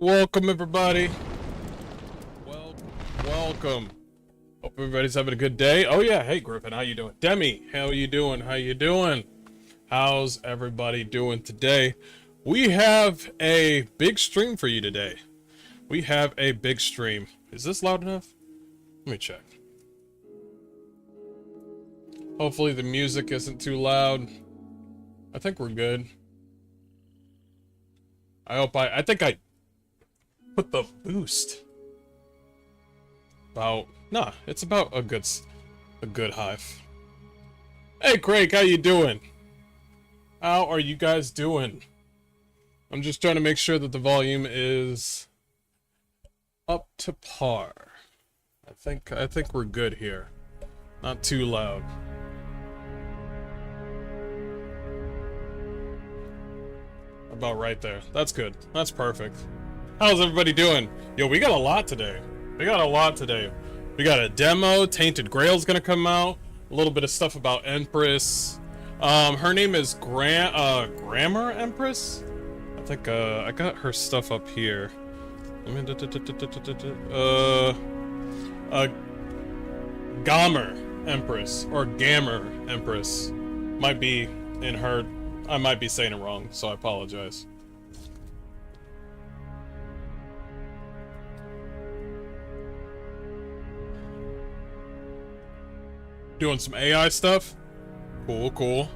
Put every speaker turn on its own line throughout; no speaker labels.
Welcome, everybody. Welcome. Hope everybody's having a good day. Oh yeah, hey Griffin, how you doing? Demi, how you doing? How you doing? How's everybody doing today? We have a big stream for you today. We have a big stream. Is this loud enough? Let me check. Hopefully the music isn't too loud. I think we're good. I think I put the boost about, nah, it's about a good hive. Hey Craig, how you doing? How are you guys doing? I'm just trying to make sure that the volume is up to par. I think we're good here. Not too loud. About right there. That's good. That's perfect. How's everybody doing? Yo, we got a lot today. We got a demo. Tainted Grail's gonna come out. A little bit of stuff about Empress. Her name is Grammar Empress? I think, I got her stuff up here. Gamer Empress, or Gamer Empress. Might be in her, I might be saying it wrong, so I apologize. Doing some AI stuff. Cool.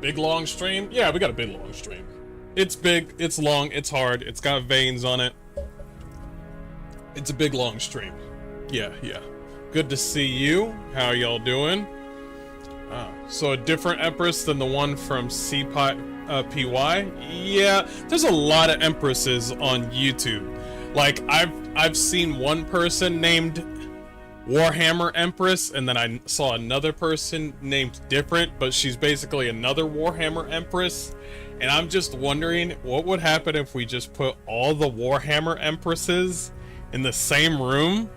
Big long stream? Yeah, we got a big long stream. It's big, it's long, it's hard, it's got veins on it. It's a big long stream. Yeah. Good to see you. How y'all doing? So a different Empress than the one from PY? Yeah, there's a lot of Empresses on YouTube. Like, I've seen one person named Warhammer Empress, and then I saw another person named different, but she's basically another Warhammer Empress. And I'm just wondering what would happen if we just put all the Warhammer Empresses in the same room,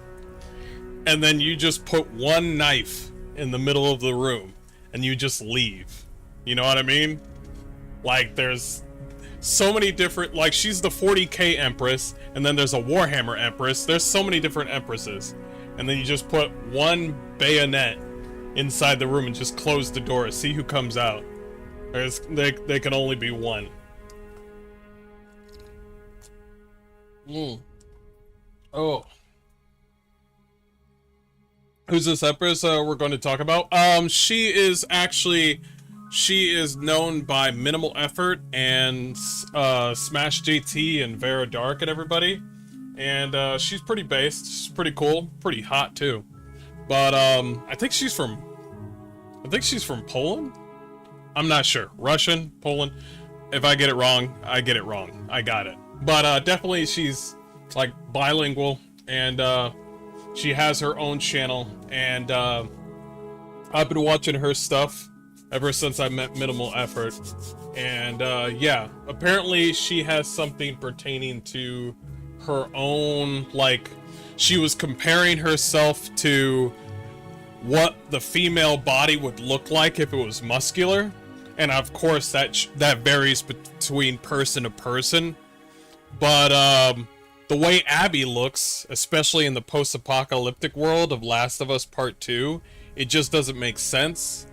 and then you just put one knife in the middle of the room, and you just leave. You know what I mean? Like, there's so many different, like, she's the 40k Empress, and then there's a Warhammer Empress. There's so many different Empresses. And then you just put one bayonet inside the room and just close the door. See who comes out. They can only be one. Oh. Who's this Empress we're going to talk about? She is known by Minimal Effort and Smash JT and Vera Dark and everybody. And she's pretty based. She's pretty cool, pretty hot too. But I think she's from Poland. I'm not sure. Russian, Poland. If I get it wrong, I get it wrong. I got it. But definitely she's like bilingual, and she has her own channel, and I've been watching her stuff ever since I met Minimal Effort. And yeah, apparently she has something pertaining to her own, like, she was comparing herself to what the female body would look like if it was muscular, and of course that varies between person to person. But the way Abby looks, especially in the post-apocalyptic world of Last of Us Part 2, it just doesn't make sense.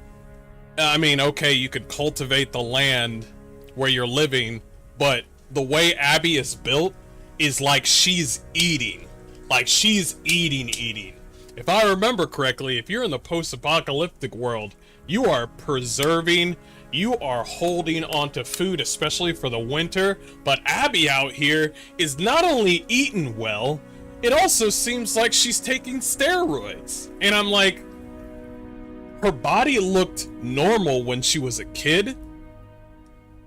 I mean, okay, you could cultivate the land where you're living, but the way Abby is built is like she's eating. Like, she's eating. If I remember correctly, if you're in the post-apocalyptic world, you are preserving, you are holding onto food, especially for the winter. But Abby out here is not only eating well, it also seems like she's taking steroids. And I'm like, her body looked normal when she was a kid.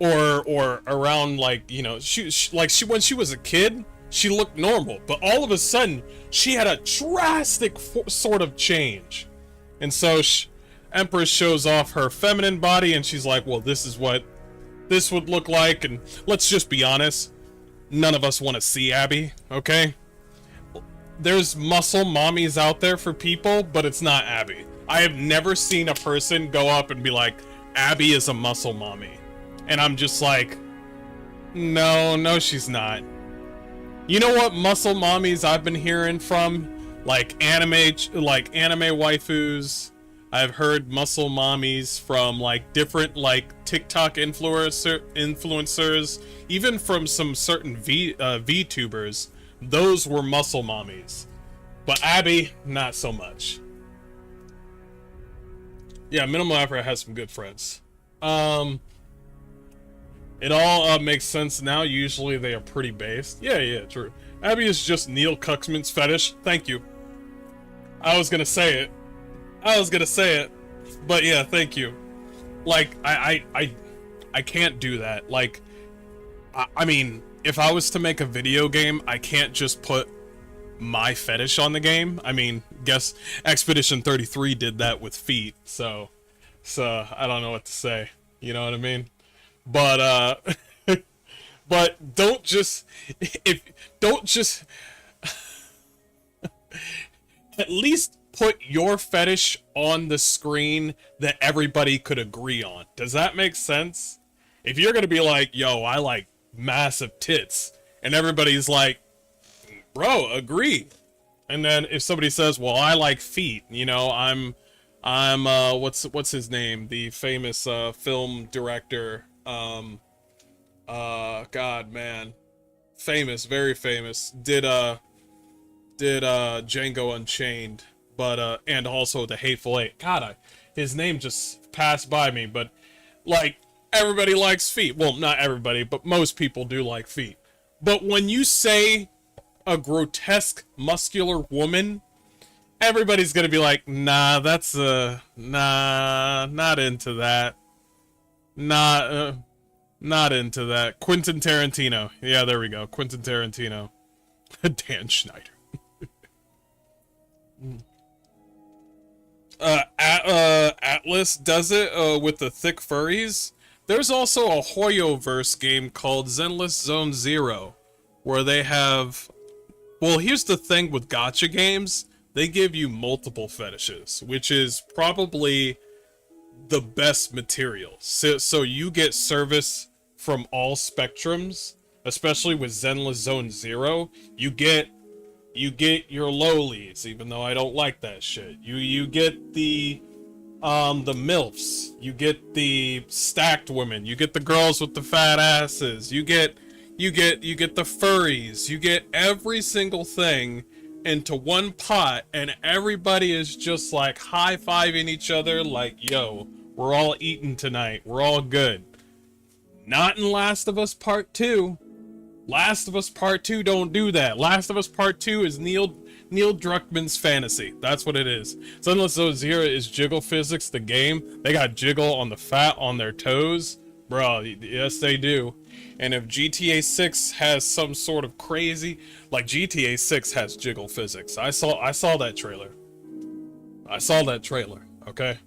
Or around, like, you know, when she was a kid, she looked normal, but all of a sudden she had a drastic sort of change. And so Empress shows off her feminine body, and she's like, well, this is what this would look like. And let's just be honest, none of us want to see Abby, okay? There's muscle mommies out there for people, but it's not Abby. I have never seen a person go up and be like, Abby is a muscle mommy. And I'm just like, No, no, she's not. You know what muscle mommies I've been hearing from? Like anime waifus. I've heard muscle mommies from like different like TikTok influencers, even from some certain VTubers. Those were muscle mommies. But Abby, not so much. Yeah, Minimal Effort has some good friends. It all makes sense now. Usually they are pretty based. Yeah, true. Abby is just Neil Cuxman's fetish. Thank you. I was gonna say it. But yeah, thank you. Like, I can't do that. Like, I mean, if I was to make a video game, I can't just put my fetish on the game. I mean, guess Expedition 33 did that with feet, so I don't know what to say. You know what I mean? But but don't just at least put your fetish on the screen that everybody could agree on. Does that make sense? If you're gonna be like, yo, I like massive tits, and everybody's like, bro, agree. And then if somebody says, well, I like feet, you know, I'm what's his name? The famous film director, God, man. Famous, very famous. Did Django Unchained, but and also The Hateful Eight. God, his name just passed by me, but like everybody likes feet. Well, not everybody, but most people do like feet. But when you say a grotesque muscular woman, everybody's gonna be like, nah, that's not into that. Not into that. Quentin Tarantino. Yeah, there we go. Quentin Tarantino. Dan Schneider. Atlas does it with the thick furries. There's also a Hoyoverse game called Zenless Zone Zero, where they have... Well, here's the thing with gacha games. They give you multiple fetishes, which is probably the best material. So you get service from all spectrums, especially with Zenless Zone Zero. You get your lowlies, even though I don't like that shit. You get the MILFs, you get the stacked women, you get the girls with the fat asses, you get the furries, you get every single thing into one pot, and everybody is just like high-fiving each other like, yo, we're all eating tonight, we're all good. Not in Last of Us Part 2. Last of Us Part 2 don't do that. Last of Us Part 2 is Neil Druckmann's fantasy. That's what it is. Zenless Zone Zero is Jiggle Physics, the game. They got jiggle on the fat on their toes. Bro, yes they do. And if GTA 6 has some sort of crazy... Like, GTA 6 has jiggle physics. I saw that trailer. Okay?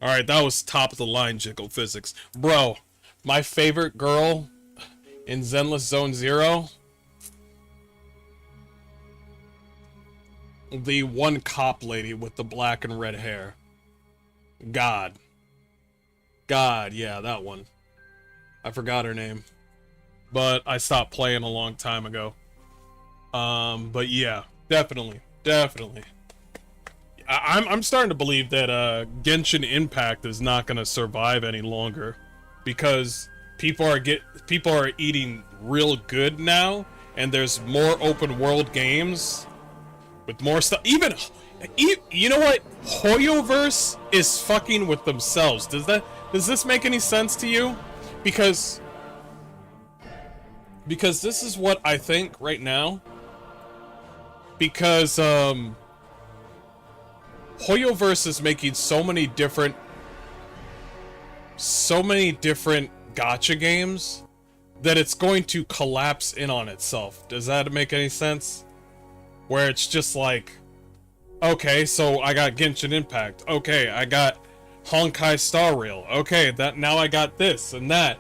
Alright, that was top of the line jiggle physics. Bro, my favorite girl in Zenless Zone Zero, the one cop lady with the black and red hair. God, yeah, that one. I forgot her name, but I stopped playing a long time ago. But yeah, definitely. I'm starting to believe that Genshin Impact is not gonna survive any longer, because people are eating real good now, and there's more open world games with more stuff. Even you know what? Hoyoverse is fucking with themselves. Does this make any sense to you? Because this is what I think right now. Because Hoyoverse is making so many different gacha games that it's going to collapse in on itself. Does that make any sense? Where it's just like, okay, so I got Genshin Impact. Okay, I got Honkai Star Rail. Okay, now I got this and that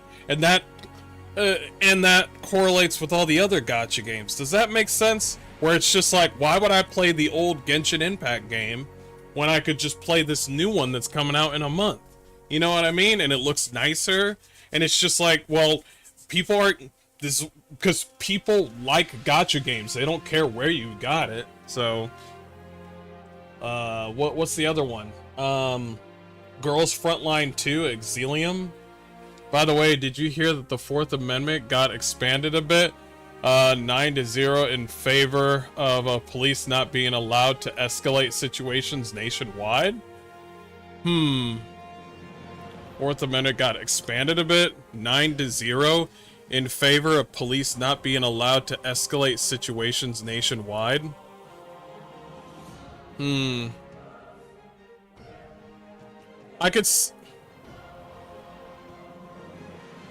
correlates with all the other gacha games. Does that make sense? Where it's just like, why would I play the old Genshin Impact game when I could just play this new one that's coming out in a month? You know what I mean? And it looks nicer, and it's just like, well, people are this because people like gacha games. They don't care where you got it. So, what's the other one? Girls Frontline 2 Exilium. By the way, did you hear that the Fourth Amendment got expanded a bit? 9-0 in favor of police not being allowed to escalate situations nationwide. Fourth Amendment got expanded a bit. 9-0 in favor of police not being allowed to escalate situations nationwide. I could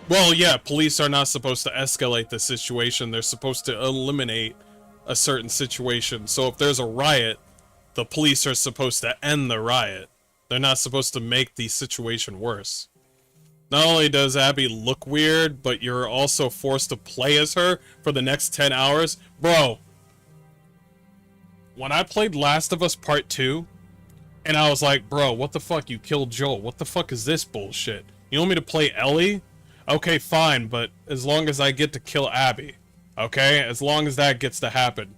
well, yeah, police are not supposed to escalate the situation. They're supposed to eliminate a certain situation. So if there's a riot, the police are supposed to end the riot. They're not supposed to make the situation worse. Not only does Abby look weird, but you're also forced to play as her for the next 10 hours. Bro, when I played Last of Us Part 2, and I was like, bro, what the fuck? You killed Joel. What the fuck is this bullshit? You want me to play Ellie? Okay, fine, but as long as I get to kill Abby. Okay? As long as that gets to happen.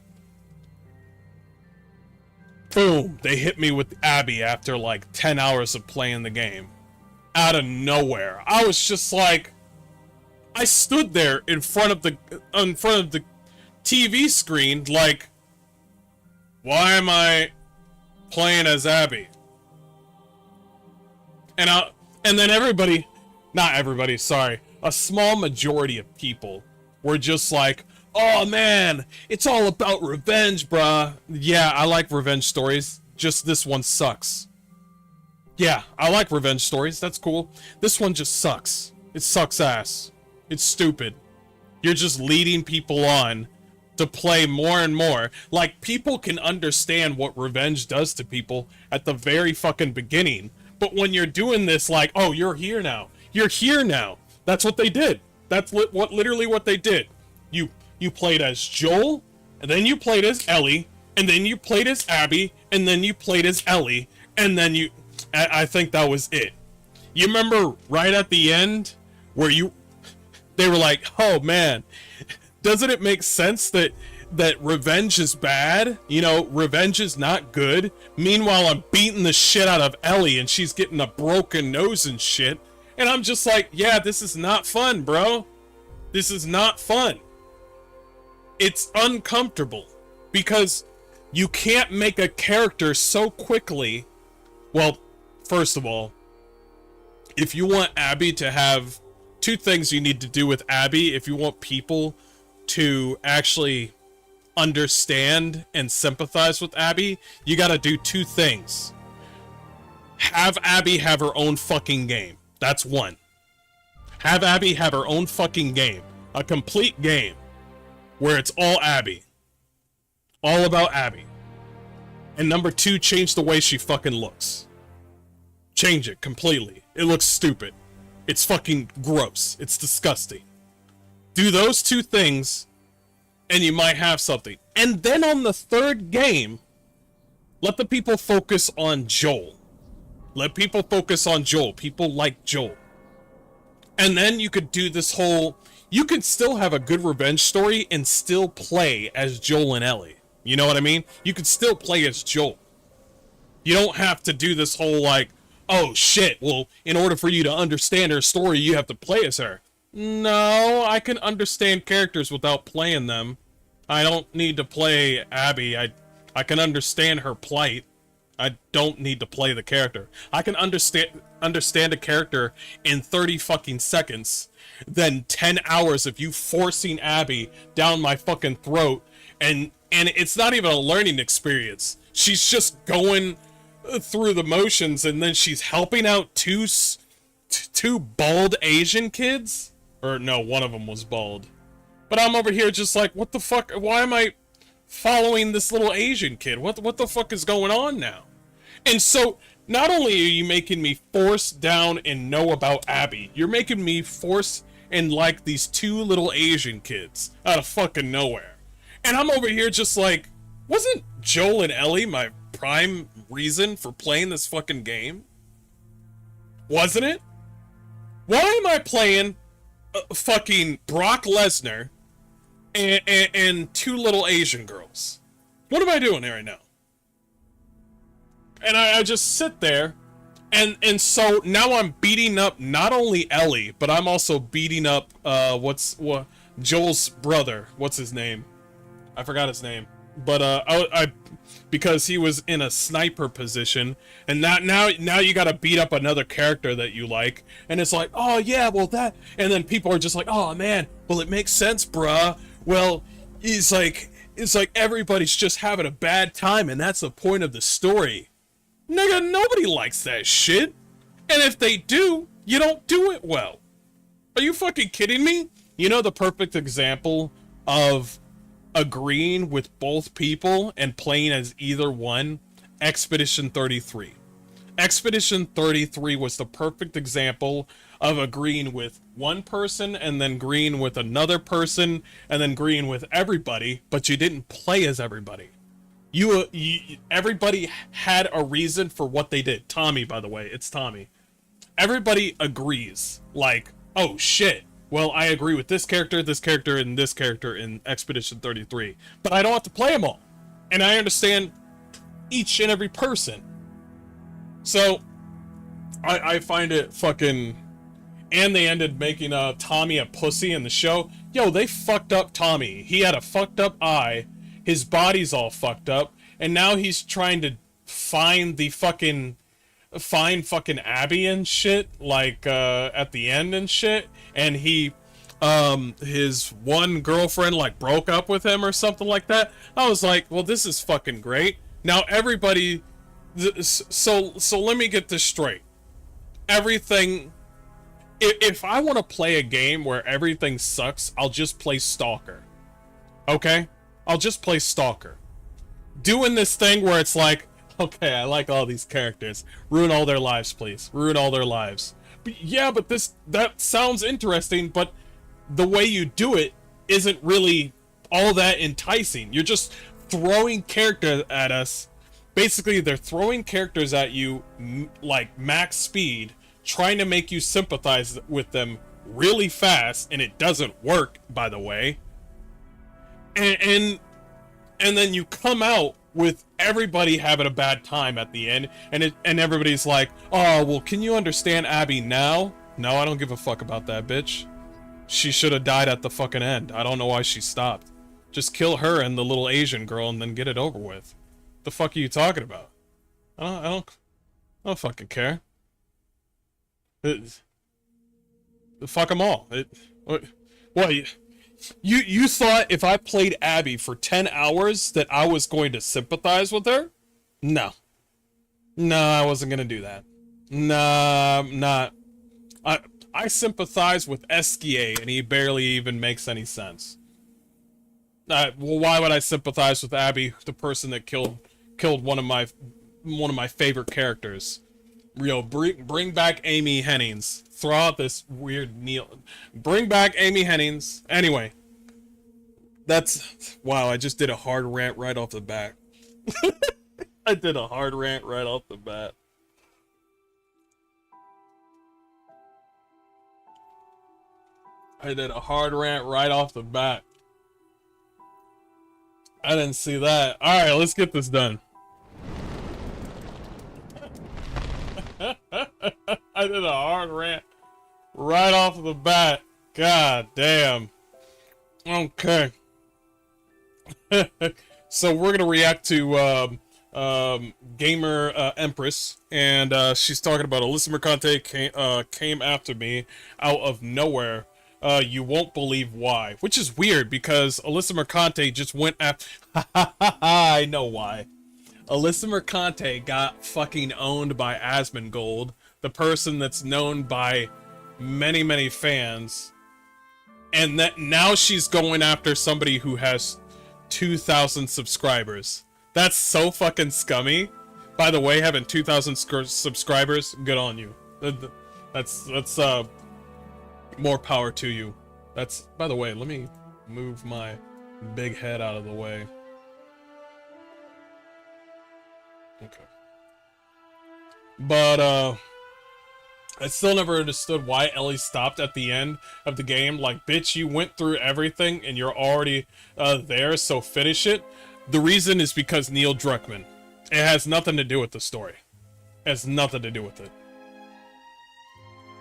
Boom! They hit me with Abby after like 10 hours of playing the game. Out of nowhere. I was just like... I stood there in front of the TV screen like... Why am I playing as Abby? And then everybody... Not everybody, sorry. A small majority of people were just like, oh man, it's all about revenge, bruh. Yeah, I like revenge stories. Just this one sucks. Yeah, I like revenge stories. That's cool. This one just sucks. It sucks ass. It's stupid. You're just leading people on to play more and more. Like, people can understand what revenge does to people at the very fucking beginning. But when you're doing this, like, oh, you're here now. You're here now. That's what they did. That's literally what they did. You played as Joel, and then you played as Ellie, and then you played as Abby, and then you played as Ellie, and then you... I think that was it. You remember right at the end where they were like, oh man, doesn't it make sense that revenge is bad? You know, revenge is not good. Meanwhile, I'm beating the shit out of Ellie and she's getting a broken nose and shit. And I'm just like, yeah, this is not fun, bro. This is not fun. It's uncomfortable because you can't make a character so quickly. Well, first of all, if you want Abby to have two things you need to do with Abby, if you want people to actually understand and sympathize with Abby, you gotta do two things. Have Abby have her own fucking game. That's one. Have Abby have her own fucking game. A complete game where it's all Abby. All about Abby. And number two, change the way she fucking looks. Change it completely. It looks stupid. It's fucking gross. It's disgusting. Do those two things, and you might have something. And then on the third game, let the people focus on Joel. Let people focus on Joel. People like Joel. And then you could do this whole... You could still have a good revenge story and still play as Joel and Ellie. You know what I mean? You could still play as Joel. You don't have to do this whole like, oh shit, well, in order for you to understand her story, you have to play as her. No, I can understand characters without playing them. I don't need to play Abby. I can understand her plight. I don't need to play the character. I can understand a character in 30 fucking seconds than 10 hours of you forcing Abby down my fucking throat, and it's not even a learning experience. She's just going through the motions, and then she's helping out two bald Asian kids? Or no, one of them was bald. But I'm over here just like, what the fuck? Why am I following this little Asian kid? What the fuck is going on now? And so, not only are you making me force down and know about Abby, you're making me force and like these two little Asian kids out of fucking nowhere. And I'm over here just like, wasn't Joel and Ellie my prime reason for playing this fucking game? Wasn't it? Why am I playing fucking Brock Lesnar and two little Asian girls. What am I doing here right now? And I just sit there, and so now I'm beating up not only Ellie, but I'm also beating up Joel's brother. What's his name? I forgot his name. But I because he was in a sniper position, and now you gotta beat up another character that you like, and it's like, oh yeah, well that, and then people are just like, oh man, well it makes sense, bruh. Well, it's like everybody's just having a bad time, and that's the point of the story. Nigga, nobody likes that shit. And if they do, you don't do it well. Are you fucking kidding me? You know the perfect example of agreeing with both people and playing as either one? Expedition 33. Expedition 33 was the perfect example of agreeing with one person and then agreeing with another person and then agreeing with everybody, but you didn't play as everybody. Everybody had a reason for what they did. Tommy, by the way, it's Tommy. Everybody agrees, like, oh shit, well, I agree with this character, and this character in Expedition 33, but I don't have to play them all, and I understand each and every person. So I find it fucking, and they ended making Tommy a pussy in the show. Yo, they fucked up Tommy. He had a fucked up eye. His body's all fucked up, and now he's trying to find fucking Abby and shit, like at the end and shit, and his one girlfriend like broke up with him or something like that. I was like, well, this is fucking great. Now everybody, so let me get this straight. Everything, if I want to play a game where everything sucks, I'll just play Stalker. Okay? I'll just play Stalker. Doing this thing where it's like, okay, I like all these characters. Ruin all their lives, please. Ruin all their lives. But yeah, but that sounds interesting, but the way you do it isn't really all that enticing. You're just throwing characters at us. Basically, they're throwing characters at you like max speed, trying to make you sympathize with them really fast, and it doesn't work, by the way. And then you come out with everybody having a bad time at the end, and everybody's like, oh, well, can you understand Abby now? No, I don't give a fuck about that bitch. She should have died at the fucking end. I don't know why she stopped. Just kill her and the little Asian girl and then get it over with. The fuck are you talking about? I don't fucking care. Fuck them all. What? You thought if I played Abby for 10 hours that I was going to sympathize with her? No. No, I wasn't going to do that. Nah, I'm not. I sympathize with Esquier, and he barely even makes any sense. Well, why would I sympathize with Abby, the person that killed one of my favorite characters? Bring back Amy Hennings. Throw out this weird bring back Amy Hennings. Anyway, wow, I just did a hard rant right off the bat. I did a hard rant right off the bat. I did a hard rant right off the bat. I didn't see that. Alright, let's get this done. I did a hard rant right off the bat. God damn. Okay. So we're gonna react to gamer Empress, and she's talking about Alyssa Mercante came after me out of nowhere. You won't believe why, which is weird because Alyssa Mercante just went after. I know why. Alyssa Mercante got fucking owned by Asmongold, the person that's known by many fans, and that now she's going after somebody who has 2,000 subscribers. That's so fucking scummy. By the way, having 2,000 subscribers, good on you. That's more power to you. That's, by the way, let me move my big head out of the way. Okay. But I still never understood why Ellie stopped at the end of the game. Like, bitch, you went through everything and you're already there, so finish it. The reason is because Neil Druckmann. It has nothing to do with the story. It has nothing to do with it.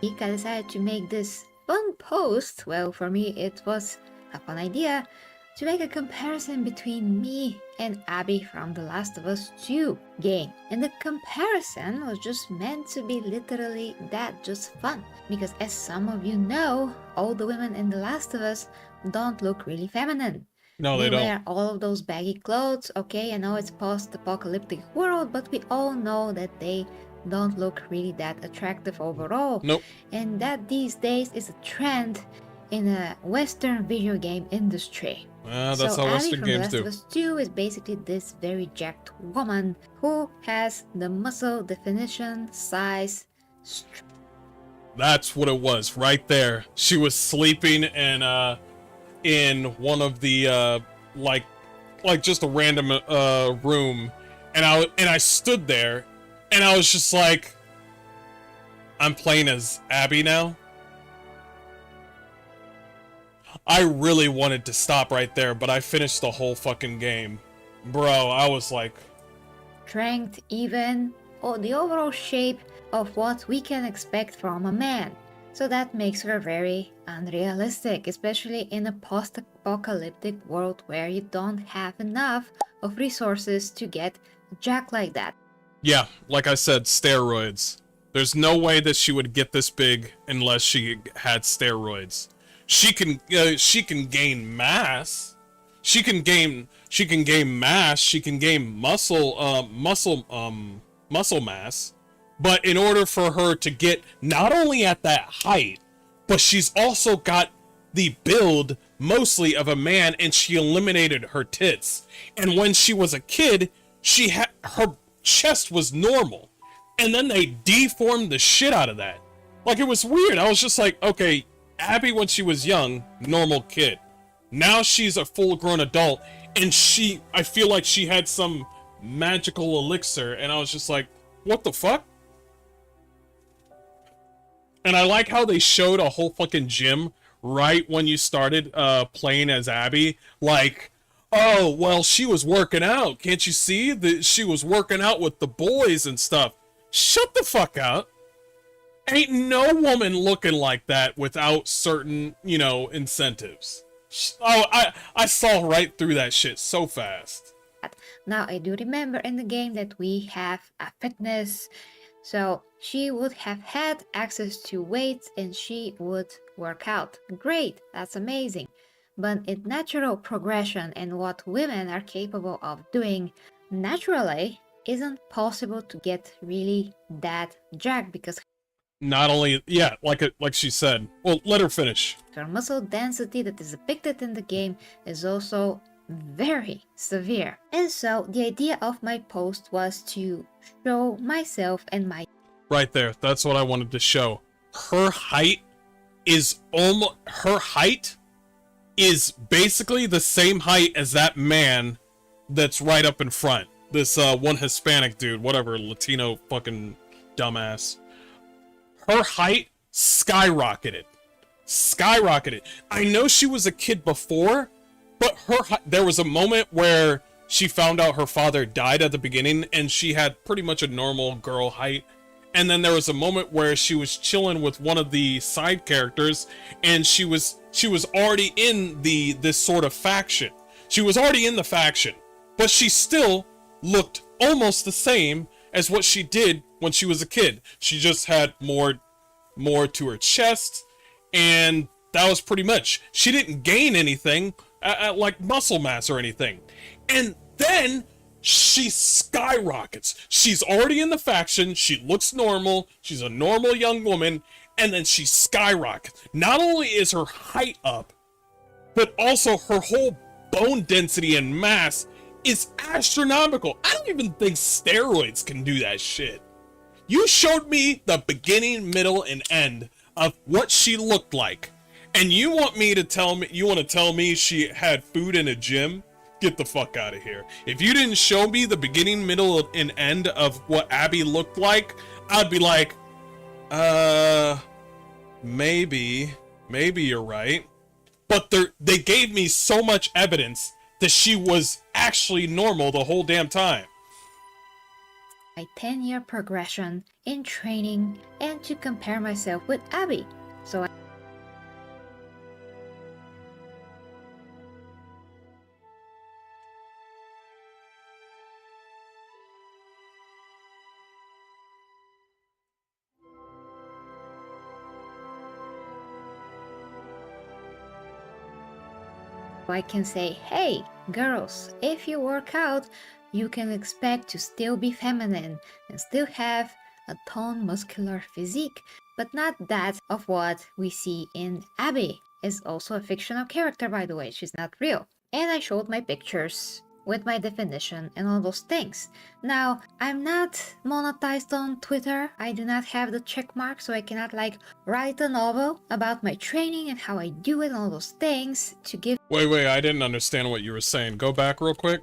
I decided to make this fun post. Well, for me, it was a fun idea to make a comparison between me and Abby from The Last of Us 2 game. And the comparison was just meant to be literally that, just fun. Because as some of you know, all the women in The Last of Us don't look really feminine.
No, they don't.
Wear all of those baggy clothes. Okay, I know it's post-apocalyptic world, but we all know that they don't look really that attractive overall.
Nope.
And that these days is a trend in a Western video game industry.
That's
so
how
Abby
Western
from
games
The
do.
Last of Us 2 is basically this very jacked woman who has the muscle definition, size,
That's what it was right there. She was sleeping in one of the like just a random room, and I stood there and I was just like, I'm playing as Abby now. I really wanted to stop right there, but I finished the whole fucking game. Bro, I was like...
strength even, or the overall shape of what we can expect from a man. So that makes her very unrealistic, especially in a post-apocalyptic world where you don't have enough of resources to get a jack like that.
Yeah, like I said, steroids. There's no way that she would get this big unless she had steroids. She can gain mass. She can gain mass. She can gain muscle mass. But in order for her to get not only at that height, but she's also got the build mostly of a man, and she eliminated her tits. And when she was a kid, she had her chest was normal, and then they deformed the shit out of that. Like, it was weird. I was just like, okay, Abby when she was young, normal kid. Now she's a full-grown adult, and I feel like she had some magical elixir, and I was just like, what the fuck? And I like how they showed a whole fucking gym right when you started playing as Abby. Like, oh, well, she was working out. Can't you see that she was working out with the boys and stuff? Shut the fuck up. Ain't no woman looking like that without certain, you know, incentives. Oh, I saw right through that shit so fast.
Now, I do remember in the game that we have a fitness, so she would have had access to weights and she would work out. Great, that's amazing. But in natural progression and what women are capable of doing naturally isn't possible to get really that jacked because
not only, yeah, like she said. Well, let her finish.
her muscle density that is depicted in the game is also very severe. And so the idea of my post was to show myself and my...
Right there, that's what I wanted to show. Her height is basically the same height as that man that's right up in front. This one Hispanic dude, whatever, Latino fucking dumbass. Her height skyrocketed. I know she was a kid before, but there was a moment where she found out her father died at the beginning, and she had pretty much a normal girl height. And then there was a moment where she was chilling with one of the side characters, and she was already in this sort of faction. She was already in the faction, but she still looked almost the same as what she did when she was a kid. She just had more to her chest, and that was pretty much. She didn't gain anything like muscle mass or anything. And then she skyrockets. She's already in the faction. She looks normal. She's a normal young woman. And then she skyrockets. Not only is her height up, but also her whole bone density and mass is astronomical. I don't even think steroids can do that shit. You showed me the beginning, middle, and end of what she looked like. And you want to tell me she had food in a gym? Get the fuck out of here. If you didn't show me the beginning, middle, and end of what Abby looked like, I'd be like, Uh, maybe you're right. But they gave me so much evidence that she was actually normal the whole damn time.
My 10-year progression in training and to compare myself with Abby. So I can say, hey, girls, if you work out, you can expect to still be feminine and still have a toned muscular physique, but not that of what we see in Abby. Is also a fictional character, by the way, she's not real. And I showed my pictures with my definition and all those things. Now, I'm not monetized on Twitter. I do not have the check mark, so I cannot like write a novel about my training and how I do it and all those things to give.
Wait, I didn't understand what you were saying. Go back real quick.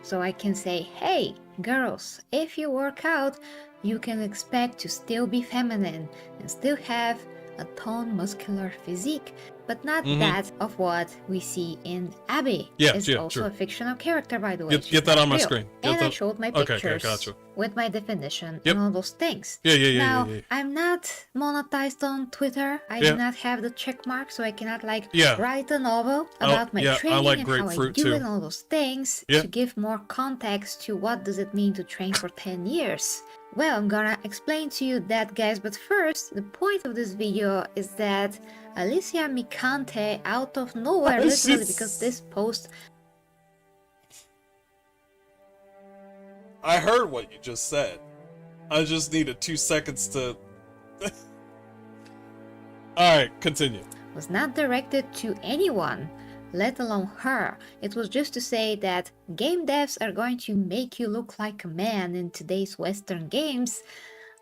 So I can say, hey, girls, if you work out, you can expect to still be feminine and still have a toned muscular physique, but not that of what we see in Abby. Is also a fictional character, by the way.
Get that on my screen.
And I showed my pictures
okay, gotcha.
with my definition and all those things.
Yeah.
I'm not monetized on Twitter. I do not have the check mark, so I cannot like write a novel about my training and how I do it and all those things to give more context to what does it mean to train for 10 years. Well, I'm gonna explain to you that, guys, but first, the point of this video is that Alicia Mikante, out of nowhere, literally, because this post...
I heard what you just said. I just needed 2 seconds to... Alright, continue.
...was not directed to anyone, let alone her. It was just to say that game devs are going to make you look like a man in today's Western games,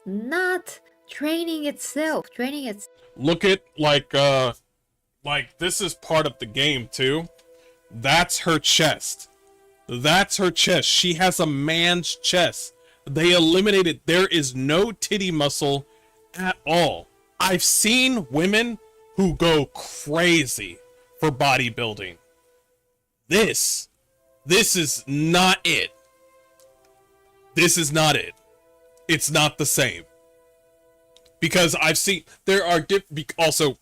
not training itself.
Look at, like this is part of the game, too. That's her chest. She has a man's chest. They eliminated, there is no titty muscle at all. I've seen women who go crazy for bodybuilding. This is not it. It's not the same. Because I've seen, there are also,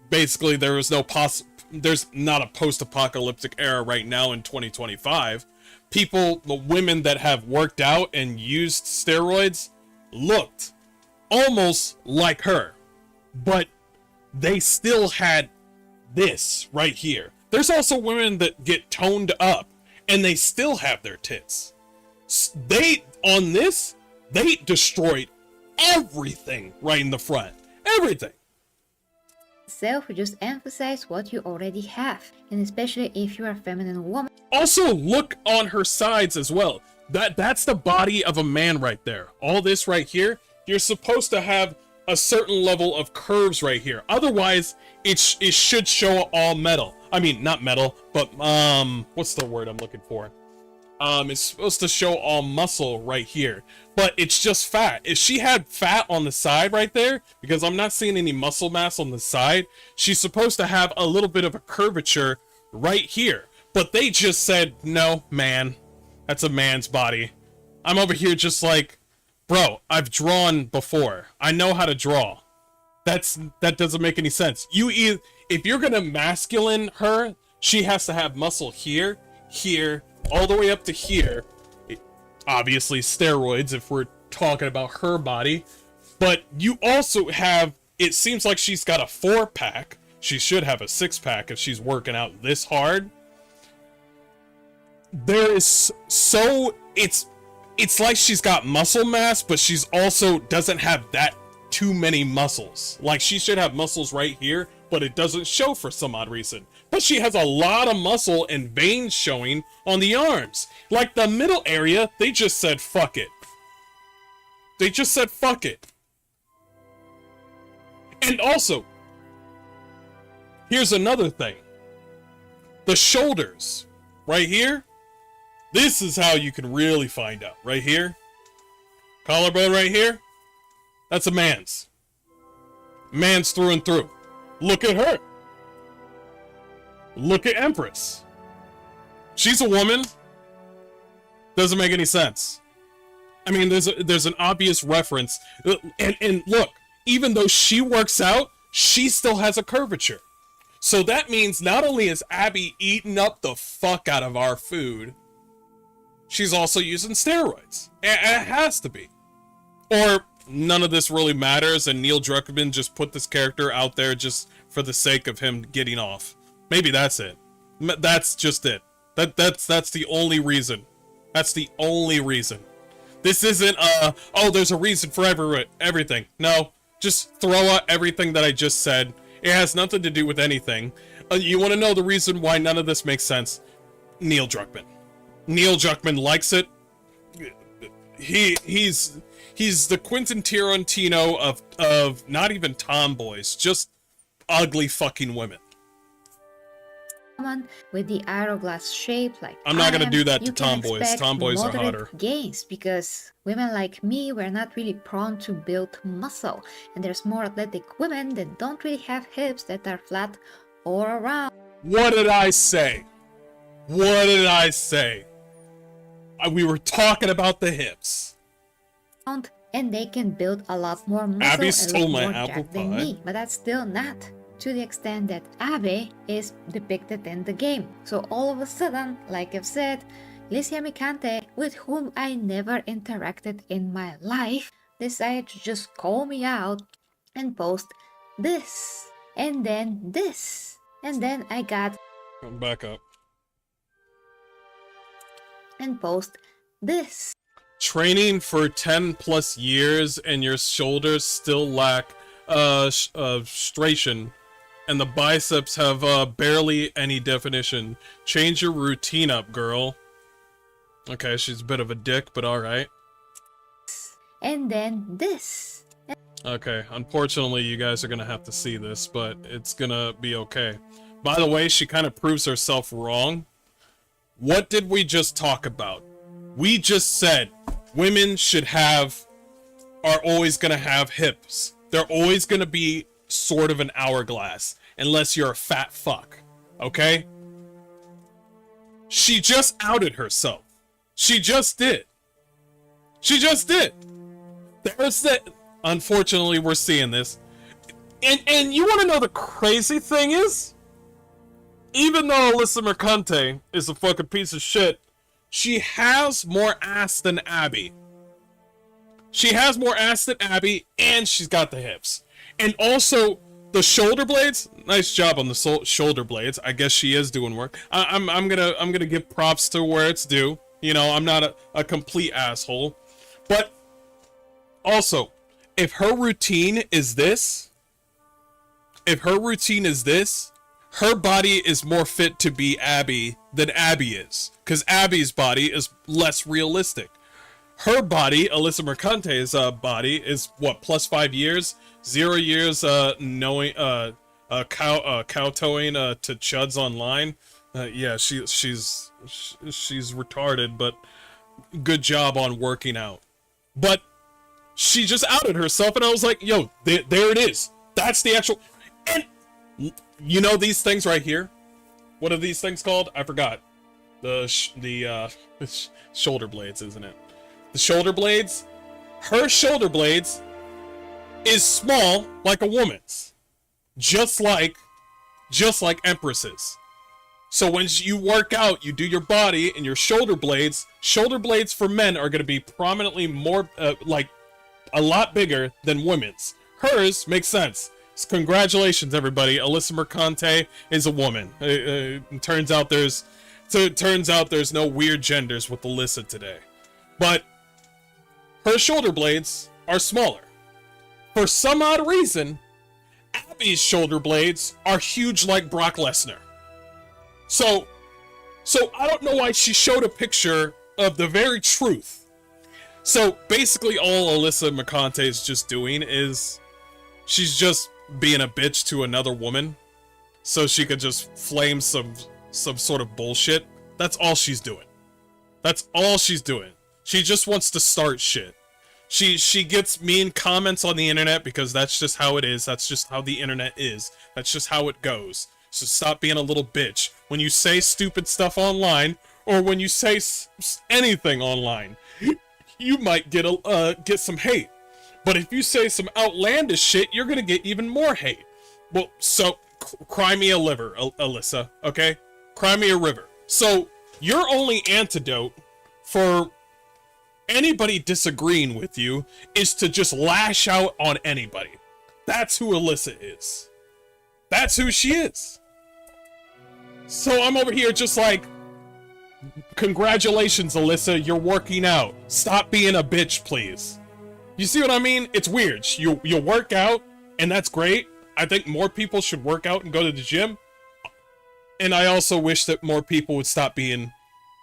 basically there's not a post-apocalyptic era right now in 2025. The women that have worked out and used steroids looked almost like her, but they still had this right here. There's also women that get toned up and they still have their tits. They destroyed everything right in the front. Everything.
Self, just emphasize what you already have, and especially if you're a feminine woman.
Also, look on her sides as well. That's the body of a man right there. All this right here, you're supposed to have a certain level of curves right here. Otherwise, it should show all metal. I mean, not metal, but what's the word I'm looking for? It's supposed to show all muscle right here, but it's just fat. If she had fat on the side right there, because I'm not seeing any muscle mass on the side, she's supposed to have a little bit of a curvature right here. But they just said, no, man, that's a man's body. I'm over here just like, bro, I've drawn before. I know how to draw. That doesn't make any sense. If you're gonna masculine her, she has to have muscle here, here, all the way up to here. Obviously steroids if we're talking about her body. But you also have, it seems like she's got a 4-pack. She should have a 6-pack if she's working out this hard. There is it's like she's got muscle mass, but she's also doesn't have that too many muscles. Like, she should have muscles right here, but it doesn't show for some odd reason. But she has a lot of muscle and veins showing on the arms. Like, the middle area, they just said fuck it. And also, here's another thing. The shoulders, right here, this is how you can really find out. Right here, Collarbone right here, that's a man's. Man's through and through. Look at her. Look at Empress. She's a woman. Doesn't make any sense. I mean, there's an obvious reference. And look, even though she works out, she still has a curvature. So that means not only is Abby eating up the fuck out of our food, she's also using steroids. It has to be. Or none of this really matters and Neil Druckmann just put this character out there just for the sake of him getting off. Maybe that's it. That's just it. That's the only reason. That's the only reason. This isn't, oh, there's a reason for everything. No, just throw out everything that I just said. It has nothing to do with anything. You want to know the reason why none of this makes sense? Neil Druckmann. Neil Druckmann likes it. He's the Quentin Tarantino of not even tomboys, just ugly fucking women.
With the hourglass shape like
I'm not gonna do that to tomboys. Tomboys are hotter.
Gains because women like me were not really prone to build muscle, and there's more athletic women that don't really have hips that are flat or round.
What did I say? What did I say? We were talking about the hips.
And they can build a lot more muscle
Abby stole
and
my
look more
apple
jacked than
pie.
me, but that's still not to the extent that Abby is depicted in the game. So all of a sudden, like I've said, Licia Micante, with whom I never interacted in my life, decided to just call me out and post this, and then this, and then I got
Come back up.
and post this.
Training for 10 plus years and your shoulders still lack stration and the biceps have barely any definition. Change your routine up, girl. Okay, she's a bit of a dick, but alright.
And then this.
Okay, unfortunately you guys are gonna have to see this, but it's gonna be okay. By the way, she kind of proves herself wrong. What did we just talk about? We just said women are always gonna have hips. They're always gonna be sort of an hourglass, unless you're a fat fuck, okay? She just outed herself. She just did. She just did. There's that. Unfortunately, we're seeing this. And you want to know the crazy thing is? Even though Alyssa Mercante is a fucking piece of shit, she has more ass than Abby. She has more ass than Abby, and she's got the hips. And also, the shoulder blades, nice job on the shoulder blades. I guess she is doing work. I'm gonna give props to where it's due. You know, I'm not a complete asshole. But also, if her routine is this, her body is more fit to be Abby than Abby is. Because Abby's body is less realistic. Her body, Alyssa Mercante's body, is what, plus 5 years? 0 years knowing kowtowing to chuds online. Yeah, she's retarded, but good job on working out. But she just outed herself, and I was like, yo, there it is. That's the actual. And you know these things right here? What are these things called? I forgot. The shoulder blades, isn't it? The shoulder blades. Her shoulder blades is small like a woman's, just like Empress's. So when you work out, you do your body and your shoulder blades. Shoulder blades for men are going to be prominently more like a lot bigger than women's. Hers makes sense. So congratulations, everybody. Alyssa Mercante is a woman. It turns out there's no weird genders with Alyssa today, but her shoulder blades are smaller. For some odd reason, Abby's shoulder blades are huge like Brock Lesnar. So I don't know why she showed a picture of the very truth. So basically all Alyssa Mercante is just doing is she's just being a bitch to another woman so she could just flame some sort of bullshit. That's all she's doing. That's all she's doing. She just wants to start shit. She gets mean comments on the internet because that's just how it is. That's just how the internet is. That's just how it goes. So stop being a little bitch. When you say stupid stuff online, or when you say anything online, you might get some hate. But if you say some outlandish shit, you're gonna get even more hate. Well, so cry me a liver, Alyssa. Okay, cry me a river. So your only antidote for anybody disagreeing with you is to just lash out on anybody. That's who Alyssa is. That's who she is. So I'm over here just like, congratulations, Alyssa, you're working out. Stop being a bitch, please. You see what I mean? It's weird. You work out, and that's great. I think more people should work out and go to the gym. And I also wish that more people would stop being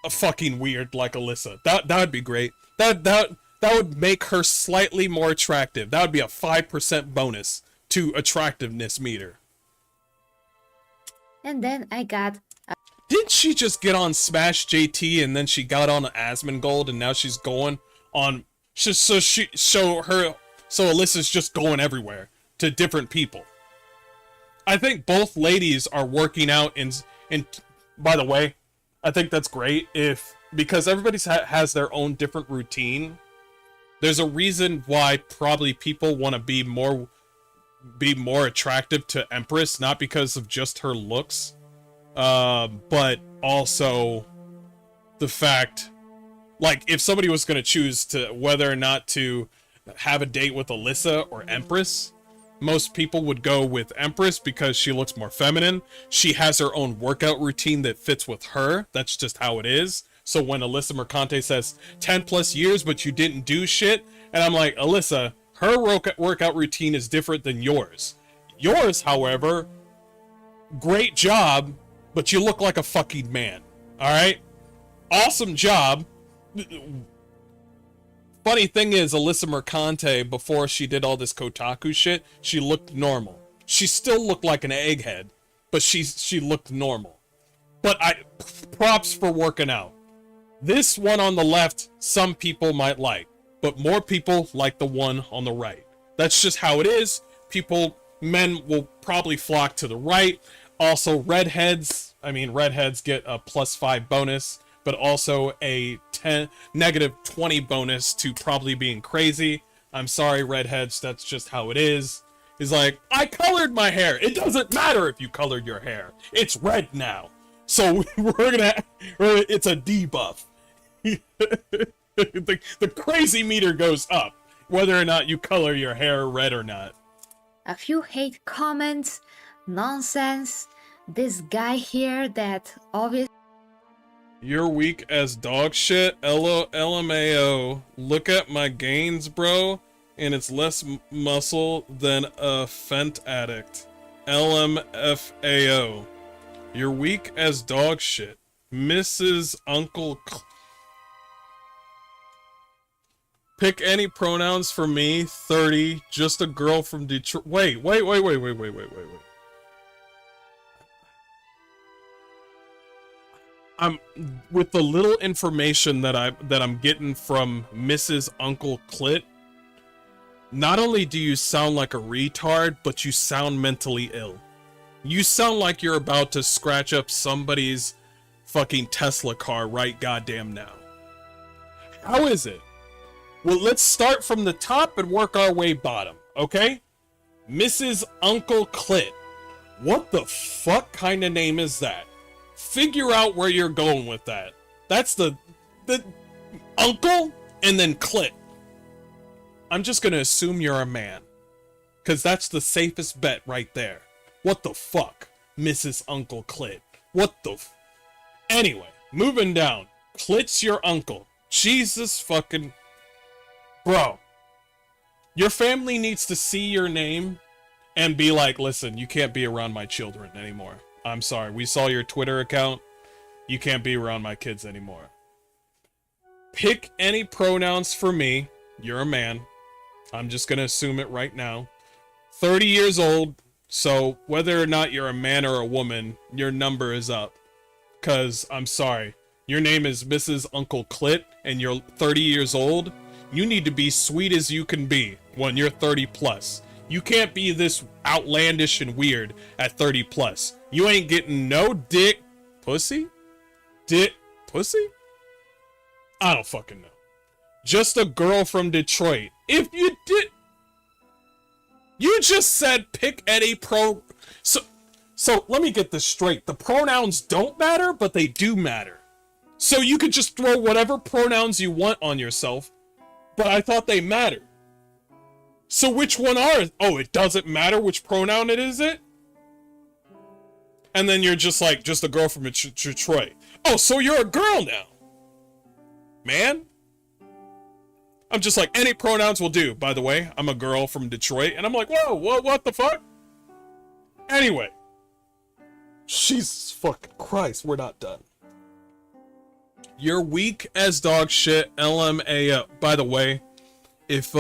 a fucking weird like Alyssa. That would be great. That would make her slightly more attractive. That would be a 5% bonus to attractiveness meter.
And then I got...
Didn't she just get on Smash JT and then she got on Asmongold and now she's going on... So Alyssa's just going everywhere to different people. I think both ladies are working out in by the way, I think that's great because everybody has their own different routine. There's a reason why probably people want to be more attractive to Empress, not because of just her looks, but also the fact, like, if somebody was going to choose to whether or not to have a date with Alyssa or Empress, most people would go with Empress because she looks more feminine. She has her own workout routine that fits with her. That's just how it is. So when Alyssa Mercante says 10 plus years, but you didn't do shit, and I'm like, Alyssa, her workout routine is different than yours. Yours, however, great job, but you look like a fucking man. All right? Awesome job. Funny thing is, Alyssa Mercante, before she did all this Kotaku shit, she looked normal. She still looked like an egghead, but she looked normal. But props for working out. This one on the left, some people might like, but more people like the one on the right. That's just how it is. Men will probably flock to the right. Also, redheads get a +5 bonus, but also a -20 bonus to probably being crazy. I'm sorry, redheads, that's just how it is. He's like, I colored my hair. It doesn't matter if you colored your hair. It's red now. So it's a debuff. The crazy meter goes up, whether or not you color your hair red or not.
A few hate comments, nonsense. This guy here that obviously...
You're weak as dog shit. LMAO. Look at my gains, bro. And it's less muscle than a Fent addict. LMFAO. You're weak as dog shit. Mrs. Uncle... Pick any pronouns for me. 30. Just a girl from Detroit. Wait. With the little information that I'm getting from Mrs. Uncle Clit, not only do you sound like a retard, but you sound mentally ill. You sound like you're about to scratch up somebody's fucking Tesla car right goddamn now. How is it? Well, let's start from the top and work our way bottom, okay? Mrs. Uncle Clit. What the fuck kind of name is that? Figure out where you're going with that. That's the uncle and then Clit. I'm just gonna assume you're a man, because that's the safest bet right there. What the fuck, Mrs. Uncle Clit? What the Anyway, moving down. Clit's your uncle. Jesus fucking... Bro. Your family needs to see your name and be like, listen, you can't be around my children anymore. I'm sorry, we saw your Twitter account. You can't be around my kids anymore. Pick any pronouns for me. You're a man. I'm just gonna assume it right now. 30 years old, so whether or not you're a man or a woman, your number is up. Cause, I'm sorry, your name is Mrs. Uncle Clit, and you're 30 years old. You need to be sweet as you can be when you're 30 plus. You can't be this outlandish and weird at 30 plus. You ain't getting no dick, pussy? Dick, pussy? I don't fucking know. Just a girl from Detroit. If you did... You just said pick any pro... So let me get this straight. The pronouns don't matter, but they do matter. So you could just throw whatever pronouns you want on yourself, but I thought they mattered. So which one are... Oh, it doesn't matter which pronoun it is it? And then you're just like, just a girl from Detroit. Oh, so you're a girl now. Man. I'm just like, any pronouns will do. By the way, I'm a girl from Detroit. And I'm like, whoa, what the fuck? Anyway. Jesus fucking Christ, we're not done. You're weak as dog shit, LMAO. By the way, if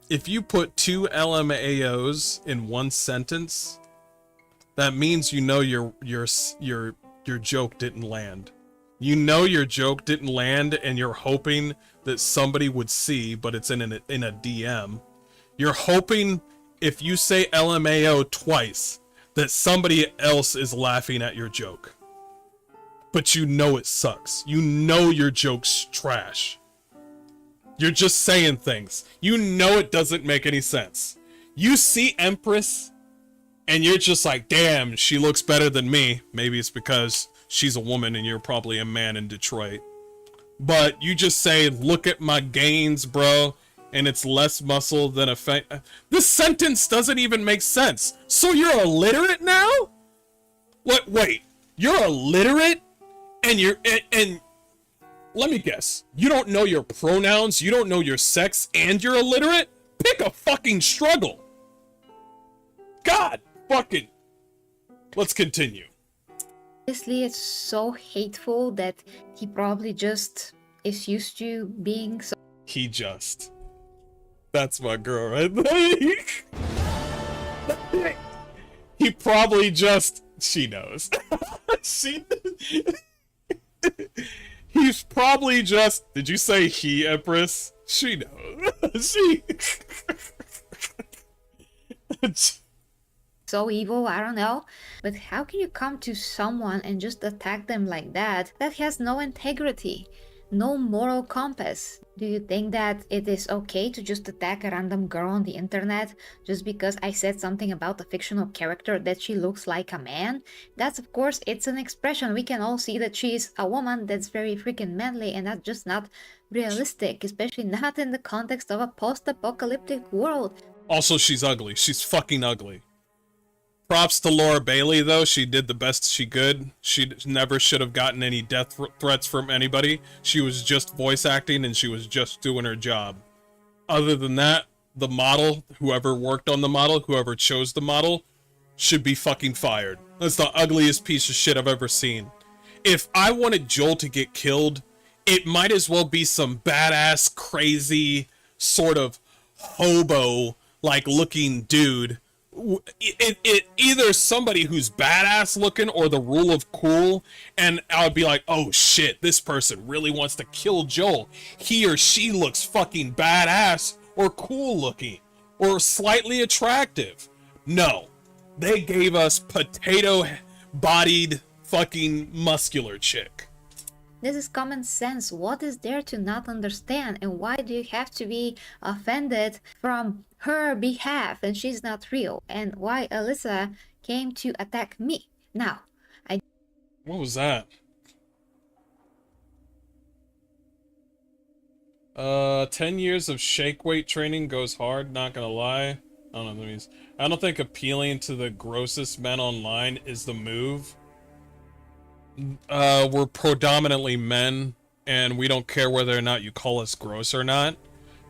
if you put 2 LMAOs in one sentence, that means you know your joke didn't land. You know your joke didn't land, and you're hoping that somebody would see, but it's in a DM. You're hoping if you say LMAO twice that somebody else is laughing at your joke. But you know it sucks. You know your joke's trash. You're just saying things. You know it doesn't make any sense. You see Empress, and you're just like, damn, she looks better than me. Maybe it's because she's a woman and you're probably a man in Detroit. But you just say, look at my gains, bro. And it's less muscle than a This sentence doesn't even make sense. So you're illiterate now? What? Wait, you're illiterate? And and let me guess. You don't know your pronouns, you don't know your sex, and you're illiterate? Pick a fucking struggle. God fucking. Let's continue.
Honestly, it's so hateful that he probably just is used to being so...
He just... That's my girl right there. He probably just... She knows. He's probably just... Did you say he, Empress? She knows.
So evil, I don't know. But how can you come to someone and just attack them like that? That has no integrity. No moral compass. Do you think that it is okay to just attack a random girl on the internet just because I said something about a fictional character that she looks like a man? That's, of course, it's an expression. We can all see that she's a woman that's very freaking manly, and that's just not realistic, especially not in the context of a post-apocalyptic world.
Also, she's ugly. She's fucking ugly. Props to Laura Bailey, though. She did the best she could. She never should have gotten any death threats from anybody. She was just voice acting, and she was just doing her job. Other than that, the model, whoever worked on the model, whoever chose the model, should be fucking fired. That's the ugliest piece of shit I've ever seen. If I wanted Joel to get killed, it might as well be some badass, crazy, sort of hobo-like looking dude. Either somebody who's badass looking or the rule of cool, and I would be like, oh shit, this person really wants to kill Joel. He or she looks fucking badass or cool looking or slightly attractive. No, they gave us potato bodied fucking muscular chick.
This is common sense. What is there to not understand? And why do you have to be offended from her behalf and she's not real? And why Alyssa came to attack me? Now,
What was that? 10 years of shake weight training goes hard, not gonna lie. I don't know what that means. I don't think appealing to the grossest men online is the move. We're predominantly men, and we don't care whether or not you call us gross or not,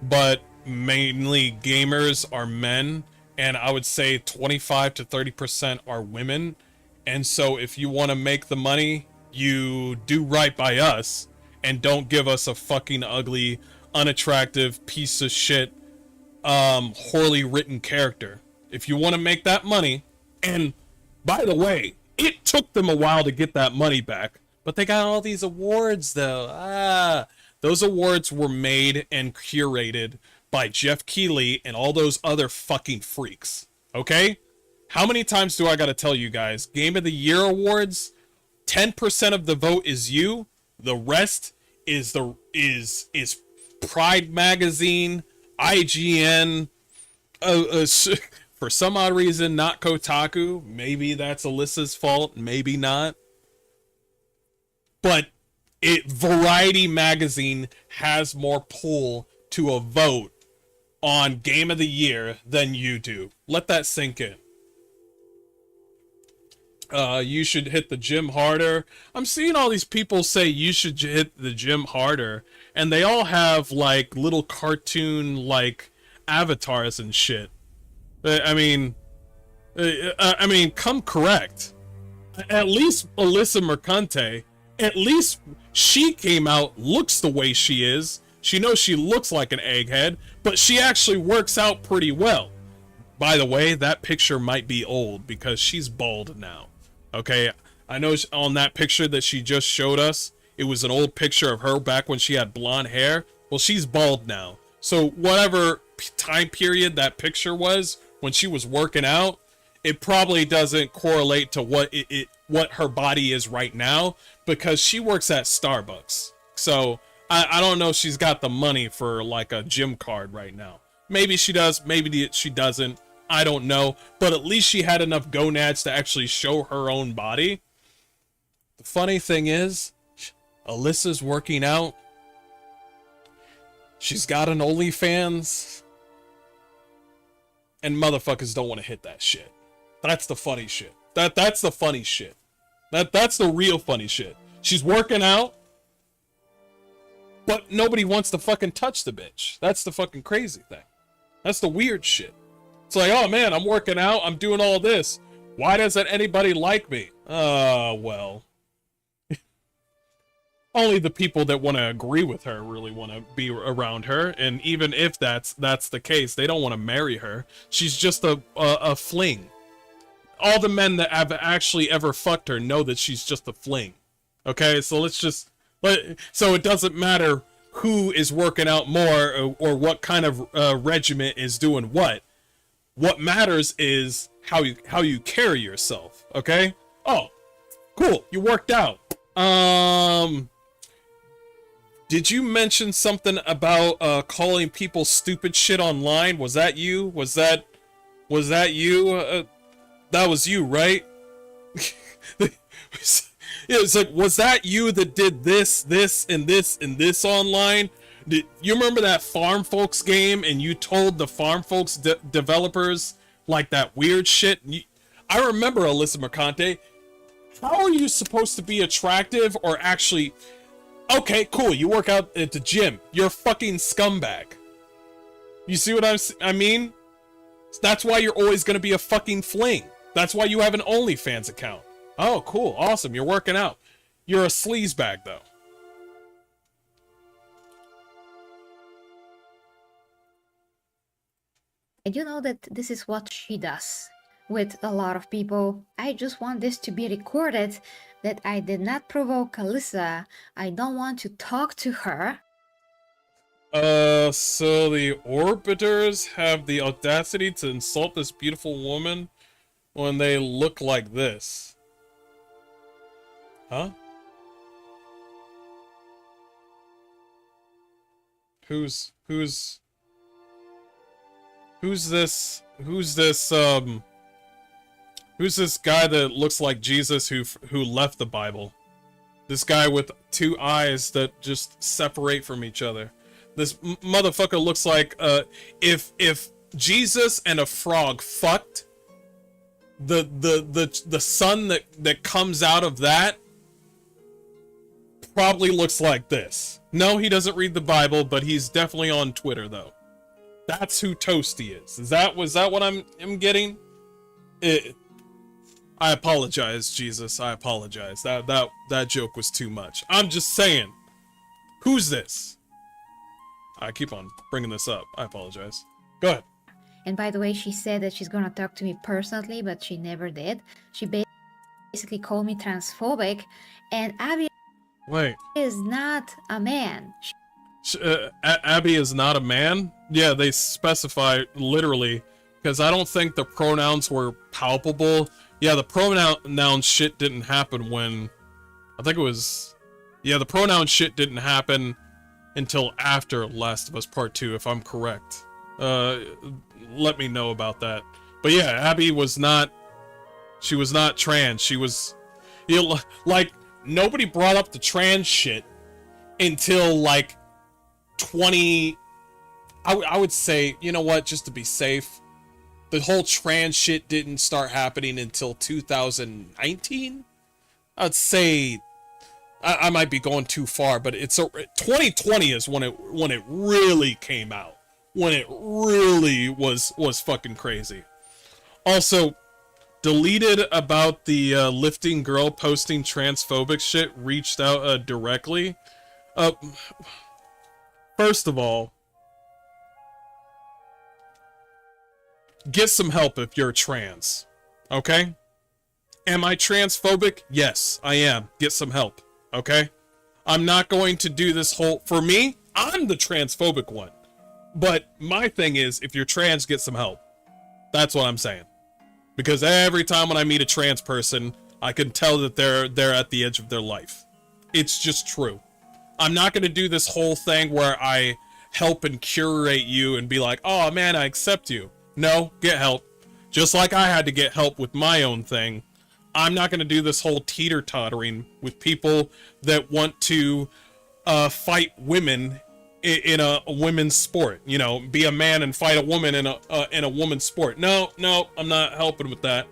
but mainly gamers are men, and I would say 25 to 30% are women. And so if you want to make the money, you do right by us and don't give us a fucking ugly, unattractive piece of shit, poorly written character. If you want to make that money, and by the way, it took them a while to get that money back, But they got all these awards, though. Those awards were made and curated by Jeff Keighley and all those other fucking freaks. Okay? How many times do I gotta tell you guys? Game of the Year awards, 10% of the vote is you. The rest is Pride Magazine, IGN, for some odd reason, not Kotaku. Maybe that's Alyssa's fault, maybe not. But Variety Magazine has more pull to a vote on Game of the Year than you do. Let that sink in. You should hit the gym harder. I'm seeing all these people say you should hit the gym harder, and they all have like little cartoon like avatars and shit. I mean, come correct. At least Alyssa Mercante, at least she came out, looks the way she is. She knows she looks like an egghead, but she actually works out pretty well. By the way, that picture might be old because she's bald now. Okay, I know on that picture that she just showed us, it was an old picture of her back when she had blonde hair. Well, she's bald now. So whatever time period that picture was when she was working out, it probably doesn't correlate to what her body is right now, because she works at Starbucks. So I don't know if she's got the money for like a gym card right now. Maybe she does, maybe she doesn't. I don't know, but at least she had enough gonads to actually show her own body. The funny thing is, Alyssa's working out. She's got an OnlyFans. And motherfuckers don't want to hit that shit. That's the funny shit. That's the funny shit. That's the real funny shit. She's working out, but nobody wants to fucking touch the bitch. That's the fucking crazy thing. That's the weird shit. It's like, oh man, I'm working out, I'm doing all this. Why doesn't anybody like me? Well. Only the people that want to agree with her really want to be around her. And even if that's the case, they don't want to marry her. She's just a fling. All the men that have actually ever fucked her know that she's just a fling. Okay, so so it doesn't matter who is working out more or what kind of regiment is doing what. What matters is how you carry yourself, okay? Oh, cool, you worked out. Did you mention something about calling people stupid shit online? Was that you? Was that you? That was you, right? It's like, was that you that did this, and this online? You remember that Farm Folks game, and you told the Farm Folks developers like that weird shit? I remember, Alyssa Mercante. How are you supposed to be attractive or actually? Okay, cool. You work out at the gym. You're a fucking scumbag. You see what I mean? That's why you're always gonna be a fucking fling. That's why you have an OnlyFans account. Oh, cool, awesome. You're working out. You're a sleazebag, though.
I do know that this is what she does with a lot of people. I just want this to be recorded that I did not provoke Alyssa. I don't want to talk to her.
So the Orbiters have the audacity to insult this beautiful woman when they look like this. Huh? Who's this guy that looks like Jesus who left the Bible? This guy with two eyes that just separate from each other. This motherfucker looks like if Jesus and a frog fucked, the son that comes out of that probably looks like this. No, he doesn't read the Bible, but he's definitely on Twitter though. That's who Toasty is. Was that what I'm getting? I apologize, Jesus. I apologize. That joke was too much. I'm just saying. Who's this? I keep on bringing this up. I apologize. Go ahead.
And by the way, she said that she's gonna talk to me personally, but she never did. She basically called me transphobic, and Abby
Wait.
Is not a man.
Abby is not a man? Yeah, they specify literally, because I don't think the pronouns were palpable. Yeah, the pronoun shit didn't happen when... I think it was... Yeah, the pronoun shit didn't happen until after Last of Us Part 2, if I'm correct. Let me know about that. But yeah, Abby was not... She was not trans. She was... You know, like, nobody brought up the trans shit until, like, 20... I would say, you know what, just to be safe, the whole trans shit didn't start happening until 2019? I'd say... I might be going too far, but it's 2020 is when it really came out. When it really was fucking crazy. Also, deleted about the lifting girl posting transphobic shit reached out directly. First of all, get some help if you're trans. Okay? Am I transphobic? Yes, I am. Get some help. Okay? I'm not going to do this whole... For me, I'm the transphobic one. But my thing is, if you're trans, get some help. That's what I'm saying. Because every time when I meet a trans person, I can tell that they're at the edge of their life. It's just true. I'm not going to do this whole thing where I help and curate you and be like, oh man, I accept you. No, get help. Just like I had to get help with my own thing. I'm not going to do this whole teeter-tottering with people that want to fight women in a women's sport. You know, be a man and fight a woman in a woman's sport. No, I'm not helping with that.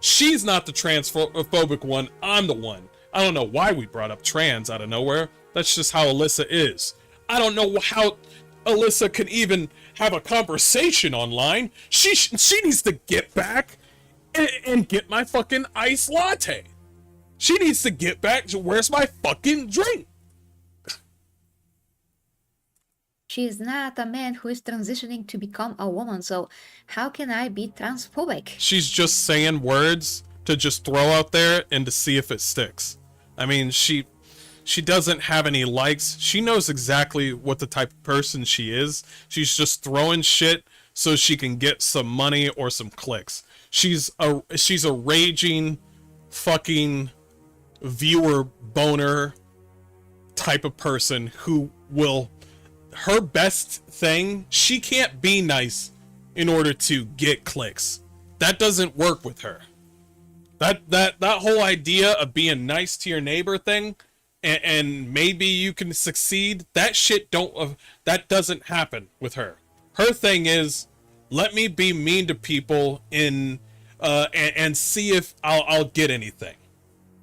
She's not the transphobic one. I'm the one. I don't know why we brought up trans out of nowhere. That's just how Alyssa is. I don't know how Alyssa can even have a conversation online. She needs to get back and get my fucking iced latte. She needs to get back to where's my fucking drink.
She is not a man who is transitioning to become a woman, so how can I be transphobic?
She's just saying words to just throw out there and to see if it sticks. I mean, she doesn't have any likes. She knows exactly what the type of person she is. She's just throwing shit so she can get some money or some clicks. She's a raging fucking viewer boner type of person who will... Her best thing, she can't be nice in order to get clicks. That doesn't work with her. That whole idea of being nice to your neighbor thing, and maybe you can succeed, that shit that doesn't happen with her. Her thing is, let me be mean to people and see if I'll get anything.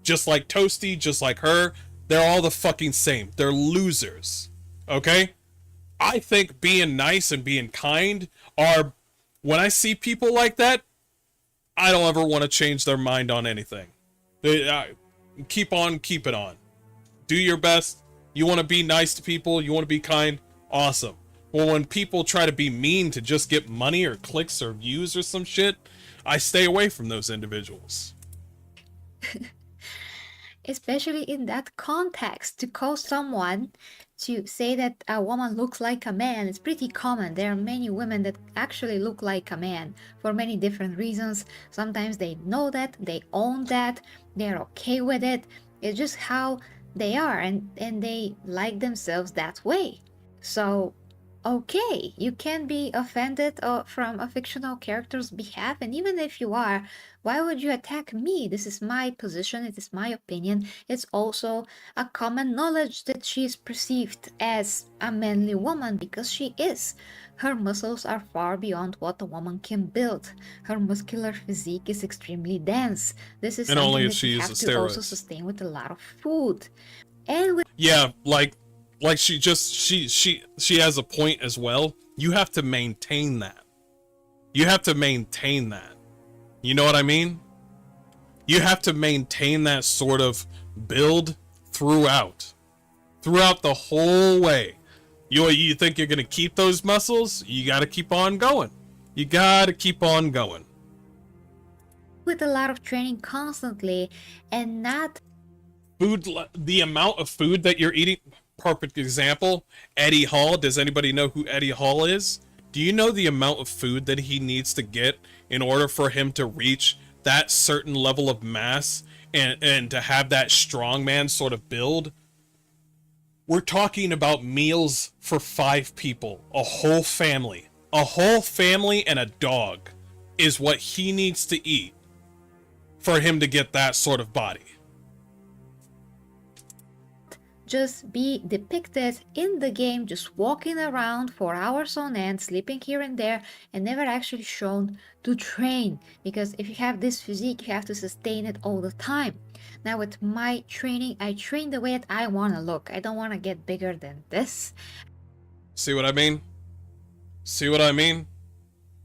Just like Toasty, just like her, they're all the fucking same. They're losers. Okay? I think being nice and being kind are... When I see people like that, I don't ever want to change their mind on anything. Keep on keeping on. Do your best. You want to be nice to people, you want to be kind, awesome. Well, when people try to be mean to just get money or clicks or views or some shit, I stay away from those individuals.
Especially in that context, to call someone to say that a woman looks like a man is pretty common. There are many women that actually look like a man for many different reasons. Sometimes they know that, they own that, they're okay with it. It's just how they are, and they like themselves that way. So, okay, you can be offended from a fictional character's behalf, and even if you are, why would you attack me? This is my position, it is my opinion. It's also a common knowledge that she is perceived as a manly woman, because she is. Her muscles are far beyond what a woman can build. Her muscular physique is extremely dense. This is something
only if
that
she
you have
uses
to also
steroids.
sustain with a lot of food. And with
Yeah, like she has a point as well. You have to maintain that. You have to maintain that. You know what I mean? You have to maintain that sort of build throughout the whole way. You think you're gonna keep those muscles? You gotta keep on going. You gotta keep on going.
with a lot of training constantly, and not
the amount of food that you're eating. Perfect example, Eddie Hall. Does anybody know who Eddie Hall is? Do you know the amount of food that he needs to get in order for him to reach that certain level of mass and to have that strongman sort of build? We're talking about meals for 5 people, a whole family and a dog is what he needs to eat for him to get that sort of body.
Just be depicted in the game, just walking around for hours on end, sleeping here and there, and never actually shown to train. Because if you have this physique, you have to sustain it all the time. Now with my training, I train the way that I want to look. I don't want to get bigger than this.
See what I mean? See what I mean?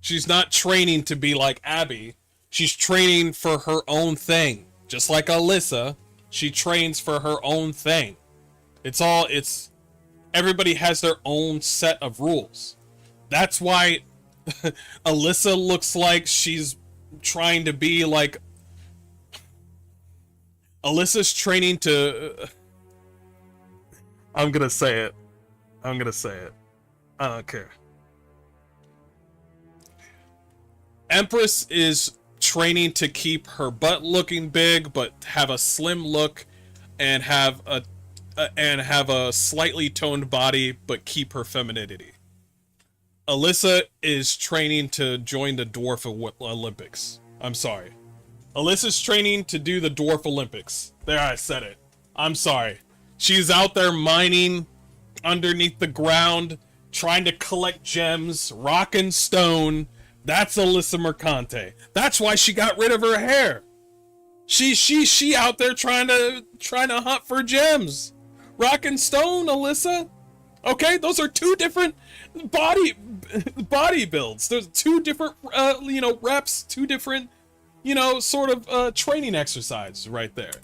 She's not training to be like Abby. She's training for her own thing. Just like Alyssa, she trains for her own thing. Everybody has their own set of rules. That's why Alyssa looks like she's trying to be like... Alyssa's training to... I'm gonna say it. I don't care. Empress is training to keep her butt looking big, but have a slim look and have a slightly toned body, but keep her femininity. Alyssa is training to join the Dwarf Olympics. I'm sorry. Alyssa's training to do the Dwarf Olympics. There, I said it. I'm sorry. She's out there mining underneath the ground, trying to collect gems, rock and stone. That's Alyssa Mercante. That's why she got rid of her hair. She out there trying to hunt for gems. Rock and stone, Alyssa. Okay, those are 2 different body builds. There's 2 different reps, 2 different sort of training exercises right there.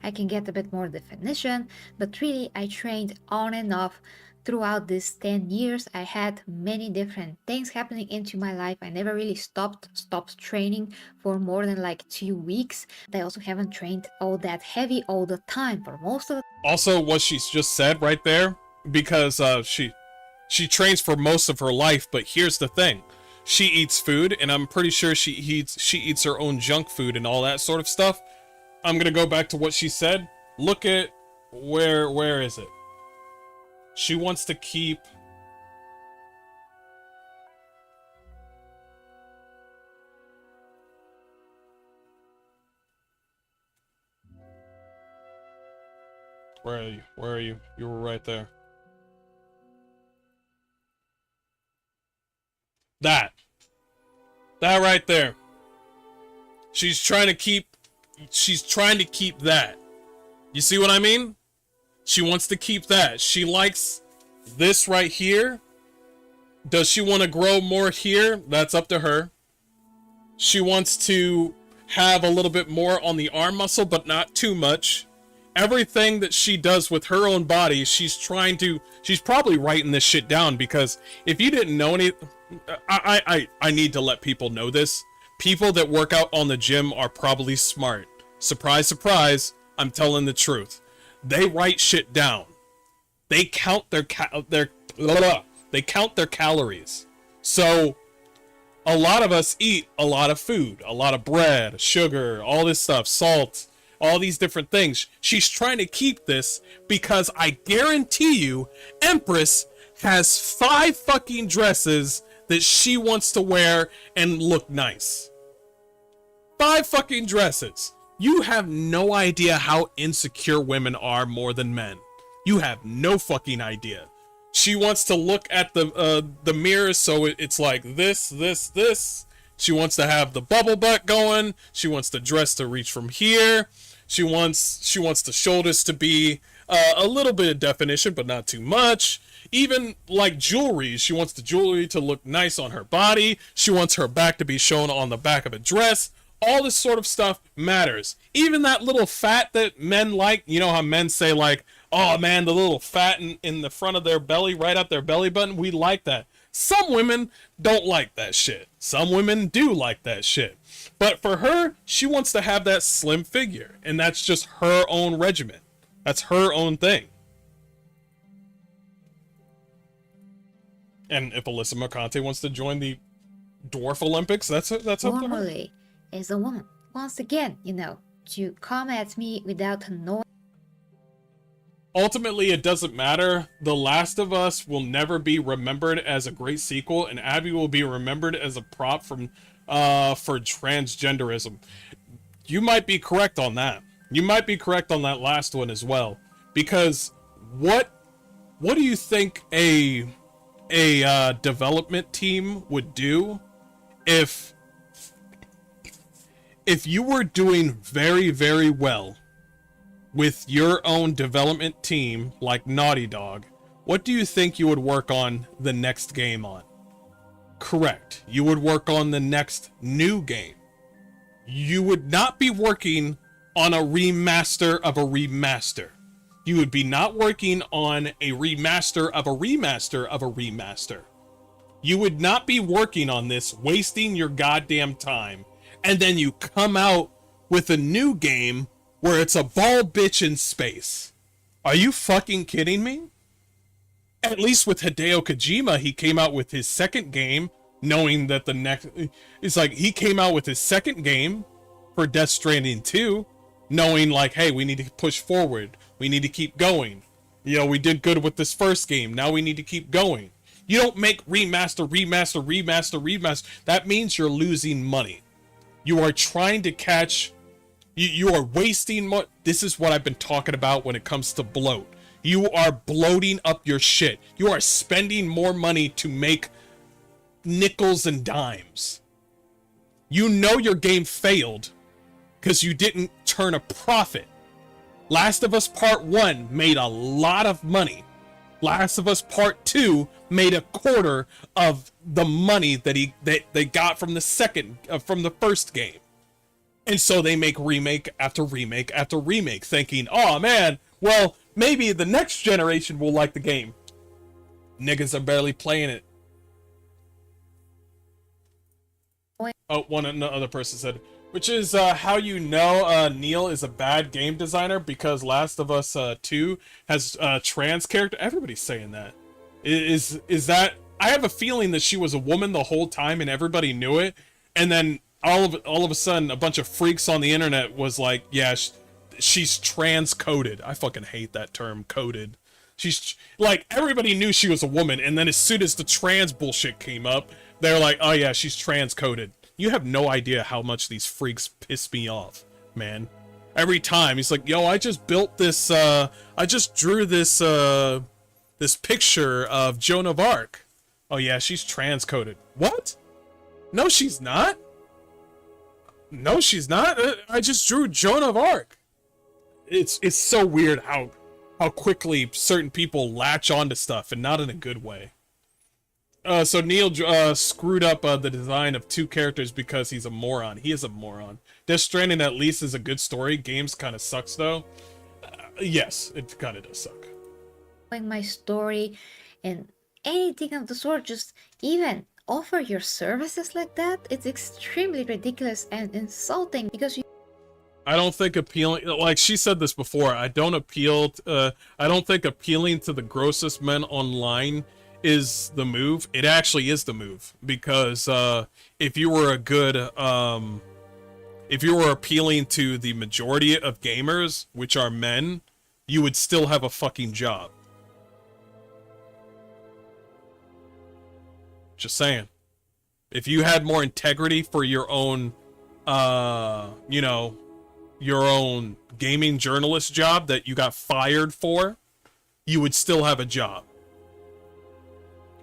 I can get a bit more definition, but really I trained on and off throughout these 10 years. I had many different things happening into my life. I never really stopped training for more than like 2 weeks. I also haven't trained all that heavy all the time for most of it.
Also, what she's just said right there, because she trains for most of her life, but here's the thing. She eats food, and I'm pretty sure she eats her own junk food and all that sort of stuff. I'm gonna go back to what she said. Look at where is it? She wants to keep... Where are you? Where are you? You were right there. That right there. She's trying to keep that. You see what I mean? She wants to keep that. She likes this right here. Does she want to grow more here? That's up to her. She wants to have a little bit more on the arm muscle, but not too much. Everything that she does with her own body, she's probably writing this shit down, because if you didn't know any, I need to let people know this. People that work out on the gym are probably smart. Surprise, surprise, I'm telling the truth. They write shit down. They count their calories. So a lot of us eat a lot of food, a lot of bread, sugar, all this stuff, salt, all these different things. She's trying to keep this because I guarantee you Empress has 5 fucking dresses that she wants to wear and look nice. 5 fucking dresses. You have no idea how insecure women are more than men. You have no fucking idea. She wants to look at the mirror so it's like this. She wants to have the bubble butt going. She wants the dress to reach from here. She wants the shoulders to be a little bit of definition, but not too much. Even like jewelry, she wants the jewelry to look nice on her body. She wants her back to be shown on the back of a dress. All this sort of stuff matters. Even that little fat that men like, you know how men say like, oh man, the little fat in the front of their belly, right up their belly button, we like that. Some women don't like that shit. Some women do like that shit. But for her, she wants to have that slim figure, and that's just her own regimen. That's her own thing. And if Alyssa Mercante wants to join the Dwarf Olympics, that's up to her.
Normally, as a woman, once again, you know, to come at me without knowing.
Ultimately, it doesn't matter. The Last of Us will never be remembered as a great sequel, and Abby will be remembered as a prop from for transgenderism. You might be correct on that. You might be correct on that last one as well. Because what do you think a development team would do if you were doing very, very well with your own development team like Naughty Dog? What do you think you would work on the next game on? Correct. You would work on the next new game. You would not be working on a remaster of a remaster. You would be not working on a remaster of a remaster of a remaster. You would not be working on this, wasting your goddamn time, and then you come out with a new game where it's a ball bitch in space. Are you fucking kidding me? At least with Hideo Kojima, he came out with his second game knowing that the next... It's like, he came out with his second game for Death Stranding 2, knowing like, hey, we need to push forward. We need to keep going. You know, we did good with this first game. Now we need to keep going. You don't make remaster. That means you're losing money. You are trying to catch... You are wasting money. This is what I've been talking about when it comes to bloat. You are bloating up your shit. You are spending more money to make nickels and dimes. You know your game failed because you didn't turn a profit. Last of Us Part 1 made a lot of money. Last of Us Part 2 made a quarter of the money that they got from the first game. And so they make remake after remake after remake, thinking, oh man, well, maybe the next generation will like the game. Niggas are barely playing it. Oh, another person said, which is how you know Neil is a bad game designer, because Last of Us 2 has a trans character. Everybody's saying that. Is that... I have a feeling that she was a woman the whole time and everybody knew it, and then all of a sudden a bunch of freaks on the internet was like, yeah, she's trans-coded. I fucking hate that term, coded. She's like, everybody knew she was a woman, and then as soon as the trans bullshit came up, they're like, oh yeah, she's trans-coded. You have no idea how much these freaks piss me off, man. Every time he's like, yo, I just built this I just drew this this picture of Joan of Arc. Oh yeah, she's trans-coded. What? No, she's not. No, she's not. I just drew Joan of Arc. It's so weird how quickly certain people latch onto stuff, and not in a good way. So Neil screwed up the design of 2 characters because he's a moron. He is a moron. Death Stranding at least is a good story. Games kind of sucks though. Yes, it kind of does suck.
My story and anything of the sort, just even offer your services like that, it's extremely ridiculous and insulting, because
I don't think appealing, like she said this before, I don't think appealing to the grossest men online is the move. It actually is the move, because if you were a good if you were appealing to the majority of gamers, which are men, you would still have a fucking job. Just saying. If you had more integrity for your own, you know, your own gaming journalist job that you got fired for, you would still have a job.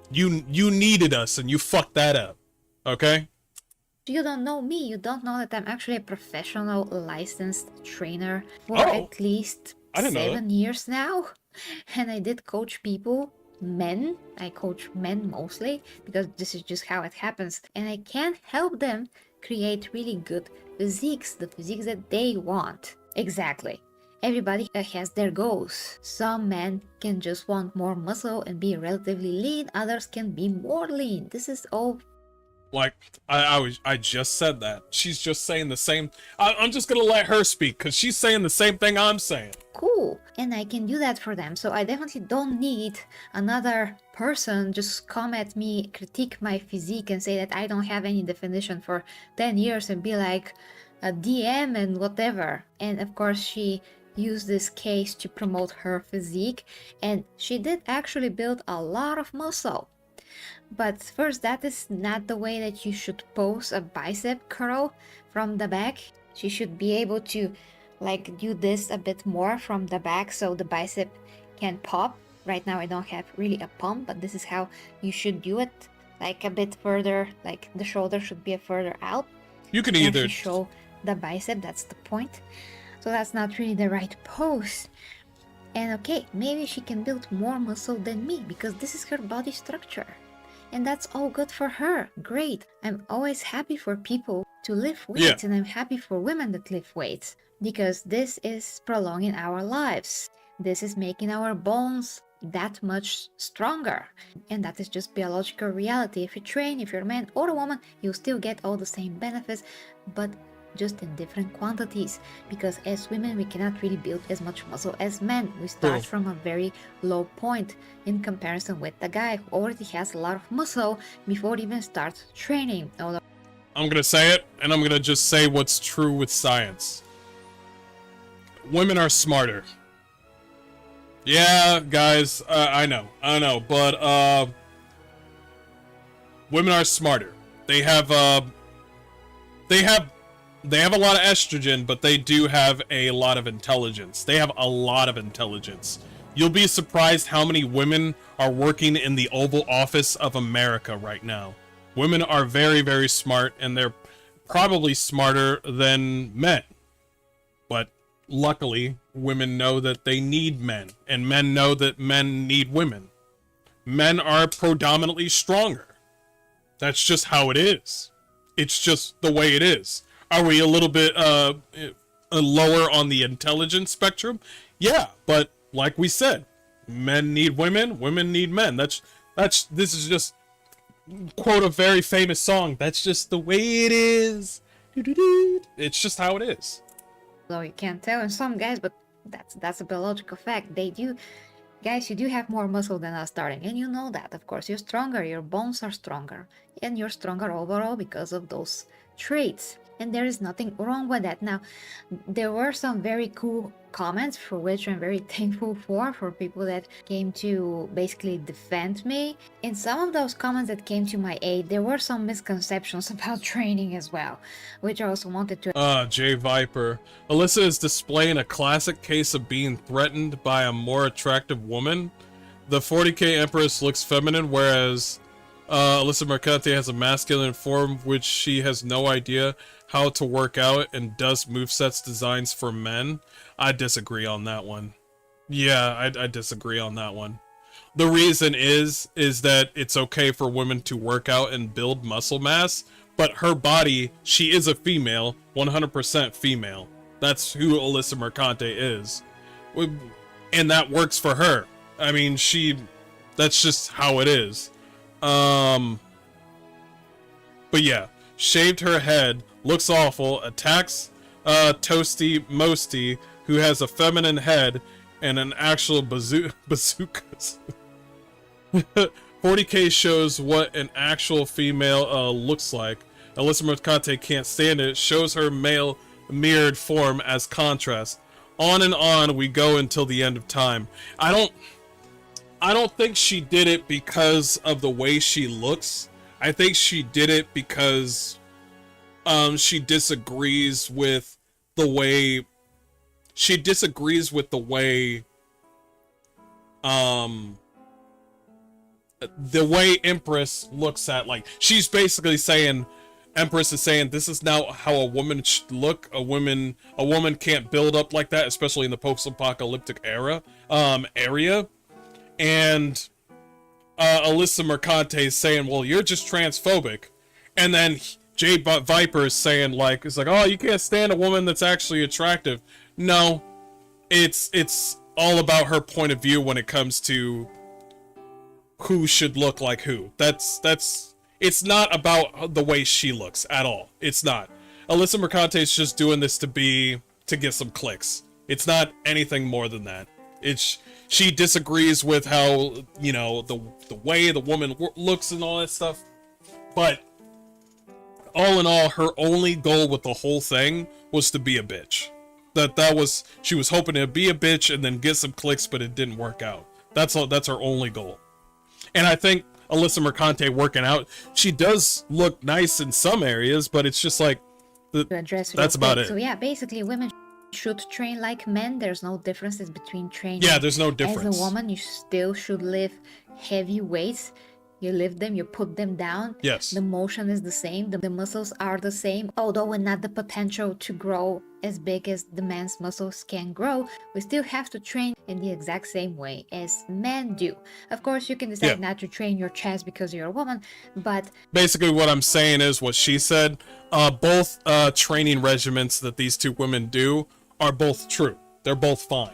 You needed us and you fucked that up. Okay?
you don't know me, you don't know that I'm actually a professional licensed trainer for
Oh,
at least
I didn't know that.
7 years now. And I did coach people, men. I coach men mostly, because this is just how it happens. And I can help them create really good physiques, the physiques that they want. Exactly. Everybody has their goals. Some men can just want more muscle and be relatively lean, others can be more lean. This is all.
Like, I just said that. She's just saying the same. I'm just gonna let her speak, because she's saying the same thing I'm saying.
cool, and I can do that for them. So I definitely don't need another person just come at me, critique my physique and say that I don't have any definition for 10 years and be like a DM and whatever. And of course she used this case to promote her physique, and she did actually build a lot of muscle. But first, that is not the way that you should pose a bicep curl from the back. She should be able to like do this a bit more from the back so the bicep can pop. Right now I don't have really a pump, but this is how you should do it, like a bit further, like the shoulder should be further out.
You can either
show the bicep, that's the point. So that's not really the right pose. And okay, maybe she can build more muscle than me because this is her body structure. And that's all good for her. Great. I'm always happy for people to lift weights, and I'm happy for women that lift weights because this is prolonging our lives. This is making our bones that much stronger. And that is just biological reality. If you train, if you're a man or a woman, you'll still get all the same benefits, but just in different quantities, because as women we cannot really build as much muscle as men. We start from a very low point in comparison with the guy who already has a lot of muscle before he even starts training. Although
I'm gonna say it, and I'm gonna just say what's true with science. Women are smarter. Yeah, guys, I know, but women are smarter. They have a lot of estrogen, but they do have a lot of intelligence. They have a lot of intelligence. You'll be surprised how many women are working in the Oval Office of America right now. Women are very, very smart, and they're probably smarter than men. But luckily, women know that they need men, and men know that men need women. Men are predominantly stronger. That's just how it is. It's just the way it is. Are we a little bit lower on the intelligence spectrum? Yeah, but like we said, men need women, women need men. This is just quote a very famous song. That's just the way it is. It's just how it is.
Though you can't tell in some guys, but that's a biological fact. They do, guys, you do have more muscle than us starting, and you know that. Of course, you're stronger, your bones are stronger, and you're stronger overall because of those traits. And there is nothing wrong with that. Now, there were some very cool comments for which I'm very thankful for people that came to basically defend me. In some of those comments that came to my aid, there were some misconceptions about training as well, which I also wanted to...
J Viper. Alyssa is displaying a classic case of being threatened by a more attractive woman. The 40k Empress looks feminine, whereas Alyssa Mercante has a masculine form which she has no idea how to work out and does movesets designs for men. I disagree on that one. Yeah, I disagree on that one. The reason is that it's okay for women to work out and build muscle mass, but her body, she is a female, 100% female. That's who Alyssa Mercante is. And that works for her. I mean, that's just how it is. But yeah, shaved her head, looks awful, attacks Toasty Mosty, who has a feminine head and an actual bazookas. 40k shows what an actual female looks like. Alyssa Mercante can't stand it. Shows her male mirrored form as contrast. On and on we go until the end of time. I don't think she did it because of the way she looks. I think she did it because she disagrees with the way Empress looks at, like, she's basically saying, Empress is saying this is now how a woman should look. A woman can't build up like that, especially in the post-apocalyptic area. And Alyssa Mercante is saying, well, you're just transphobic. And then J Viper is saying, like, it's like, oh, you can't stand a woman that's actually attractive. No, it's all about her point of view when it comes to who should look like who. It's not about the way she looks at all. It's not. Alyssa Mercante is just doing this to get some clicks. It's not anything more than that. It's she disagrees with how, you know, the way the woman looks and all that stuff. But all in all, her only goal with the whole thing was to be a bitch. That was, she was hoping to be a bitch and then get some clicks, but it didn't work out. That's her only goal. And I think Alyssa Mercante working out, she does look nice in some areas, but it's just like that's about it.
So yeah, basically women should train like men. There's no differences between training.
Yeah, there's no difference.
As a woman, you still should lift heavy weights. You lift them, you put them down.
Yes.
The motion is the same, the muscles are the same. Although with not the potential to grow as big as the man's muscles can grow, we still have to train in the exact same way as men do. Of course, you can decide not to train your chest because you're a woman, but...
Basically what I'm saying is what she said. Both training regimens that these two women do are both true. They're both fine.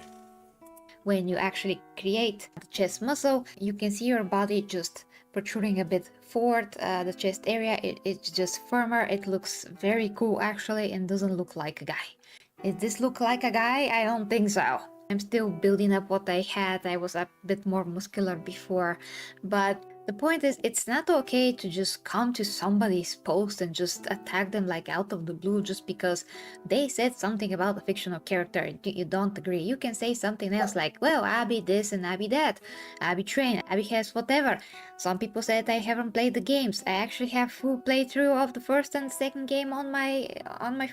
When you actually create the chest muscle, you can see your body just protruding a bit forward, the chest area, it's just firmer. It looks very cool actually and doesn't look like a guy. Does this look like a guy? I don't think so. I'm still building up what I had. I was a bit more muscular before, but the point is, it's not okay to just come to somebody's post and just attack them like out of the blue just because they said something about a fictional character and you don't agree. You can say something else like, well, Abby this and Abby that, Abby train, Abby has whatever. Some people said I haven't played the games. I actually have full playthrough of the first and second game on my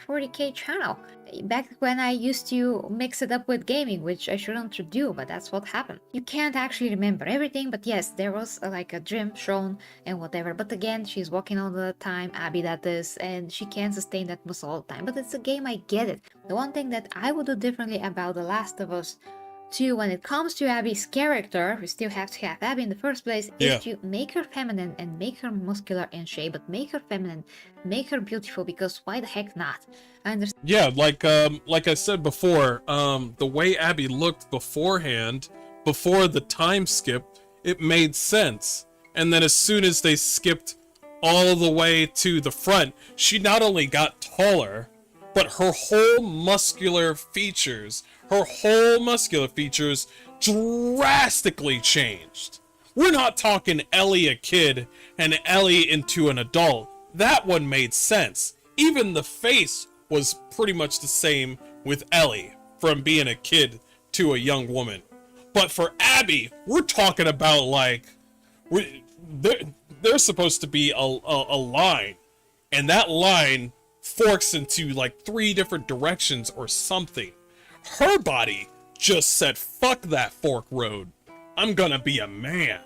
40k channel. Back when I used to mix it up with gaming, which I shouldn't do, but that's what happened. You can't actually remember everything, but yes, there was like a dream shown and whatever. But again, she's walking all the time, Abby that is, and she can't sustain that muscle all the time. But it's a game, I get it. The one thing that I would do differently about The Last of Us 2 when it comes to Abby's character, we still have to have Abby in the first place, is to make her feminine and make her muscular in shape, but make her feminine, make her beautiful, because why the heck not? I understand.
Yeah, like I said before, the way Abby looked beforehand, before the time skip, it made sense. And then as soon as they skipped all the way to the front, she not only got taller, but her whole muscular features drastically changed. We're not talking Ellie a kid and Ellie into an adult. That one made sense. Even the face was pretty much the same with Ellie, from being a kid to a young woman. But for Abby, we're talking about like, there's supposed to be a line, and that line forks into like 3 different directions or something. Her body just said, fuck that fork road. I'm gonna be a man.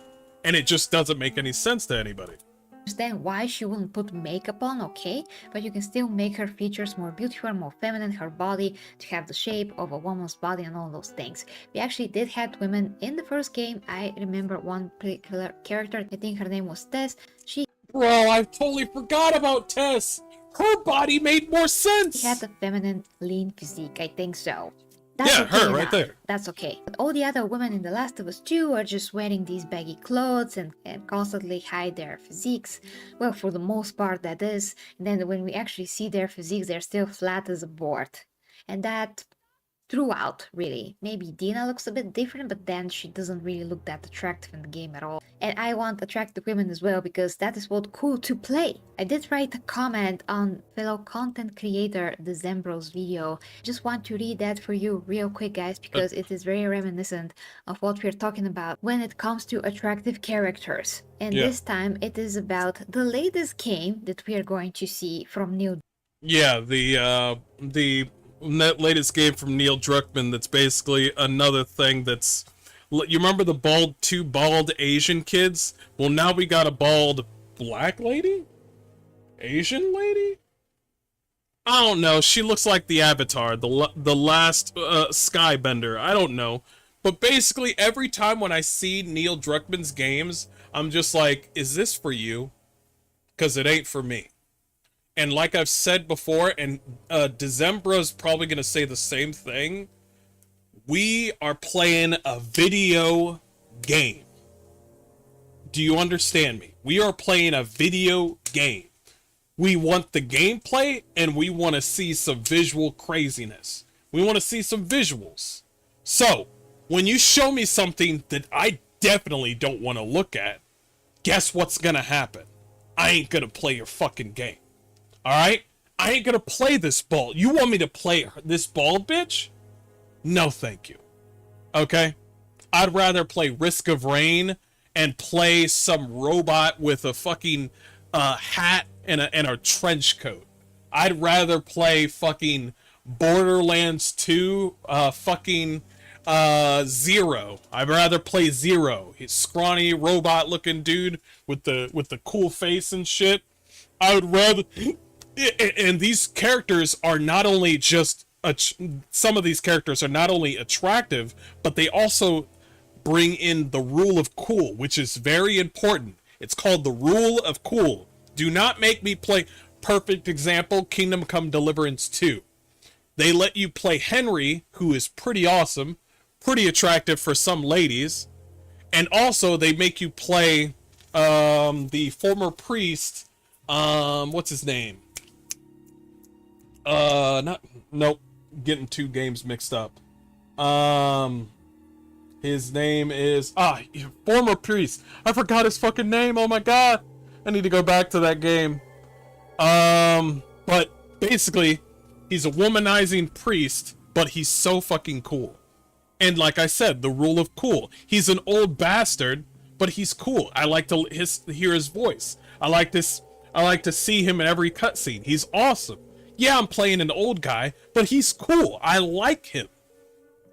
And it just doesn't make any sense to anybody.
Understand why she wouldn't put makeup on, okay? But you can still make her features more beautiful, more feminine, her body to have the shape of a woman's body and all those things. We actually did have women in the first game. I remember one particular character, I think her name was Tess.
Bro, I totally forgot about Tess. Her body made more sense.
She had a feminine, lean physique, I think so. That's
yeah,
okay
her
enough.
right there.
That's okay. But all the other women in The Last of Us 2 are just wearing these baggy clothes and constantly hide their physiques. Well, for the most part that is. And then when we actually see their physiques, they're still flat as a board. And that throughout, really. Maybe Dina looks a bit different, but then she doesn't really look that attractive in the game at all. And I want attractive women as well, because that is what cool to play. I did write a comment on fellow content creator Decembro's video. Just want to read that for you real quick, guys, because it is very reminiscent of what we're talking about when it comes to attractive characters. And this time it is about the latest game that we are going to see from Neil.
Yeah, the latest game from Neil Druckmann that's basically another thing that's... You remember the two bald Asian kids? Well, now we got a bald black lady? Asian lady? I don't know. She looks like the Avatar, the last Skybender. I don't know. But basically, every time when I see Neil Druckmann's games, I'm just like, is this for you? Because it ain't for me. And like I've said before, and Decembro's probably going to say the same thing, we are playing a video game. Do you understand me? We are playing a video game. We want the gameplay, and we want to see some visual craziness. We want to see some visuals. So, when you show me something that I definitely don't want to look at, guess what's gonna happen? I ain't gonna play your fucking game. Alright? I ain't gonna play this ball. You want me to play this bald bitch? No, thank you. Okay? I'd rather play Risk of Rain and play some robot with a fucking hat and a trench coat. I'd rather play fucking Borderlands 2 fucking Zero. I'd rather play Zero. He's scrawny robot looking dude with the cool face and shit. I would rather, and these characters are not only just some of these characters are not only attractive, but they also bring in the rule of cool, which is very important. It's called the rule of cool. Do not make me play. Perfect example, Kingdom Come Deliverance 2. They let you play Henry, who is pretty awesome, pretty attractive for some ladies, and also they make you play the former priest, what's his name? Nope, getting two games mixed up. His name is former priest. I forgot his fucking name. Oh my god, I need to go back to that game. But basically, he's a womanizing priest, but he's so fucking cool. And like I said, the rule of cool. He's an old bastard, but he's cool. I like to hear his voice. I like to see him in every cutscene. He's awesome. Yeah, I'm playing an old guy, but he's cool. I like him.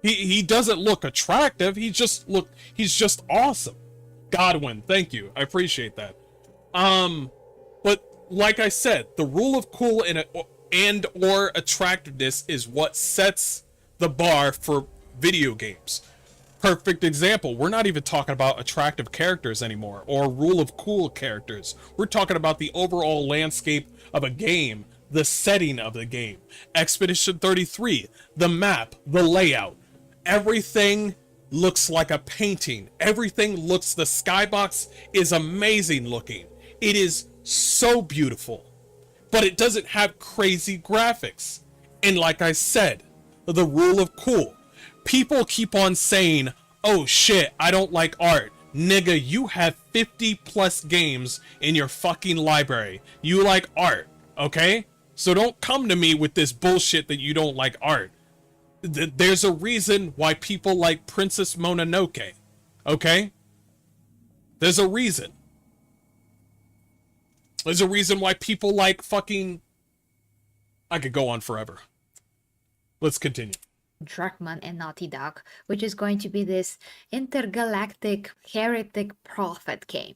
He doesn't look attractive. He's just awesome. Godwin, thank you. I appreciate that. But like I said, the rule of cool and or attractiveness is what sets the bar for video games. Perfect example. We're not even talking about attractive characters anymore or rule of cool characters. We're talking about the overall landscape of a game, the setting of the game. Expedition 33, the map, the layout. Everything looks like a painting. Everything looks, the skybox is amazing looking. It is so beautiful, but it doesn't have crazy graphics. And like I said, the rule of cool. People keep on saying, oh shit, I don't like art. Nigga, you have 50 plus games in your fucking library. You like art, okay? So don't come to me with this bullshit that you don't like art. There's a reason why people like Princess Mononoke, okay? There's a reason. There's a reason why people like fucking... I could go on forever. Let's continue.
Druckmann and Naughty Dog, which is going to be this intergalactic heretic prophet game.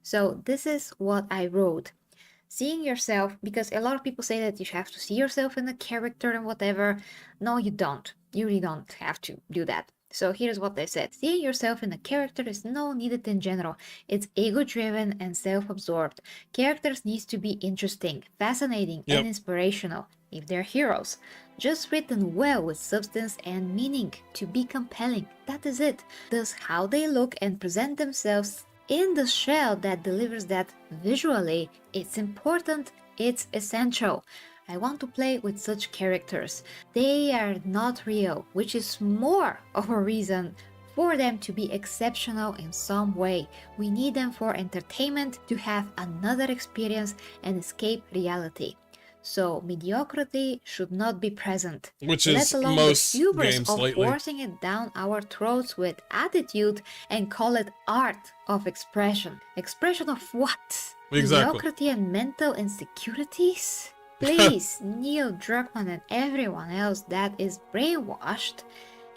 So this is what I wrote. Seeing yourself, because a lot of people say that you have to see yourself in the character and whatever. No, you don't. You really don't have to do that. So here's what they said. Seeing yourself in a character is no needed in general. It's ego-driven and self-absorbed. Characters need to be interesting, fascinating, and inspirational, if they're heroes. Just written well with substance and meaning to be compelling. That is it. Thus how they look and present themselves in the shell that delivers that visually, it's important, it's essential. I want to play with such characters. They are not real, which is more of a reason for them to be exceptional in some way. We need them for entertainment, to have another experience and escape reality. So mediocrity should not be present.
Which is most games
of
lately.
Forcing it down our throats with attitude and call it art of expression. Expression of what?
Exactly.
Mediocrity and mental insecurities? Please, Neil Druckmann and everyone else that is brainwashed,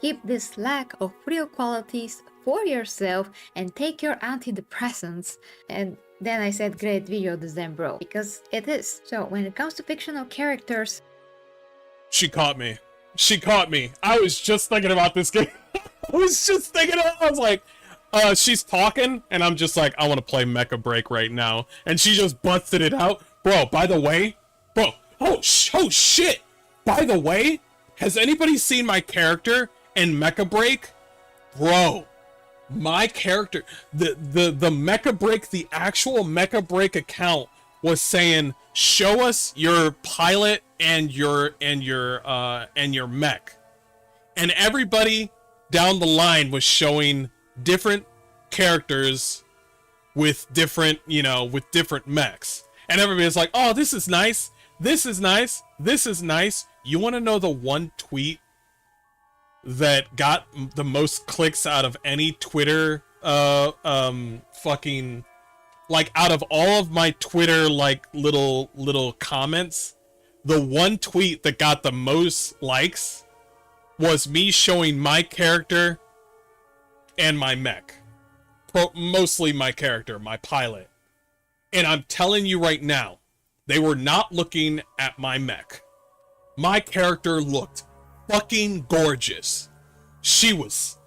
keep this lack of real qualities for yourself and take your antidepressants. And then I said, great video design, bro, because it is. So when it comes to fictional characters...
She caught me. She caught me. I was just thinking about this game. I was like, she's talking, and I'm just like, I want to play Mecha Break right now. And she just busted it out. Bro, by the way, oh shit! By the way, has anybody seen my character in Mecha Break? Bro, my character, the Mecha Break, the actual Mecha Break account was saying, show us your pilot and your mech. And everybody down the line was showing different characters with different, with different mechs. And everybody's like, oh, this is nice. This is nice. This is nice. You want to know the one tweet that got the most clicks out of any Twitter, fucking, like, out of all of my Twitter, like, little comments? The one tweet that got the most likes was me showing my character and my mech. Mostly my character, my pilot. And I'm telling you right now, they were not looking at my mech. My character looked fucking gorgeous. She was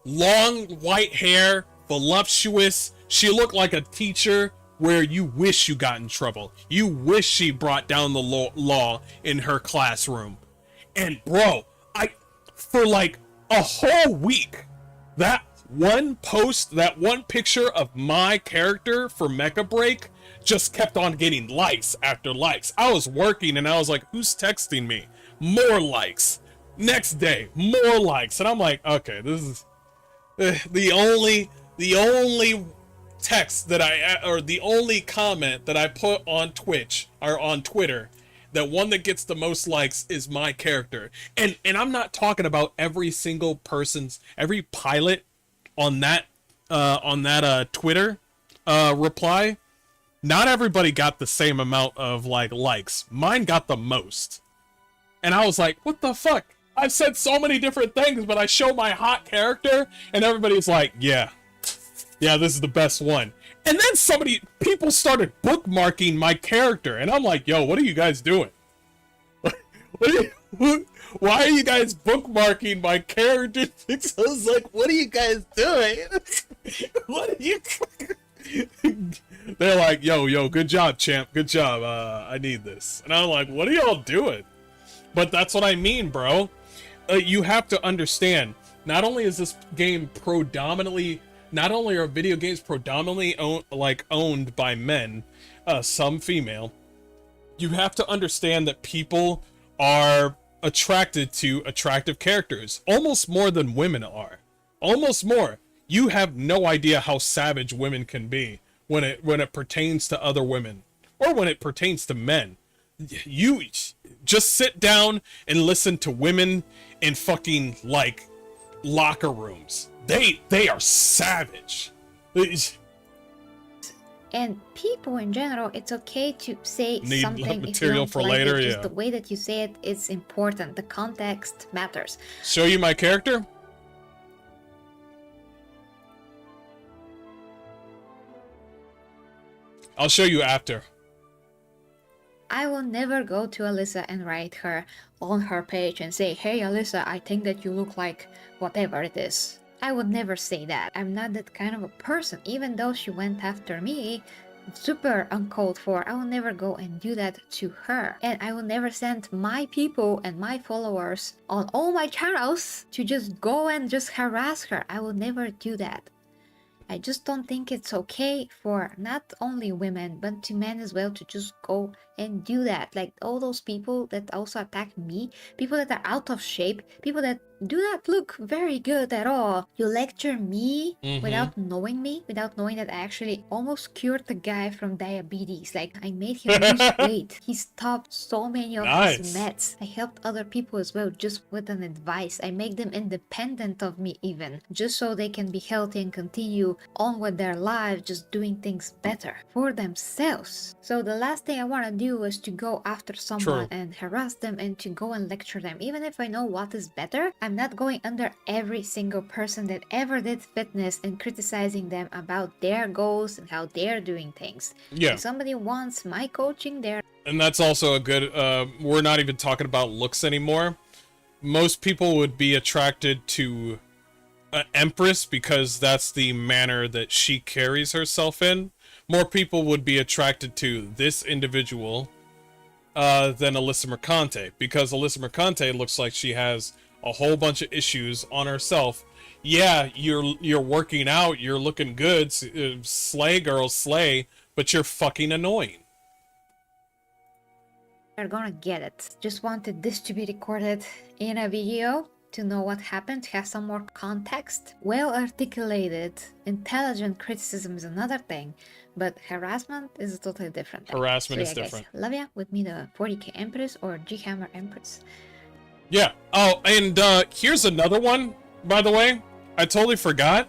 long white hair, voluptuous. She looked like a teacher where you wish you got in trouble. You wish she brought down the law in her classroom. And bro, for like a whole week, that one post, that one picture of my character for Mecha Break just kept on getting likes after likes. I was working and I was like, who's texting me? More likes. Next day, more likes. And I'm like, okay, this is the only text that or the only comment that I put on Twitch or on Twitter, that one that gets the most likes is my character. And I'm not talking about every single person's, every pilot on that Twitter reply. Not everybody got the same amount of likes. Mine got the most. And I was like, what the fuck? I've said so many different things, but I show my hot character and everybody's like, yeah, this is the best one. And then people started bookmarking my character, and I'm like, yo, what are you guys doing? Why are you guys bookmarking my character? I was like, what are you guys doing? What are you... They're like, yo, good job, champ. Good job. I need this. And I'm like, what are y'all doing? But that's what I mean, bro. You have to understand, not only is this game not only are video games predominantly owned by men, some female, you have to understand that people are attracted to attractive characters, almost more than women are. Almost more. You have no idea how savage women can be when it pertains to other women, or when it pertains to men. You just sit down and listen to women in fucking locker rooms. They are savage.
And people in general, it's okay to say
Need
something
material
if you don't
for
like
later,
it. Just
yeah.
the way that you say it is important. The context matters.
Show you my character? I'll show you after.
I will never go to Alyssa and write her on her page and say, hey Alyssa, I think that you look like whatever it is. I would never say that. I'm not that kind of a person. Even though she went after me, super uncalled for, I will never go and do that to her. And I will never send my people and my followers on all my channels to just go and just harass her. I will never do that. I just don't think it's okay for not only women but to men as well to just go and do that. Like all those people that also attack me, people that are out of shape, people that do not look very good at all. You lecture me without knowing me, without knowing that I actually almost cured the guy from diabetes. Like I made him lose weight. He stopped so many of his meds. I helped other people as well just with an advice. I make them independent of me even, just so they can be healthy and continue on with their lives, just doing things better for themselves. So the last thing I want to do is to go after someone and harass them and to go and lecture them. Even if I know what is better, I'm not going under every single person that ever did fitness and criticizing them about their goals and how they're doing things.
Yeah.
If somebody wants my coaching there.
And that's also a good, we're not even talking about looks anymore. Most people would be attracted to Empress because that's the manner that she carries herself in. More people would be attracted to this individual than Alyssa Mercante, because Alyssa Mercante looks like she has a whole bunch of issues on herself. Yeah, you're working out, you're looking good, slay girl, slay, but you're fucking annoying.
You're gonna get it. Just wanted this to be recorded in a video to know what happened, to have some more context. Well articulated, intelligent criticism is another thing, but harassment is a totally different thing.
Harassment
so
is
yeah,
different.
Guys, love ya. With me, the 40k Empress or G-Hammer Empress.
Yeah. Oh, and here's another one, by the way. I totally forgot.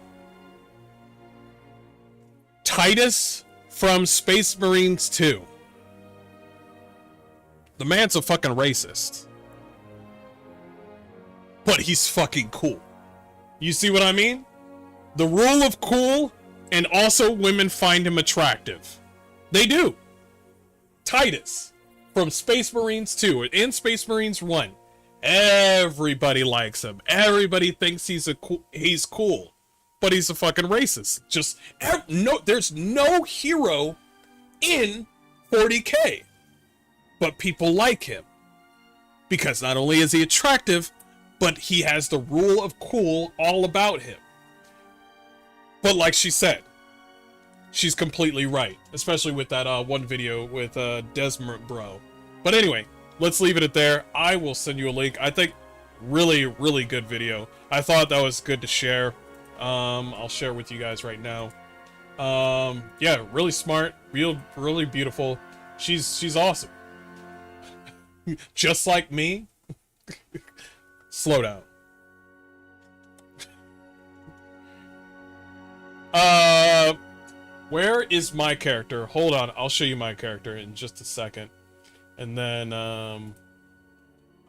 Titus from Space Marines 2. The man's a fucking racist. But he's fucking cool. You see what I mean? The rule of cool, and also women find him attractive. They do. Titus from Space Marines 2 and Space Marines 1. Everybody likes him. Everybody thinks he's cool. But he's a fucking racist. Just no, there's no hero in 40k. But people like him. Because not only is he attractive, but he has the rule of cool all about him. But like she said, she's completely right. Especially with that one video with Desmond Bro. But anyway, let's leave it at there. I will send you a link. I think really, really good video. I thought that was good to share. I'll share with you guys right now. Yeah, really smart, really beautiful. She's awesome. Just like me. Slow down. Where is my character? Hold on, I'll show you my character in just a second. And then,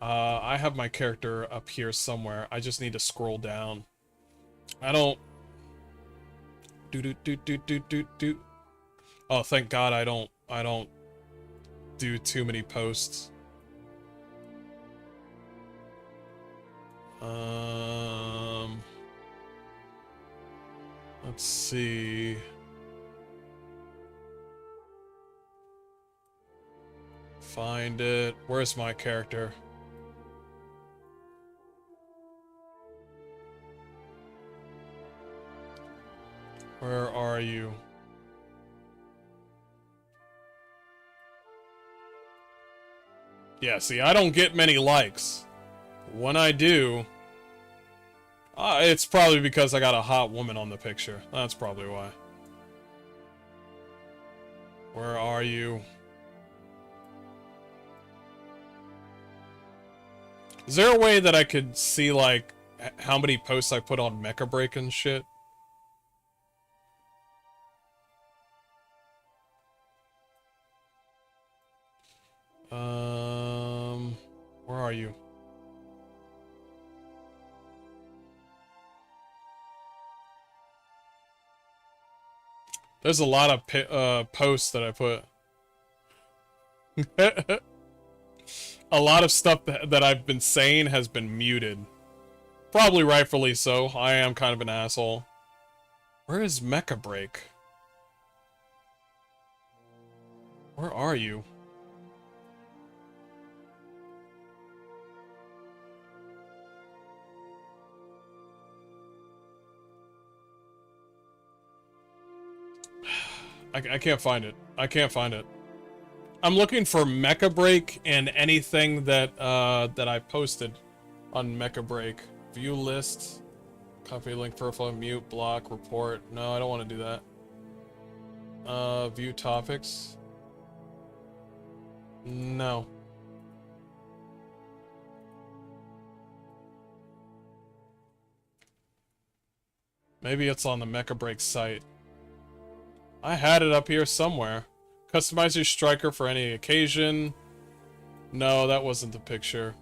I have my character up here somewhere. I just need to scroll down. I don't... Do. Oh, thank God I don't do too many posts. Let's see. Find it. Where's my character? Where are you? Yeah, see, I don't get many likes. When I do, it's probably because I got a hot woman on the picture. That's probably why. Where are you? Is there a way that I could see, like, how many posts I put on Mecha Break and shit? Where are you? There's a lot of posts that I put. A lot of stuff that I've been saying has been muted. Probably rightfully so. I am kind of an asshole. Where is Mecha Break? Where are you? I can't find it. I can't find it. I'm looking for Mecha Break and anything that that I posted on Mecha Break. View list, copy link profile, mute, block, report. No, I don't want to do that. View topics. No. Maybe it's on the Mecha Break site. I had it up here somewhere. Customize your striker for any occasion. No, that wasn't the picture.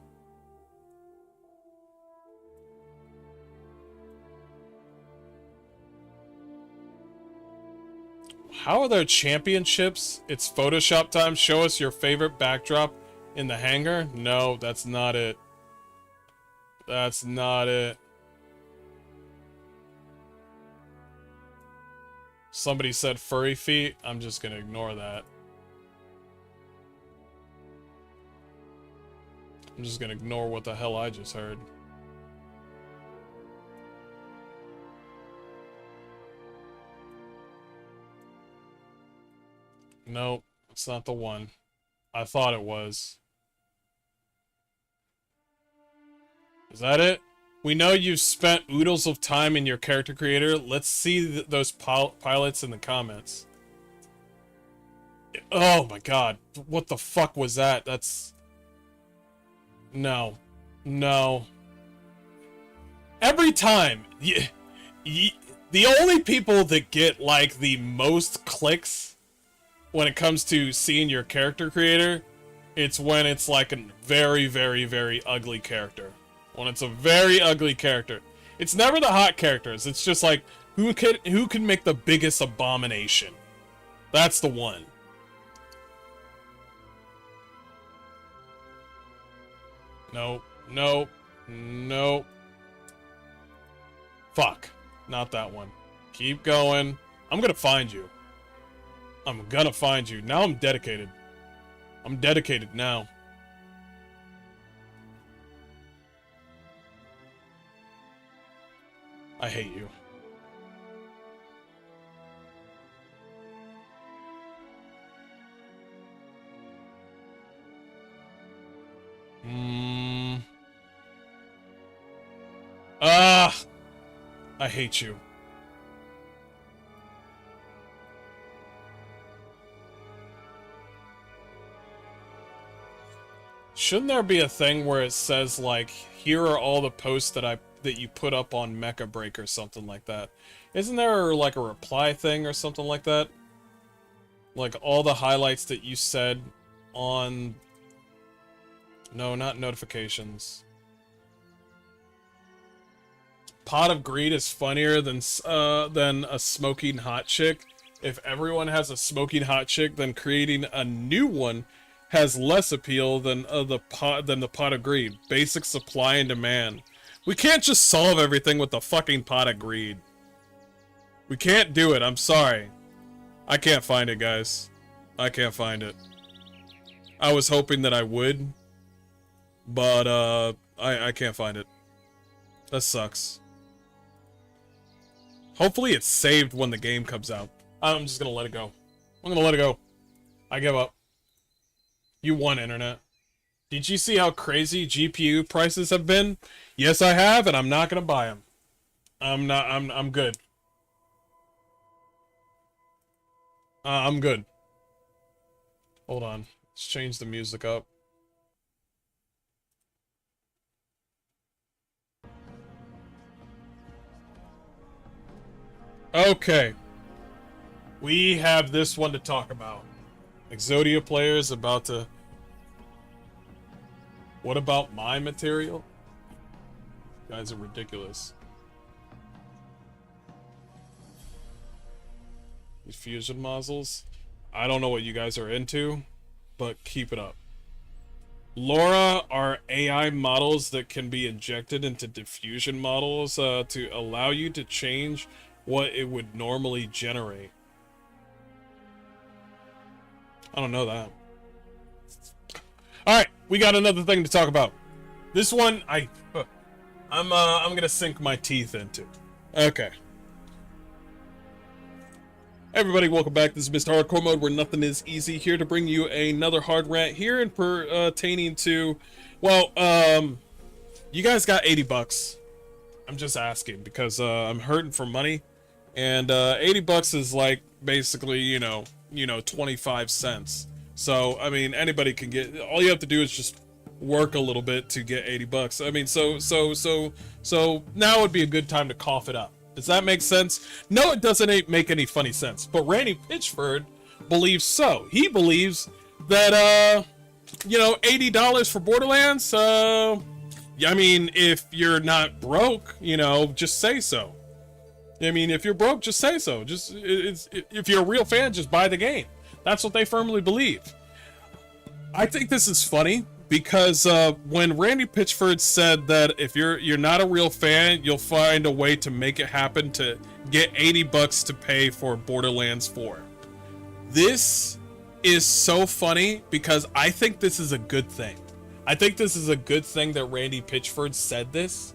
How are there championships? It's Photoshop time. Show us your favorite backdrop in the hangar. No, that's not it. That's not it. Somebody said furry feet. I'm just gonna ignore that. I'm just gonna ignore what the hell I just heard. Nope, it's not the one. I thought it was. Is that it? We know you've spent oodles of time in your character creator. Let's see those pilots in the comments. Oh my god. What the fuck was that? That's... No. No. Every time, the only people that get, like, the most clicks when it comes to seeing your character creator, it's when it's, like, a very, very, very ugly character. When it's a very ugly character. It's never the hot characters. It's just, like, who can make the biggest abomination? That's the one. No, no, no. Fuck. Not that one. Keep going. I'm gonna find you. I'm gonna find you. Now I'm dedicated. I'm dedicated now. I hate you. I hate you. Shouldn't there be a thing where it says, like, here are all the posts that you put up on Mecha Break or something like that? Isn't there, like, a reply thing or something like that? Like, all the highlights that you said on... No, not notifications. Pot of Greed is funnier than a smoking hot chick. If everyone has a smoking hot chick, then creating a new one has less appeal than the Pot of Greed. Basic supply and demand. We can't just solve everything with the fucking Pot of Greed. We can't do it. I'm sorry. I can't find it, guys. I can't find it. I was hoping that I would, but I can't find it. That sucks. Hopefully it's saved when the game comes out. I'm just gonna let it go. I'm gonna let it go. I give up. You won, internet. Did you see how crazy GPU prices have been? Yes, I have, and I'm not gonna buy them. I'm good. I'm good. Hold on. Let's change the music up. Okay. We have this one to talk about. Exodia players about to... What about my material? You guys are ridiculous. These fusion muzzles. I don't know what you guys are into, but keep it up. LoRa are AI models that can be injected into diffusion models to allow you to change what it would normally generate. I don't know that. Alright, we got another thing to talk about. This one, I'm gonna sink my teeth into. Okay. Hey everybody, welcome back. This is Mr. Hardcore Mode, where nothing is easy. Here to bring you another hard rant here and pertaining to, well, you guys got 80 bucks. I'm just asking because I'm hurting for money. And 80 bucks is like basically, you know, 25 cents. So, I mean, anybody can get, all you have to do is just work a little bit to get 80 bucks. I mean, so now would be a good time to cough it up. Does that make sense? No, it doesn't make any funny sense. But Randy Pitchford believes so. He believes that, you know, $80 for Borderlands, I mean, if you're not broke, you know, just say so. I mean, if you're broke, just say so. If you're a real fan, just buy the game. That's what they firmly believe. I think this is funny because when Randy Pitchford said that if you're not a real fan, you'll find a way to make it happen to get 80 bucks to pay for Borderlands 4. This is so funny because I think this is a good thing. I think this is a good thing that Randy Pitchford said this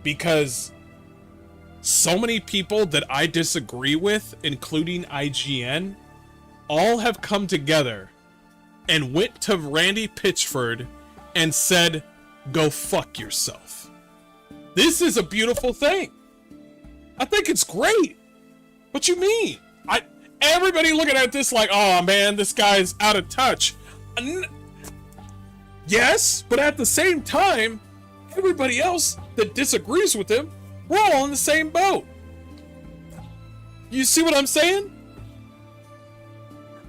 because so many people that I disagree with, including IGN, all have come together and went to Randy Pitchford and said, go fuck yourself. This is a beautiful thing. I think it's great. What you mean? Everybody looking at this like, oh man, this guy's out of touch. Yes, but at the same time, everybody else that disagrees with him, we're all in the same boat. You see what I'm saying?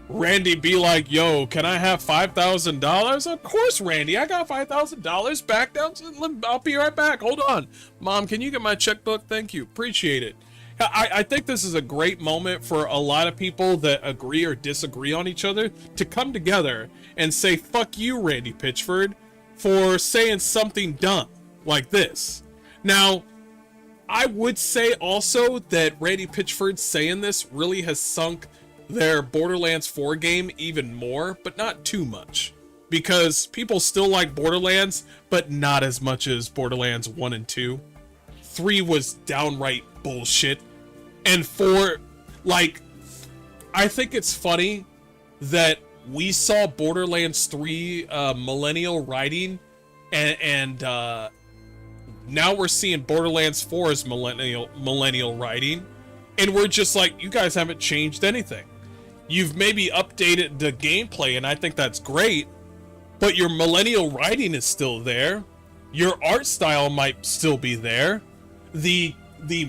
Randy be like, yo, can I have $5,000? Of course, Randy, I got $5,000 back down. I'll be right back. Hold on. Mom, can you get my checkbook? Thank you. Appreciate it. I think this is a great moment for a lot of people that agree or disagree on each other to come together and say, fuck you, Randy Pitchford, for saying something dumb like this. Now, I would say also that Randy Pitchford saying this really has sunk their Borderlands 4 game even more, but not too much. Because people still like Borderlands, but not as much as Borderlands 1 and 2. 3 was downright bullshit. And 4, like, I think it's funny that we saw Borderlands 3 millennial writing, and now we're seeing Borderlands 4's millennial writing, and we're just like, you guys haven't changed anything. You've maybe updated the gameplay, and I think that's great, but your millennial writing is still there. Your art style might still be there. The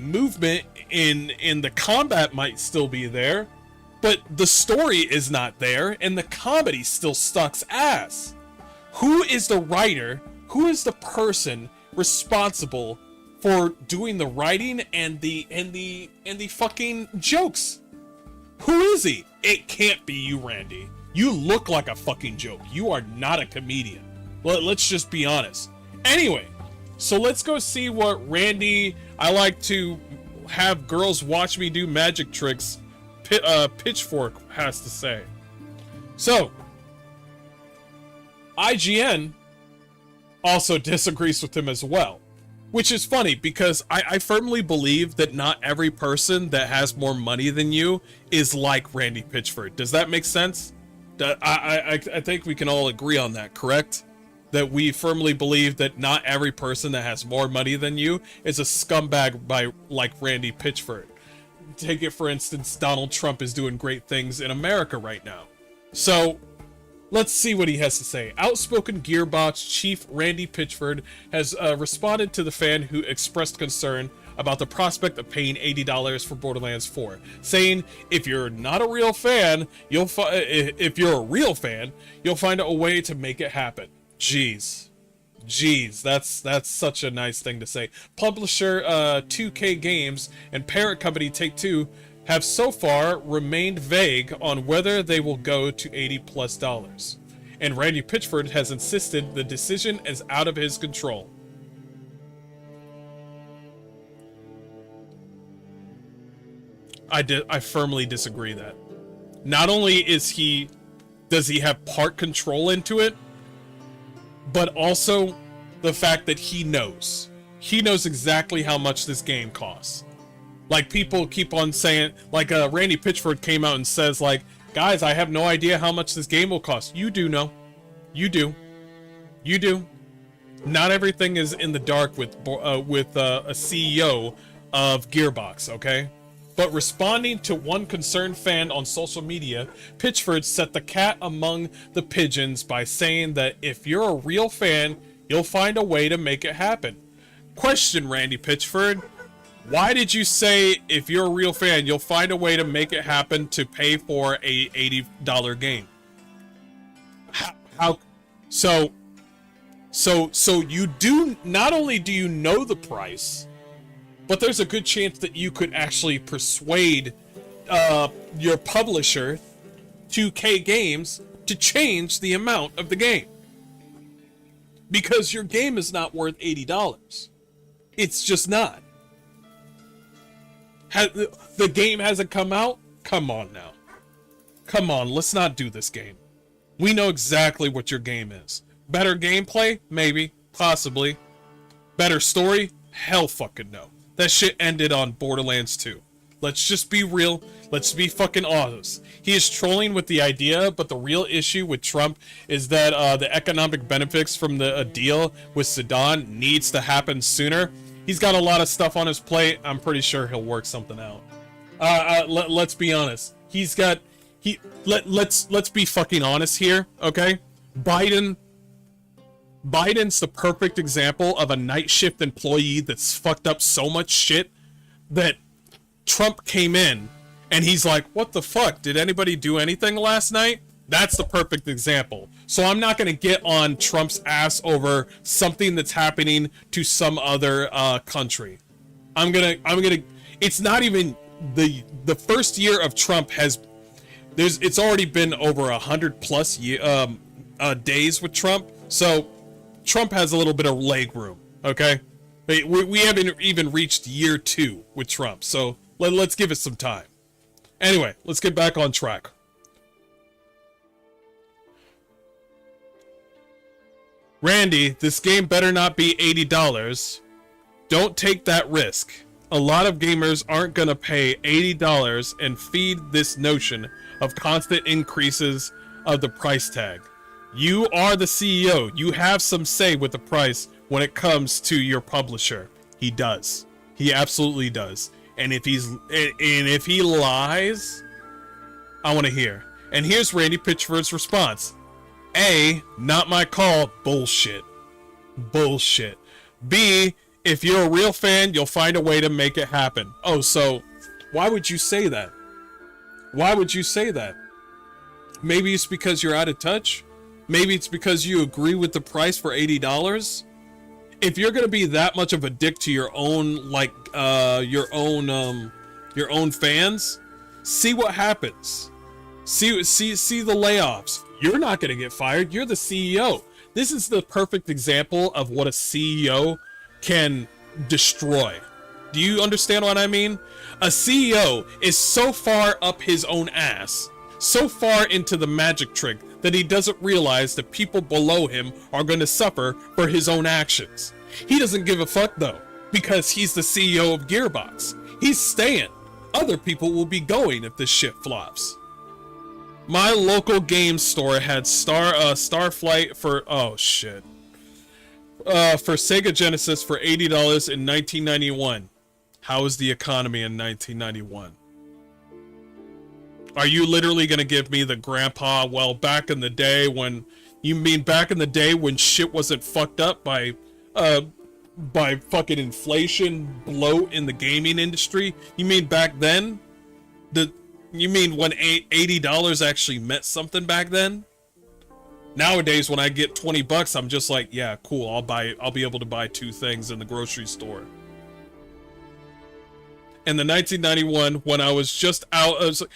movement in the combat might still be there, but the story is not there, and the comedy still sucks ass. Who is the writer? Who is the person responsible for doing the writing and the fucking jokes? Who is he? It can't be you, Randy. You look like a fucking joke. You are not a comedian. Let's just be honest. Anyway, so let's go see what Randy, I like to have girls watch me do magic tricks, Pitchfork has to say. So, IGN also disagrees with him as well. Which is funny, because I firmly believe that not every person that has more money than you is like Randy Pitchford. Does that make sense? I think we can all agree on that, correct? That we firmly believe that not every person that has more money than you is a scumbag like Randy Pitchford. Take it, for instance, Donald Trump is doing great things in America right now. So, let's see what he has to say. Outspoken Gearbox chief Randy Pitchford has responded to the fan who expressed concern about the prospect of paying $80 for Borderlands 4, saying, "If you're not a real fan, if you're a real fan, you'll find a way to make it happen." Jeez, that's such a nice thing to say. Publisher 2K Games and parent company Take-Two have so far remained vague on whether they will go to $80+. And Randy Pitchford has insisted the decision is out of his control. I firmly disagree that. Not only does he have part control into it, but also the fact that he knows exactly how much this game costs. Like, people keep on saying, like, Randy Pitchford came out and says, like, guys, I have no idea how much this game will cost. You do know. You do. You do. Not everything is in the dark with a CEO of Gearbox, okay? But responding to one concerned fan on social media, Pitchford set the cat among the pigeons by saying that if you're a real fan, you'll find a way to make it happen. Question, Randy Pitchford. Why did you say if you're a real fan, you'll find a way to make it happen to pay for a $80 game? How? So you do, not only do you know the price, but there's a good chance that you could actually persuade your publisher, 2K Games, to change the amount of the game. Because your game is not worth $80. It's just not. The game hasn't come out? Come on now. Come on, let's not do this game. We know exactly what your game is. Better gameplay? Maybe. Possibly. Better story? Hell fucking no. That shit ended on Borderlands 2. Let's just be real. Let's be fucking honest. He is trolling with the idea, but the real issue with Trump is that the economic benefits from the deal with Sudan needs to happen sooner. He's got a lot of stuff on his plate. I'm pretty sure he'll work something out. Let's be honest. Let's be fucking honest here, okay? Biden's the perfect example of a night shift employee that's fucked up so much shit that Trump came in and he's like, what the fuck? Did anybody do anything last night? That's the perfect example. So I'm not going to get on Trump's ass over something that's happening to some other country. I'm gonna it's not even the first year of Trump it's already been over 100+ days with Trump. So Trump has a little bit of leg room, okay? We haven't even reached year 2 with Trump, so let's give it some time. Anyway, let's get back on track. Randy, this game better not be $80. Don't take that risk. A lot of gamers aren't gonna pay $80 and feed this notion of constant increases of the price tag. You are the CEO. You have some say with the price when it comes to your publisher. He does. He absolutely does. And if he lies, I want to hear. And here's Randy Pitchford's response. A, not my call. Bullshit. Bullshit. B, if you're a real fan, you'll find a way to make it happen. Oh, so why would you say that? Why would you say that? Maybe it's because you're out of touch? Maybe it's because you agree with the price for $80? If you're gonna be that much of a dick to your own your own fans, see what happens. See the layoffs. You're not gonna get fired. You're the CEO. This is the perfect example of what a CEO can destroy. Do you understand what I mean? A CEO is so far up his own ass, so far into the magic trick, that he doesn't realize that people below him are going to suffer for his own actions. He doesn't give a fuck though, because he's the CEO of Gearbox. He's staying. Other people will be going if this shit flops. My local game store had Starflight for for Sega Genesis for $80 in 1991. How was the economy in 1991? Are you literally gonna give me the grandpa, well, back in the day when... You mean back in the day when shit wasn't fucked up by fucking inflation, bloat in the gaming industry? You mean back then? You mean when $80 actually meant something back then? Nowadays, when I get $20, I'm just like, yeah, cool, I'll be able to buy 2 things in the grocery store. In the 1991, when I was just out, I was like,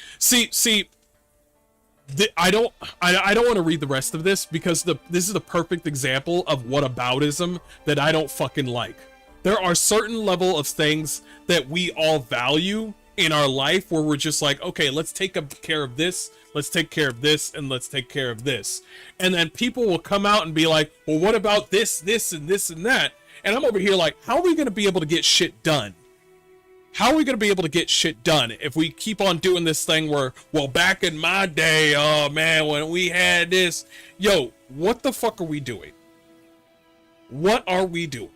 I don't want to read the rest of this because this is the perfect example of whataboutism that I don't fucking like. There are certain level of things that we all value in our life where we're just like, okay, let's take care of this, let's take care of this, and let's take care of this. And then people will come out and be like, well, what about this, this, and this, and that? And I'm over here like, how are we going to be able to get shit done? How are we going to be able to get shit done if we keep on doing this thing where, well, back in my day, oh man, when we had this, yo, what the fuck are we doing? What are we doing?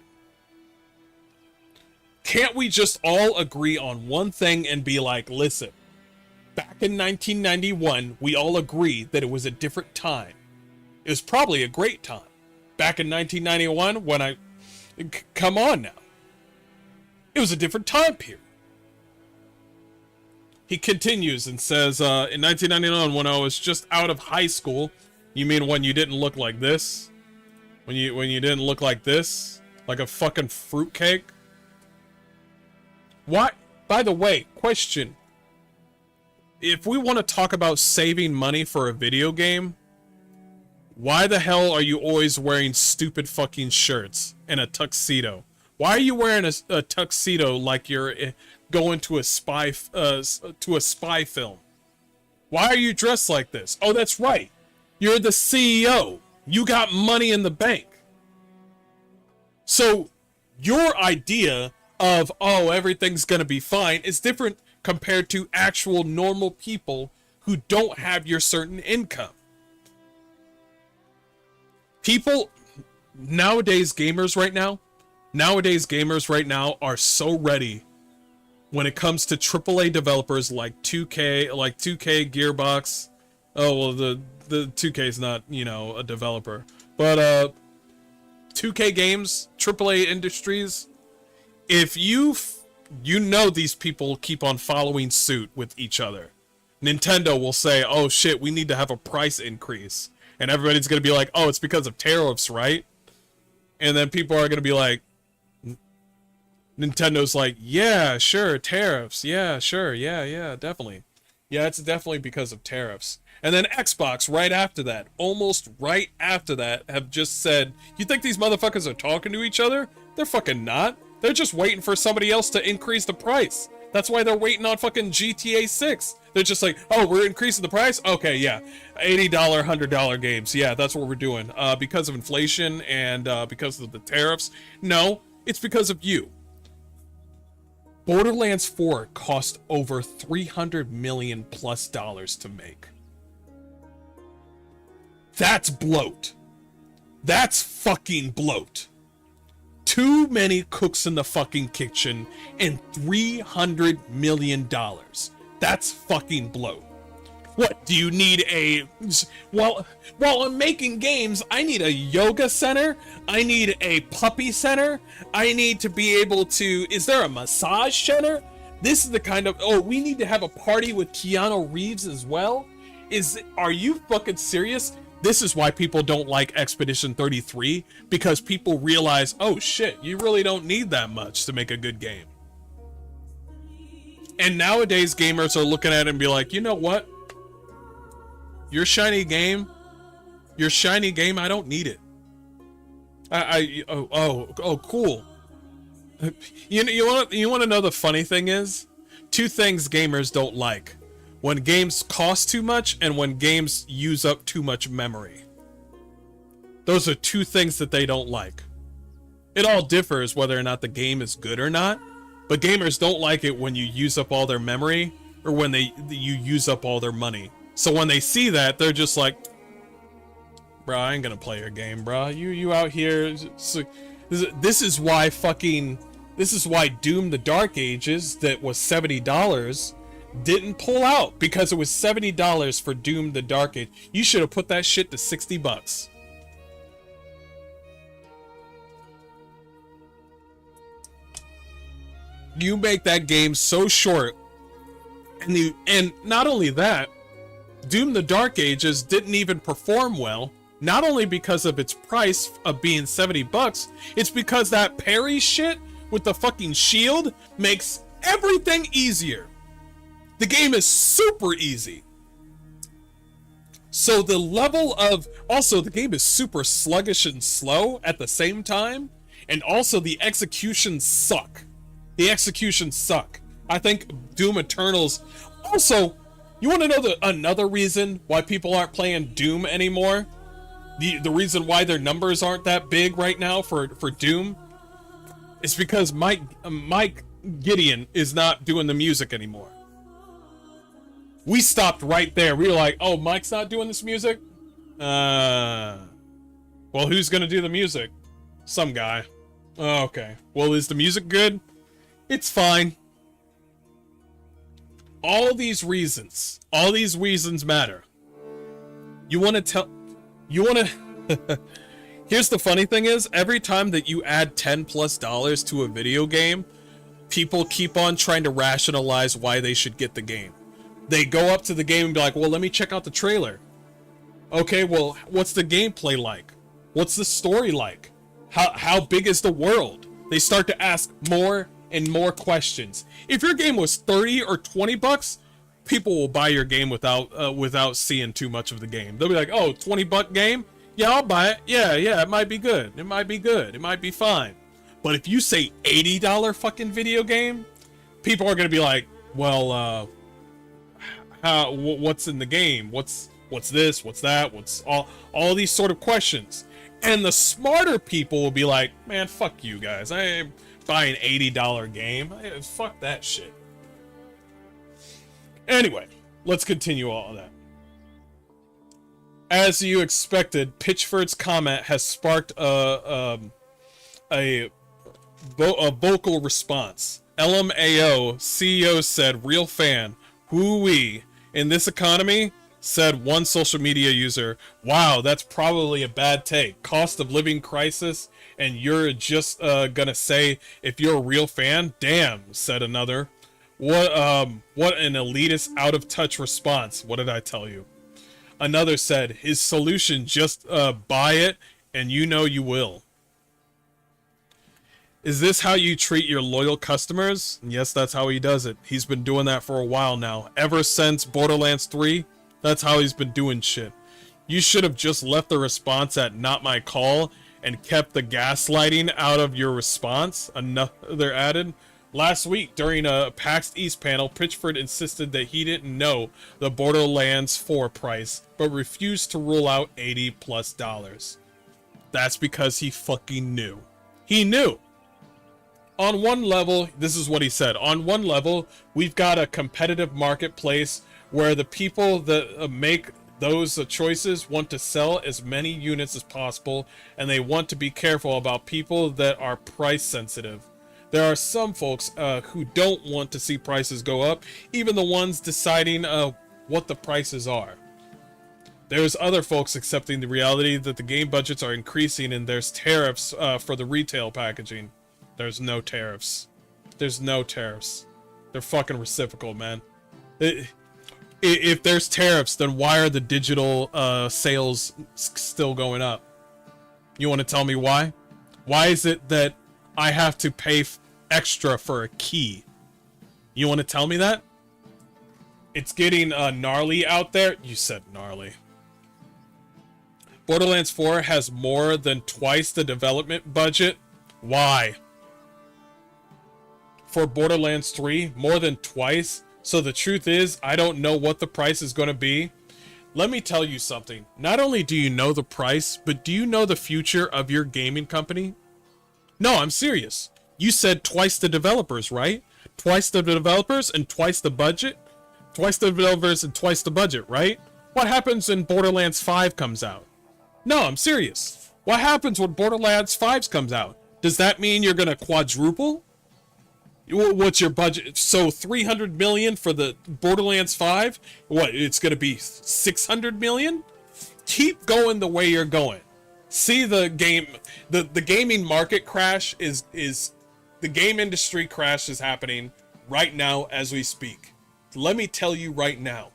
Can't we just all agree on one thing and be like, listen, back in 1991, we all agree that it was a different time. It was probably a great time. Back in 1991, when come on now. It was a different time period. He continues and says, in 1999, when I was just out of high school, you mean when you didn't look like this? When you didn't look like this? Like a fucking fruitcake? What? By the way, question. If we want to talk about saving money for a video game, why the hell are you always wearing stupid fucking shirts and a tuxedo? Why are you wearing a tuxedo like you're going to a spy film? Why are you dressed like this? Oh, that's right. You're the CEO. You got money in the bank. So your idea of, oh, everything's gonna be fine is different compared to actual normal people who don't have your certain income. People, nowadays gamers right now are so ready when it comes to AAA developers like 2K, Gearbox. Oh, well, the 2K is not, you know, a developer. But 2K Games, AAA Industries, if you know these people keep on following suit with each other. Nintendo will say, oh shit, we need to have a price increase. And everybody's going to be like, oh, it's because of tariffs, right? And then people are going to be like, Nintendo's like, yeah, sure, tariffs. Yeah, sure, yeah, definitely. Yeah, it's definitely because of tariffs. And then Xbox, right after that, almost right after that, have just said, you think these motherfuckers are talking to each other? They're fucking not. They're just waiting for somebody else to increase the price. That's why they're waiting on fucking GTA 6. They're just like, oh, we're increasing the price? Okay, yeah. $80, $100 games. Yeah, that's what we're doing. Because of inflation and because of the tariffs. No, it's because of you. Borderlands 4 cost over $300 million plus to make. That's bloat. That's fucking bloat. Too many cooks in the fucking kitchen and $300 million. That's fucking bloat. What, do you need a... While I'm making games, I need a yoga center. I need a puppy center. I need to be able to... Is there a massage center? This is the kind of... Oh, we need to have a party with Keanu Reeves as well? Are you fucking serious? This is why people don't like Expedition 33, because people realize, oh shit, you really don't need that much to make a good game. And nowadays gamers are looking at it and be like, you know what? Your shiny game, I don't need it. Cool. You want to know the funny thing is? Two things gamers don't like. When games cost too much and when games use up too much memory. Those are two things that they don't like. It all differs whether or not the game is good or not, but gamers don't like it when you use up all their memory or when you use up all their money. So when they see that, they're just like, bro, I ain't gonna play your game, bro. You out here. This is why Doom the Dark Ages that was $70 didn't pull out, because it was $70 for Doom the Dark Age. You should have put that shit to $60. You make that game so short, and not only that, Doom the Dark Ages didn't even perform well. Not only because of its price of being $70, it's because that parry shit with the fucking shield makes everything easier. The game is super easy. So the level of... Also, the game is super sluggish and slow at the same time. And also, the executions suck. I think Doom Eternal's... Also, you want to know another reason why people aren't playing Doom anymore? The reason why their numbers aren't that big right now for Doom? Is because Mike Gideon is not doing the music anymore. We stopped right there. We were like, oh, Mike's not doing this music? Well, who's gonna do the music? Some guy. Oh, okay. Well, is the music good? It's fine. All these reasons matter. Here's the funny thing is, every time that you add $10+ to a video game, people keep on trying to rationalize why they should get the game. They go up to the game and be like, well, let me check out the trailer. Okay, well, what's the gameplay like? What's the story like? How big is the world? They start to ask more and more questions. If your game was $30 or $20, people will buy your game without seeing too much of the game. They'll be like, oh, $20 game? Yeah, I'll buy it. Yeah, it might be good. It might be fine. But if you say $80 fucking video game, people are gonna be like, well, what's in the game? What's this? What's that? What's all these sort of questions? And the smarter people will be like, man, fuck you guys. I ain't buying $80 game. Fuck that shit. Anyway, let's continue all of that. As you expected, Pitchford's comment has sparked a vocal response. LMAO CEO said, "Real fan, whoo-wee. In this economy," said one social media user, "Wow, that's probably a bad take. Cost of living crisis, and you're just gonna say if you're a real fan? Damn," said another. What an elitist, out of touch response. What did I tell you? Another said, "His solution, just buy it, and you know you will." Is this how you treat your loyal customers? Yes, that's how he does it. He's been doing that for a while now. Ever since Borderlands 3, that's how he's been doing shit. You should have just left the response at "not my call" and kept the gaslighting out of your response. Another added. Last week, during a PAX East panel, Pitchford insisted that he didn't know the Borderlands 4 price, but refused to rule out $80+. That's because he fucking knew. He knew. On one level, this is what he said. On one level, we've got a competitive marketplace where the people that make those choices want to sell as many units as possible, and they want to be careful about people that are price sensitive. There are some folks who don't want to see prices go up, even the ones deciding what the prices are. There's other folks accepting the reality that the game budgets are increasing and there's tariffs for the retail packaging. There's no tariffs. There's no tariffs. They're fucking reciprocal, man. If there's tariffs, then why are the digital sales still going up? You want to tell me why? Why is it that I have to pay extra for a key? You want to tell me that? It's getting gnarly out there. You said gnarly. Borderlands 4 has more than twice the development budget. Why? For Borderlands 3, more than twice. So the truth is, I don't know what the price is going to be. Let me tell you something. Not only do you know the price, but do you know the future of your gaming company? No, I'm serious. You said twice the developers, right? Twice the developers and twice the budget? Twice the developers and twice the budget, right? What happens when Borderlands 5 comes out? No, I'm serious. What happens when Borderlands 5 comes out? Does that mean you're going to quadruple? What's your budget? So 300 million for the Borderlands 5? What, it's going to be 600 million? Keep going the way you're going. See the game, the gaming market crash is the game industry crash is happening right now as we speak. Let me tell you right now.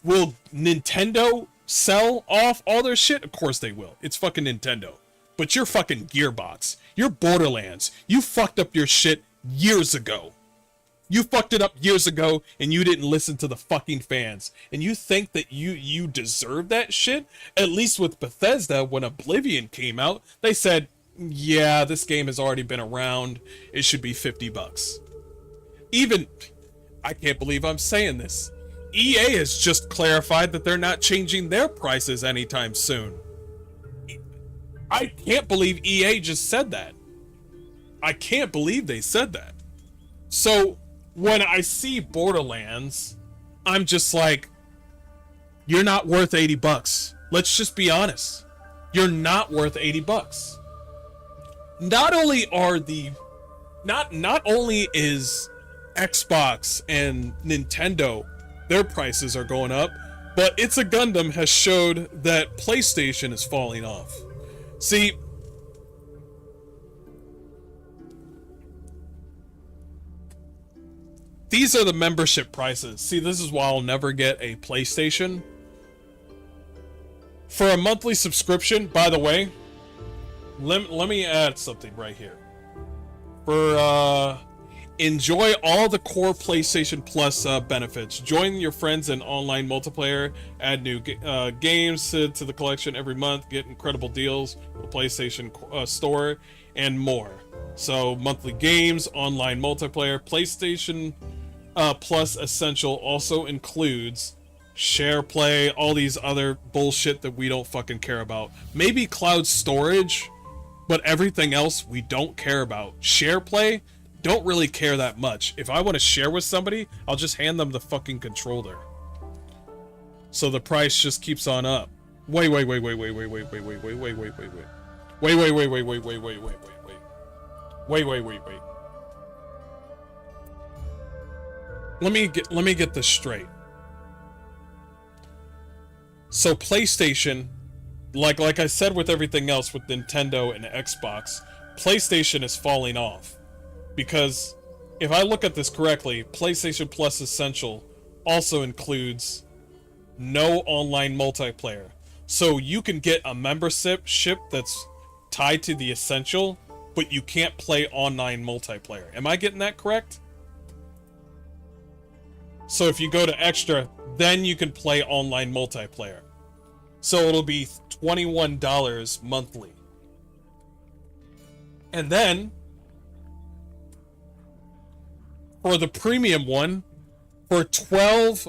Will Nintendo sell off all their shit? Of course they will. It's fucking Nintendo. But you're fucking Gearbox. You're Borderlands. You fucked up your shit years ago. You fucked it up years ago and you didn't listen to the fucking fans. And you think that you deserve that shit? At least with Bethesda, when Oblivion came out, they said, yeah, this game has already been around. It should be $50. Even, I can't believe I'm saying this, EA has just clarified that they're not changing their prices anytime soon. I can't believe EA just said that. I can't believe they said that. So when I see Borderlands, I'm just like, you're not worth $80. Let's just be honest. You're not worth $80. Not only is Xbox and Nintendo, their prices are going up, but It's a Gundam has showed that PlayStation is falling off. See, these are the membership prices. See, this is why I'll never get a PlayStation. For a monthly subscription, by the way, let me add something right here. For enjoy all the core PlayStation Plus benefits. Join your friends in online multiplayer. Add new games to the collection every month. Get incredible deals with the PlayStation Store and more. So monthly games, online multiplayer. PlayStation Plus Essential also includes share play, all these other bullshit that we don't fucking care about. Maybe cloud storage, but everything else we don't care about. Share play don't really care that much. If I want to share with somebody, I'll just hand them the fucking controller. So the price just keeps on up. Wait. Let me get this straight. So PlayStation, like I said with everything else with Nintendo and Xbox, PlayStation is falling off. Because if I look at this correctly, PlayStation Plus Essential also includes no online multiplayer. So you can get a membership that's tied to the Essential, but you can't play online multiplayer. Am I getting that correct? So if you go to Extra, then you can play online multiplayer. So it'll be $21 monthly. And then, for the premium one, for 12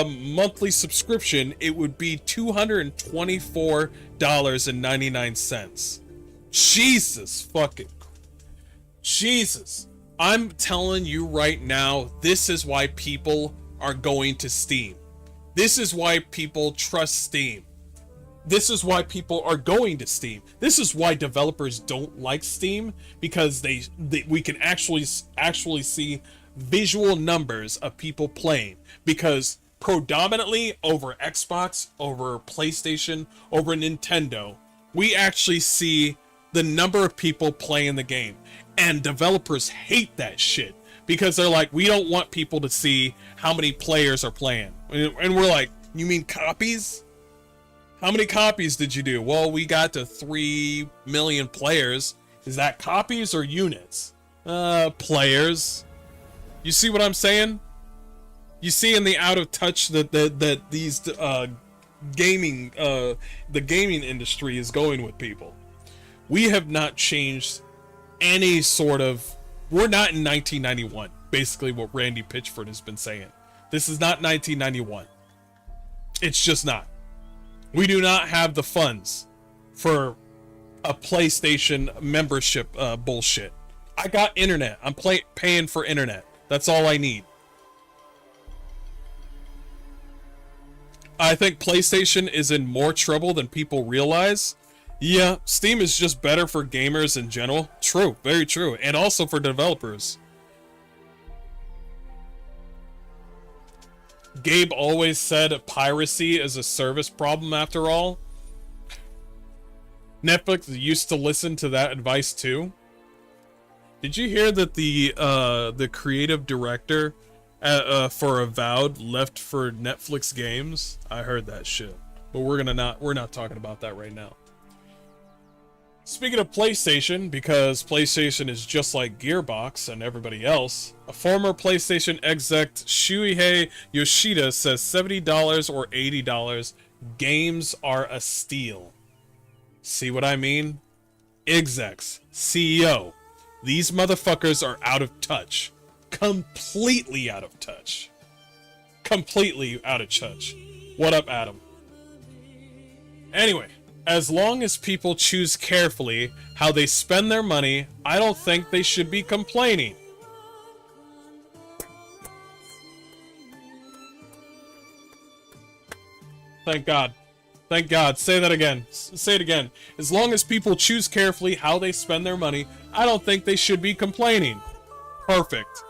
monthly subscription, it would be $224.99. Jesus fucking Jesus. I'm telling you right now, this is why people are going to Steam. This is why people trust Steam. This is why people are going to Steam. This is why developers don't like Steam, because we can actually see visual numbers of people playing, because predominantly over Xbox, over PlayStation, over Nintendo, we actually see the number of people playing the game. And developers hate that shit, because they're like, we don't want people to see how many players are playing. And we're like, you mean copies? How many copies did you do? Well, we got to 3 million players. Is that copies or units? Players. You see what I'm saying? You see in the out of touch that these gaming the gaming industry is going with people. We have not changed any sort of. We're not in 1991. Basically, what Randy Pitchford has been saying. This is not 1991. It's just not. We do not have the funds for a PlayStation membership bullshit. I got internet. I'm paying for internet. That's all I need. I think PlayStation is in more trouble than people realize. Yeah, Steam is just better for gamers in general. True, very true. And also for developers. Gabe always said piracy is a service problem after all. Netflix used to listen to that advice too. Did you hear that the creative director for Avowed left for Netflix games? I heard that shit. But we're not talking about that right now. Speaking of PlayStation, because PlayStation is just like Gearbox and everybody else, a former PlayStation exec, Shuhei Yoshida, says $70 or $80, games are a steal. See what I mean? Execs, CEO, these motherfuckers are out of touch. Completely out of touch. Completely out of touch. What up, Adam? Anyway. As long as people choose carefully how they spend their money, I don't think they should be complaining. Thank God. Thank God. Say that again. Say it again. As long as people choose carefully how they spend their money, I don't think they should be complaining. Perfect.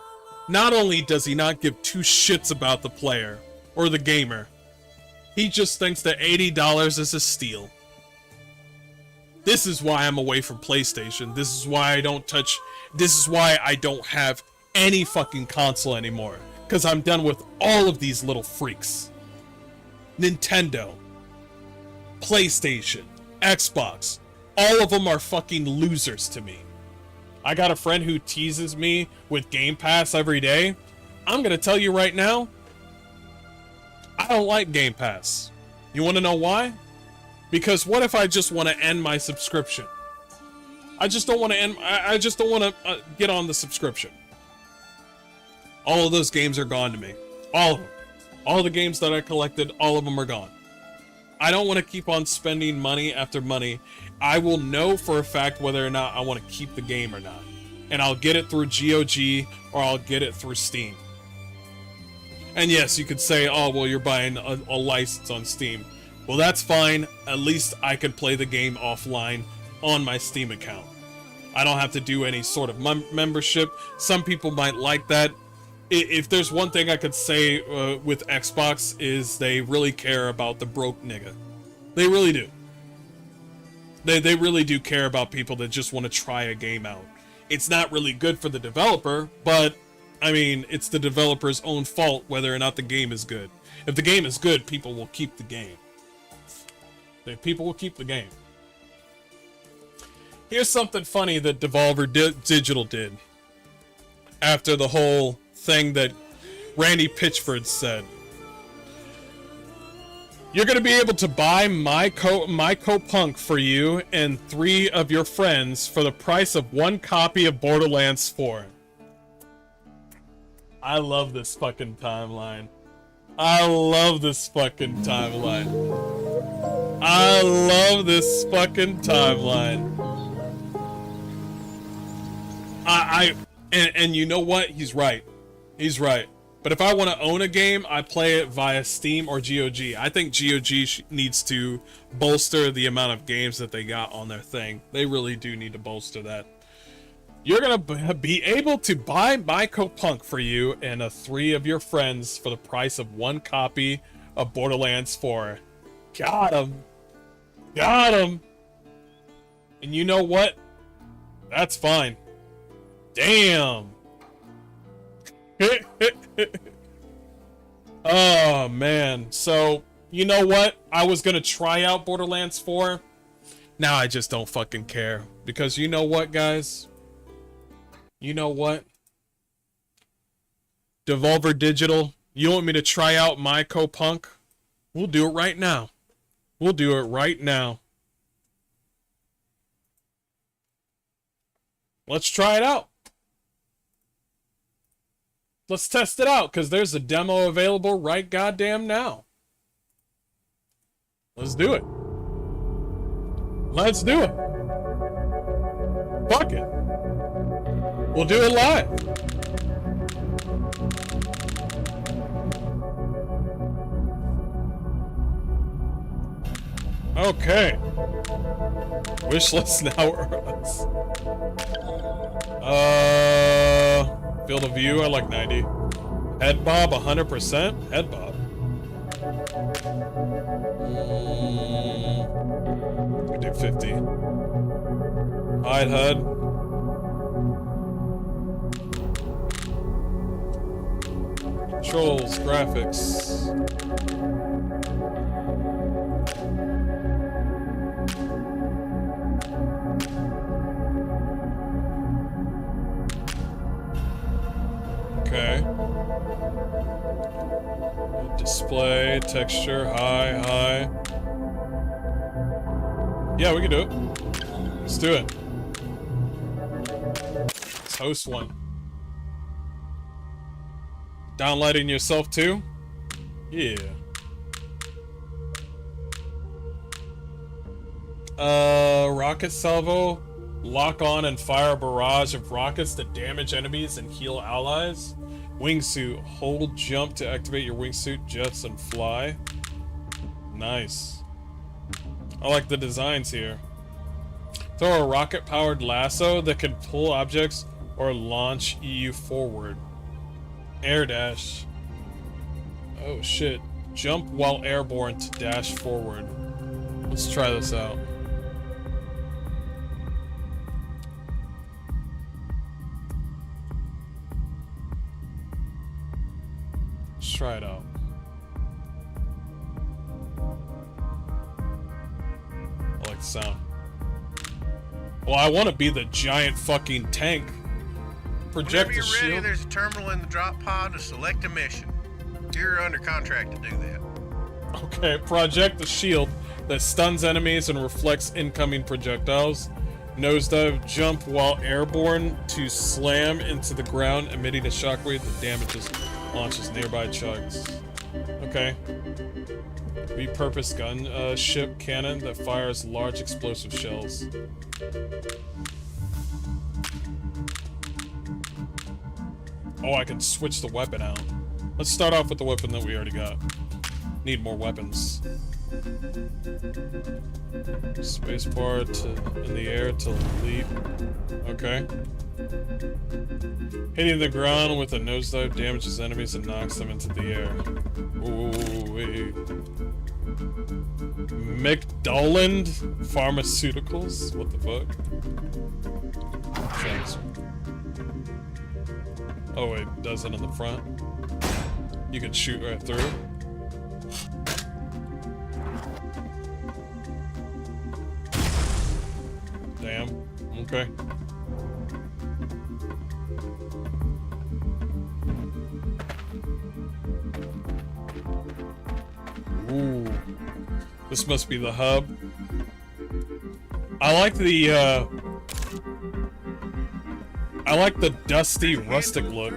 Not only does he not give two shits about the player or the gamer, he just thinks that $80 is a steal. This is why I'm away from PlayStation. This is why I don't touch. This is why I don't have any fucking console anymore. Because I'm done with all of these little freaks. Nintendo, PlayStation, Xbox. All of them are fucking losers to me. I got a friend who teases me with Game Pass every day. I'm gonna tell you right now, I don't like Game Pass. You wanna know why? Because what if I just want to end my subscription? I just don't want to end. I just don't want to get on the subscription. All of those games are gone to me. All of them. All the games that I collected, all of them are gone. I don't want to keep on spending money after money. I will know for a fact whether or not I want to keep the game or not. and I'll get it through GOG or I'll get it through Steam. And yes, you could say, oh, well, you're buying a license on Steam. Well, that's fine. At least I can play the game offline on my Steam account. I don't have to do any sort of membership. Some people might like that. If there's one thing I could say with Xbox is they really care about the broke nigga. They really do. They really do care about people that just want to try a game out. It's not really good for the developer, but, I mean, it's the developer's own fault whether or not the game is good. If the game is good, people will keep the game. People will keep the game. Here's something funny that Devolver Digital did after the whole thing that Randy Pitchford said. You're going to be able to buy my Punk for you and 3 of your friends for the price of 1 copy of Borderlands 4. I love this fucking timeline. I love this fucking timeline. I love this fucking timeline. And you know what? He's right. He's right. But if I want to own a game, I play it via Steam or GOG. I think GOG needs to bolster the amount of games that they got on their thing. They really do need to bolster that. You're going to be able to buy Punk for you and 3 of your friends for the price of 1 copy of Borderlands 4. Got him. Got him. And you know what? That's fine. Damn. Oh, man. So, you know what? I was going to try out Borderlands 4. Now I just don't fucking care. Because you know what, guys? You know what? Devolver Digital, you want me to try out my Punk? We'll do it right now. We'll do it right now. Let's try it out. Let's test it out, because there's a demo available right goddamn now. Let's do it. Let's do it. Fuck it. We'll do it live. Okay. Wishlist now runs. Field of view, I like 90. Head bob, 100%. Head bob. I do 50. Hide HUD. Controls, graphics. Okay. Display, texture, high. Yeah, we can do it. Let's do it. Let's host one. Downlighting yourself too? Yeah. Rocket salvo. Lock on and fire a barrage of rockets to damage enemies and heal allies. Wingsuit. Hold jump to activate your wingsuit, jets, and fly. Nice. I like the designs here. Throw a rocket-powered lasso that can pull objects or launch you forward. Air dash. Oh shit. Jump while airborne to dash forward. Let's try this out. Let's try it out. I like the sound. Well, I want to be the giant fucking tank. Project
Whenever
the
you're ready,
shield.
there's a terminal in the drop pod to select a mission. You're under contract to do that.
Okay, project the shield that stuns enemies and reflects incoming projectiles. Nosedive, jump while airborne to slam into the ground, emitting a shockwave that damages, launches nearby chugs. Okay. Repurposed gun ship cannon that fires large explosive shells. Oh, I can switch the weapon out. Let's start off with the weapon that we already got. Need more weapons. Spacebar to in the air to leap. Okay. Hitting the ground with a nosedive damages enemies and knocks them into the air. Ooh, wait. McDowland Pharmaceuticals? What the fuck? Thanks. Oh wait, does it in the front? You can shoot right through. Damn. Okay. Ooh. This must be the hub. I like the dusty, rustic look.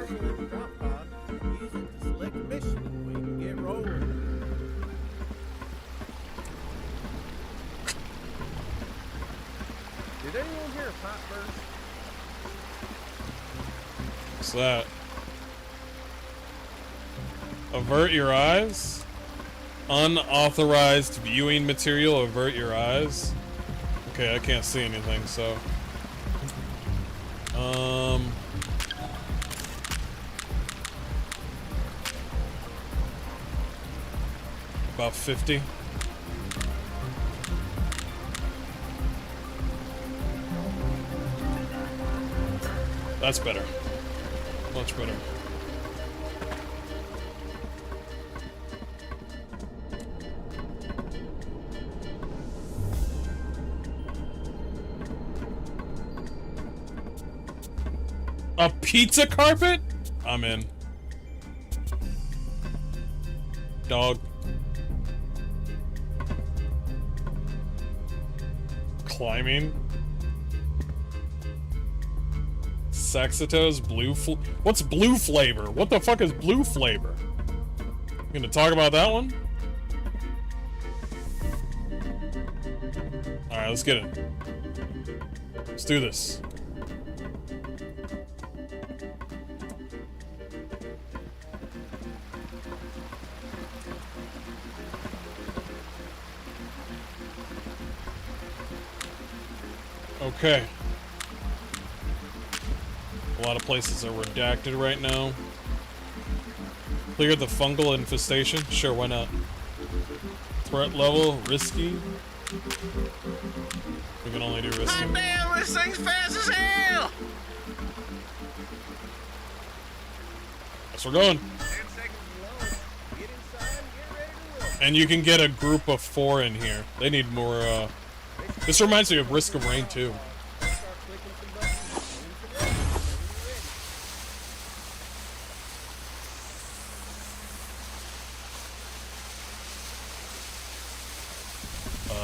Did anyone hear a pipe burst?
What's that? Avert your eyes? Unauthorized viewing material, avert your eyes? Okay, I can't see anything, so... About 50. That's better. Much better. A pizza carpet? I'm in. Dog. Climbing. Saxito's blue what's blue flavor? What the fuck is blue flavor? You gonna talk about that one? Alright, let's get it. Let's do this. Okay. A lot of places are redacted right now. Clear the fungal infestation? Sure, why not? Threat level, risky. We can only do risky.
God damn, this thing's fast as hell!
Guess we're going.
10 seconds below. Get inside, get ready to roll.
And you can get a group of 4 in here. They need more, This reminds me of Risk of Rain 2.
Start clicking some buttons. When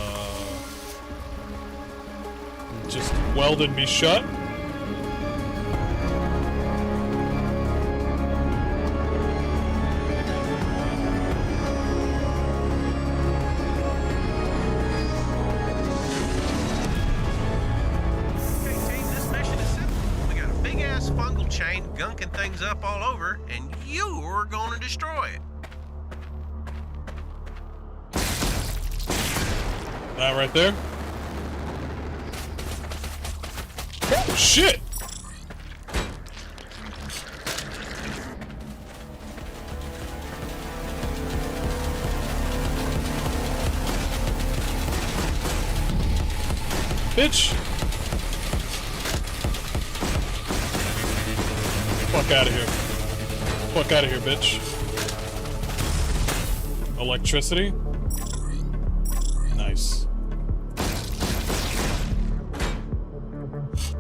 you're ready.
Just welded me shut.
Chain gunking things up all over, and you're gonna destroy it.
That right there. Oh shit! Bitch! Fuck out of here. Fuck out of here, bitch. Electricity? Nice.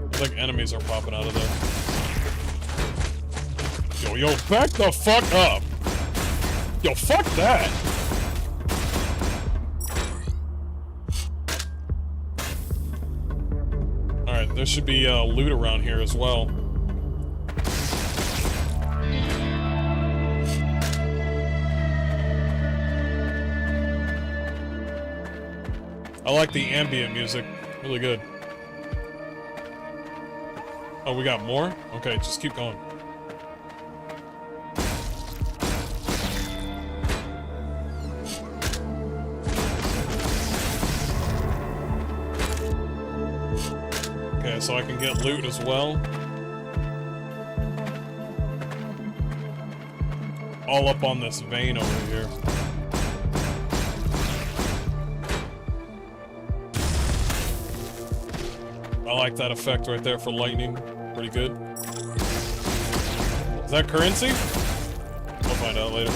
Looks like enemies are popping out of there. Yo, back the fuck up! Yo, fuck that! Alright, there should be loot around here as well. I like the ambient music. Really good. Oh, we got more? Okay, just keep going. Okay, so I can get loot as well. All up on this vein over here. I like that effect right there for lightning. Pretty good. Is that currency? We'll find out later.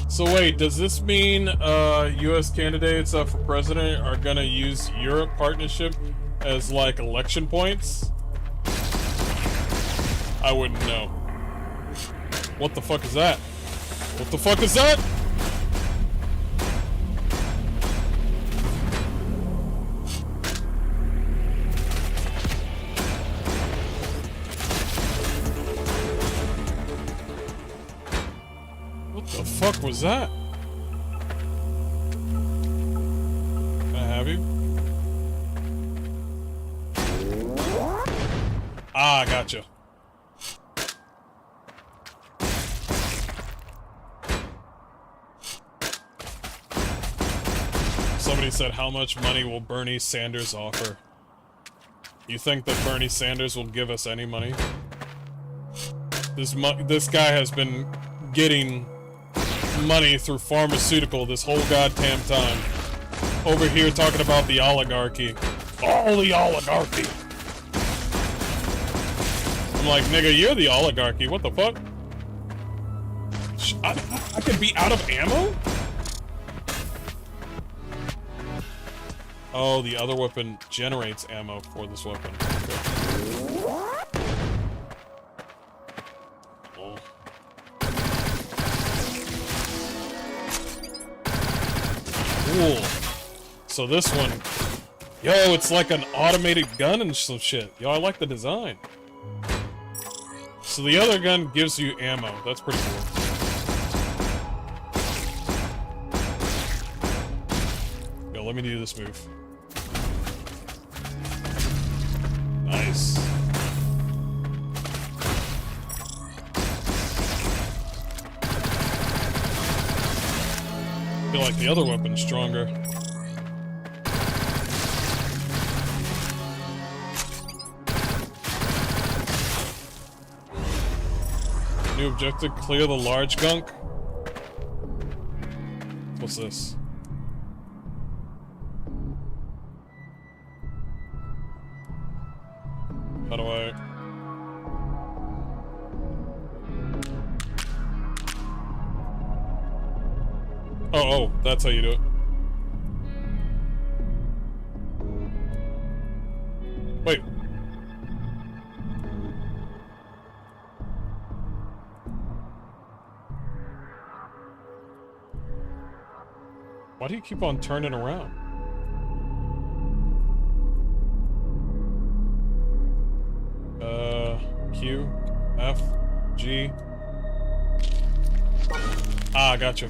So wait, does this mean U.S. candidates for president are gonna use Europe partnership as like election points? I wouldn't know. What the fuck is that? What the fuck is that? What the fuck was that? Can I have you? Ah, gotcha. Somebody said, how much money will Bernie Sanders offer? You think that Bernie Sanders will give us any money? This guy has been getting money through pharmaceutical this whole goddamn time. Over here talking about the oligarchy. All the oligarchy! I'm like, nigga, you're the oligarchy. What the fuck? I could be out of ammo? Oh, the other weapon generates ammo for this weapon. Okay. Oh. Cool. So this one... Yo, it's like an automated gun and some shit. Yo, I like the design. So the other gun gives you ammo. That's pretty cool. Yo, let me do this move. Nice. I feel like the other weapon's stronger. New objective, clear the large gunk. What's this? How do I... Oh, that's how you do it. Wait. Why do you keep on turning around? Q, F, G. Ah, gotcha.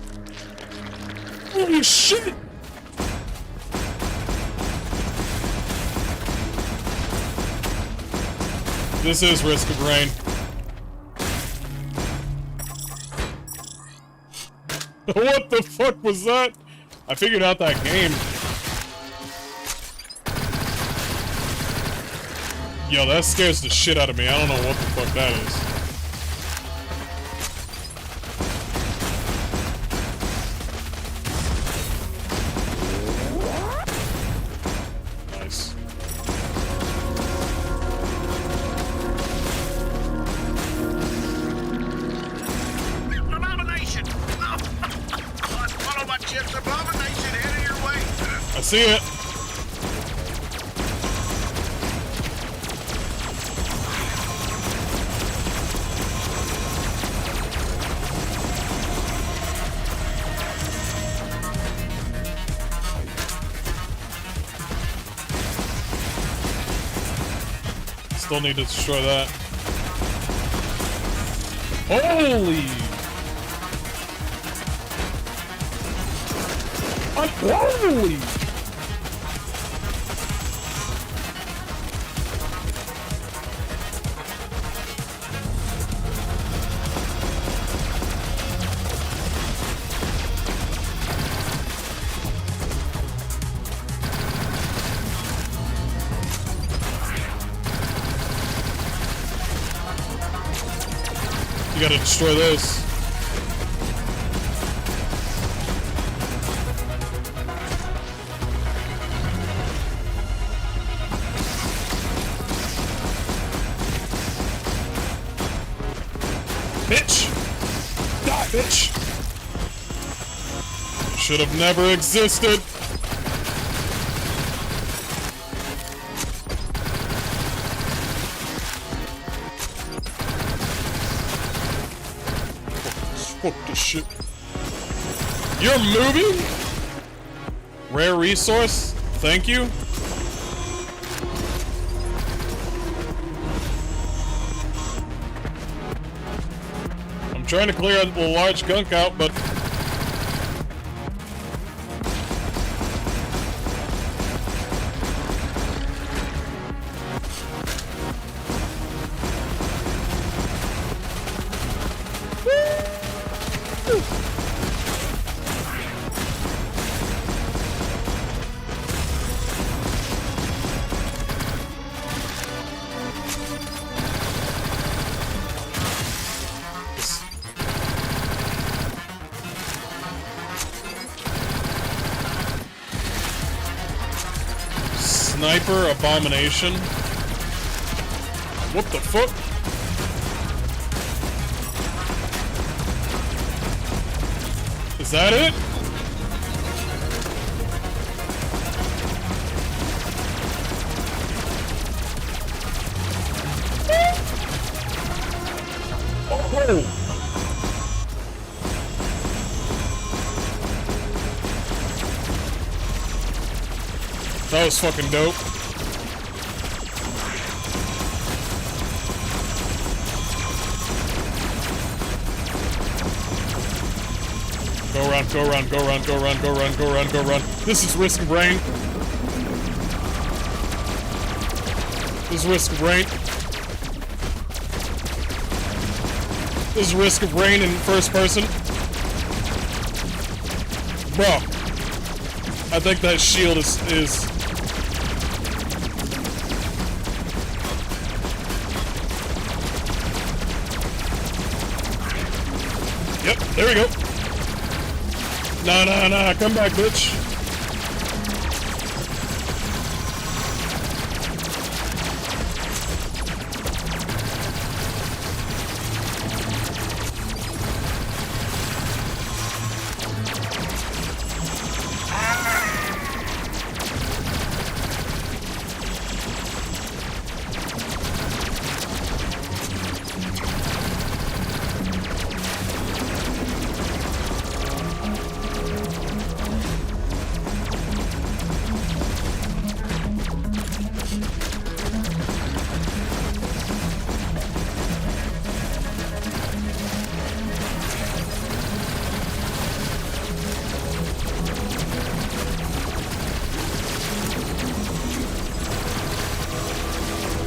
Holy shit! This is Risk of Rain. What the fuck was that? I figured out that game. Yo, that scares the shit out of me. I don't know what the fuck that is. Nice.
Abomination! Follow my chips, abomination, head of your way.
I see it. Still need to destroy that. Holy! Holy! You gotta destroy those. Bitch! Die, bitch! Should have never existed. Fuck this shit. You're moving? Rare resource? Thank you. I'm trying to clear a large gunk out, but sniper abomination. What the fuck? Is that it? Oh! That was fucking dope. Go run, go run, go run, go run, go run, go run, go run. This is Risk of Rain. This is Risk of Rain. This is Risk of Rain in first person. Bro. I think that shield is... Yep, there we go. Nah, nah, nah, come back, bitch.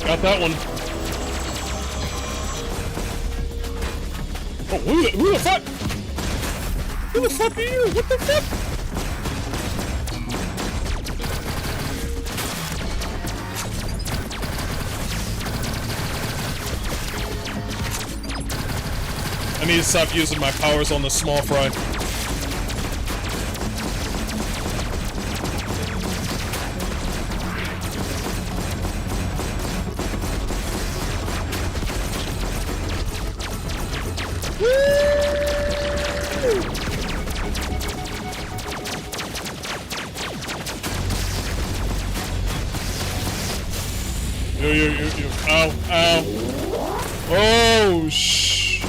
Got that one. Oh, who the fuck? Who the fuck are you? What the fuck? I need to stop using my powers on the small fry. Yo. Ow, ow. Oh, shh.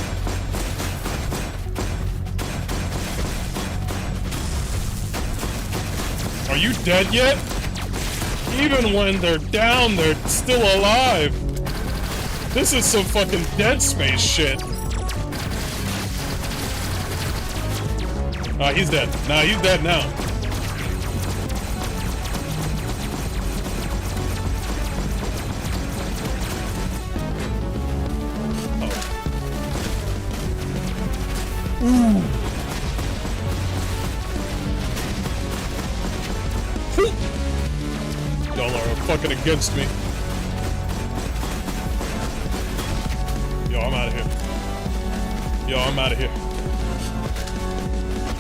Are you dead yet? Even when they're down, they're still alive. This is some fucking Dead Space shit. He's dead. Nah, he's dead now. Ooh. Y'all are fucking against me. Yo, I'm out of here. Yo, I'm out of here.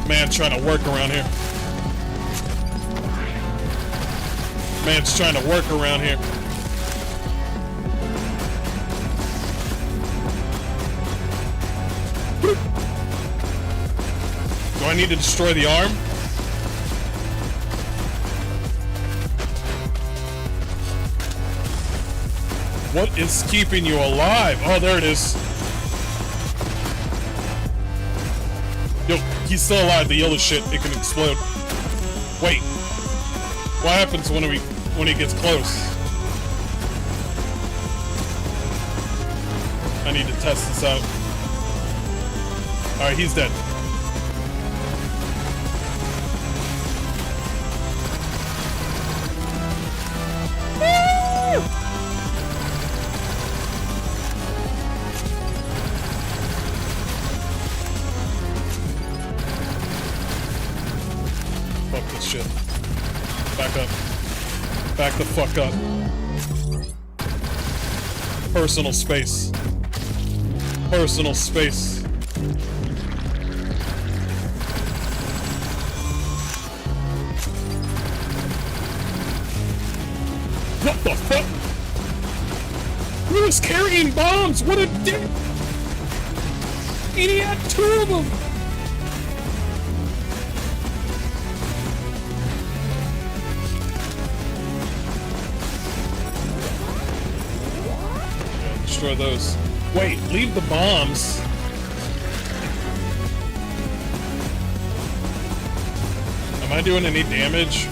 Man trying to work around here. Man's trying to work around here. Do I need to destroy the arm? What is keeping you alive? Oh, there it is. Yo, he's still alive. The yellow shit, it can explode. Wait. What happens when he gets close? I need to test this out. Alright, he's dead. Fuck this shit. Back up. Back the fuck up. Personal space. Personal space. What the fuck? Who is carrying bombs? What a dick! And he had 2 of them! Yeah, destroy those. Wait, leave the bombs. Am I doing any damage?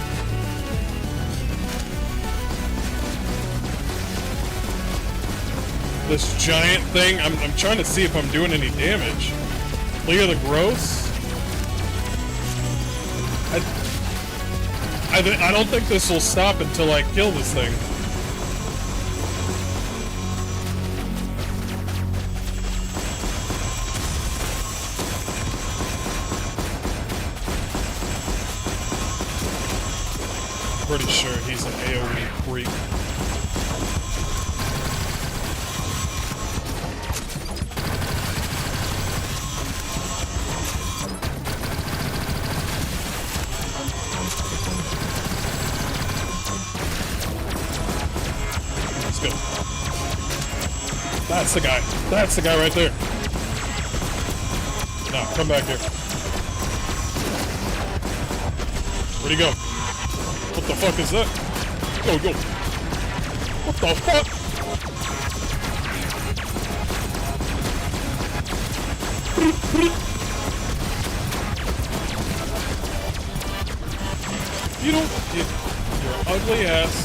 This giant thing, I'm trying to see if I'm doing any damage. Clear the growths? I don't think this will stop until I kill this thing. Pretty sure he's an AoE freak. Let's go. That's the guy. That's the guy right there. No, come back here. Where'd he go? What the fuck is that? Go, go. What the fuck? You don't get your ugly ass.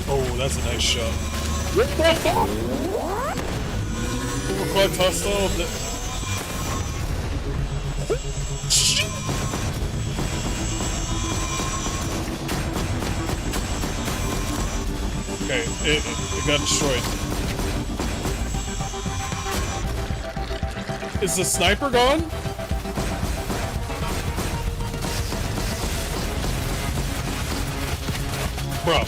Oh, that's a nice shot. What the fuck? Quite hostile. Okay, it got destroyed. Is the sniper gone? Bro.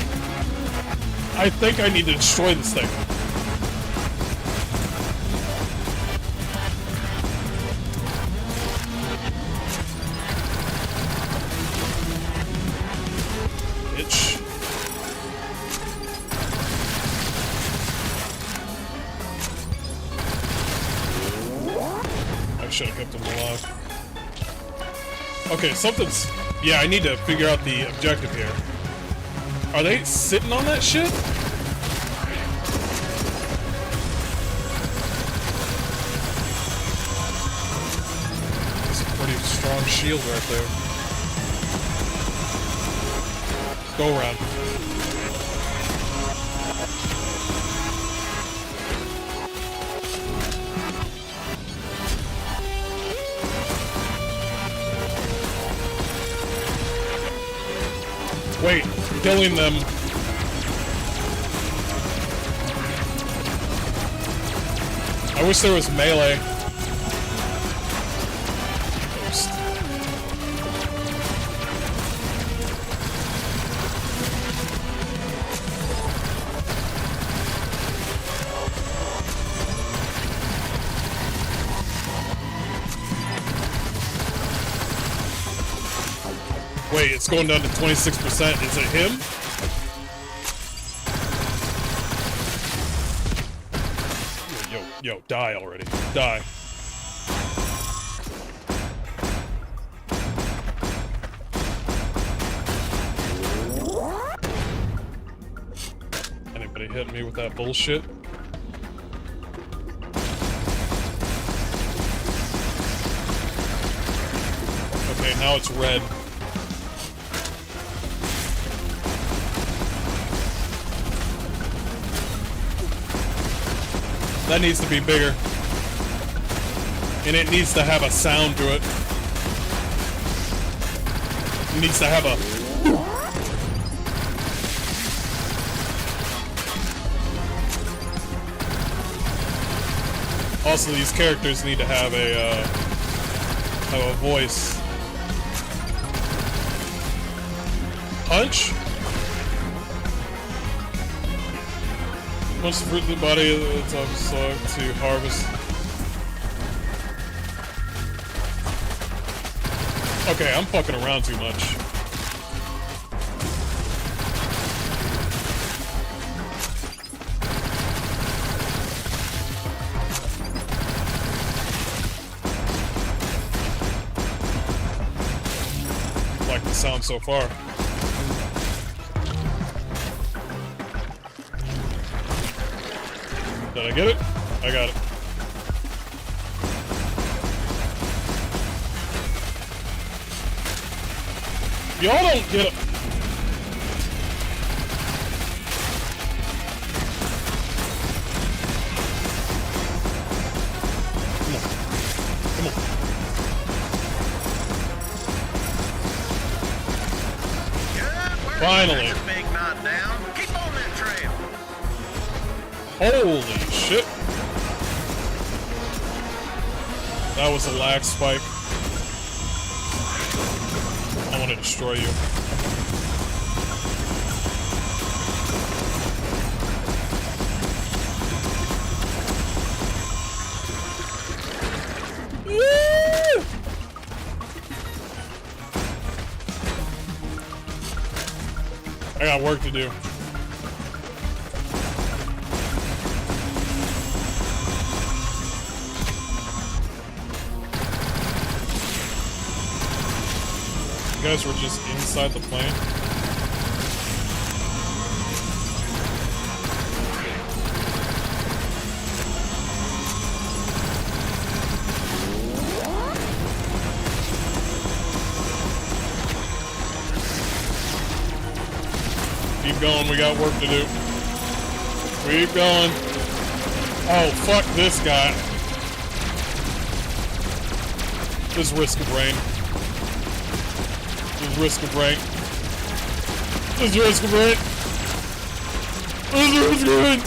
I think I need to destroy this thing. Bitch. I should have kept him alive. Okay, something's... Yeah, I need to figure out the objective here. Are they sitting on that shit? That's a pretty strong shield right there. Go around. Wait, killing them. I wish there was melee. Oops. Wait, it's going down to 26%. Is it him? Yo, die already. Die. Anybody hitting me with that bullshit? Okay, now it's red. That needs to be bigger. And it needs to have a sound to it. It needs to have a... Also, these characters need to have a voice. Punch? Must fruit the body of the top of slug to harvest. Okay, I'm fucking around too much. Like the sound so far. Did I get it? I got it. Y'all don't get it. Come on. Come on. Finally.
Big knot down. Keep on that trail.
Holy shit. That was a lag spike. I want to destroy you. Woo! I got work to do. You guys were just inside the plane. Keep going, we got work to do. Keep going. Oh, fuck this guy. Just risk a brain. Just risk a brain. Just risk a brain. Just risk a brain.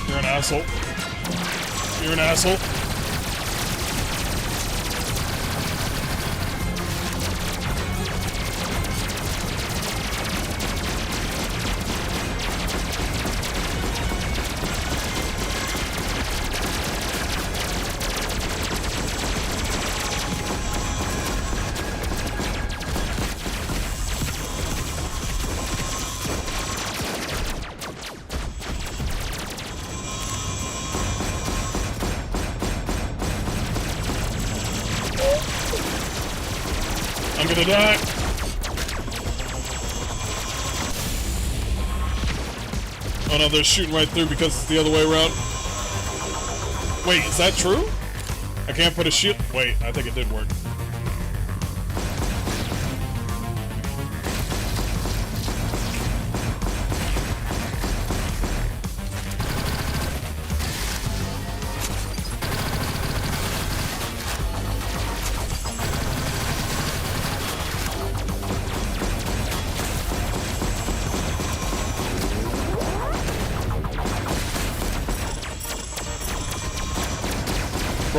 You're an asshole. You're an asshole. I'm gonna die. Oh no, they're shooting right through because it's the other way around. Wait, is that true? I can't put a shield. Wait, I think it did work.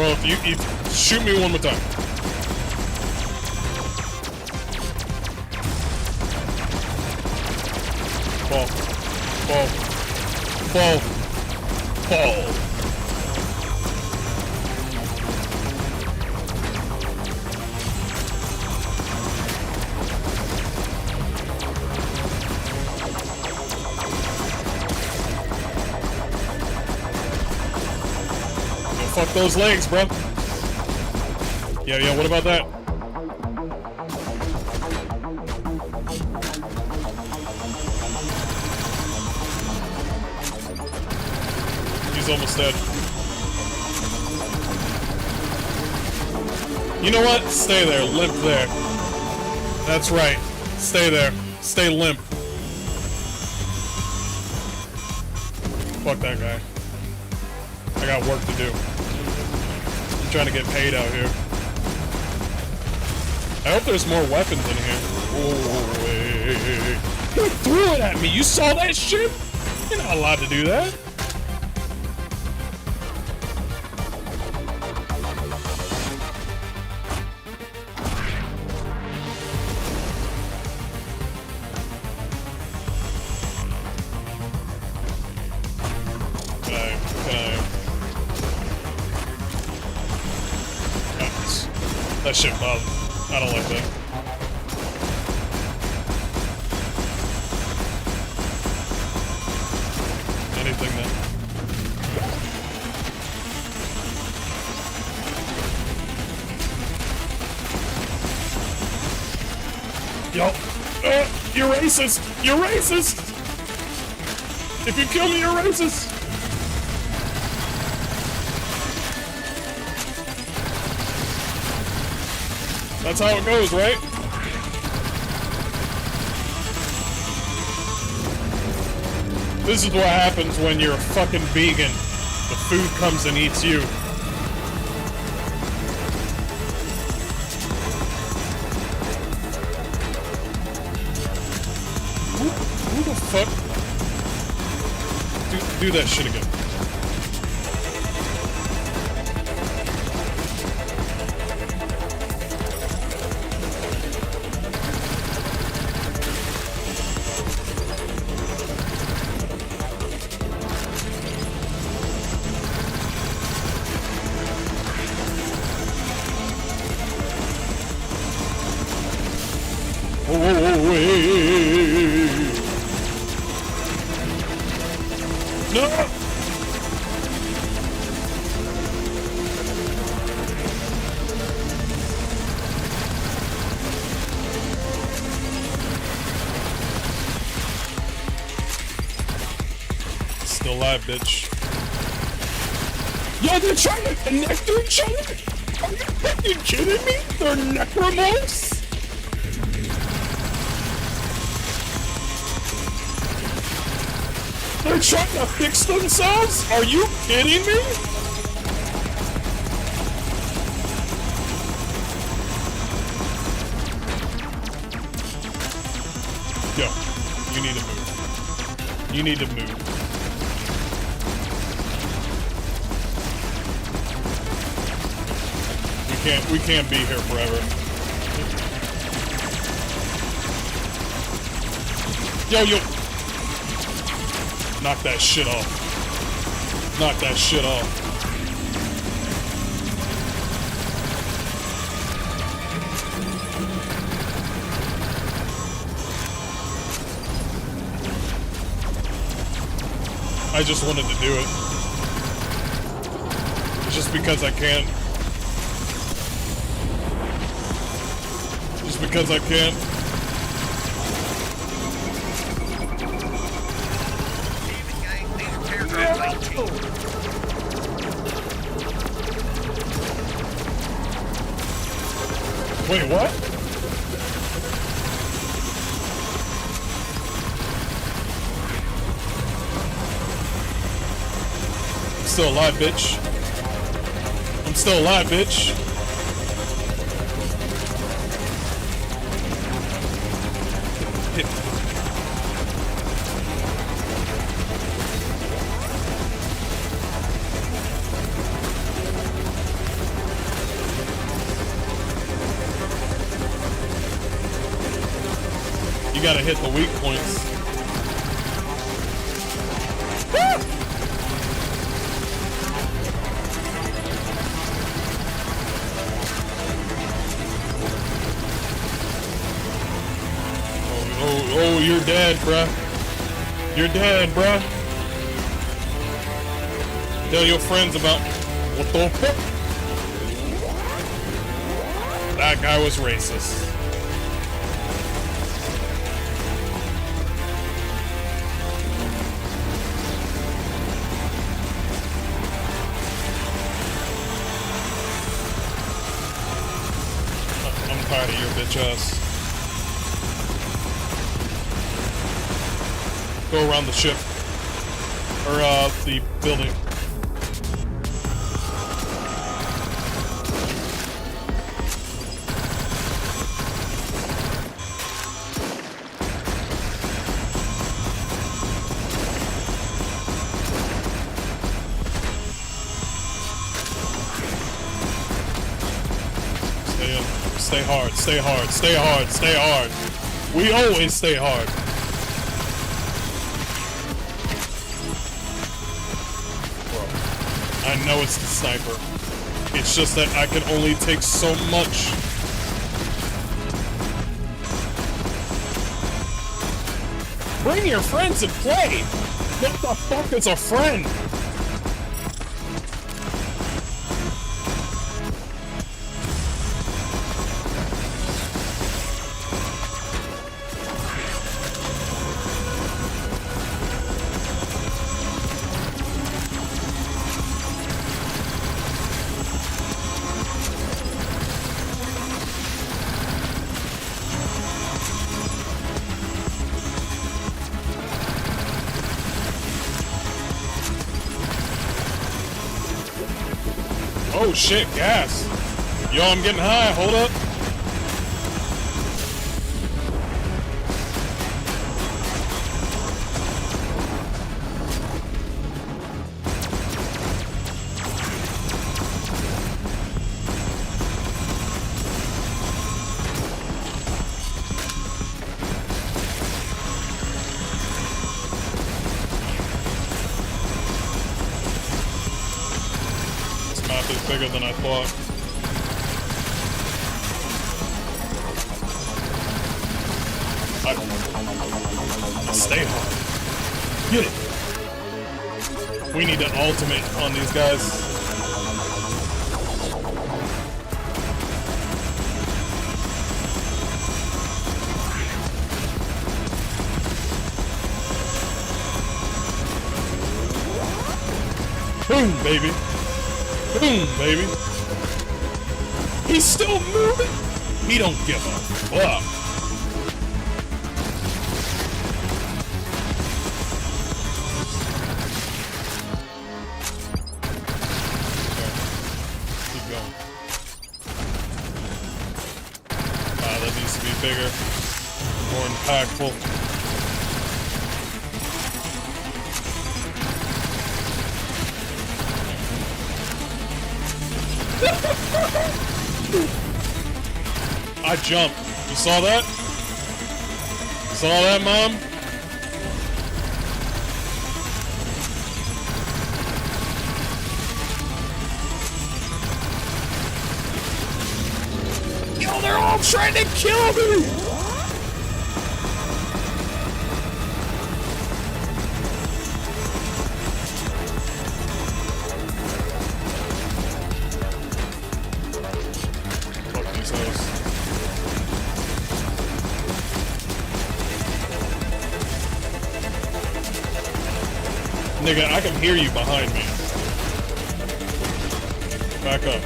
Bro, if you shoot me one more time. Fall. Fall. Fall. Fall. Fuck those legs, bro. Yeah, what about that? He's almost dead. You know what? Stay there. Limp there. That's right. Stay there. Stay limp. Fuck that guy. I got work to do. I'm trying to get paid out here. I hope there's more weapons in here. Oh, wait. He threw it at me. You saw that shit? You're not allowed to do that. That shit bothers me. I don't like that. Anything then. Yo, you're racist! You're racist! If you kill me, you're racist! That's how it goes, right? This is what happens when you're a fucking vegan. The food comes and eats you. Who the fuck? Do that shit again. No! Still alive, bitch. Yo, they're trying to connect to each other? Are you fucking kidding me? They're necromorphs? They're trying to fix themselves? Are you kidding me? Yo, you need to move. You need to move. We can't be here forever. Yo. Knock that shit off. Knock that shit off. I just wanted to do it. Just because I can. Just because I can. Wait, what? I'm still alive, bitch. I'm still alive, bitch. Hit me. You gotta hit the weak points. Oh, you're dead, bruh. You're dead, bruh. Tell your friends about what the fuck? That guy was racist. I'm tired of your bitch ass. Go around the ship. Or, the building. Stay in. Stay hard, stay hard, stay hard, stay hard. We always stay hard. I know it's the sniper. It's just that I can only take so much. Bring your friends and play! What the fuck is a friend? Oh shit, gas. Yo, I'm getting high, hold up. Bigger than I thought. Stay hard. Get it. We need an ultimate on these guys. Boom, baby. Boom, baby. He's still moving. He don't give a fuck. Okay. Keep going. That needs to be bigger, more impactful. I jumped. You saw that? Saw that, Mom? Yo, they're all trying to kill me! Nigga, I can hear you behind me. Back up.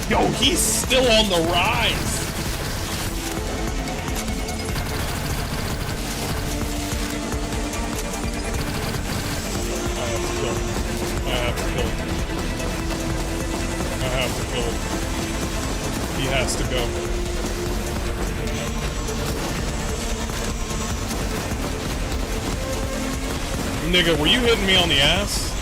Yo, he's still on the rise. I have to kill him. I have to kill him. He has to go. Nigga, were you hitting me on the ass?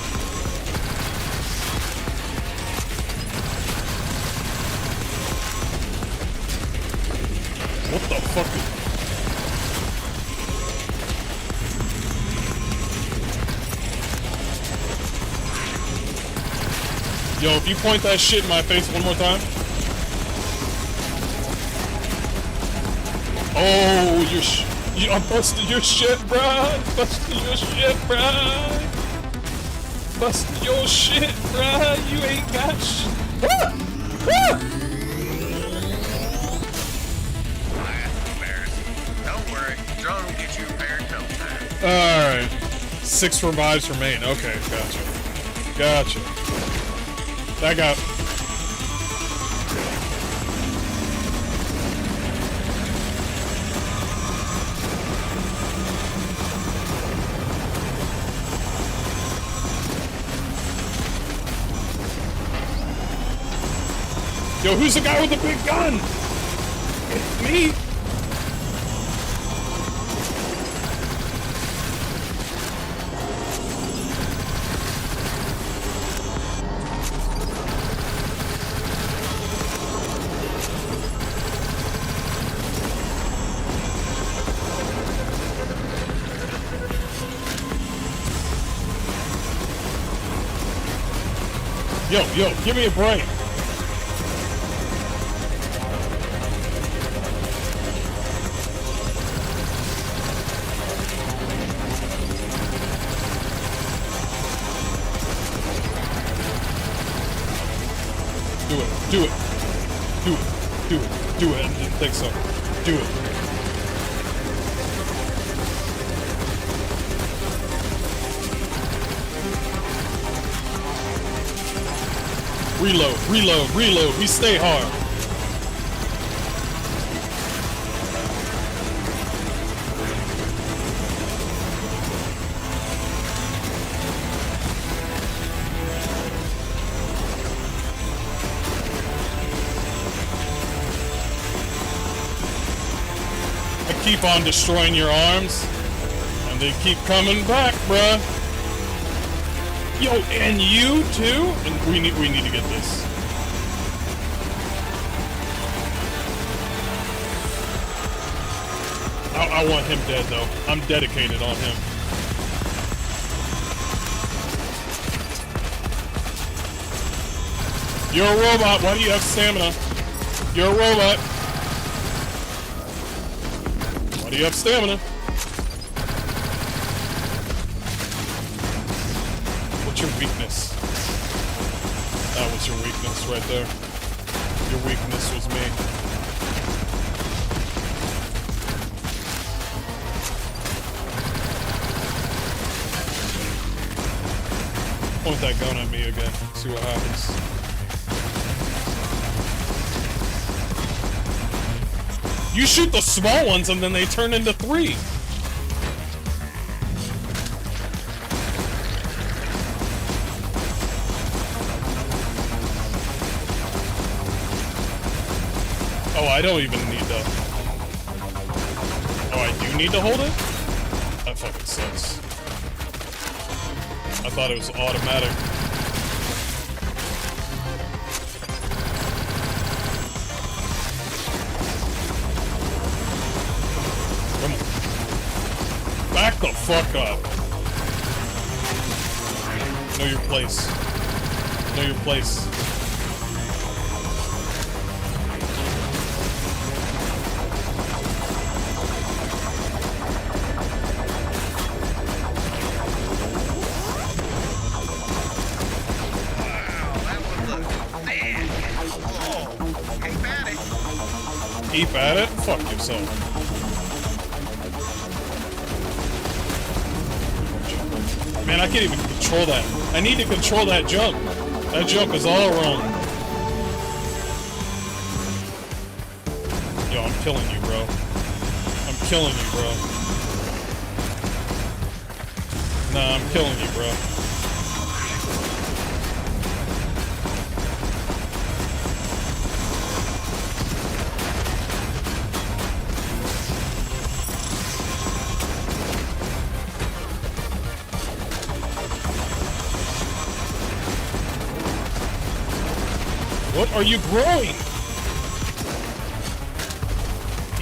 fuck? Yo, if you point that shit in my face one more time. Oh, I'm busting your shit, bruh. Busting your shit, bruh. Busting your shit, bruh. You ain't got shit. Ah! Ah!
Don't worry, John will get you repaired in no time.
Alright. 6 revives remain. Okay, gotcha. Gotcha. That got... Yo, who's the guy with the big gun? It's me! Yo, give me a break. Do it. I didn't think so. Do it. Reload. We stay hard. I keep on destroying your arms, and they keep coming back, bruh. Yo, and you too? And we need to get this. I want him dead though. I'm dedicated on him. You're a robot. Why do you have stamina? You're a robot. Why do you have stamina? What's your weakness? That was your weakness right there. Your weakness was me. Point that gun at me again. See what happens. You shoot the small ones and then they turn into 3. Oh, I don't even need to... Oh, I do need to hold it? That fucking sucks. I thought it was automatic. Come on. Back the fuck up. Know your place. Know your place. Keep at it? Fuck yourself. Man, I can't even control that. I need to control that jump. That jump is all wrong. Yo, I'm killing you, bro. I'm killing you, bro. Nah, I'm killing you, bro. What are you growing?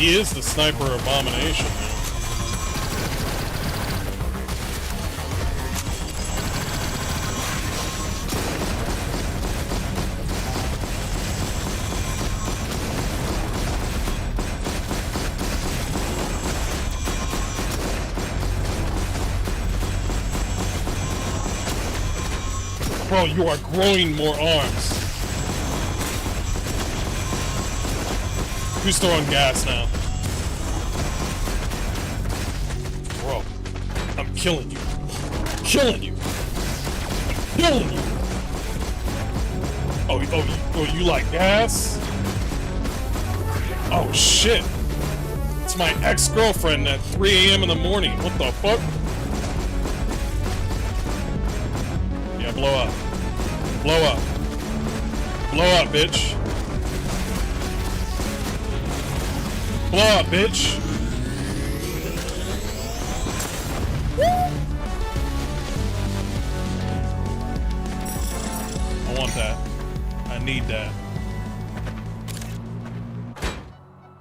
He is the sniper abomination, man. Bro, you are growing more arms. Who's throwing gas now? Bro, I'm killing you. Killing you. I'm killing you. Oh, you like gas? Oh shit. It's my ex-girlfriend at 3 a.m. in the morning. What the fuck? Yeah, blow up. Blow up. Blow up, bitch. Blow up, bitch. I want that. I need that.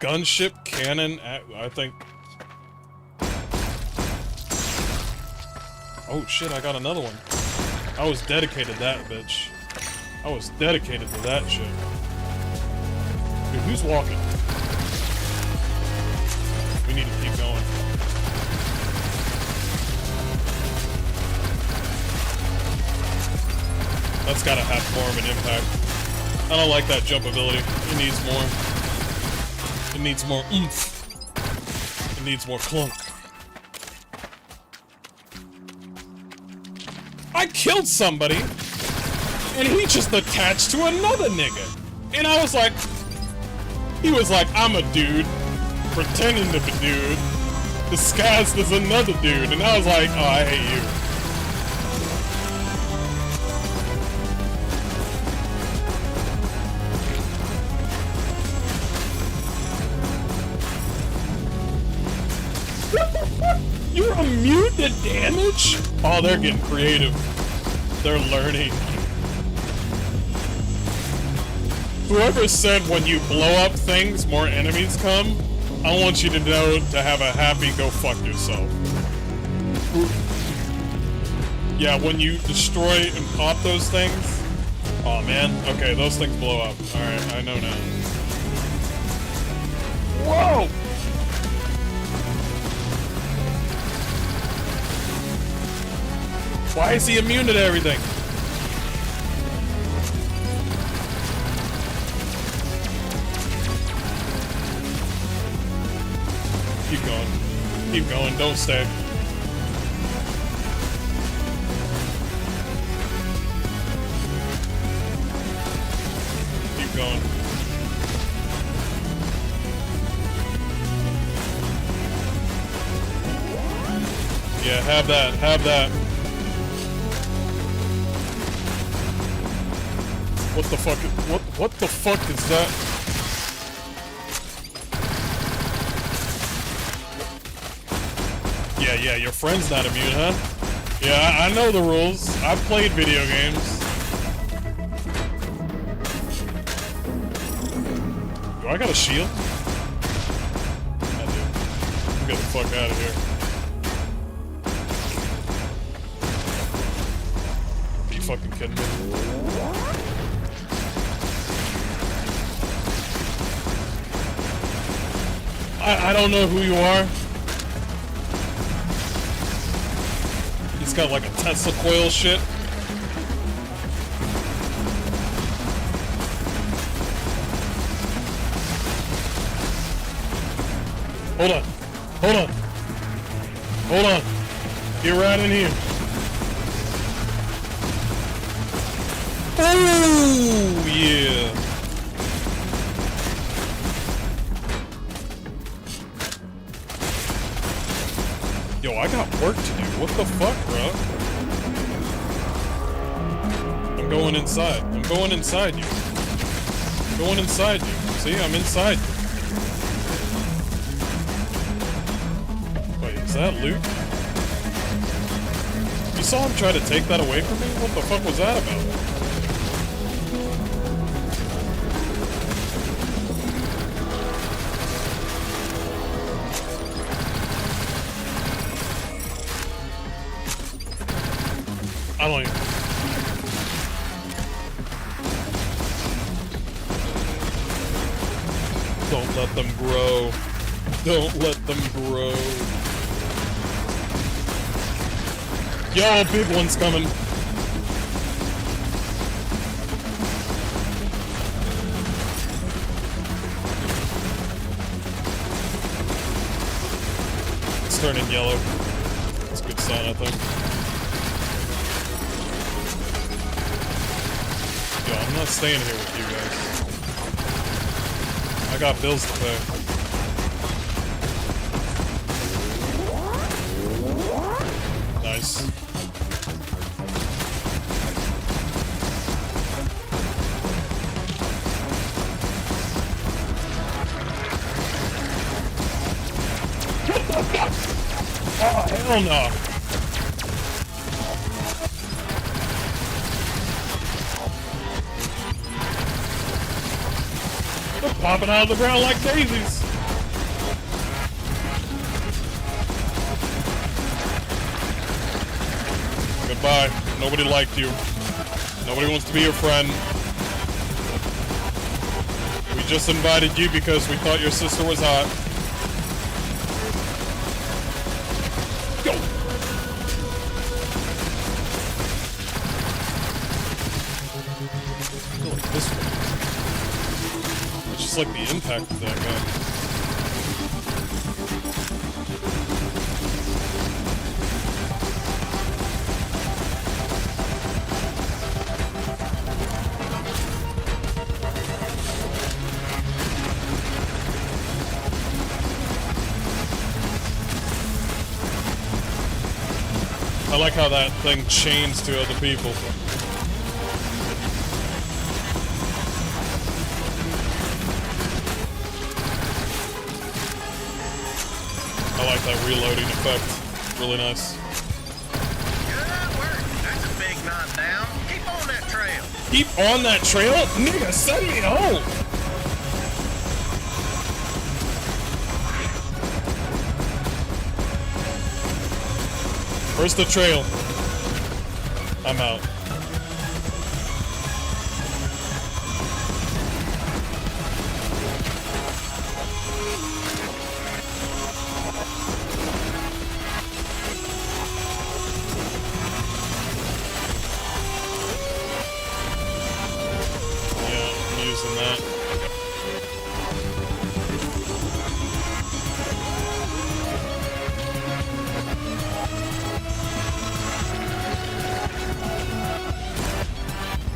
Gunship, cannon, I think. Oh shit, I got another one. I was dedicated to that, bitch. I was dedicated to that shit. Dude, who's walking? We need to keep going. That's gotta have more of an impact. I don't like that jump ability. It needs more. It needs more oomph. It needs more clunk. I killed somebody, and he just attached to another nigga. And I was like, he was like, I'm a dude, pretending to be dude, disguised as another dude. And I was like, oh, I hate you. What the fuck? You're immune to damage? Oh, they're getting creative. They're learning. Whoever said when you blow up things, more enemies come, I want you to know to have a happy go fuck yourself. Yeah, when you destroy and pop those things. Oh man, okay, those things blow up. Alright, I know now. Whoa! Why is he immune to everything? Keep going. Keep going. Don't stay. Keep going. Yeah, have that. Have that. What the fuck? What the fuck is that? Yeah, your friend's not immune, huh? Yeah, I know the rules. I've played video games. Do I got a shield? I do. Get the fuck out of here. Are you fucking kidding me? I don't know who you are. He's got like a Tesla coil shit. Hold on. Hold on. Hold on. Get right in here. Oh, yeah. Yo, I got work to do. What the fuck, bro? I'm going inside. I'm going inside you. I'm going inside you. See, I'm inside you. Wait, is that loot? You saw him try to take that away from me? What the fuck was that about? I don't even... Don't let them grow. Don't let them grow. Yo, a big one's coming. It's turning yellow. That's a good sign, I think. Yo, I'm not staying here with you guys. I got bills to pay. Nice. Oh, hell no. They're popping out of the ground like daisies. Goodbye. Nobody liked you. Nobody wants to be your friend. We just invited you because we thought your sister was hot. Go! I feel like this one. It's just like the impact of that guy. I like how that thing chains to other people. I like that reloading effect. Really nice.
Good work. That's a big knot down. Keep on that trail.
Keep on that trail? Nigga, send me home! Where's the trail? I'm out. Yeah, I'm using that.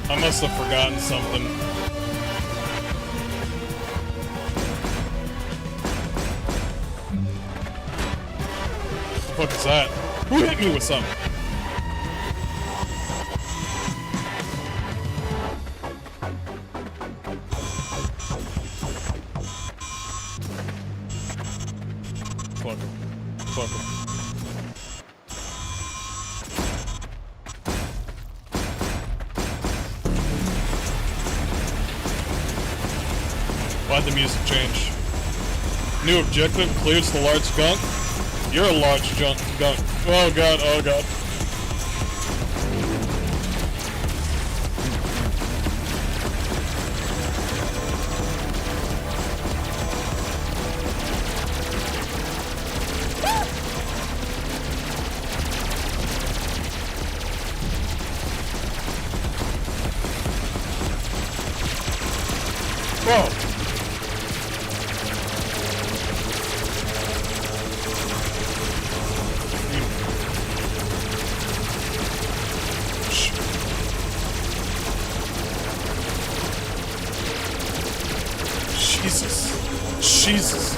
I must have forgotten something. What the fuck is that? Who hit me with something? Fuck him. Fuck him. Why'd the music change? New objective, clears the large gunk. You're a large gunk. Oh god, oh god. Whoa! Jesus. Jesus.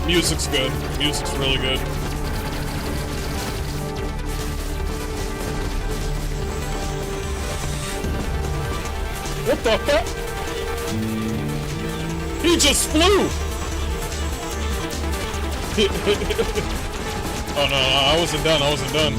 Music's good. Music's really good. What the fuck? He just flew! Oh no, I wasn't done, I wasn't done.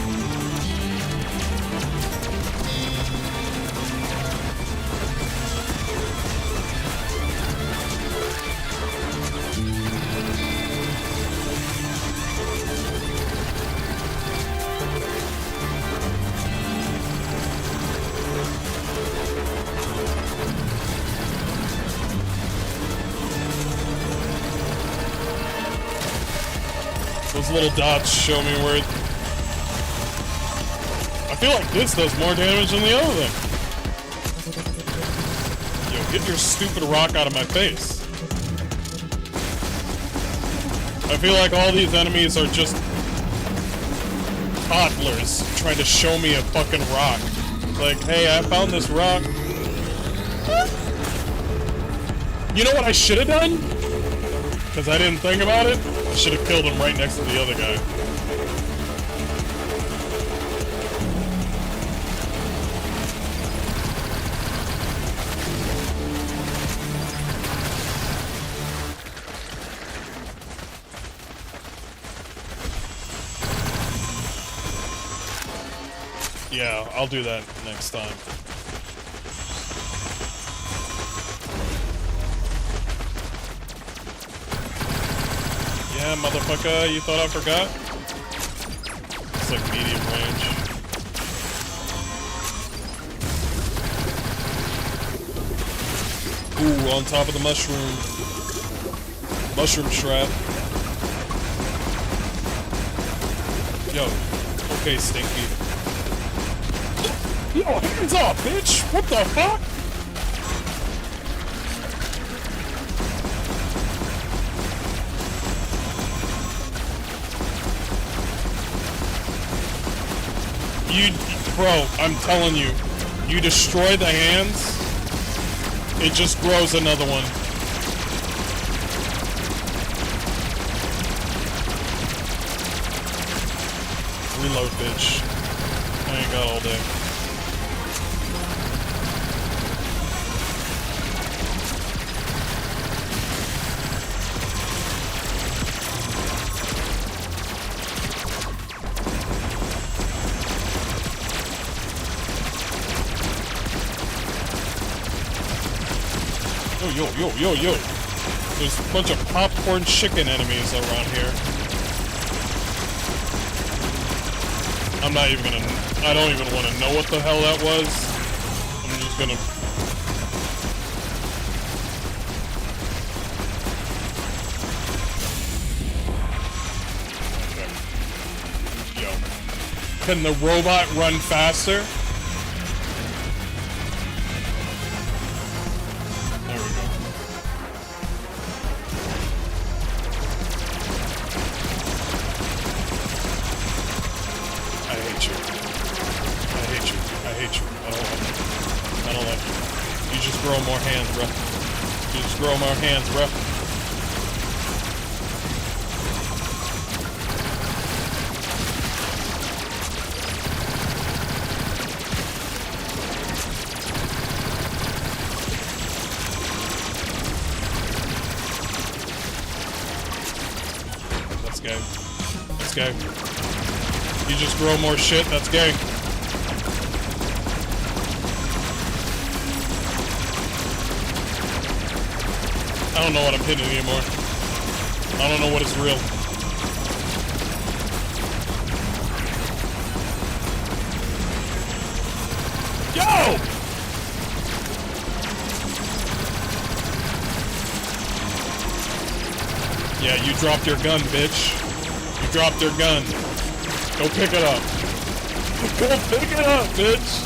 Those little dots show me where I feel like this does more damage than the other thing. Yo, get your stupid rock out of my face. I feel like all these enemies are just toddlers trying to show me a fucking rock. Like, hey, I found this rock. You know what I should have done? Because I didn't think about it. I should have killed him right next to the other guy. Yeah, I'll do that next time. Yeah, motherfucker, you thought I forgot? It's like medium range. Ooh, on top of the mushroom. Mushroom trap. Yo, okay, Stinky. Yo, hands up, bitch! What the fuck? Bro, I'm telling you, you destroy the hands, it just grows another one. Reload, bitch. I ain't got all day. Yo. There's a bunch of popcorn chicken enemies around here. I'm not even gonna... I don't even want to know what the hell that was. I'm just gonna... Okay. Yo. Can the robot run faster? More hands, bro. You just grow more hands, bro. That's gay. That's gay. You just grow more shit, that's gay. I don't know what I'm hitting anymore. I don't know what is real. Yo! Yeah, you dropped your gun, bitch. You dropped your gun. Go pick it up. Go pick it up, bitch.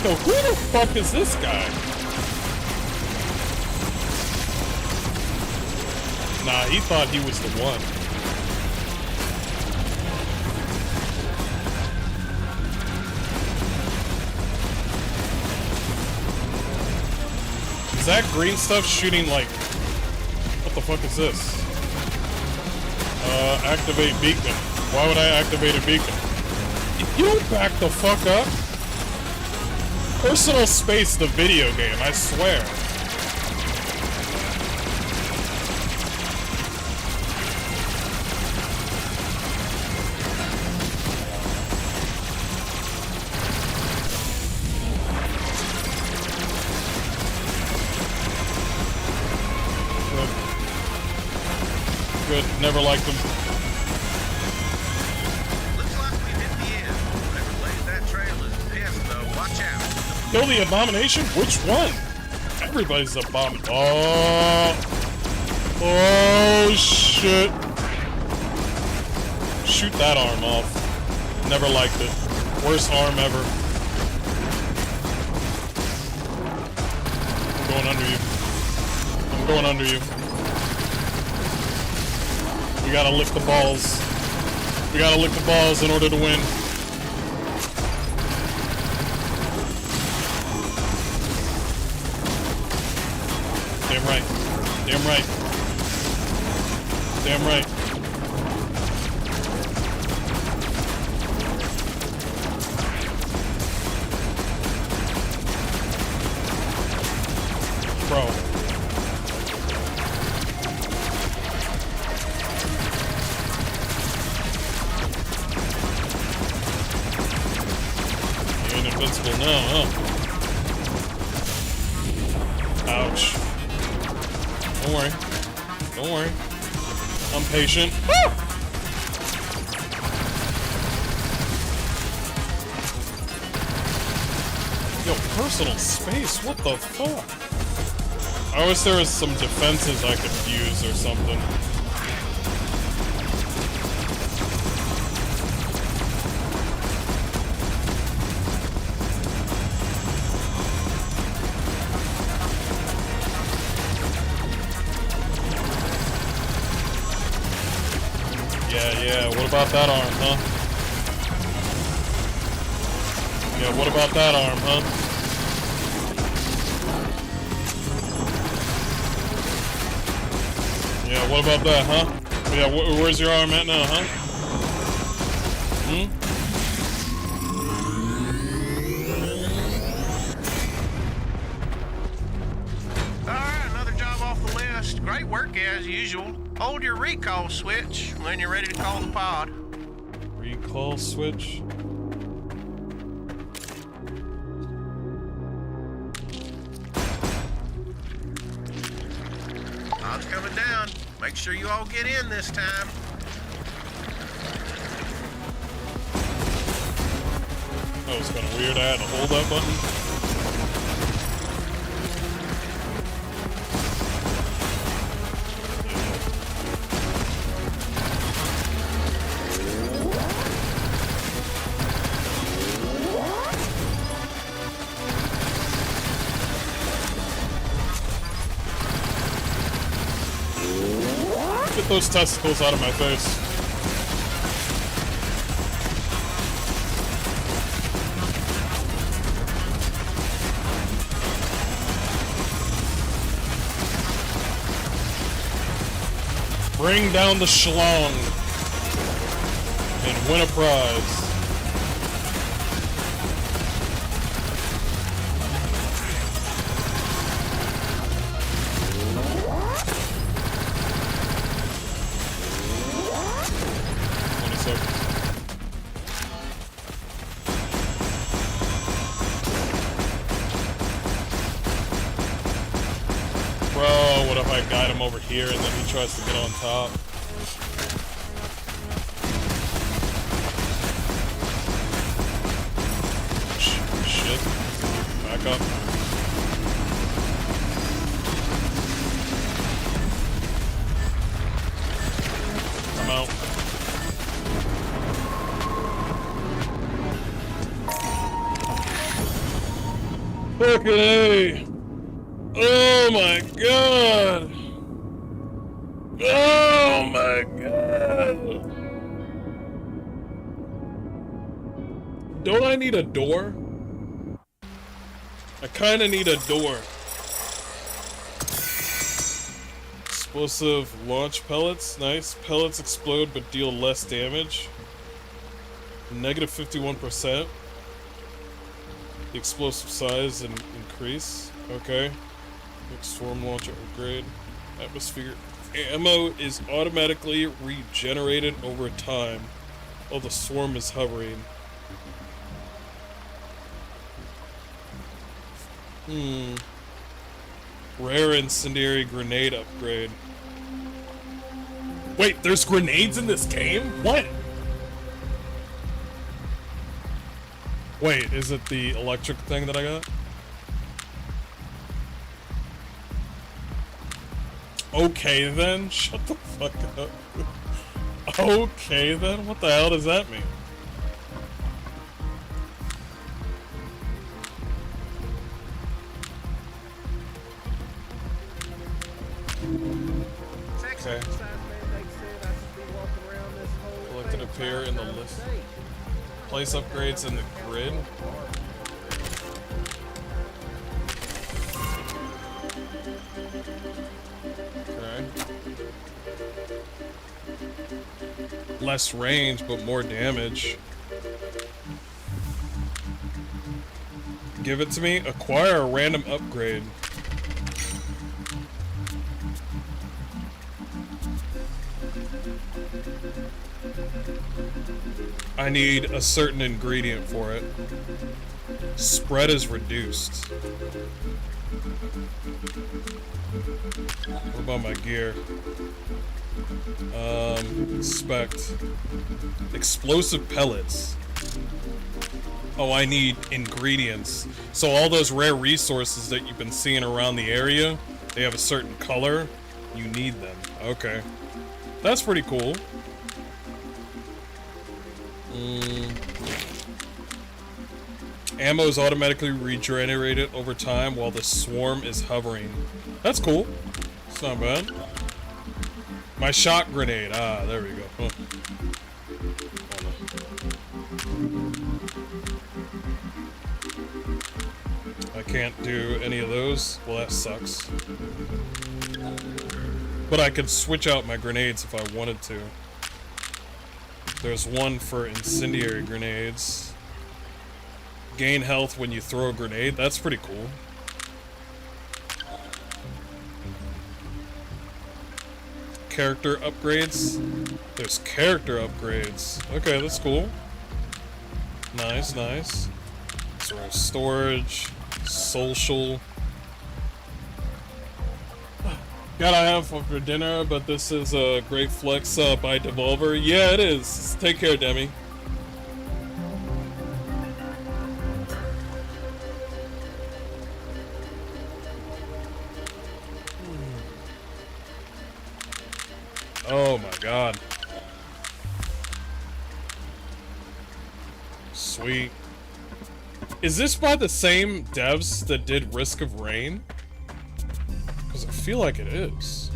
Yo, who the fuck is this guy? Nah, he thought he was the one. Is that green stuff shooting like... What the fuck is this? Activate beacon. Why would I activate a beacon? You don't back the fuck up. Personal Space, the video game, I swear. Good. Never liked them.
Looks like we hit the end. Whoever laid that trail is pissed, though. Watch out.
Kill the Abomination? Which one? Everybody's Abomination. Oh. Oh, shit. Shoot that arm off. Never liked it. Worst arm ever. I'm going under you. I'm going under you. We gotta lick the balls. We gotta lick the balls in order to win. Damn right. Damn right. Damn right. Bro. You ain't invincible now, huh? Ouch. Don't worry. Don't worry. I'm patient. Woo! Yo, personal space? What the fuck? I wish there was some defenses I could use or something. Yeah, what about that arm, huh? Yeah, what about that arm, huh? Yeah, what about that, huh? Yeah, where's your arm at now, huh? Hmm?
Alright, another job off the list. Great work as usual. Hold your recall switch when you're ready to call the pod.
Recall switch?
Pod's coming down. Make sure you all get in this time.
Oh, it's kind of weird. I had to hold that button. Get those testicles out of my face. Bring down the schlong and win a prize. Bro, what if I guide him over here and then he tries to get on top? Shit. Back up. I'm out. Okay. Oh my god! Oh my god! Don't I need a door? I kinda need a door. Explosive launch pellets, nice. Pellets explode but deal less damage. Negative 51%. The explosive size and increase. Okay. Next swarm launcher upgrade. Atmosphere. Ammo is automatically regenerated over time while the swarm is hovering. Rare incendiary grenade upgrade. Wait, there's grenades in this game? What? Wait, is it the electric thing that I got? Okay then, shut the fuck up. Okay then, what the hell does that mean? Okay. Collected appear in the list. Place upgrades in the grid. Okay. Less range, but more damage. Give it to me. Acquire a random upgrade. I need a certain ingredient for it. Spread is reduced. What about my gear? Inspect. Explosive pellets. Oh, I need ingredients. So all those rare resources that you've been seeing around the area, they have a certain color. You need them. Okay. That's pretty cool. Ammo is automatically regenerated over time while the swarm is hovering. That's cool. It's not bad. My shock grenade. Ah, there we go. Huh. I can't do any of those. Well, that sucks. But I could switch out my grenades if I wanted to. There's one for incendiary grenades. Gain health when you throw a grenade. That's pretty cool. Character upgrades. There's character upgrades. Okay, that's cool. Nice, nice. So storage, social. Gotta have for dinner, but this is a great flex by Devolver. Yeah, it is. Take care, Demi. Oh my god. Sweet. Is this by the same devs that did Risk of Rain? Because I feel like it is.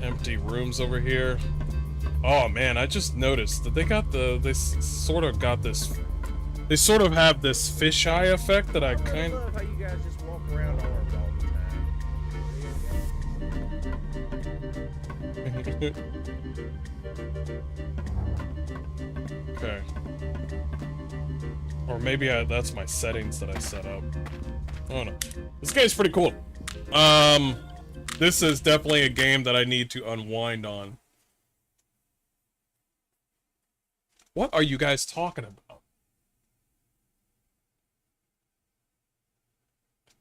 Empty rooms over here. Oh man, I just noticed that they got they sort of got this, they sort of have this fisheye effect that I kind of...
I love how you guys just walk around armed all the time.
Okay. Or maybe that's my settings that I set up. I don't know. This game's pretty cool. This is definitely a game that I need to unwind on. What are you guys talking about?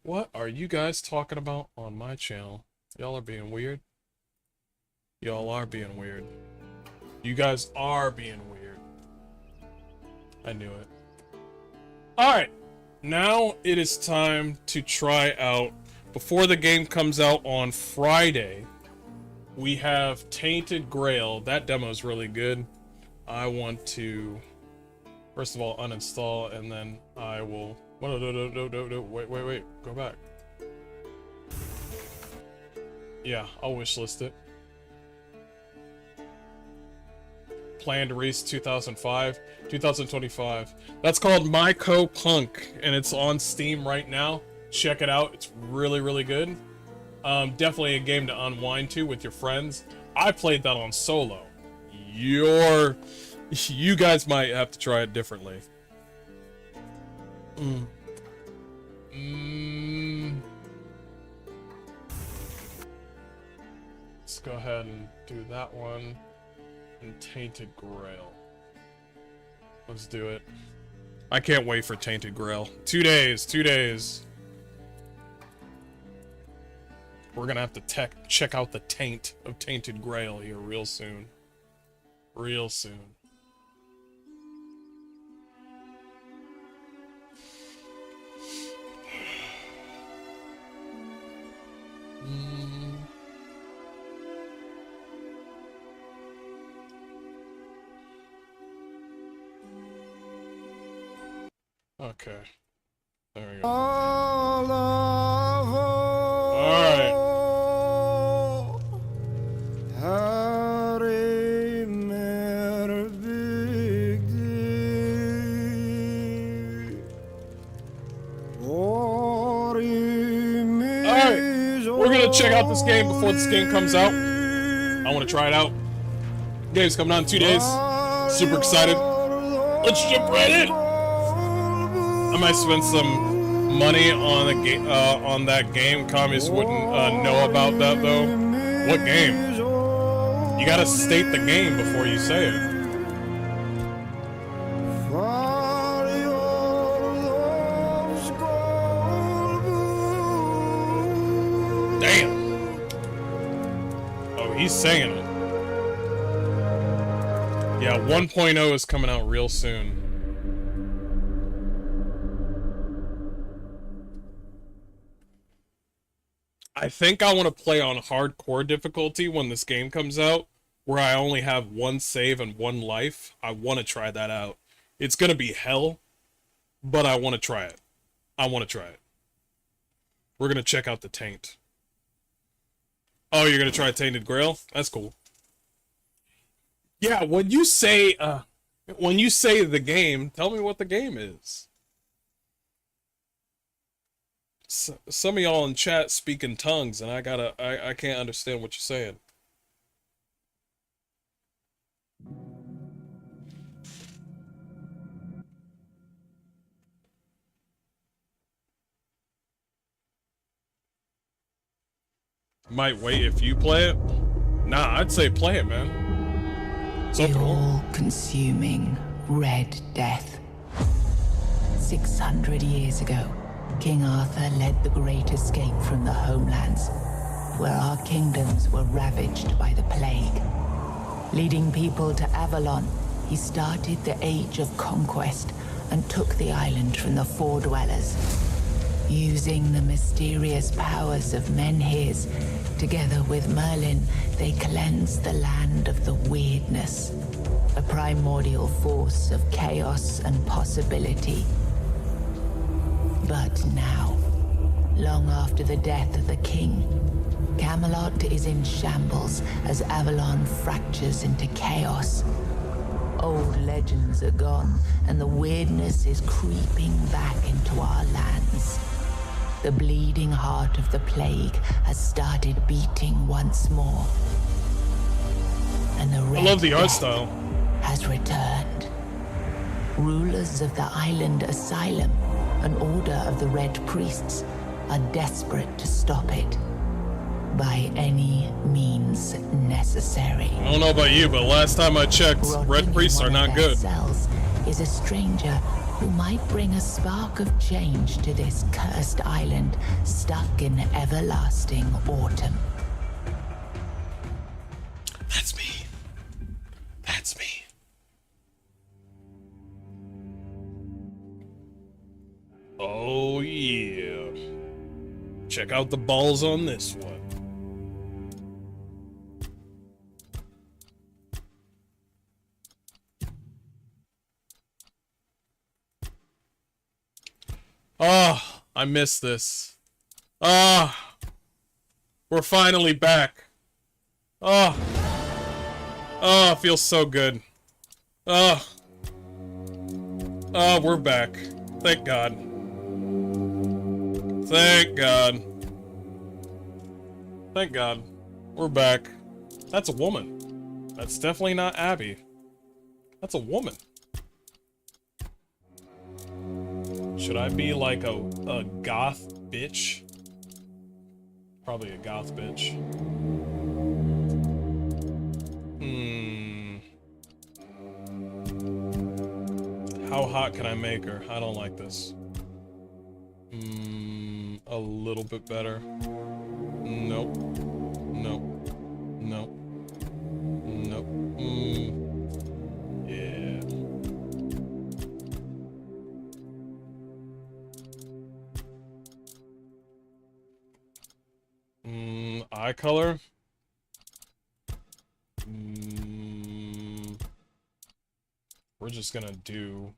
What are you guys talking about on my channel? Y'all are being weird. Y'all are being weird. You guys are being weird. I knew it. Alright, now it is time to try out, before the game comes out on Friday, we have Tainted Grail. That demo is really good. I want to, first of all, uninstall, and then I will, wait, go back. Yeah, I'll wishlist it. Planned release 2025. That's called Myco Punk, and it's on Steam right now. Check it out. It's really, really good. Definitely a game to unwind to with your friends. I played that on solo. Your You guys might have to try it differently. Let's go ahead and do that one. And Tainted Grail. Let's do it. I can't wait for Tainted Grail. 2 days, 2 days. We're gonna have to check out the taint of Tainted Grail here real soon. Real soon. Okay. There we go. Alright. We're gonna check out this game before this game comes out. I wanna try it out. Game's coming out in 2 days. Super excited. Let's jump right in. I might spend some money on a on that game. Commies wouldn't know about that though. What game? You gotta state the game before you say it. Damn. Oh, he's saying it. Yeah, 1.0 is coming out real soon. I think I want to play on hardcore difficulty when this game comes out, where I only have one save and one life. I want to try that out. It's going to be hell, but I want to try it. I want to try it. We're going to check out the Taint. Oh, you're going to try Tainted Grail? That's cool. Yeah, when you say the game, tell me what the game is. Some of y'all in chat speak in tongues, and I can't understand what you're saying. Might wait if you play it. Nah, I'd say play it, man.
The all-consuming Red Death. 600 years ago, King Arthur led the Great Escape from the homelands, where our kingdoms were ravaged by the plague. Leading people to Avalon, he started the Age of Conquest and took the island from the Four-Dwellers. Using the mysterious powers of Menhirs, together with Merlin, they cleansed the land of the weirdness, a primordial force of chaos and possibility. But now, long after the death of the king, Camelot is in shambles as Avalon fractures into chaos. Old legends are gone, and the weirdness is creeping back into our lands. The bleeding heart of the plague has started beating once more. And the Red
I love the art
Death
style.
has returned. Rulers of the island asylum, an order of the Red Priests, are desperate to stop it by any means necessary.
I don't know about you, but last time I checked, Red Priests are not good.
Cells is a stranger who might bring a spark of change to this cursed island stuck in everlasting autumn.
That's me. That's me. Oh yeah. Check out the balls on this one. Oh, I miss this. Ah, we're finally back. Oh, it feels so good. Oh, we're back. Thank God. Thank God. Thank God. We're back. That's a woman. That's definitely not Abby. That's a woman. Should I be like a goth bitch? Probably a goth bitch. How hot can I make her? I don't like this. A little bit better. Nope. Nope. Nope. Nope. Yeah. Eye color? We're just gonna do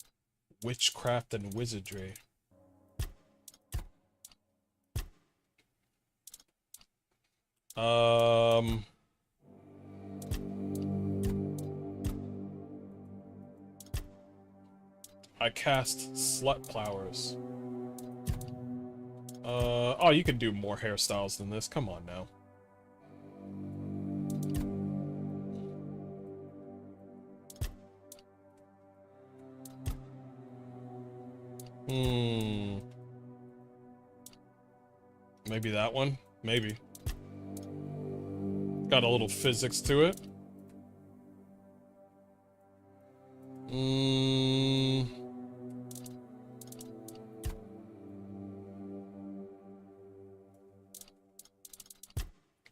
witchcraft and wizardry. I cast slut flowers. Oh, you can do more hairstyles than this. Come on now. Maybe that one? Maybe. Got a little physics to it.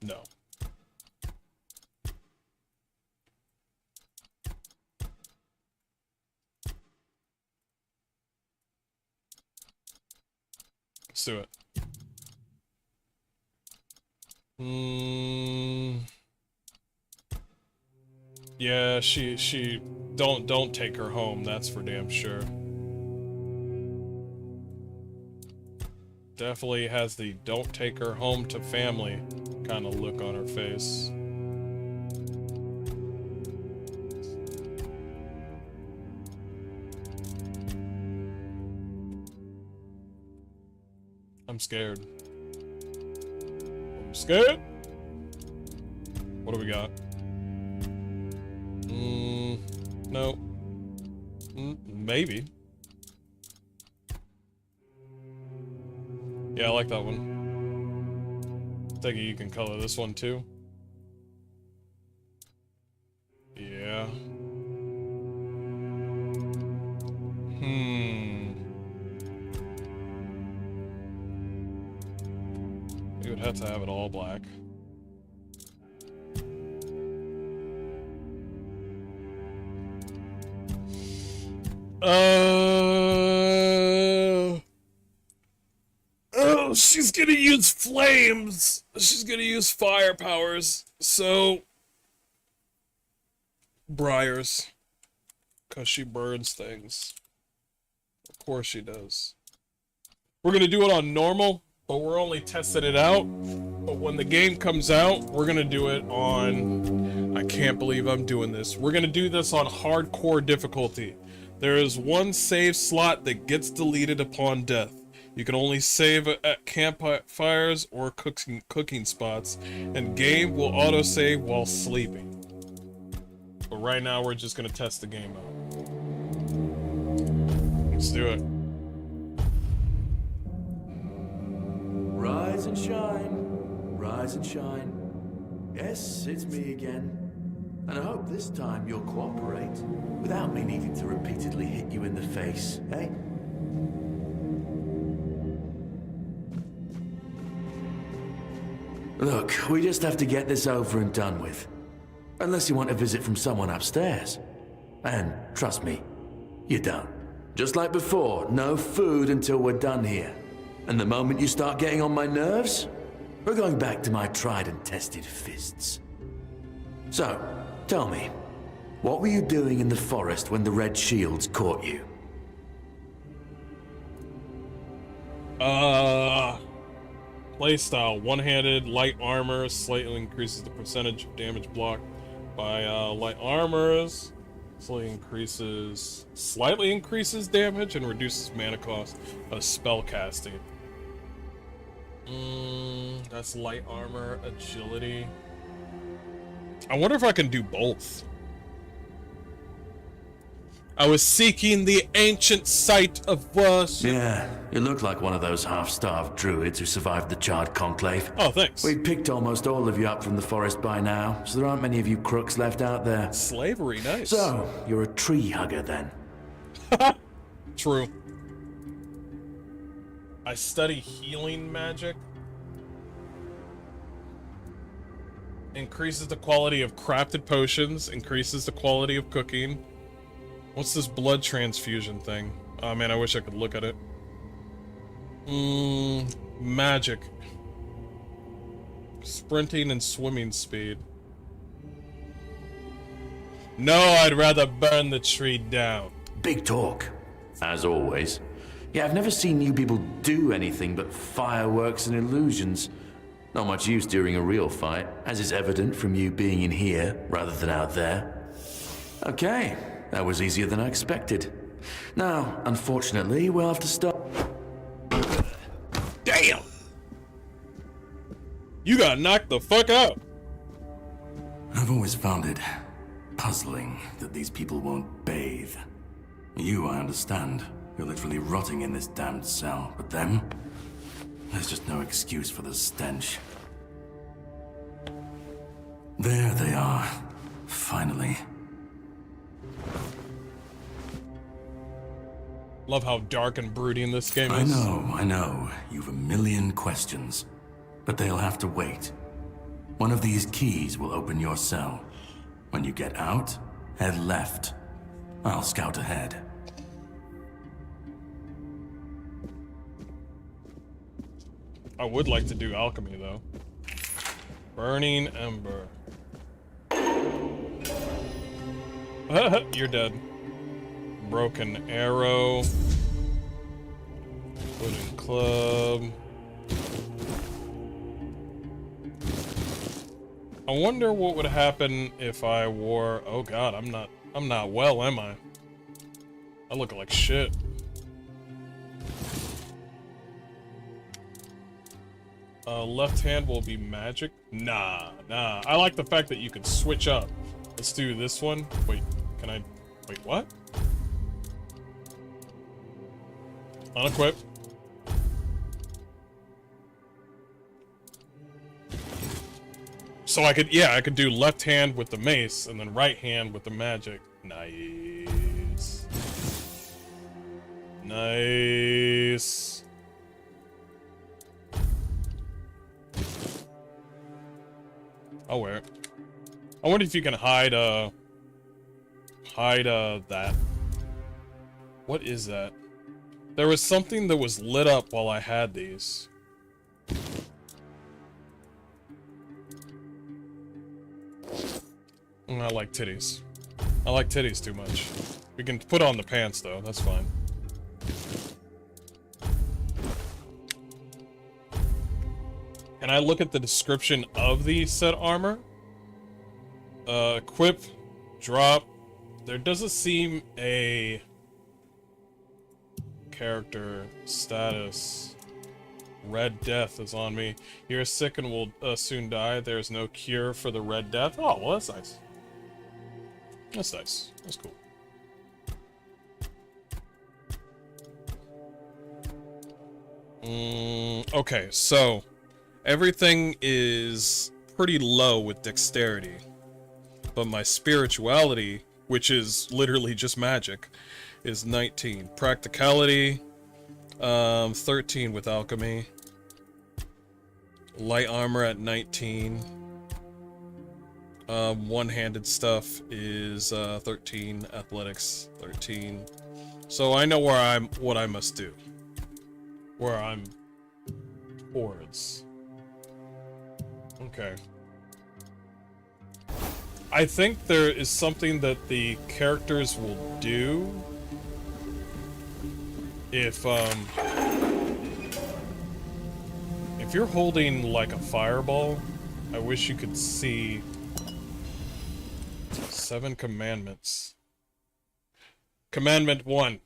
No. Let's do it. Yeah, she don't take her home, that's for damn sure. Definitely has the don't take her home to family kind of look on her face. I'm scared. I'm scared. What do we got? No. Maybe. Yeah, I like that one. I think you can color this one too. Yeah. We would have to have it all black. Oh, she's gonna use flames. She's gonna use fire powers. So, briars, cause she burns things. Of course she does. We're gonna do it on normal, but we're only testing it out. But when the game comes out, we're gonna do it on. I can't believe I'm doing this. We're gonna do this on hardcore difficulty. There is one save slot that gets deleted upon death. You can only save at campfires or cooking spots, and game will autosave while sleeping. But right now, we're just gonna test the game out. Let's do it.
Rise and shine, rise and shine. Yes, it's me again. And I hope this time you'll cooperate, without me needing to repeatedly hit you in the face, eh? Look, we just have to get this over and done with. Unless you want a visit from someone upstairs. And trust me, you don't. Just like before, no food until we're done here. And the moment you start getting on my nerves, we're going back to my tried and tested fists. So, tell me, what were you doing in the forest when the Red Shields caught you?
Playstyle, one-handed, light armor, slightly increases the percentage of damage blocked by light armors. Slightly increases damage and reduces mana cost of spell casting. That's light armor, agility. I wonder if I can do both. I was seeking the ancient site of worship.
Yeah, you look like one of those half-starved druids who survived the Charred Conclave.
Oh, thanks.
We'd picked almost all of you up from the forest by now, so there aren't many of you crooks left out there.
Slavery, nice.
So, you're a tree hugger then?
True. I study healing magic. Increases the quality of crafted potions, increases the quality of cooking. What's this blood transfusion thing? Oh man, I wish I could look at it. Magic. Sprinting and swimming speed. No, I'd rather burn the tree down.
Big talk, as always. Yeah, I've never seen you people do anything but fireworks and illusions. Not much use during a real fight, as is evident from you being in here rather than out there. Okay, that was easier than I expected. Now, unfortunately, we'll have to start.
Damn! You got knocked the fuck out!
I've always found it puzzling that these people won't bathe. You, I understand. You're literally rotting in this damned cell, but them? There's just no excuse for the stench. There they are, finally.
Love how dark and brooding this game
I
is.
know. You've a million questions. But they'll have to wait. One of these keys will open your cell. When you get out, head left. I'll scout ahead.
I would like to do alchemy, though. Burning Ember. You're dead. Broken Arrow. Wooden Club. I wonder what would happen if I wore... Oh god, I'm not well, am I? I look like shit. Left hand will be magic? Nah. I like the fact that you can switch up. Let's do this one. Wait, can I... Wait, what? Unequip. So I could do left hand with the mace, and then right hand with the magic. Nice. Nice. I'll wear it. I wonder if you can hide that. What is that? There was something that was lit up while I had these. I like titties. I like titties too much. We can put on the pants though, that's fine. Can I look at the description of the set armor? Equip, drop. There doesn't seem a character status. Red Death is on me. You're sick and will soon die. There's no cure for the Red Death. Oh, well, that's nice. That's nice. That's cool. Okay, so everything is pretty low with dexterity, but my spirituality, which is literally just magic, is 19. Practicality, 13 with alchemy. Light armor at 19. One-handed stuff is 13. Athletics 13. So I know what I must do. Where I'm towards. Okay. I think there is something that the characters will do if you're holding like a fireball. I wish you could see 7 commandments. Commandment 1.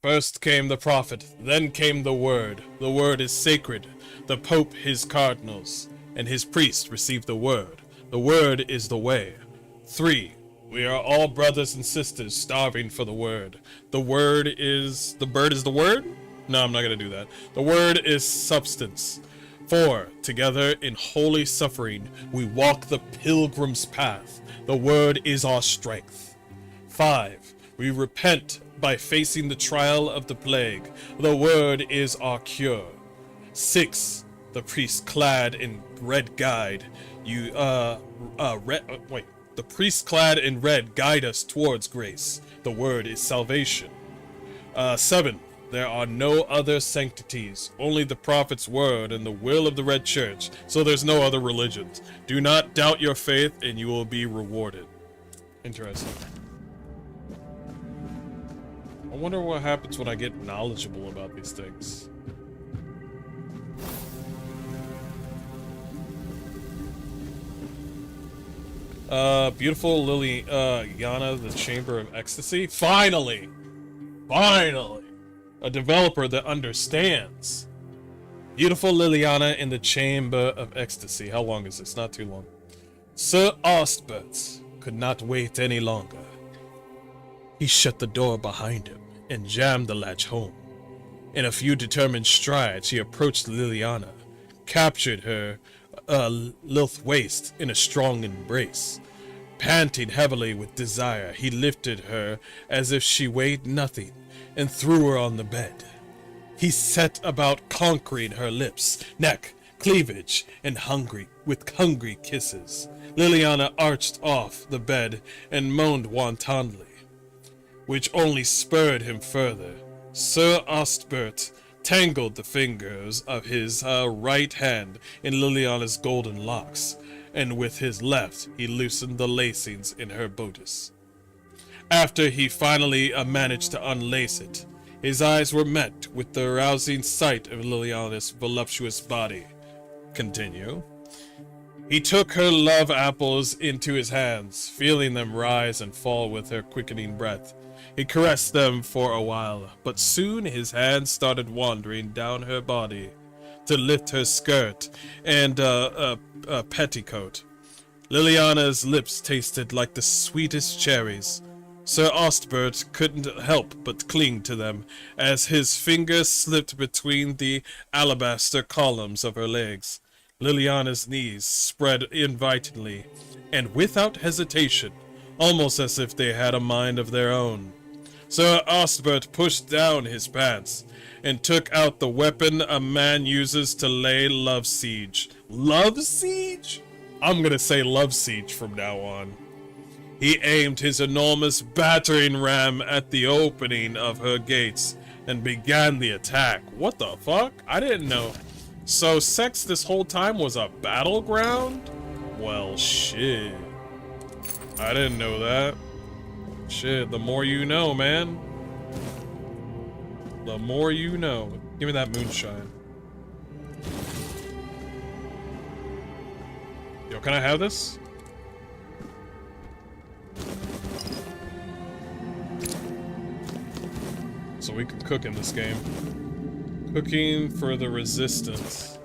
First came the prophet, then came the word. The word is sacred. The Pope his cardinals, and his priest receive the word. The word is the way. 3. We are all brothers and sisters starving for the word. The bird is the word? No, I'm not gonna do that. The word is substance. 4. Together in holy suffering, we walk the pilgrim's path. The word is our strength. 5. We repent by facing the trial of the plague. The word is our cure. 6. The priest clad in red guide. The priest clad in red guide us towards grace. The word is salvation. 7. There are no other sanctities, only the prophet's word and the will of the Red Church, so there's no other religions. Do not doubt your faith and you will be rewarded. Interesting. I wonder what happens when I get knowledgeable about these things. Beautiful Liliana, the Chamber of Ecstasy. Finally! Finally! A developer that understands. Beautiful Liliana in the Chamber of Ecstasy. How long is this? Not too long. Sir Ostbert could not wait any longer. He shut the door behind him and jammed the latch home. In a few determined strides, he approached Liliana, captured her lithe waist in a strong embrace. Panting heavily with desire, he lifted her as if she weighed nothing and threw her on the bed. He set about conquering her lips, neck, cleavage, and hungry kisses. Liliana arched off the bed and moaned wantonly, which only spurred him further. Sir Ostbert tangled the fingers of his right hand in Liliana's golden locks, and with his left he loosened the lacings in her bodice. After he finally managed to unlace it, his eyes were met with the arousing sight of Liliana's voluptuous body. Continue. He took her love apples into his hands, feeling them rise and fall with her quickening breath. He caressed them for a while, but soon his hands started wandering down her body to lift her skirt and petticoat. Liliana's lips tasted like the sweetest cherries. Sir Ostbert couldn't help but cling to them as his fingers slipped between the alabaster columns of her legs. Liliana's knees spread invitingly, and without hesitation, almost as if they had a mind of their own. Sir Ostbert pushed down his pants and took out the weapon a man uses to lay love siege. Love siege? I'm gonna say love siege from now on. He aimed his enormous battering ram at the opening of her gates and began the attack. What the fuck? I didn't know. So sex this whole time was a battleground? Well, shit. I didn't know that. Shit, the more you know, man. The more you know. Give me that moonshine. Yo, can I have this? So we can cook in this game. Cooking for the resistance.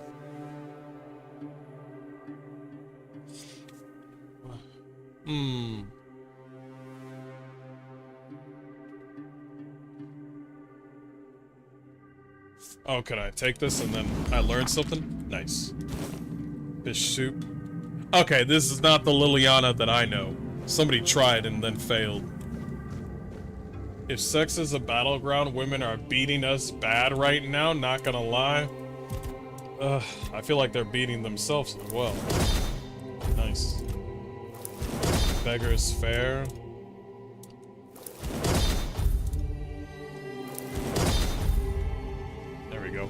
Oh, can I take this and then I learn something? Nice. Fish soup. Okay, this is not the Liliana that I know. Somebody tried and then failed. If sex is a battleground, women are beating us bad right now, not gonna lie. I feel like they're beating themselves as well. Nice. Beggar's Fair. There we go.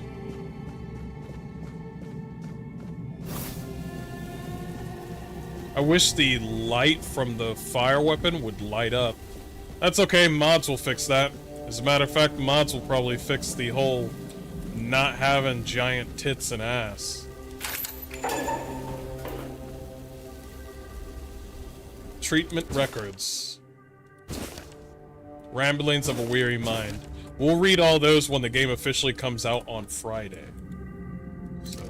I wish the light from the fire weapon would light up. That's okay, mods will fix that. As a matter of fact, mods will probably fix the whole not having giant tits and ass. Treatment records. Ramblings of a Weary Mind. We'll read all those when the game officially comes out on Friday. So.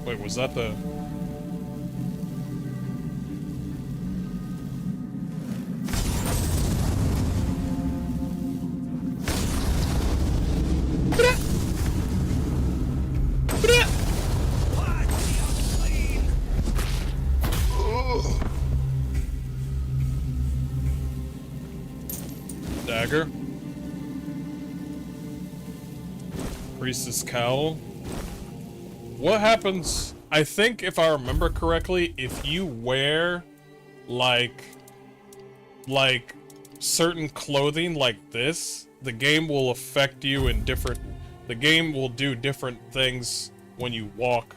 Wait, was that the... Dagger. Priestess cowl. What happens? I think if I remember correctly, if you wear like certain clothing like this, the game will affect you in different. The game will do different things when you walk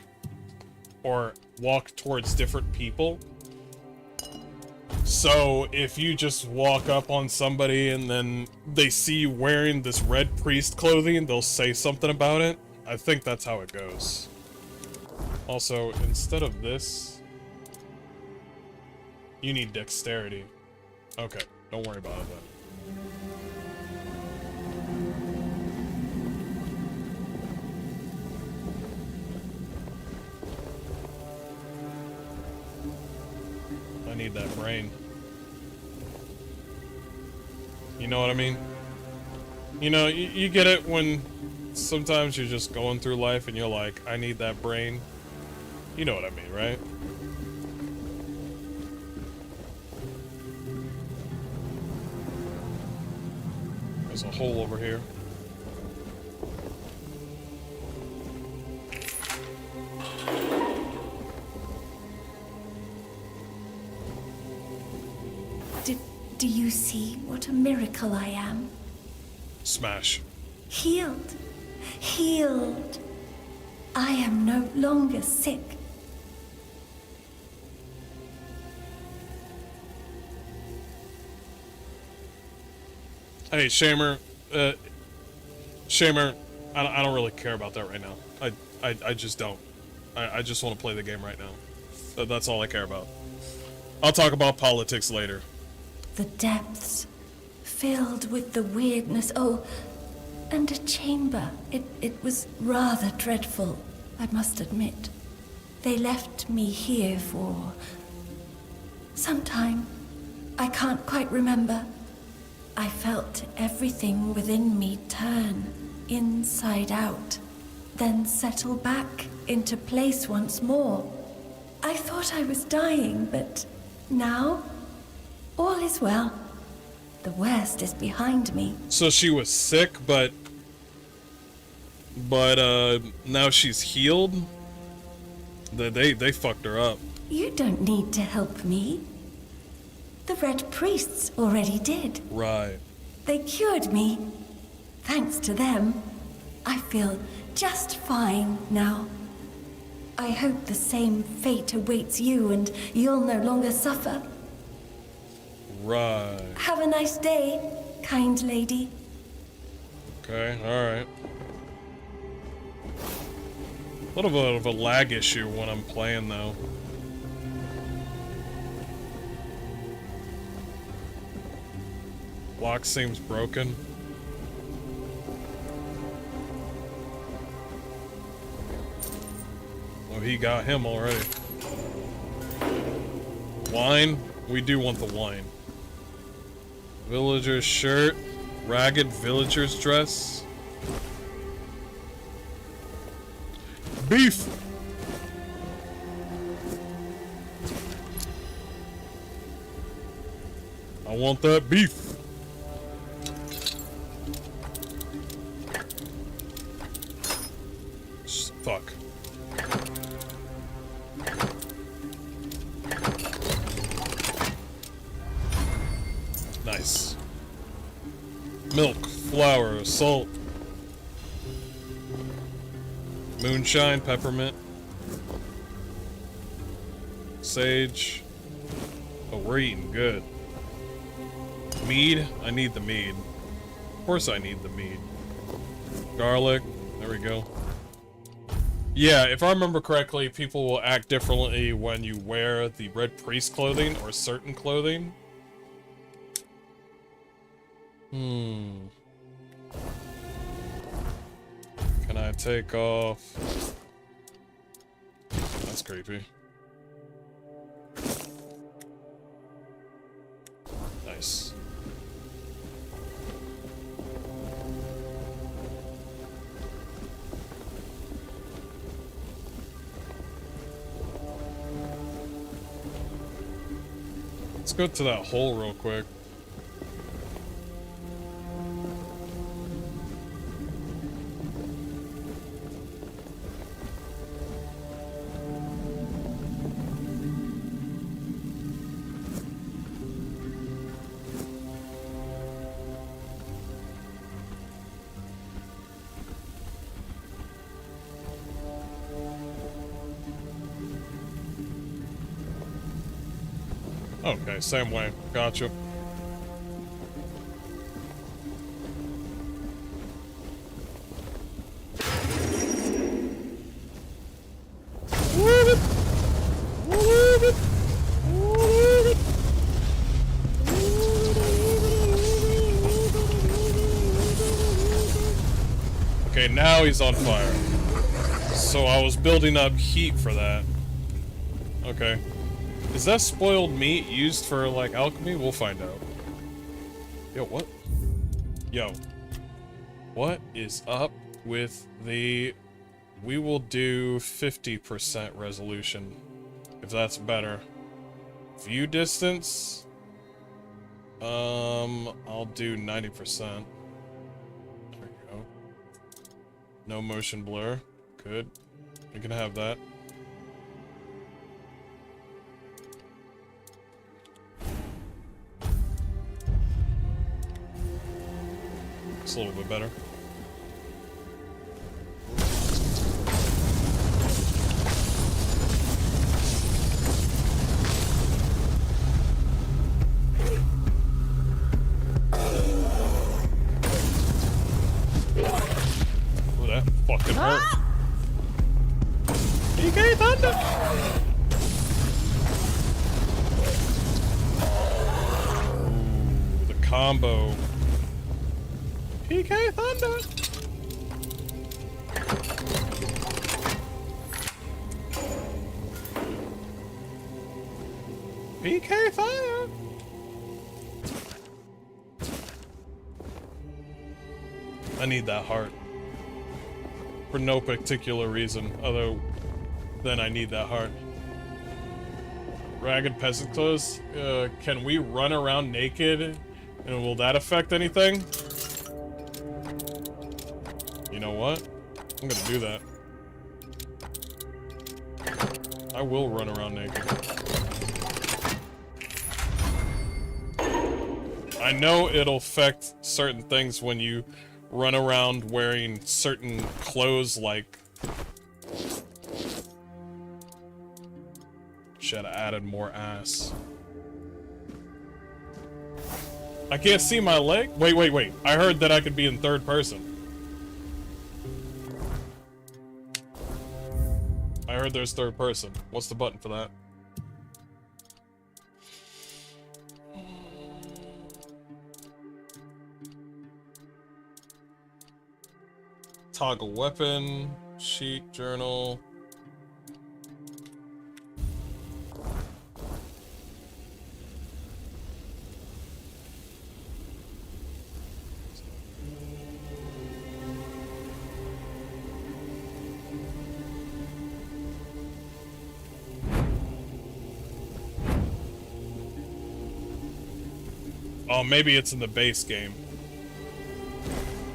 or walk towards different people. So if you just walk up on somebody and then they see you wearing this red priest clothing, they'll say something about it. I think that's how it goes. Also, instead of this, you need dexterity. Okay, don't worry about it then. I need that brain. You know what I mean? You know, you get it when sometimes you're just going through life and you're like, I need that brain. You know what I mean, right? There's a hole over here.
Do you see what a miracle I am?
Smash.
Healed. Healed. I am no longer sick.
Hey, Shamer. Shamer, I don't really care about that right now. I just don't. I just want to play the game right now. That's all I care about. I'll talk about politics later.
The depths, filled with the weirdness. Oh, and a chamber. It was rather dreadful, I must admit. They left me here for some time. I can't quite remember. I felt everything within me turn inside out, then settle back into place once more. I thought I was dying, but now all is well. The worst is behind me.
So she was sick, but now she's healed? They fucked her up.
You don't need to help me. The Red Priests already did.
Right.
They cured me. Thanks to them, I feel just fine now. I hope the same fate awaits you and you'll no longer suffer.
Right.
Have a nice day, kind lady.
Okay, alright. A little bit of a lag issue when I'm playing, though. Lock seems broken. Oh, he got him already. Wine? We do want the wine. Villager's shirt. Ragged villager's dress. Beef! I want that beef. Fuck. Nice. Milk, flour, salt. Moonshine, peppermint. Sage. Oh, we're eating good. Mead? I need the mead. Of course I need the mead. Garlic. There we go. Yeah, if I remember correctly, people will act differently when you wear the Red Priest clothing or certain clothing. Can I take off That's creepy. Nice. Let's go to that hole real quick. Okay, same way. Gotcha. Okay, now he's on fire. So I was building up heat for that. Okay. Is that spoiled meat used for, like, alchemy? We'll find out. Yo, what? Yo. What is up with the... We will do 50% resolution, if that's better. View distance? I'll do 90%. There we go. No motion blur. Good. You can have that. It's a little bit better. Oh, that fucking hurt. PK Thunder! Ooh, the combo. PK Thunder! PK Fire! I need that heart. For no particular reason, other than I need that heart. Ragged peasant clothes? Can we run around naked? And will that affect anything? You know what? I'm gonna do that. I will run around naked. I know it'll affect certain things when you run around wearing certain clothes, like... Should have added more ass. I can't see my leg? Wait. I heard that I could be in third person. I heard there's third person. What's the button for that? Toggle weapon, sheet, journal. Oh, maybe it's in the base game.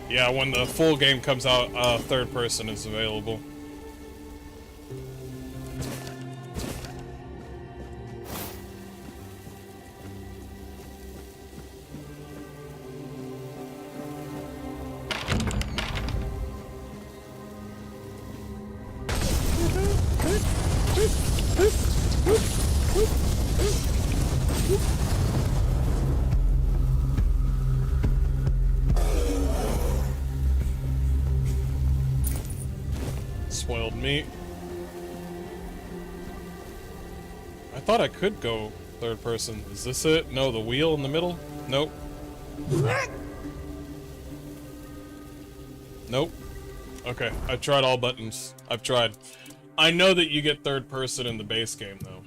Yeah, when the full game comes out, third person is available. Spoiled meat. I thought I could go third person. Is this it? No, the wheel in the middle? Nope. Nope. Okay, I've tried all buttons. I've tried. I know that you get third person in the base game, though.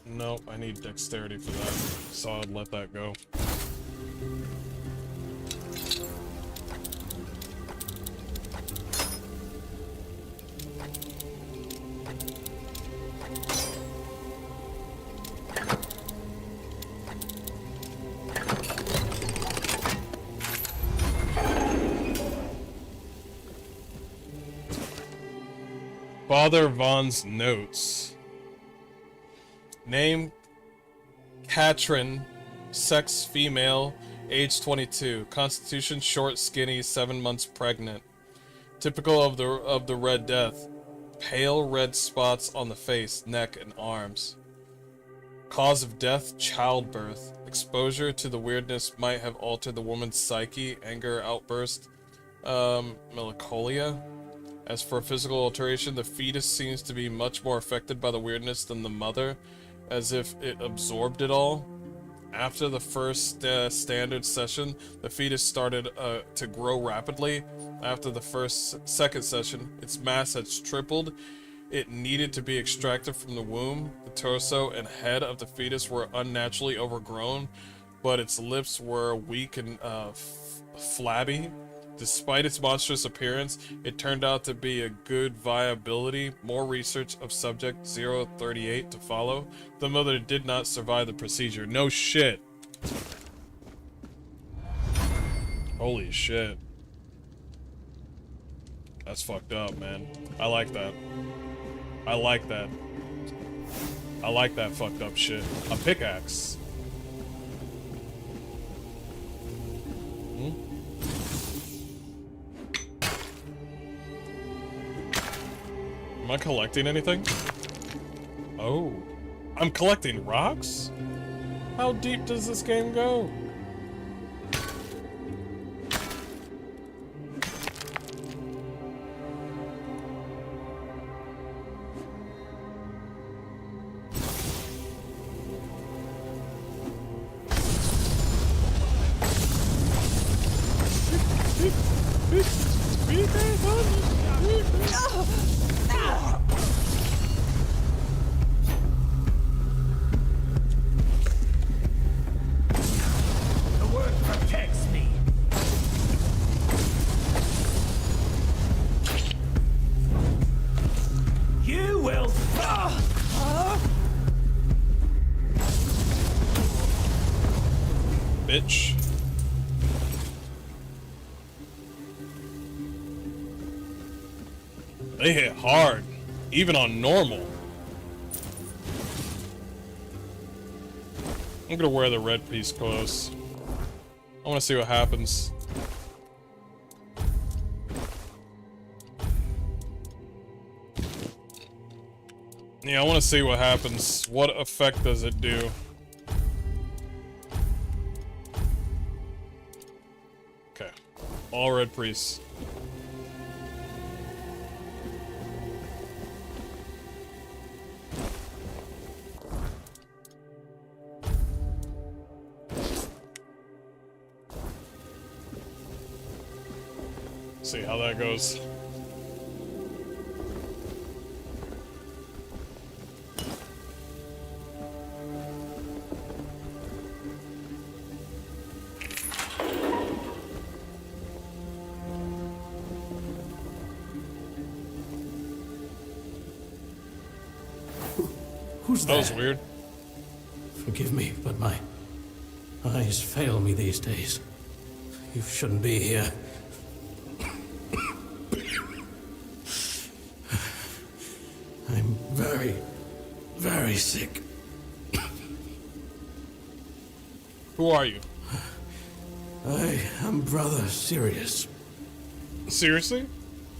Nope, I need dexterity for that, so I'd let that go. Father Vaughn's notes. Name: Katrin. Sex: female. Age: 22. Constitution: short, skinny, 7 months pregnant. Typical of the Red Death. Pale red spots on the face, neck, and arms. Cause of death: childbirth. Exposure to the weirdness might have altered the woman's psyche. Anger outburst. Melancholia. As for physical alteration, the fetus seems to be much more affected by the weirdness than the mother, as if it absorbed it all. After the first standard session, the fetus started to grow rapidly. After the second session, its mass has tripled. It needed to be extracted from the womb. The torso and head of the fetus were unnaturally overgrown, but its lips were weak and flabby. Despite its monstrous appearance, it turned out to be a good viability. More research of subject 038 to follow. The mother did not survive the procedure. No shit. Holy shit. That's fucked up, man. I like that. I like that. I like that fucked up shit. A pickaxe. Am I collecting anything? Oh. I'm collecting rocks? How deep does this game go? Bitch. They hit hard, even on normal. I'm gonna wear the red piece clothes. I wanna see what happens. Yeah, I wanna see what happens. What effect does it do? Okay. All red priests. See how that goes.
Who's
that? That was weird.
Forgive me, but my eyes fail me these days. You shouldn't be here. I'm very, very sick.
Who are you?
I am Brother Sirius.
Seriously?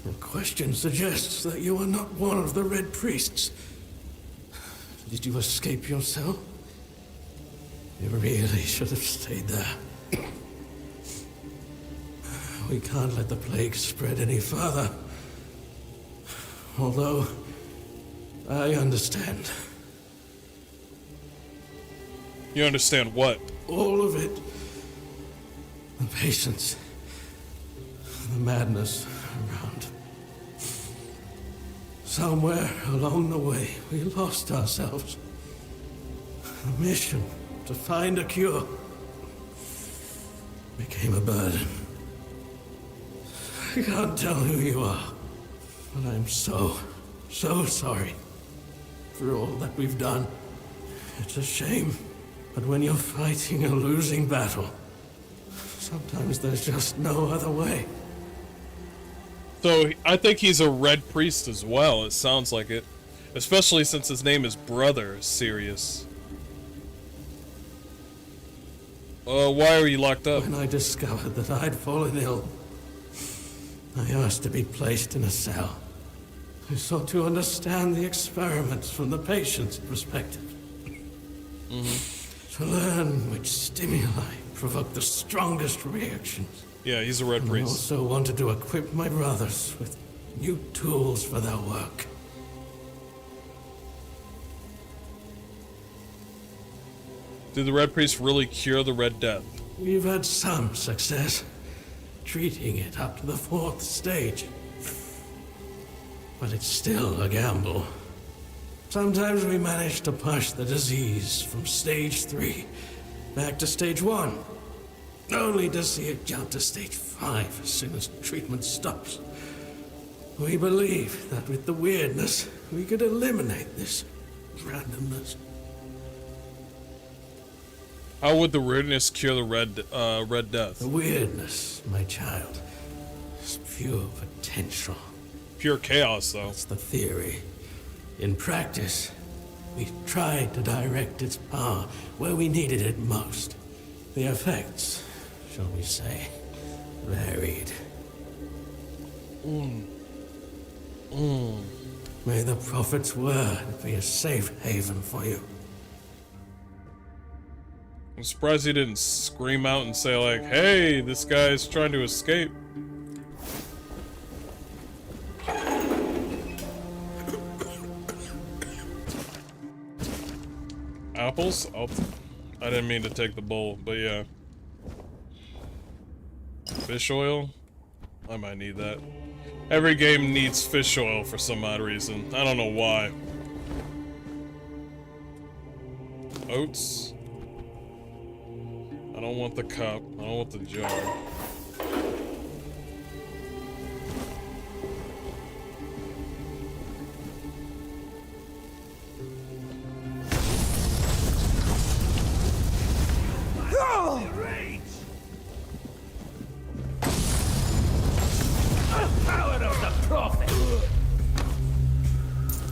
Your question suggests that you are not one of the Red Priests. Did you escape yourself? You really should have stayed there. We can't let the plague spread any further. Although, I understand.
You understand what?
All of it. The patience. The madness around Somewhere along the way, we lost ourselves. The mission to find a cure became a burden. I can't tell who you are, but I'm so sorry for all that we've done. It's a shame, but when you're fighting a losing battle, sometimes there's just no other way.
So I think he's a red priest as well. It sounds like it, especially since his name is Brother Sirius. Why are you locked up?
When I discovered that I'd fallen ill, I asked to be placed in a cell. I sought to understand the experiments from the patient's perspective. To learn which stimuli provoke the strongest reactions.
Yeah, he's a red
I
priest.
also wanted to equip my brothers with new tools for their work.
Did the red priest really cure the Red Death?
We've had some success, treating it up to the 4th stage. But it's still a gamble. Sometimes we manage to push the disease from stage 3 back to stage 1, only to see it jump to stage 5 as soon as treatment stops. We believe that with the weirdness, we could eliminate this randomness.
How would the weirdness cure the Red Death?
The weirdness, my child, is pure potential.
Pure chaos, though.
That's the theory. In practice, we tried to direct its power where we needed it most. The effects, shall we say, varied. May the Prophet's word be a safe haven for you.
I'm surprised he didn't scream out and say like, hey, this guy's trying to escape. Apples? I didn't mean to take the bowl, but yeah. Fish oil? I might need that. Every game needs fish oil for some odd reason. I don't know why. Oats? I don't want the cup. I don't want the jar.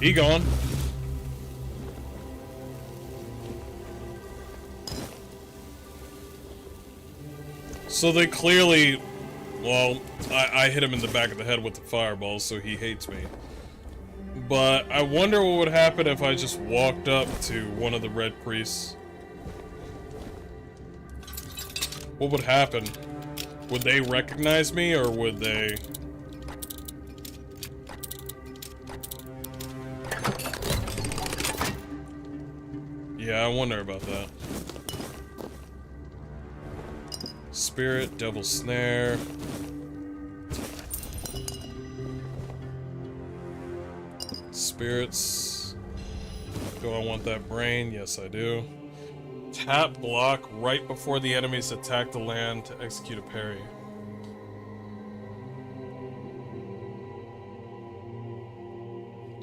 He gone. So they clearly, well, I hit him in the back of the head with the fireball, so he hates me. But I wonder what would happen if I just walked up to one of the red priests. What would happen? Would they recognize me, or would they... Yeah, I wonder about that. Spirit, Devil Snare. Spirits. Do I want that brain? Yes, I do. Tap block right before the enemies attack the land to execute a parry.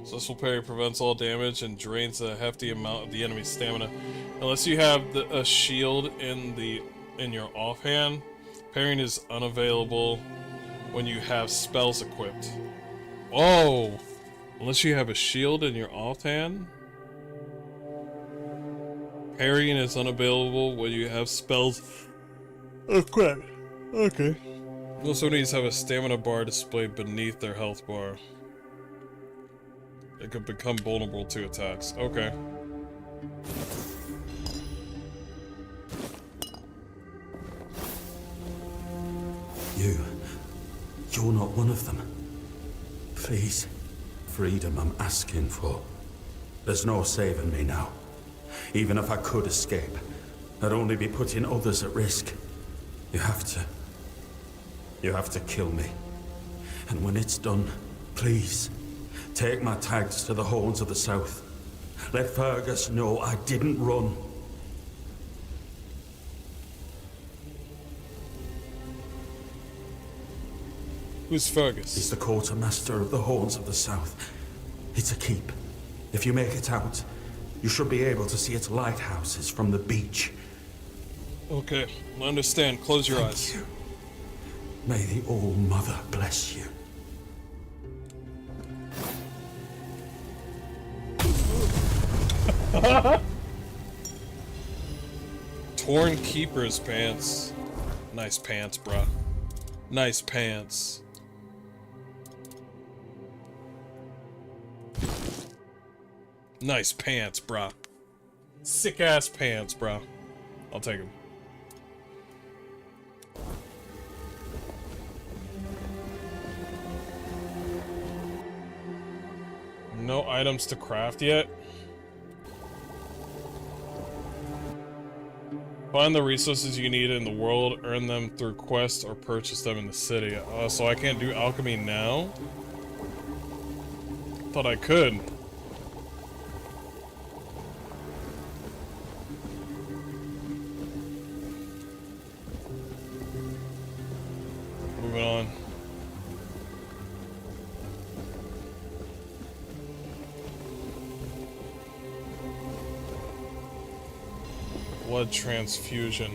Successful parry prevents all damage and drains a hefty amount of the enemy's stamina. Unless you have a shield in your offhand, parrying is unavailable when you have spells equipped. Oh! Unless you have a shield in your offhand? Parrying is unavailable when you have spells equipped. Okay. Most enemies have a stamina bar displayed beneath their health bar. It could become vulnerable to attacks. Okay.
You're not one of them. Please. Freedom I'm asking for. There's no saving me now. Even if I could escape, I'd only be putting others at risk. You have to kill me. And when it's done, please,
Take my tags to the Horns of the South. Let Fergus know I didn't run.
Who's Fergus?
He's the quartermaster of the Horns of the South. It's a keep. If you make it out, you should be able to see its lighthouses from the beach.
Okay, I understand. Close your
Thank
eyes.
you. May the All-Mother bless you.
Torn Keeper's pants. Nice pants, bruh. Nice pants. Nice pants, bruh. Sick ass pants, bruh. I'll take them. No items to craft yet. Find the resources you need in the world, earn them through quests, or purchase them in the city. So I can't do alchemy now? Thought I could. Moving on. Blood transfusion.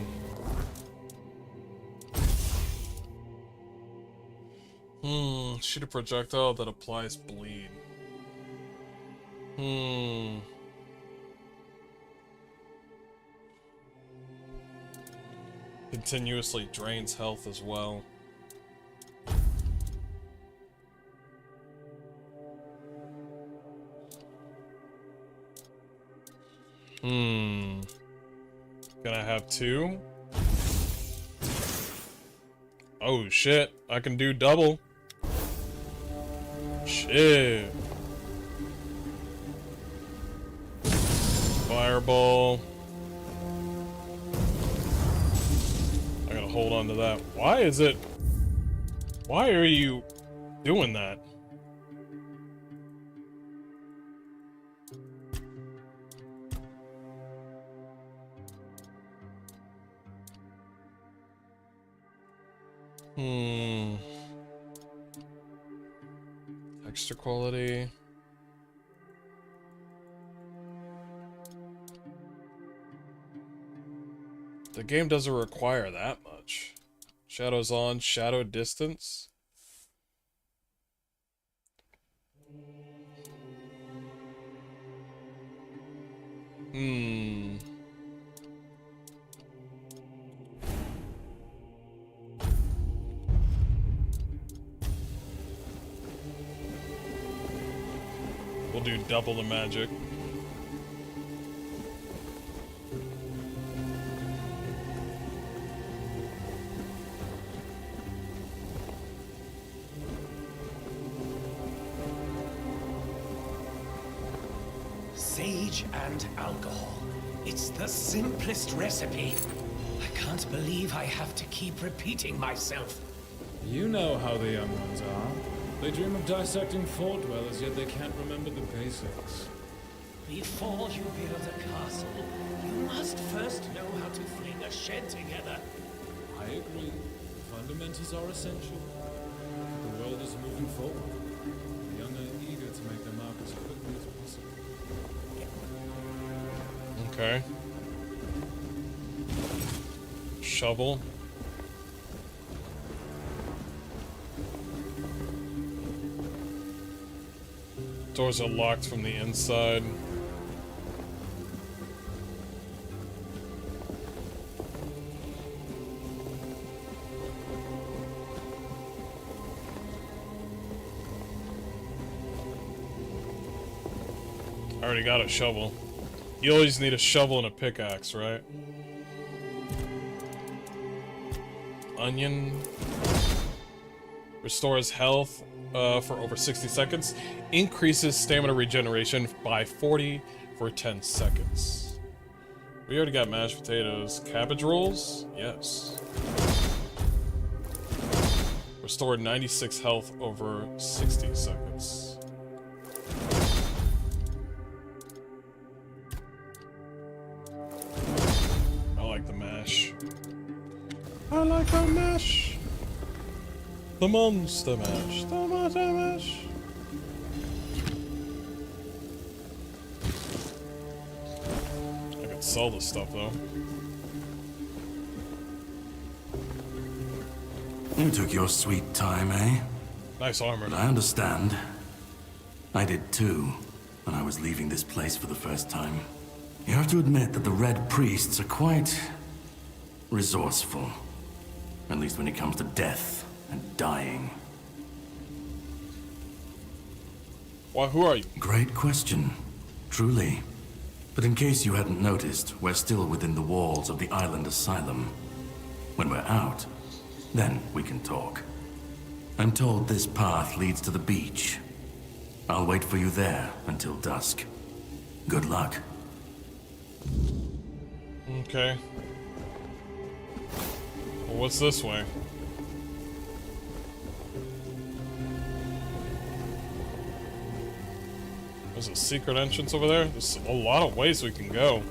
Shoot a projectile that applies bleed. Continuously drains health as well. Can I have two? Oh shit, I can do double. Shit. Fireball. I gotta hold on to that. Why is it? Why are you doing that? Extra quality. The game doesn't require that much. Shadows on, shadow distance. We'll do double the magic.
Sage and alcohol. It's the simplest recipe. I can't believe I have to keep repeating myself.
You know how the young ones are. They dream of dissecting fort dwellers, yet they can't remember the basics.
Before you build a castle, you must first know how to fling a shed together.
I agree. Fundamentals are essential. The world is moving forward. The young are eager to make their mark as quickly as possible.
Okay. Shovel. Doors are locked from the inside. I already got a shovel. You always need a shovel and a pickaxe, right? Onion. Restores health for over 60 seconds. Increases stamina regeneration by 40 for 10 seconds. We already got mashed potatoes. Cabbage rolls? Yes. Restored 96 health over 60 seconds. The Monster Mash. The Monster Mash. I could sell this stuff though.
You took your sweet time, eh?
Nice armor.
But I understand. I did too, when I was leaving this place for the first time. You have to admit that the Red Priests are quite resourceful. At least when it comes to death and dying.
Why, who are you?
Great question, truly. But in case you hadn't noticed, we're still within the walls of the island asylum. When we're out, then we can talk. I'm told this path leads to the beach. I'll wait for you there until dusk. Good luck.
Okay. Well, what's this way? There's a secret entrance over there? There's a lot of ways we can go.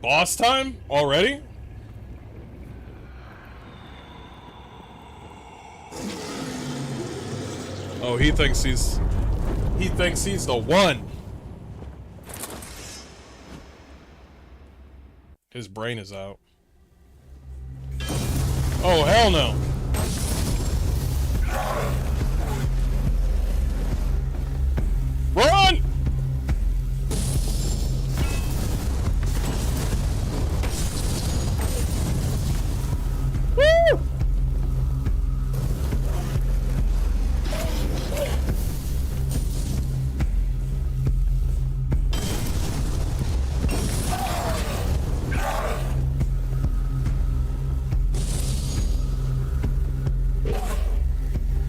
Boss time? Already? Oh, he thinks he's the one. His brain is out. Oh, hell no. Run! Woo!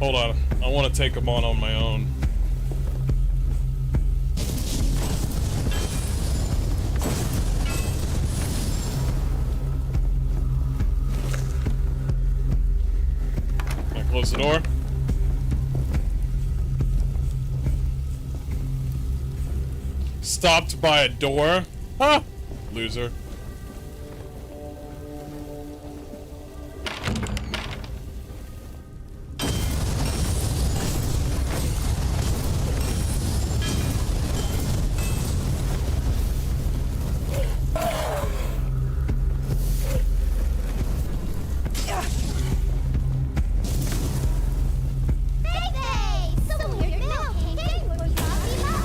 Hold on, I want to take him on my own. Can I close the door? Stopped by a door? Huh? Loser.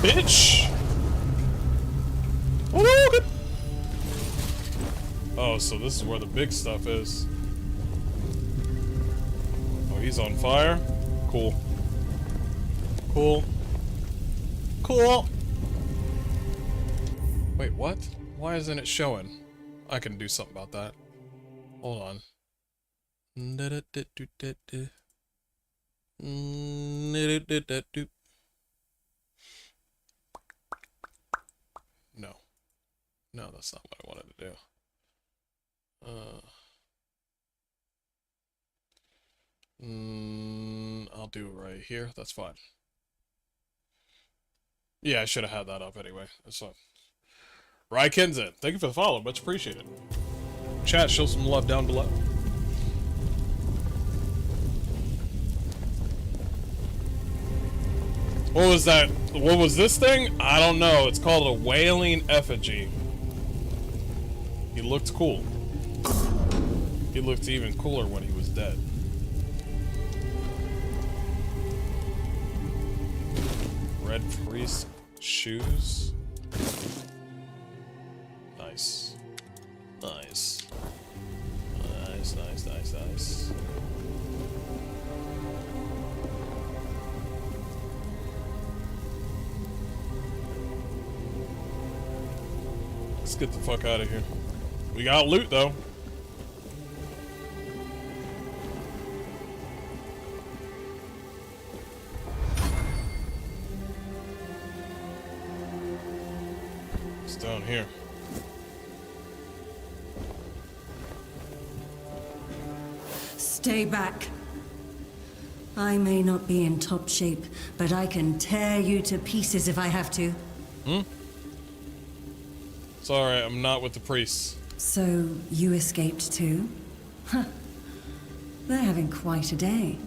Bitch! Oh, so this is where the big stuff is. Oh, he's on fire? Cool. Cool. Cool! Wait, what? Why isn't it showing? I can do something about that. Hold on. No. No, that's not what I wanted to do. I'll do it right here. That's fine. Yeah, I should have had that up anyway. That's fine. Raikenzen, thank you for the follow. Much appreciated. Chat, show some love down below. What was that? What was this thing? I don't know. It's called a wailing effigy. He looked cool. He looked even cooler when he was dead. Red priest shoes. Nice. Nice. Nice, nice, nice, nice. Let's get the fuck out of here. We got loot though. It's down here.
Stay back. I may not be in top shape, but I can tear you to pieces if I have to.
Hmm? It's alright, I'm not with the priests.
So, you escaped too? Huh. They're having quite a day.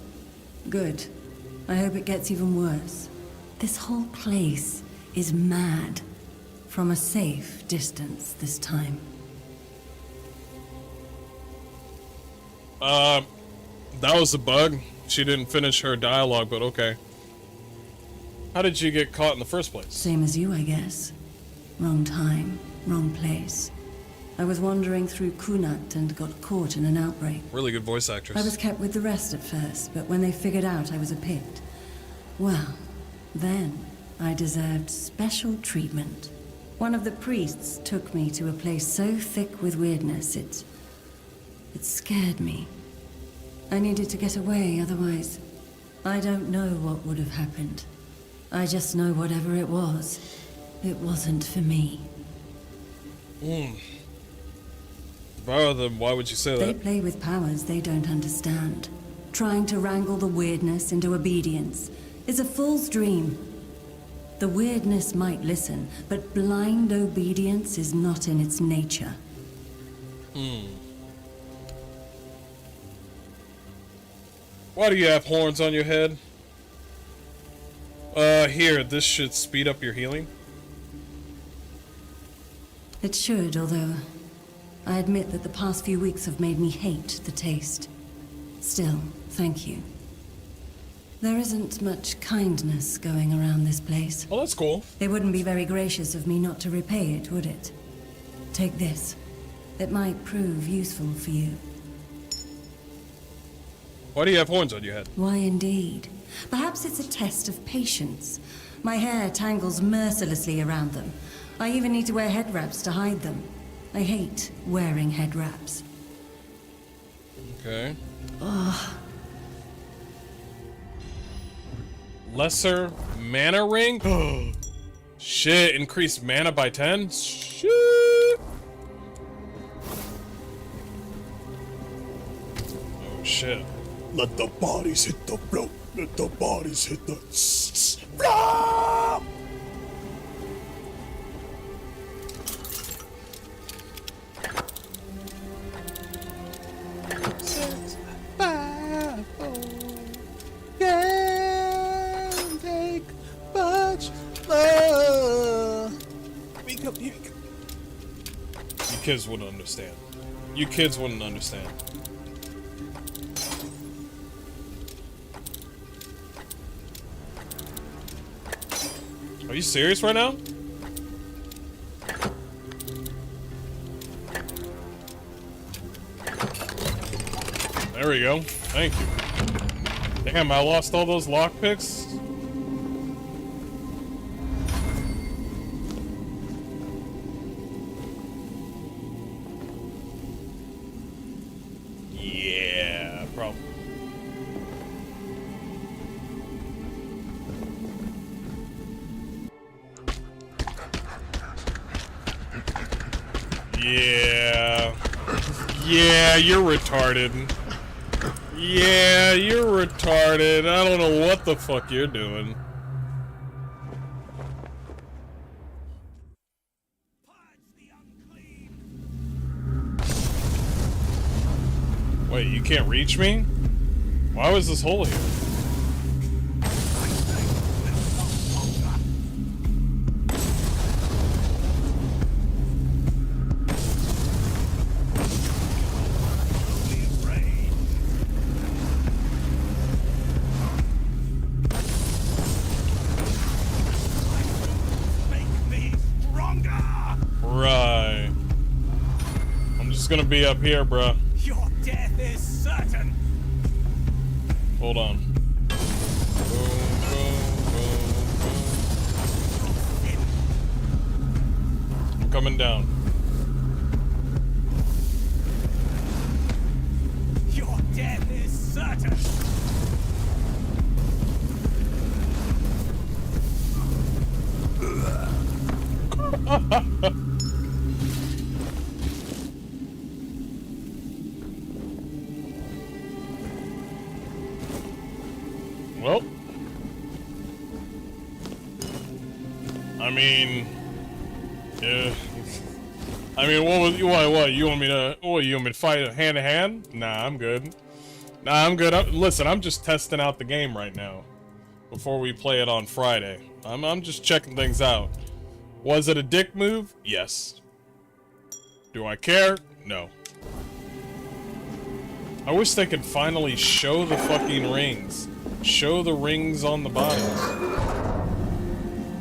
Good. I hope it gets even worse. This whole place is mad. From a safe distance this time.
That was a bug. She didn't finish her dialogue, but okay. How did you get caught in the first place?
Same as you, I guess. Wrong time, wrong place. I was wandering through Kunat and got caught in an outbreak.
Really good voice actress.
I was kept with the rest at first, but when they figured out I was a pit, well, then I deserved special treatment. One of the priests took me to a place so thick with weirdness, it scared me. I needed to get away, otherwise, I don't know what would have happened. I just know whatever it wasn't for me.
Well, then why would you say
They
that?
play with powers they don't understand. Trying to wrangle the weirdness into obedience is a fool's dream. The weirdness might listen, but blind obedience is not in its nature.
Why do you have horns on your head? Here, this should speed up your healing.
It should, although I admit that the past few weeks have made me hate the taste. Still, thank you. There isn't much kindness going around this place.
Oh, that's cool.
It wouldn't be very gracious of me not to repay it, would it? Take this. It might prove useful for you.
Why do you have horns on your head?
Why indeed? Perhaps it's a test of patience. My hair tangles mercilessly around them. I even need to wear head wraps to hide them. I hate wearing head wraps.
Okay.
Ugh.
Lesser mana ring? Shit, increased mana by 10? Shit. Oh shit.
Let the bodies hit the floor. Let the bodies hit the floor.
You kids wouldn't understand. You kids wouldn't understand. Are you serious right now? There we go. Thank you. Damn, I lost all those lockpicks. Yeah, probably. Yeah. Yeah, you're retarded. Yeah, you're retarded. I don't know what the fuck you're doing. Wait, you can't reach me? Why was this hole here? Right. I'm just gonna be up here, bruh.
Your death is certain.
Hold on. Boom, boom, boom, boom. I'm coming down.
Your death is certain.
Well, I mean, yeah, I mean, what you want me to fight hand to hand? Nah, I'm good. Nah, I'm good. Listen, I'm just testing out the game right now before we play it on Friday. I'm just checking things out. Was it a dick move? Yes. Do I care? No. I wish they could finally show the fucking rings. Show the rings on the bodies.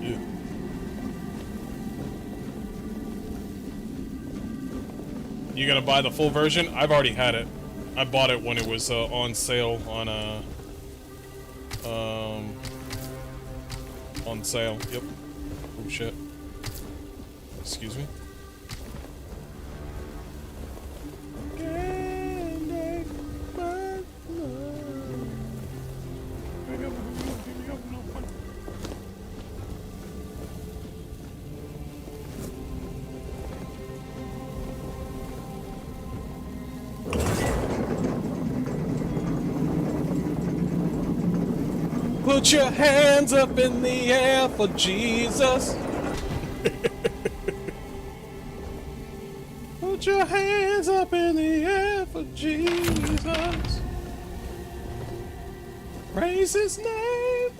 Ew. You gonna buy the full version? I've already had it. I bought it when it was on sale on sale. Yep. Oh shit. Excuse me. Put your hands up in the air for Jesus. Put your hands up in the air for Jesus. Praise his name.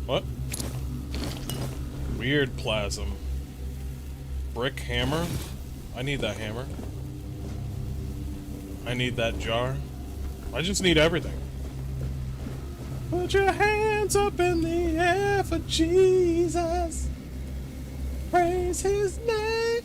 What? Weird plasm. Brick hammer? I need that hammer. I need that jar. I just need everything. Put your hands up in the air for Jesus. Praise his name.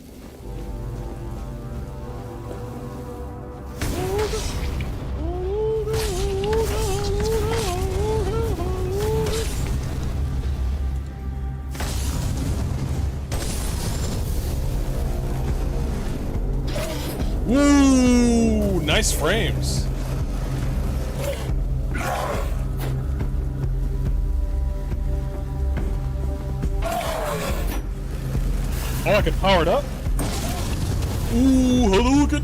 Woo! Nice frames. Oh, I can power it up? Ooh, look at.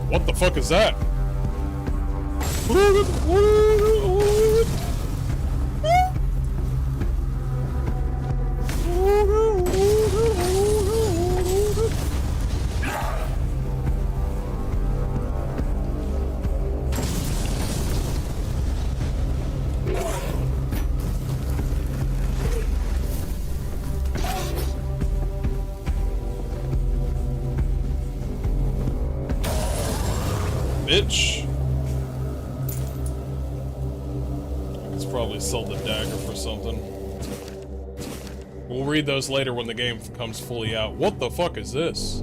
What the fuck is that? Bitch. It's probably sold the dagger for something. We'll read those later when the game comes fully out. What the fuck is this?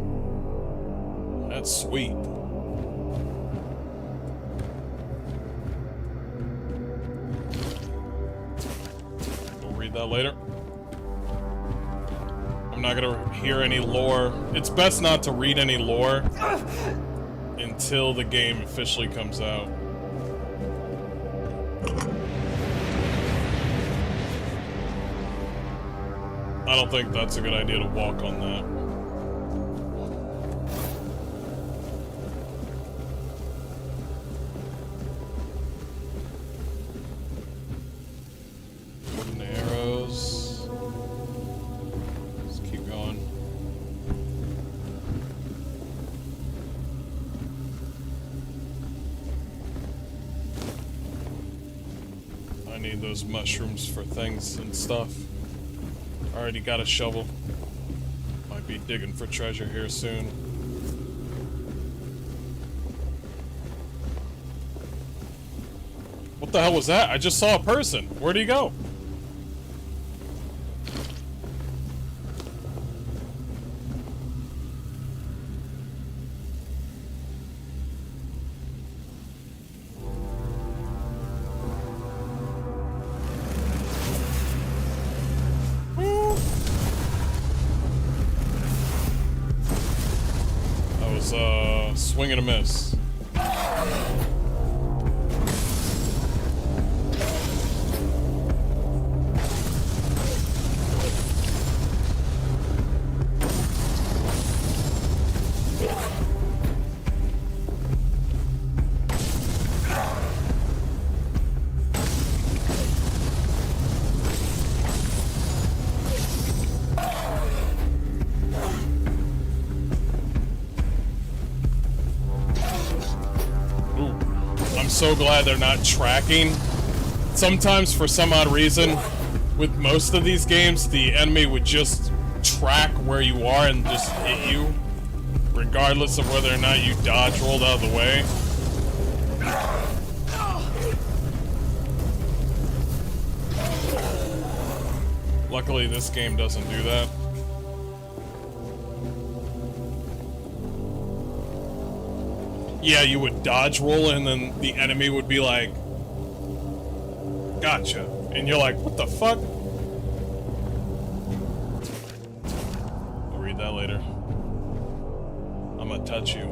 That's sweet. We'll read that later. I'm not gonna hear any lore. It's best not to read any lore until the game officially comes out. I don't think that's a good idea to walk on that. Wooden arrows. Let's keep going. I need those mushrooms for things and stuff. Already got a shovel. Might be digging for treasure here soon. What the hell was that? I just saw a person. Where'd he go? was a swing and a miss. So glad they're not tracking. Sometimes, for some odd reason, with most of these games, the enemy would just track where you are and just hit you, regardless of whether or not you dodge rolled out of the way. Luckily, this game doesn't do that. Yeah, you would dodge roll and then the enemy would be like, gotcha. And you're like, what the fuck? I'll read that later. I'm gonna touch you.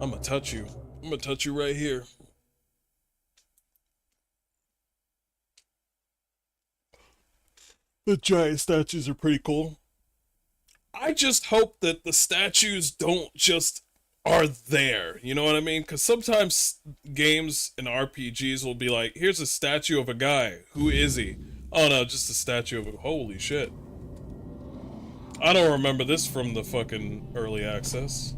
I'm gonna touch you. I'm gonna touch you right here. The giant statues are pretty cool. I just hope that the statues don't just are there, you know what I mean? Because sometimes games and RPGs will be like, here's a statue of a guy. Who is he? Oh no, just a statue of a... Holy shit. I don't remember this from the fucking early access.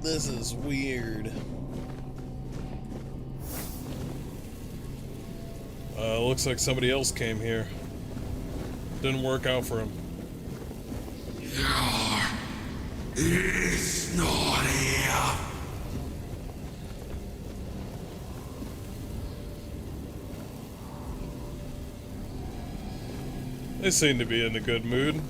This is weird. Looks like somebody else came here. Didn't work out for him.
It's not here.
They seem to be in a good mood.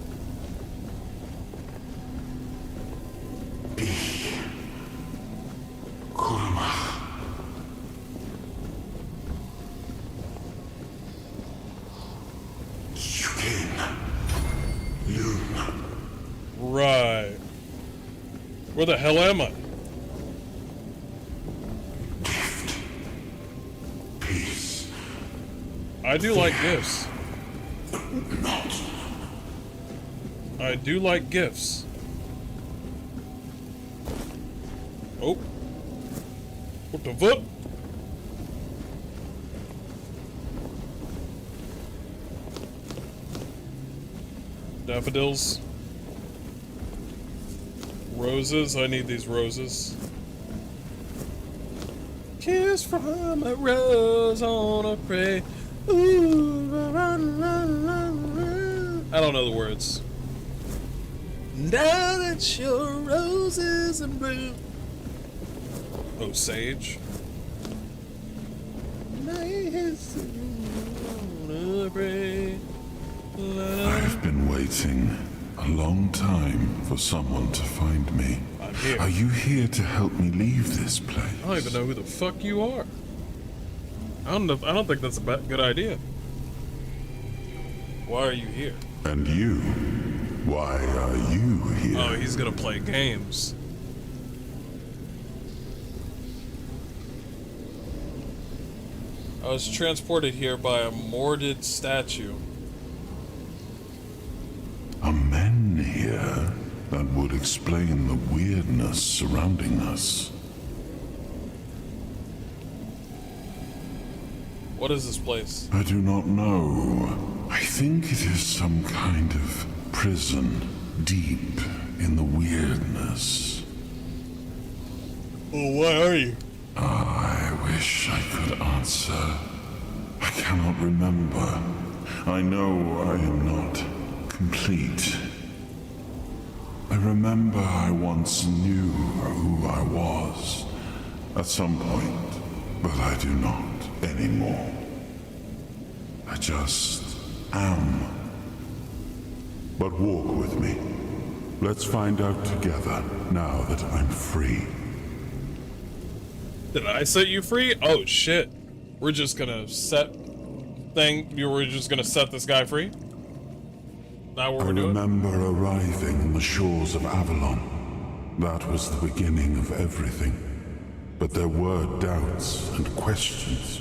Right. Where the hell am I?
Gift. Peace.
I do like gifts.
Not.
I do like gifts. Oh. What the fuck? Daffodils. Roses, I need these roses. Kiss from a rose on a prey. Ooh, I don't know the words. Now that your roses and bloom. Oh, sage.
I've been waiting a long time for someone to find me.
I'm here.
Are you here to help me leave this place?
I don't even know who the fuck you are. I don't think that's a good idea. Why are you here?
And you? Why are you here?
Oh, he's gonna play games. I was transported here by a morded statue.
Are men here? That would explain the weirdness surrounding us.
What is this place?
I do not know. I think it is some kind of prison deep in the weirdness.
Well, why are you?
I wish I could answer. I cannot remember. I know I am not complete. I remember I once knew who I was at some point, but I do not anymore. I just am. But walk with me. Let's find out together now that I'm free.
Did I set you free? Oh shit. We're just gonna set this guy free? Now what
I
we're doing?
remember arriving on the shores of Avalon. That was the beginning of everything. But there were doubts and questions.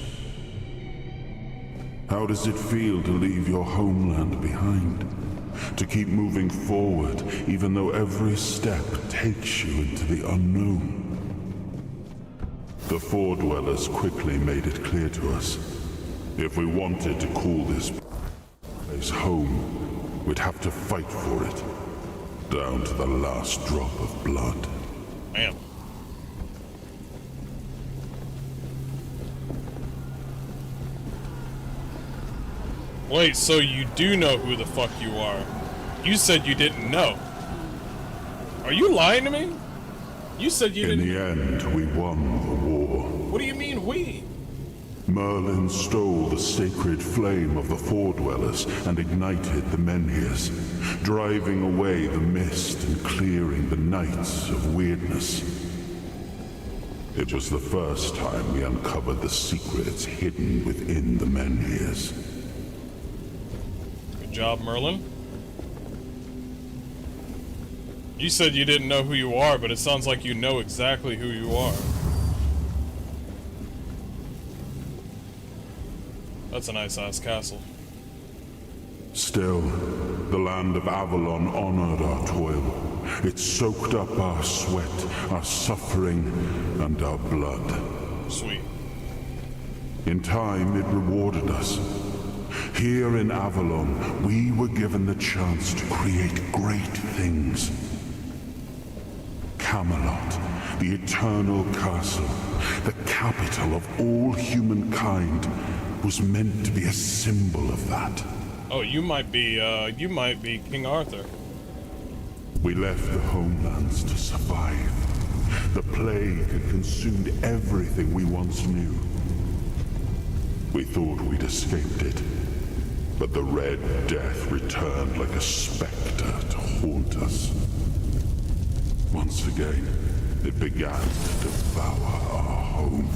How does it feel to leave your homeland behind? To keep moving forward, even though every step takes you into the unknown? The Four Dwellers quickly made it clear to us. If we wanted to call this place home, we'd have to fight for it. Down to the last drop of blood.
Man. Wait, so you do know who the fuck you are? You said you didn't know. Are you lying to me? You said you didn't.
In the end, we won the war.
What do you mean we?
Merlin stole the sacred flame of the Four Dwellers and ignited the Menhirs, driving away the mist and clearing the nights of weirdness. It was the first time we uncovered the secrets hidden within the Menhirs.
Good job, Merlin. You said you didn't know who you are, but it sounds like you know exactly who you are. That's a nice-ass castle.
Still, the land of Avalon honored our toil. It soaked up our sweat, our suffering, and our blood.
Sweet.
In time, it rewarded us. Here in Avalon, we were given the chance to create great things. Camelot, the eternal castle, the capital of all humankind, was meant to be a symbol of that.
Oh, you might be King Arthur.
We left the homelands to survive. The plague had consumed everything we once knew. We thought we'd escaped it, but the Red Death returned like a specter to haunt us. Once again, it began to devour our home.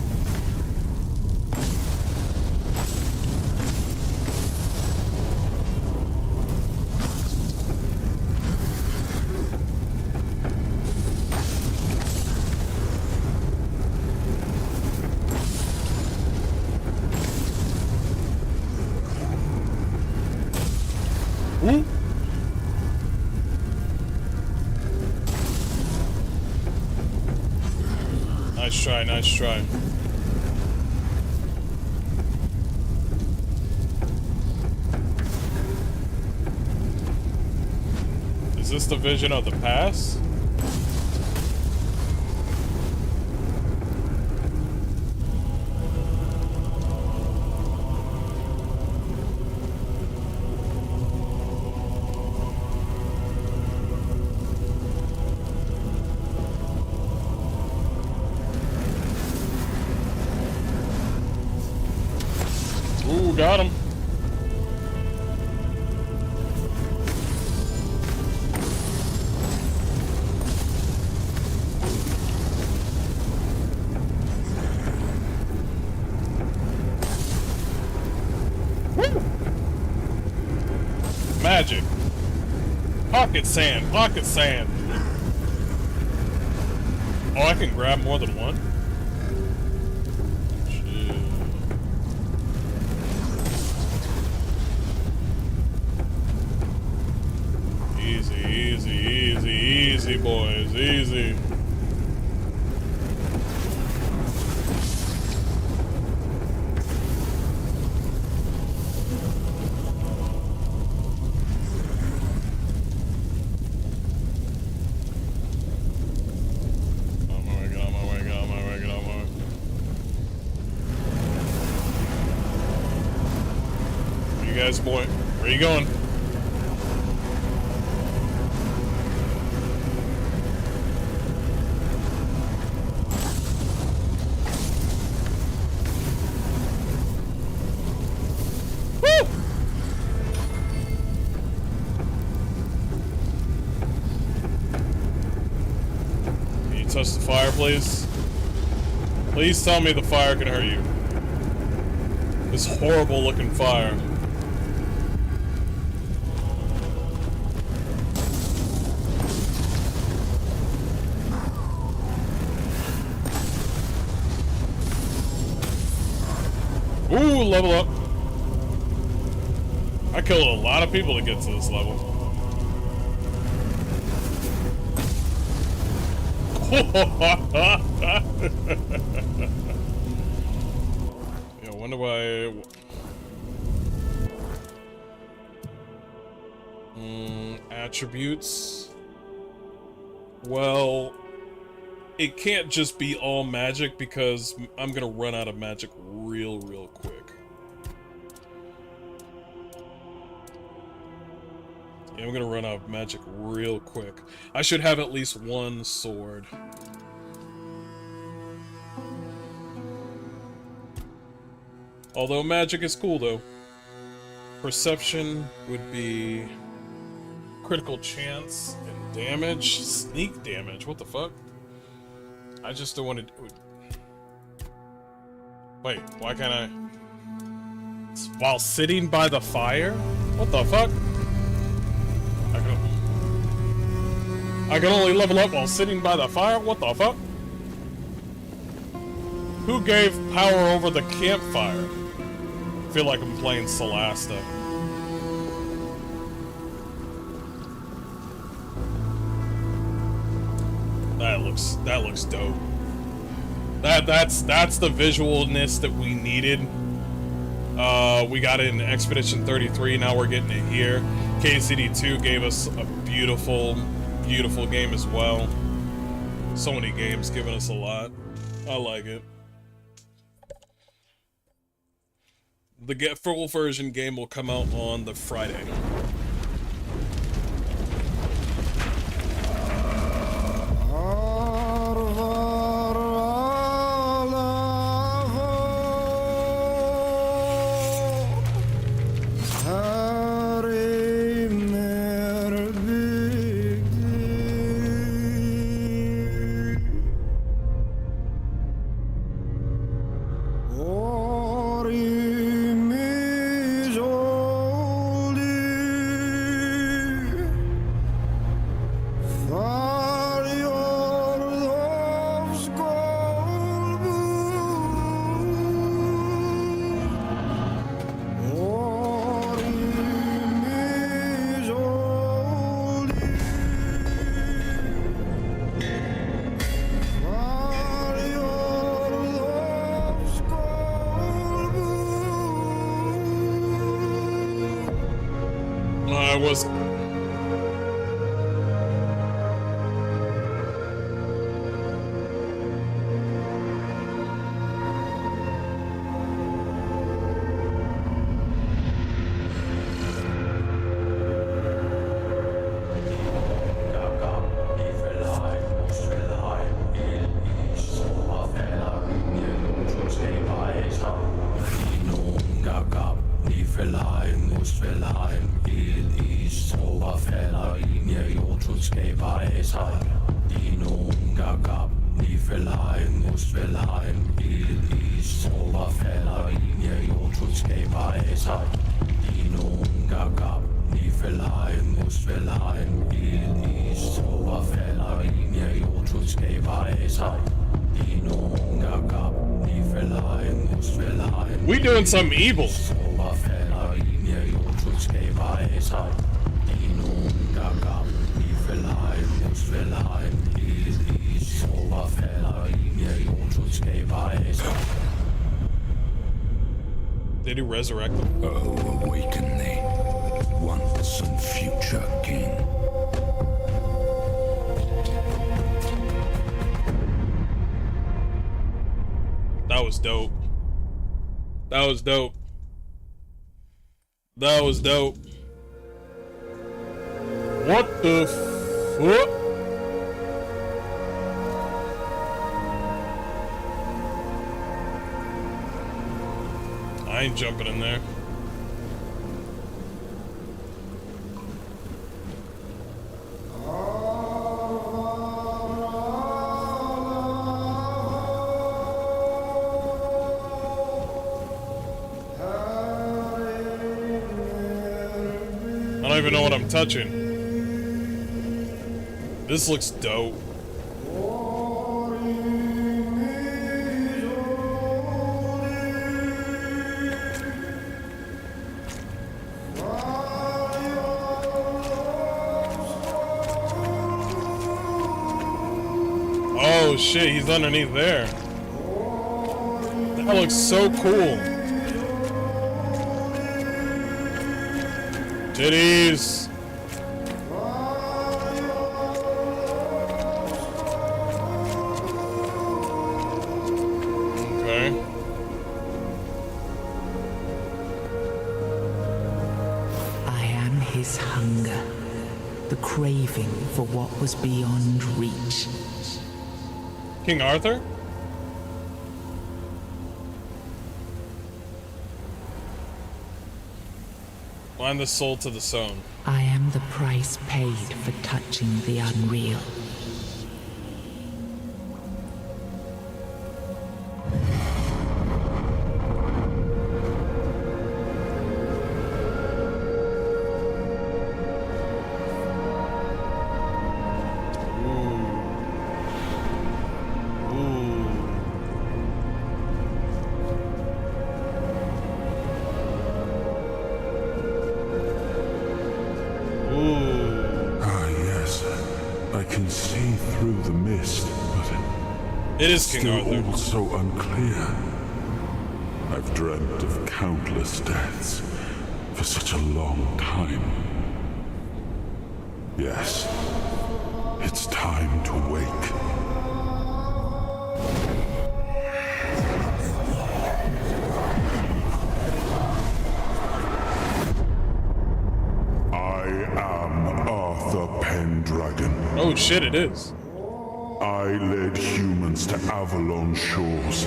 Woo! Nice try, nice try. Is this the vision of the past? Ooh, got him. Woo! Magic. Pocket sand, pocket sand. Oh, I can grab more than one? Easy, boys, easy. On my way, get on my way, get on my way, get on my way. Where you guys, boy? Where you going? Touch the fire, please. Please tell me the fire can hurt you. This horrible looking fire. Ooh, level up. I killed a lot of people to get to this level. Yeah, when do I... attributes. Well, it can't just be all magic because I'm gonna run out of magic real quick. Yeah, I'm gonna run out of magic real quick. I should have at least one sword. Although magic is cool though. Perception would be critical chance and damage, sneak damage. What the fuck? I just don't want to do it. Wait, why can't I? While sitting by the fire? What the fuck? I can only level up while sitting by the fire? What the fuck? Who gave power over the campfire? I feel like I'm playing Celasta. That looks dope. That's the visualness that we needed. We got it in Expedition 33, now we're getting it here. KCD 2 gave us a beautiful game as well. So many games giving us a lot. I like it. The full version game will come out on the Friday. Was we doing something evil? Did he resurrect them?
Oh, awaken thee, once and future king.
That was dope. That was dope. That was dope. What the fuck? I ain't jumping in there. I don't even know what I'm touching. This looks dope. Oh shit, he's underneath there. That looks so cool. Titties. Okay.
I am his hunger, the craving for what was beyond reach.
King Arthur? Blind the soul to the sown.
I am the price paid for touching the unreal.
It is King Arthur.
All so unclear. I've dreamt of countless deaths for such a long time. Yes, it's time to wake. I am Arthur Pendragon.
Oh shit, it is.
I led humans to Avalon shores.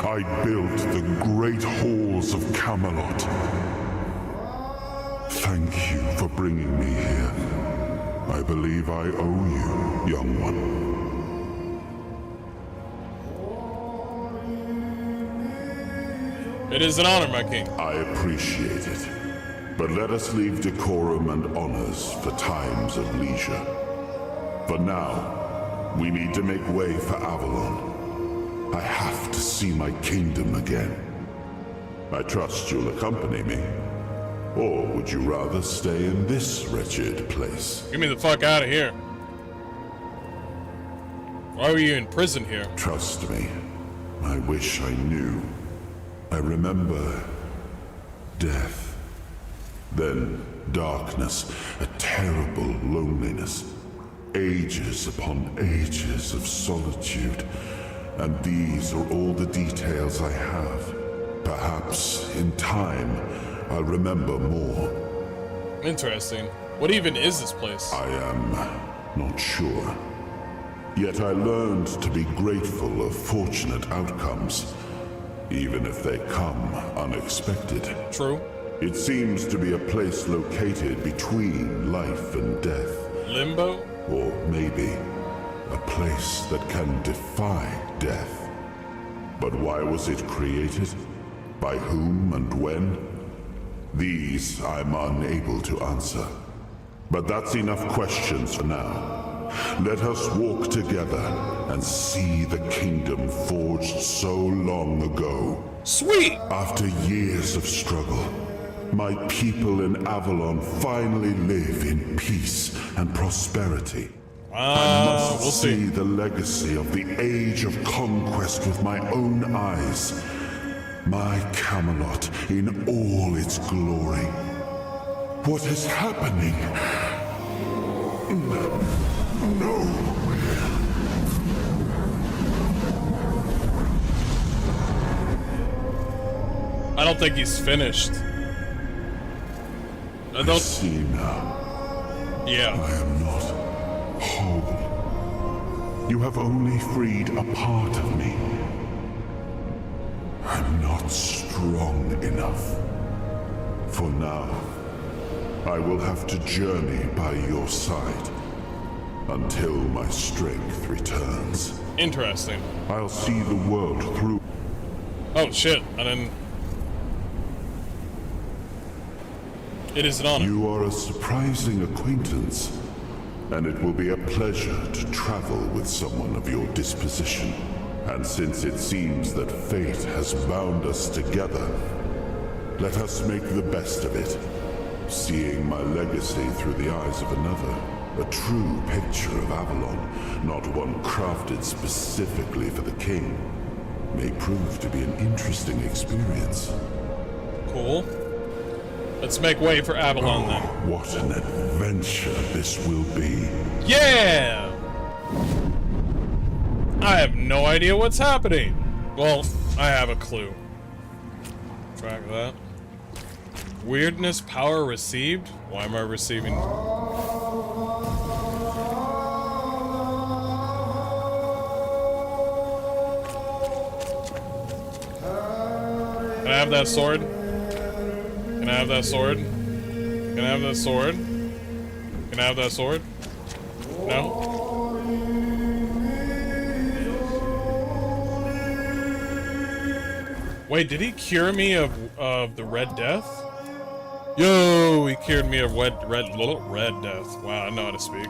I built the great halls of Camelot. Thank you for bringing me here. I believe I owe you, young one.
It is an honor, my king.
I appreciate it. But let us leave decorum and honors for times of leisure. For now, we need to make way for Avalon. I have to see my kingdom again. I trust you'll accompany me. Or would you rather stay in this wretched place?
Get me the fuck out of here. Why were you in prison here?
Trust me. I wish I knew. I remember death. Then darkness, a terrible loneliness. Ages upon ages of solitude. And these are all the details I have. Perhaps, in time, I'll remember more.
Interesting. What even is this place?
I am not sure. Yet I learned to be grateful of fortunate outcomes, even if they come unexpected.
True.
It seems to be a place located between life and death.
Limbo?
Or maybe a place that can defy death. But why was it created? By whom and when? These I'm unable to answer. But that's enough questions for now. Let us walk together and see the kingdom forged so long ago.
Sweet!
After years of struggle, my people in Avalon finally live in peace and prosperity. I must see the legacy of the age of conquest with my own eyes. My Camelot in all its glory. What is happening? No.
I don't think he's finished.
I see now.
Yeah.
I am not whole. You have only freed a part of me. I'm not strong enough. For now, I will have to journey by your side until my strength returns.
Interesting.
I'll see the world through.
Oh shit, I didn't... It is an honor.
You are a surprising acquaintance, and it will be a pleasure to travel with someone of your disposition. And since it seems that fate has bound us together, let us make the best of it, seeing my legacy through the eyes of another. A true picture of Avalon, not one crafted specifically for the king, may prove to be an interesting experience.
Cool. Let's make way for Avalon then.
What an adventure this will be.
Yeah! I have no idea what's happening. Well, I have a clue. Track that. Weirdness power received? Why am I receiving? Can I have that sword? Can I have that sword? Can I have that sword? Can I have that sword? No? Wait, did he cure me of the Red Death? Yo, he cured me of red death. Wow, I know how to speak.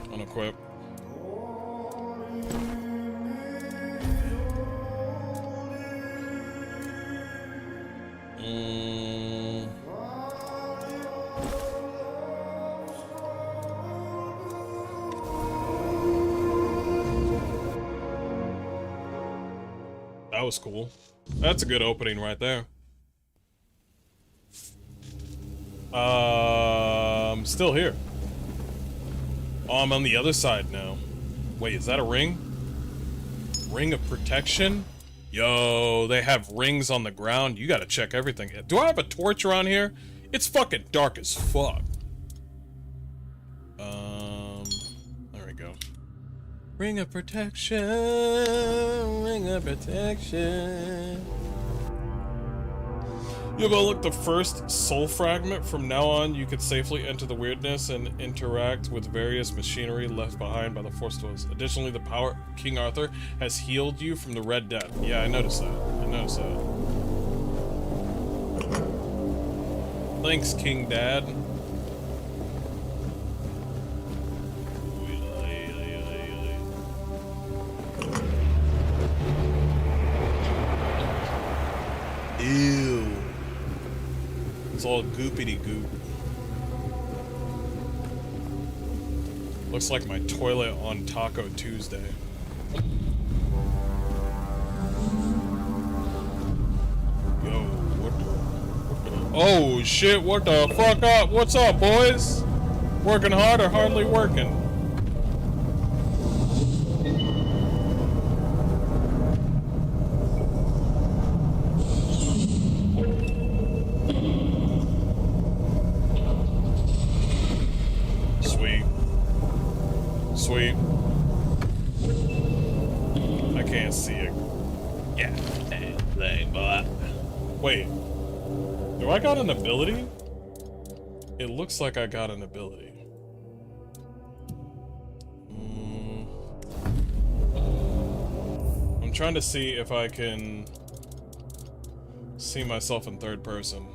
Unequip. That was cool. That's a good opening right there. I'm still here. Oh, I'm on the other side now. Wait, is that a ring? Ring of protection? Yo, they have rings on the ground. You gotta check everything. Do I have a torch around here? It's fucking dark as fuck. There we go. Ring of protection. Ring of protection. You overlook the first soul fragment. From now on, you could safely enter the weirdness and interact with various machinery left behind by the Force Tools. Additionally, the power King Arthur has healed you from the Red Death. Yeah, I noticed that. I noticed that. Thanks, King Dad. Ew. It's all goopity goop. Looks like my toilet on Taco Tuesday. Yo, what the... Oh shit, what the fuck up? What's up, boys? Working hard or hardly working? Sweet. I can't see it. Yeah, thing, but wait. Do I got an ability? It looks like I got an ability. I'm trying to see if I can see myself in third person.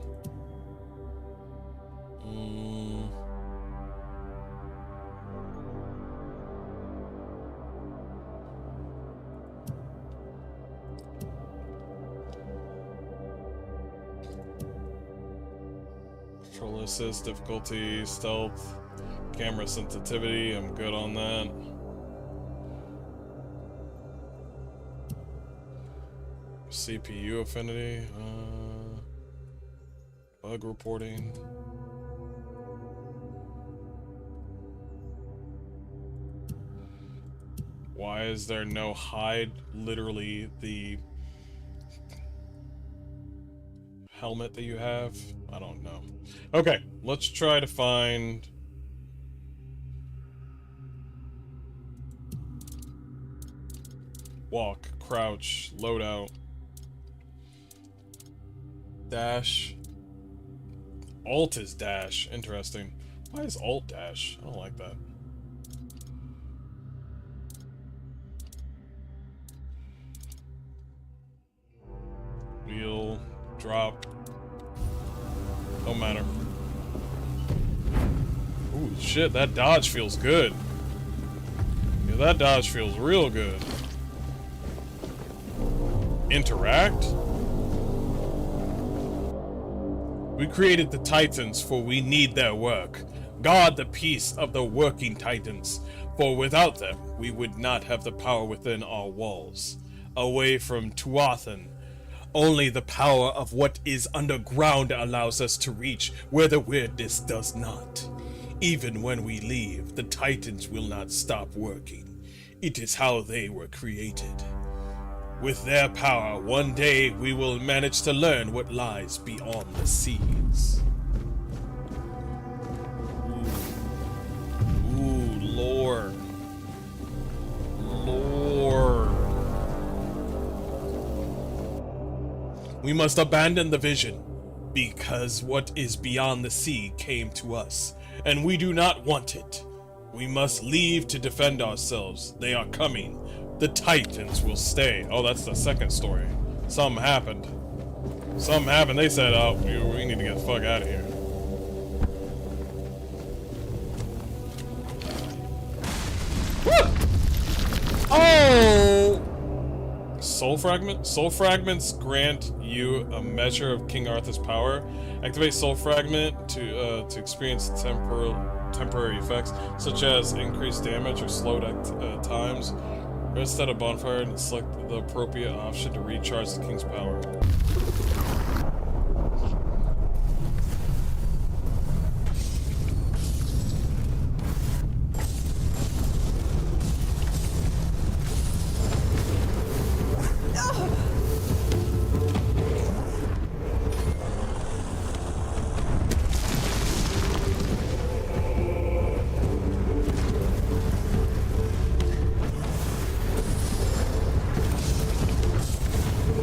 Control assist, difficulty, stealth, camera sensitivity, I'm good on that. CPU affinity, bug reporting. Why is there no hide? Literally the helmet that you have? I don't know. Okay, let's try to find... Walk, crouch, loadout. Dash. Alt is dash. Interesting. Why is alt dash? I don't like that. Wheel, drop. Don't matter. Ooh, shit, that dodge feels good. Yeah, that dodge feels real good. Interact? We created the Titans, for we need their work. Guard the peace of the working Titans, for without them, we would not have the power within our walls. Away from Tuathan, only the power of what is underground allows us to reach where the weirdness does not. Even when we leave, the Titans will not stop working. It is how they were created. With their power, one day we will manage to learn what lies beyond the seas. Ooh, lore. Lore. We must abandon the vision, because what is beyond the sea came to us, and we do not want it. We must leave to defend ourselves. They are coming. The Titans will stay. Oh, that's the second story. Something happened. Something happened. They said, oh, we need to get the fuck out of here. Oh! Soul Fragment? Soul Fragments grant you a measure of King Arthur's power. Activate Soul Fragment to experience temporary effects, such as increased damage or slowed times. Rest at a bonfire and select the appropriate option to recharge the King's power.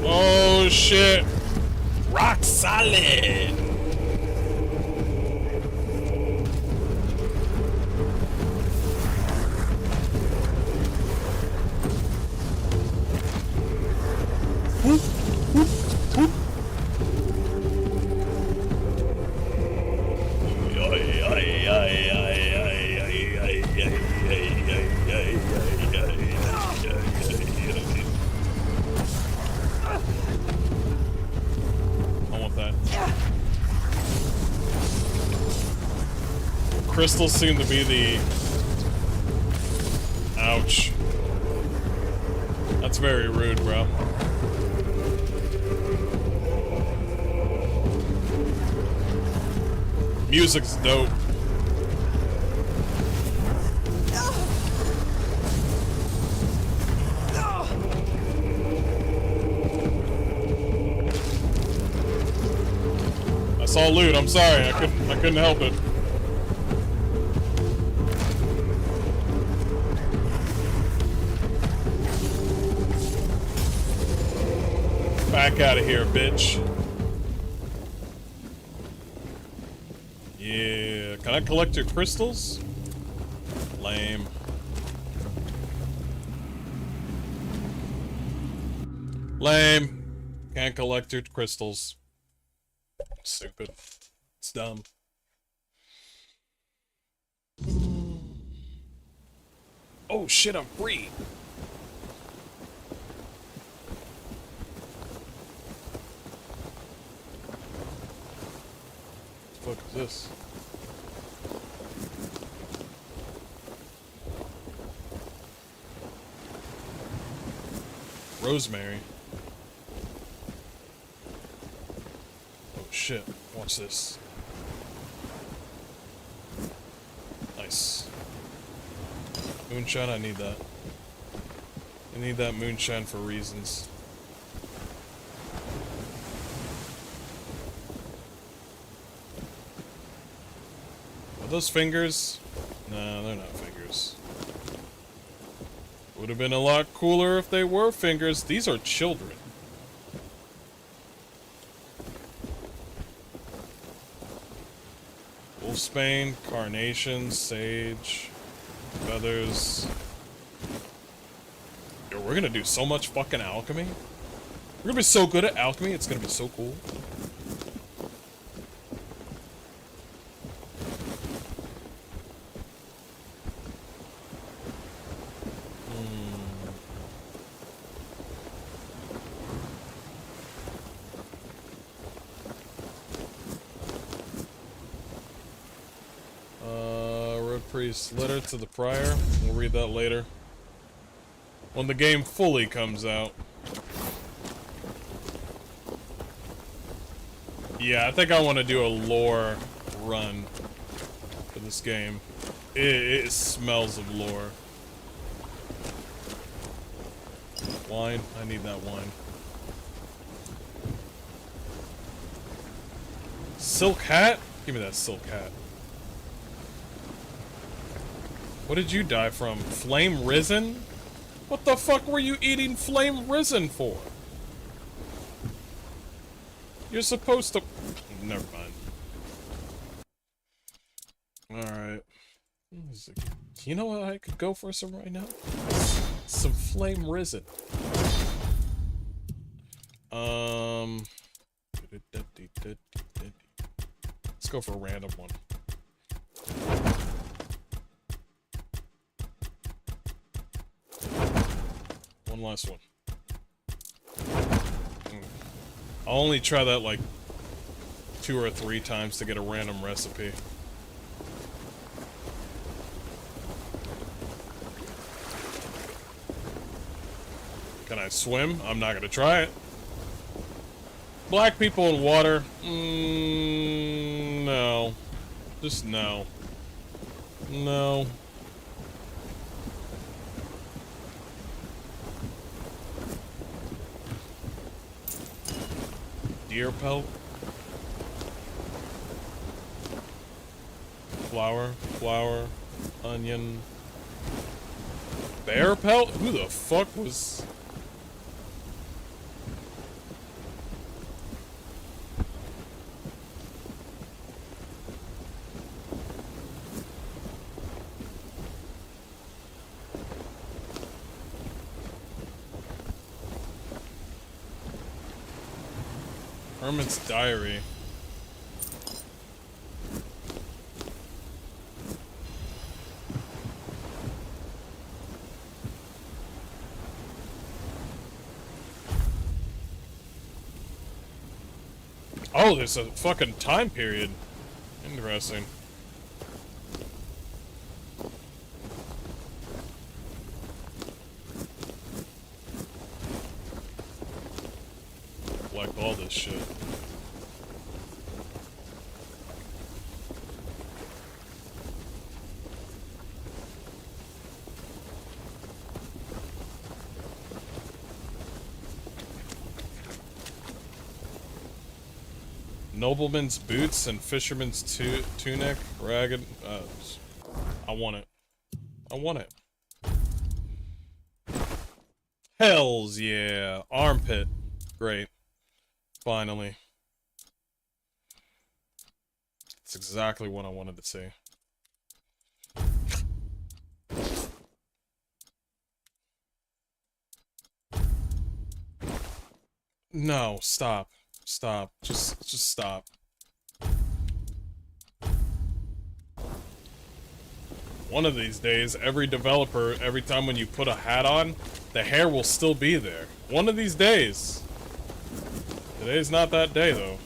Oh shit! Rock solid! Crystals seem to be the... Ouch. That's very rude, bro. Music's dope. I saw loot, I'm sorry, I couldn't help it. Back out of here, bitch. Yeah, can I collect your crystals? Lame. Lame. Can't collect your crystals. Stupid. It's dumb. Oh shit, I'm free. What the fuck is this? Rosemary. Oh shit, watch this. Nice. Moonshine, I need that. I need that moonshine for reasons. Are those fingers? No, they're not fingers. Would have been a lot cooler if they were fingers. These are children. Wolfsbane, carnation, sage, feathers. Yo, we're gonna do so much fucking alchemy. We're gonna be so good at alchemy, it's gonna be so cool. priest. Letter to the prior. We'll read that later. When the game fully comes out. Yeah, I think I want to do a lore run for this game. It smells of lore. Wine. I need that wine. Silk hat? Give me that silk hat. What did you die from? Flame risen? What the fuck were you eating flame risen for? You're supposed to... Never mind. Alright. You know what I could go for some right now? Some flame risen. Let's go for a random one. One last one. I'll only try that like 2 or 3 times to get a random recipe. Can I swim? I'm not gonna try it. Black people in water? No. Just no. No. Deer pelt? Flour, onion. Bear pelt? Who the fuck was... Hermit's Diary. Oh, there's a fucking time period. Interesting. Like all this shit. Nobleman's boots and fisherman's tunic, ragged. I want it. I want it. Hells yeah. Armpit. Great. Finally. That's exactly what I wanted to see. No, stop. Stop. Just stop. One of these days, every developer, every time when you put a hat on, the hair will still be there. One of these days. Today's not that day, though.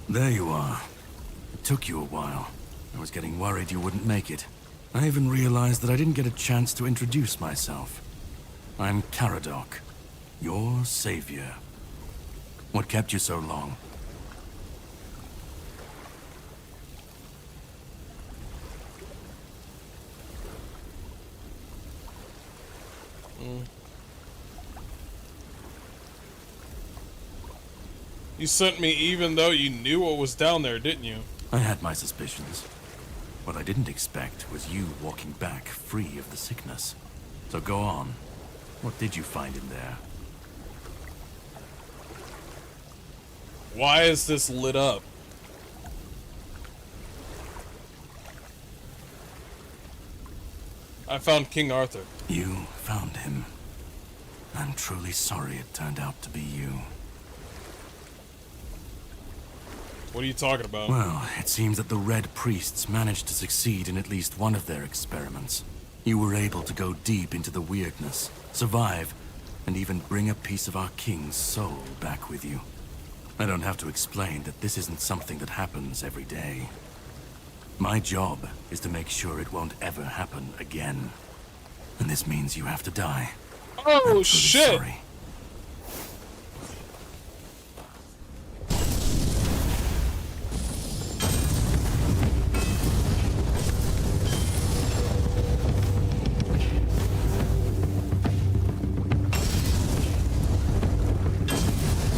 There you are. It took you a while. I was getting worried you wouldn't make it. I even realized that I didn't get a chance to introduce myself. I'm Caradoc, your savior. What kept you so long?
You sent me even though you knew what was down there, didn't you?
I had my suspicions. What I didn't expect was you walking back free of the sickness. So go on. What did you find in there?
Why is this lit up? I found King Arthur.
You found him. I'm truly sorry it turned out to be you.
What are you talking about?
Well, it seems that the Red Priests managed to succeed in at least one of their experiments. You were able to go deep into the weirdness, survive, and even bring a piece of our king's soul back with you. I don't have to explain that this isn't something that happens every day. My job is to make sure it won't ever happen again. And this means you have to die.
Oh, shit!
Sorry.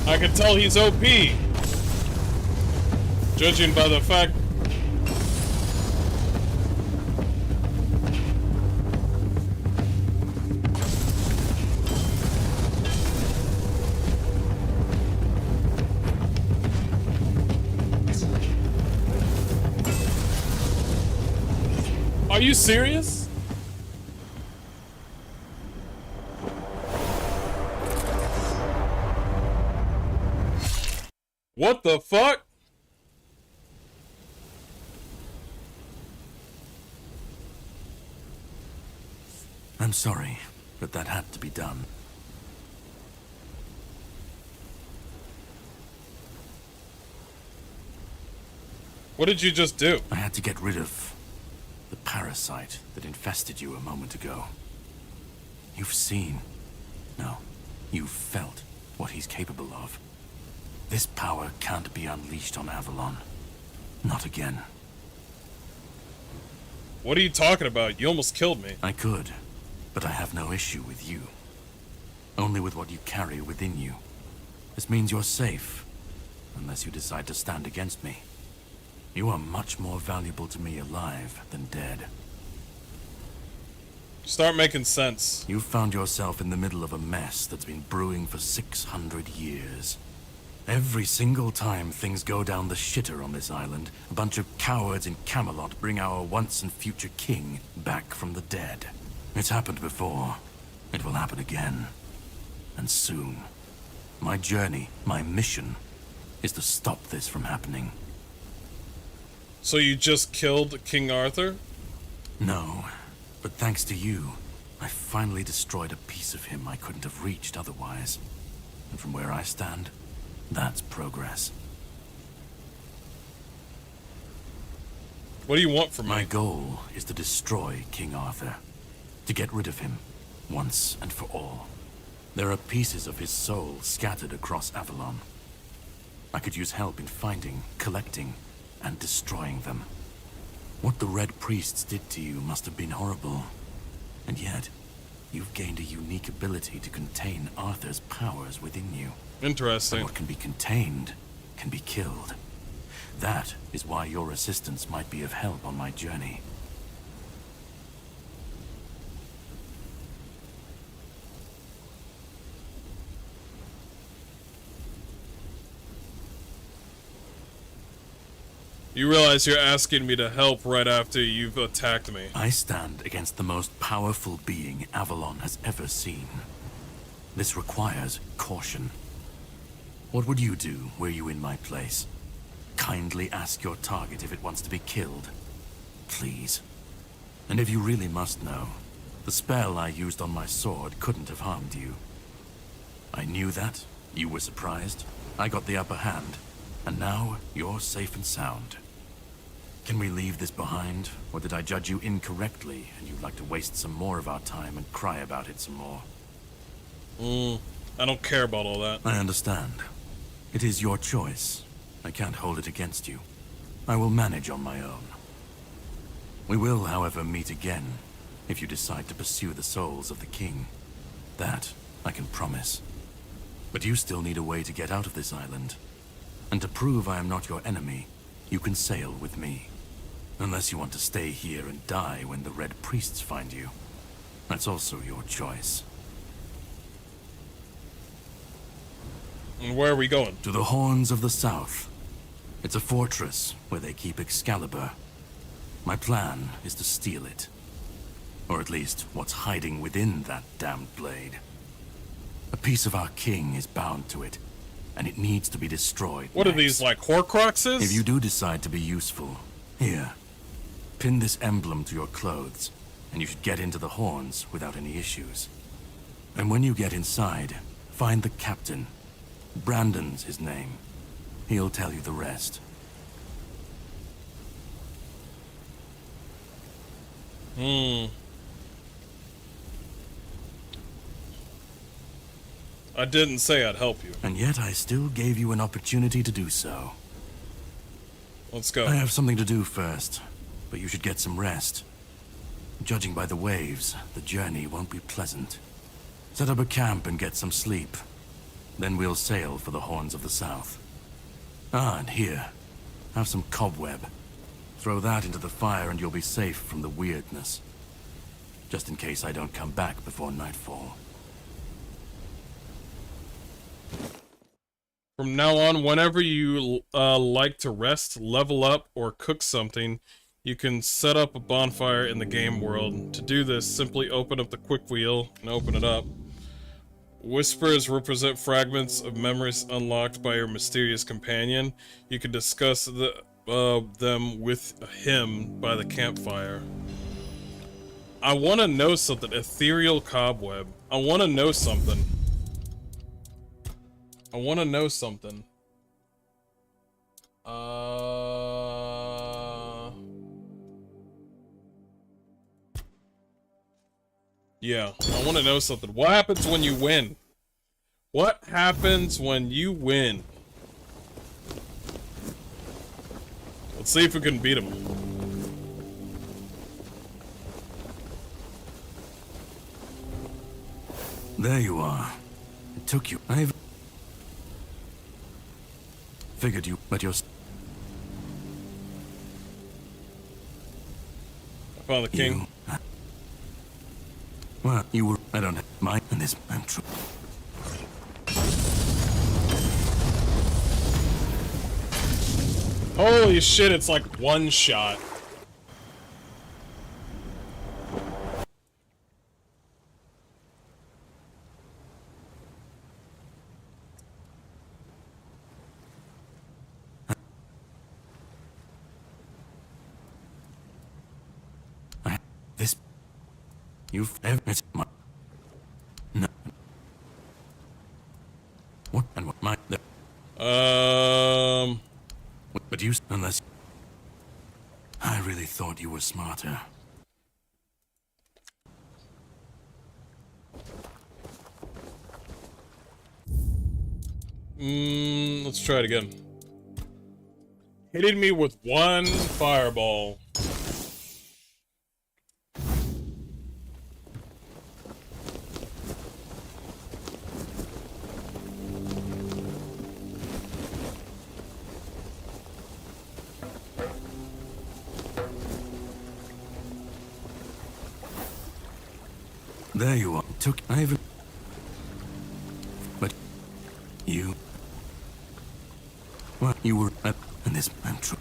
I can tell he's OP. Judging by the fact... Are you serious? What the fuck?
I'm sorry, but that had to be done.
What did you just do?
I had to get rid of the parasite that infested you a moment ago. You've seen, no, you've felt what he's capable of. This power can't be unleashed on Avalon. Not again.
What are you talking about? You almost killed me.
I could, but I have no issue with you. Only with what you carry within you. This means you're safe, unless you decide to stand against me. You are much more valuable to me alive than dead.
Start making sense.
You've found yourself in the middle of a mess that's been brewing for 600 years. Every single time things go down the shitter on this island, a bunch of cowards in Camelot bring our once and future king back from the dead. It's happened before. It will happen again. And soon. My journey, my mission, is to stop this from happening.
So you just killed King Arthur?
No, but thanks to you, I finally destroyed a piece of him I couldn't have reached otherwise. And from where I stand, that's progress.
What do you want from me?
My goal is to destroy King Arthur. To get rid of him, once and for all. There are pieces of his soul scattered across Avalon. I could use help in finding, collecting, and destroying them. What the Red Priests did to you must have been horrible. And yet, you've gained a unique ability to contain Arthur's powers within you.
Interesting.
And what can be contained can be killed. That is why your assistance might be of help on my journey.
You realize you're asking me to help right after you've attacked me.
I stand against the most powerful being Avalon has ever seen. This requires caution. What would you do were you in my place? Kindly ask your target if it wants to be killed. Please. And if you really must know, the spell I used on my sword couldn't have harmed you. I knew that. You were surprised. I got the upper hand. And now, you're safe and sound. Can we leave this behind? Or did I judge you incorrectly, and you'd like to waste some more of our time and cry about it some more?
I don't care about all that.
I understand. It is your choice. I can't hold it against you. I will manage on my own. We will, however, meet again, if you decide to pursue the souls of the king. That, I can promise. But you still need a way to get out of this island. And to prove I am not your enemy, you can sail with me. Unless you want to stay here and die when the Red Priests find you. That's also your choice.
And where are we going?
To the Horns of the South. It's a fortress where they keep Excalibur. My plan is to steal it. Or at least what's hiding within that damned blade. A piece of our king is bound to it, and it needs to be destroyed.
What
next.
are these, like Horcruxes?
If you do decide to be useful, here, pin this emblem to your clothes, and you should get into the Horns without any issues. And when you get inside, find the captain. Brandon's his name. He'll tell you the rest.
I didn't say I'd help you.
And yet I still gave you an opportunity to do so.
Let's go.
I have something to do first, but you should get some rest. Judging by the waves, the journey won't be pleasant. Set up a camp and get some sleep. Then we'll sail for the Horns of the South. Ah, and here, have some cobweb. Throw that into the fire and you'll be safe from the weirdness. Just in case I don't come back before nightfall.
From now on, whenever you like to rest, level up, or cook something, you can set up a bonfire in the game world. To do this, simply open up the quick wheel and open it up. Whispers represent fragments of memories unlocked by your mysterious companion. You can discuss them with him by the campfire. I want to know something. Ethereal cobweb. I want to know something. I want to know something. Yeah, I want to know something. What happens when you win? What happens when you win? Let's see if we can beat him.
There you are. It took you. I've figured you, but you're...
I found the king.
Well, you were... I don't have mine in this... I'm true.
Holy shit, it's like one shot.
This... You've... It's my... No. What and what my... But you... Unless... I really thought you were smarter.
Let's try it again. Hitting me with one fireball.
There you are. Took... I even... But... You... Well, you were... And this... I'm true.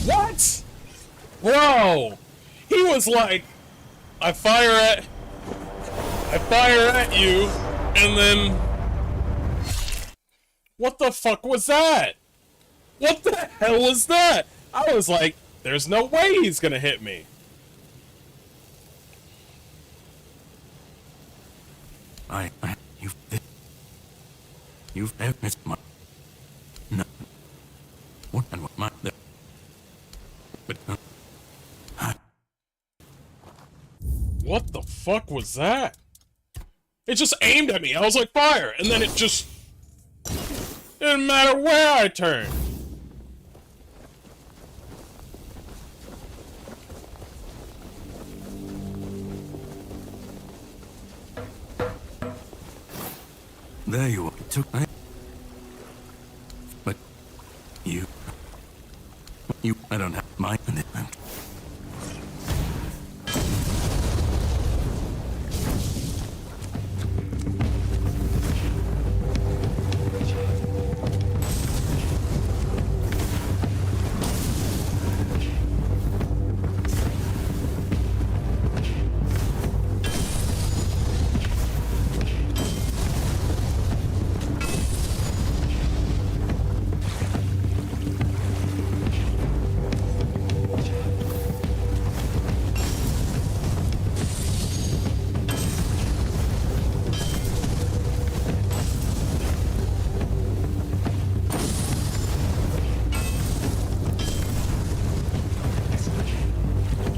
What? Bro! He was like... I fire at you, and then... What the fuck was that? What the hell was that? I was like... There's no way he's gonna hit me.
You've it's my... No. What and what my... But...
What the fuck was that? It just aimed at me. I was like, fire! And then it just... Didn't matter where I turned.
There you are. It took... But... You... I don't have mine in it.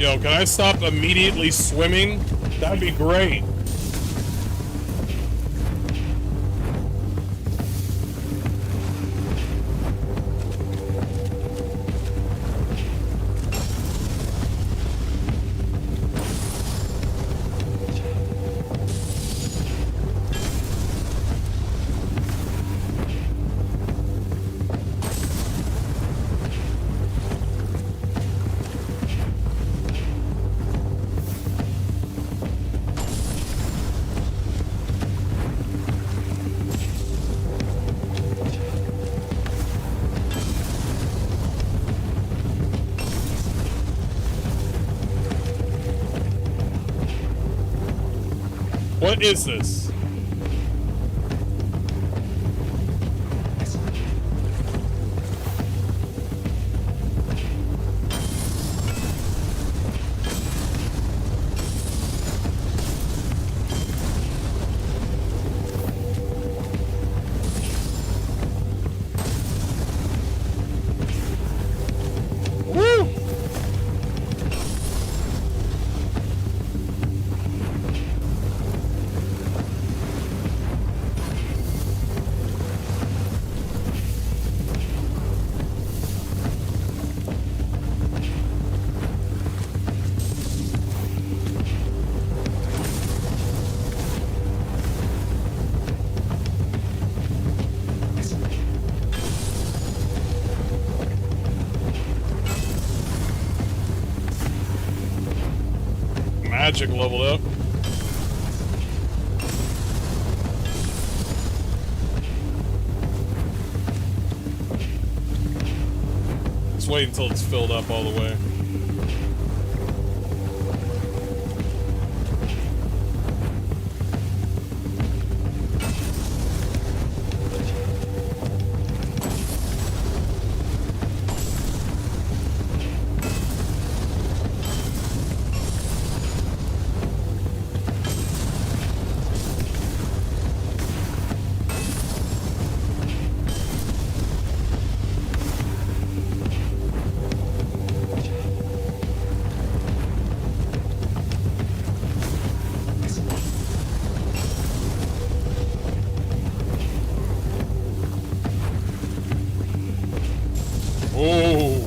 Yo, can I stop immediately swimming? That'd be great. What is this? Woo! Magic leveled up. Let's wait until it's filled up all the way. Oh.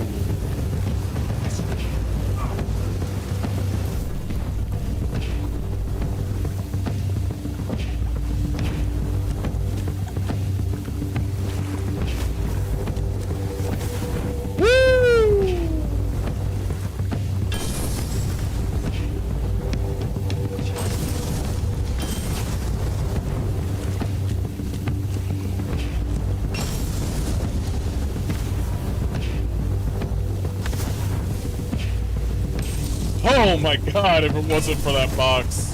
Oh my god, if it wasn't for that box.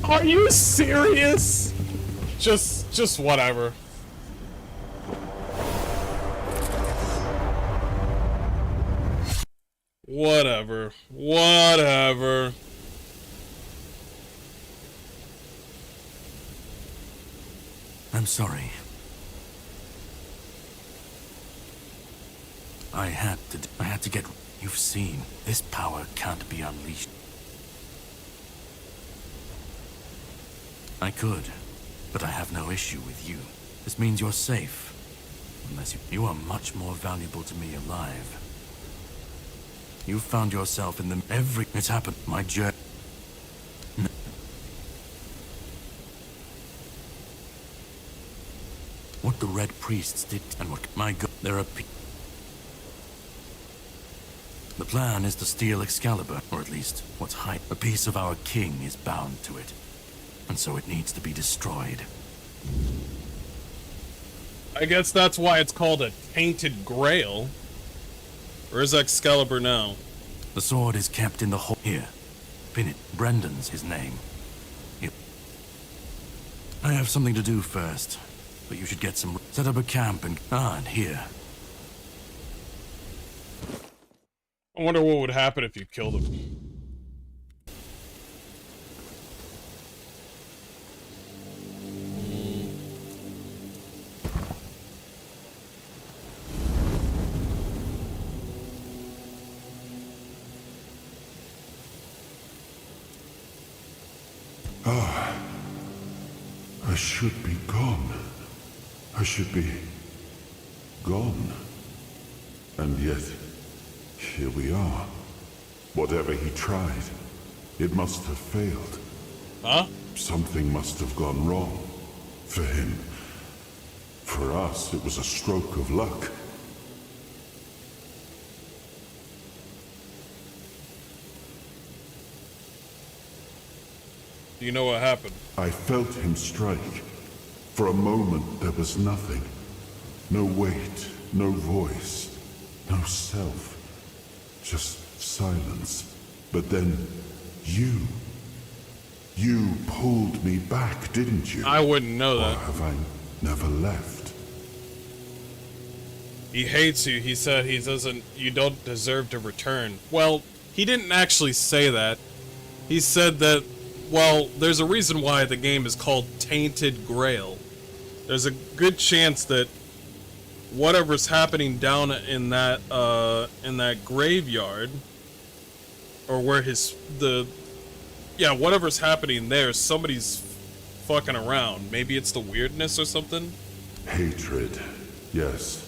Are you serious? Just whatever. Whatever.
I'm sorry. I had to get... You've seen. This power can't be unleashed. I could, but I have no issue with you. This means you're safe. Unless you are much more valuable to me alive. You found yourself in the... It's happened. My journey... What the Red Priests did and what... My God, there are... The plan is to steal Excalibur, or at least what's high. A piece of our king is bound to it. And so it needs to be destroyed.
I guess that's why it's called a Tainted Grail. Where's Excalibur now?
The sword is kept in the hole here. Brendan's his name. I have something to do first, but you should get some... Set up a camp and... and here.
I wonder what would happen if you killed him.
I should be gone. I should be gone. And yet, here we are. Whatever he tried, it must have failed.
Huh?
Something must have gone wrong. For him. For us, it was a stroke of luck.
Do you know what happened?
I felt him strike. For a moment, there was nothing. No weight, no voice, no self. Just silence. But then, you pulled me back, didn't you?
I wouldn't know that.
Or have I never left?
He hates you. He said you don't deserve to return. Well, he didn't actually say that. He said that, well, there's a reason why the game is called Tainted Grail. There's a good chance that whatever's happening down in that graveyard, or where whatever's happening there, somebody's fucking around. Maybe it's the weirdness or something?
Hatred, yes.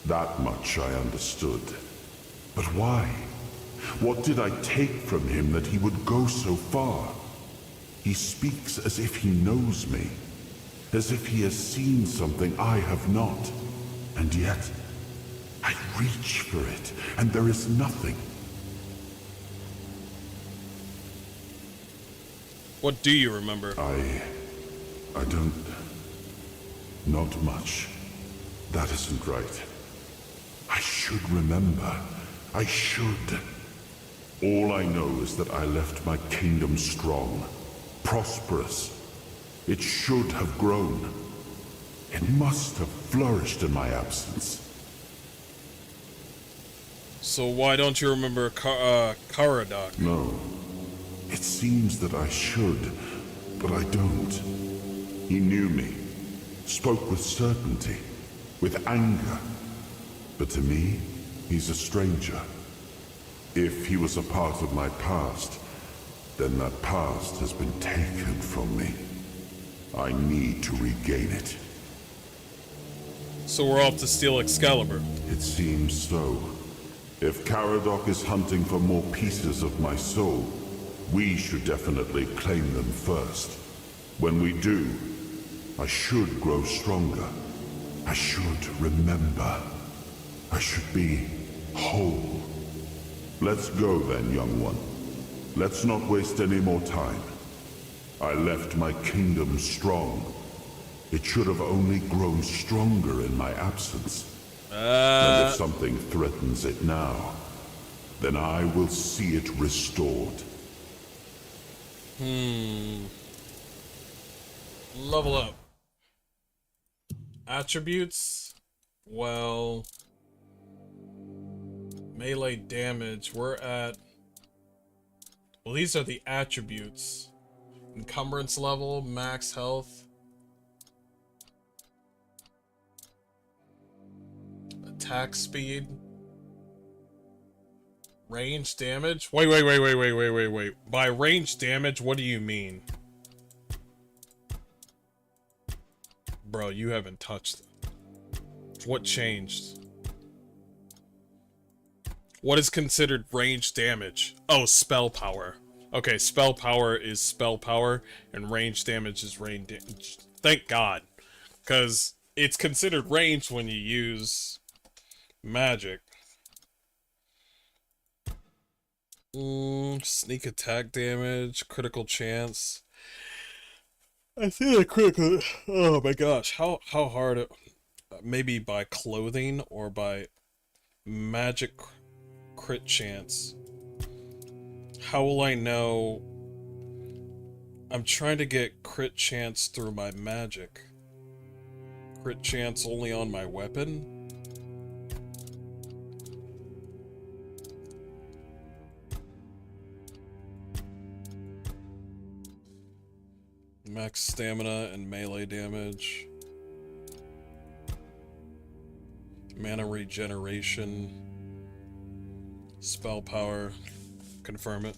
That much I understood. But why? What did I take from him that he would go so far? He speaks as if he knows me, as if he has seen something I have not. And yet, I reach for it, and there is nothing.
What do you remember?
I don't... Not much. That isn't right. I should remember. I should. All I know is that I left my kingdom strong, prosperous. It should have grown. It must have flourished in my absence.
So why don't you remember Caradoc?
No. It seems that I should, but I don't. He knew me, spoke with certainty, with anger. But to me, he's a stranger. If he was a part of my past, then that past has been taken from me. I need to regain it.
So we're off to steal Excalibur.
It seems so. If Caradoc is hunting for more pieces of my soul, we should definitely claim them first. When we do, I should grow stronger. I should remember. I should be whole. Let's go then, young one. Let's not waste any more time. I left my kingdom strong. It should have only grown stronger in my absence. And if something threatens it now, then I will see it restored.
Level up. Attributes? Well... melee damage, we're at... well, these are the attributes. Encumbrance level, max health. Attack speed. Range damage? Wait. By range damage, what do you mean? Bro, you haven't touched it. What changed? What is considered range damage? Oh, spell power. Okay, spell power is spell power, and range damage is range damage. Thank God. Because it's considered range when you use magic. Sneak attack damage, critical chance. I see the critical... oh my gosh, how hard it... maybe by clothing or by magic crit chance. How will I know? I'm trying to get crit chance through my magic. Crit chance only on my weapon? Max stamina and melee damage. Mana regeneration. Spell power. Confirm it.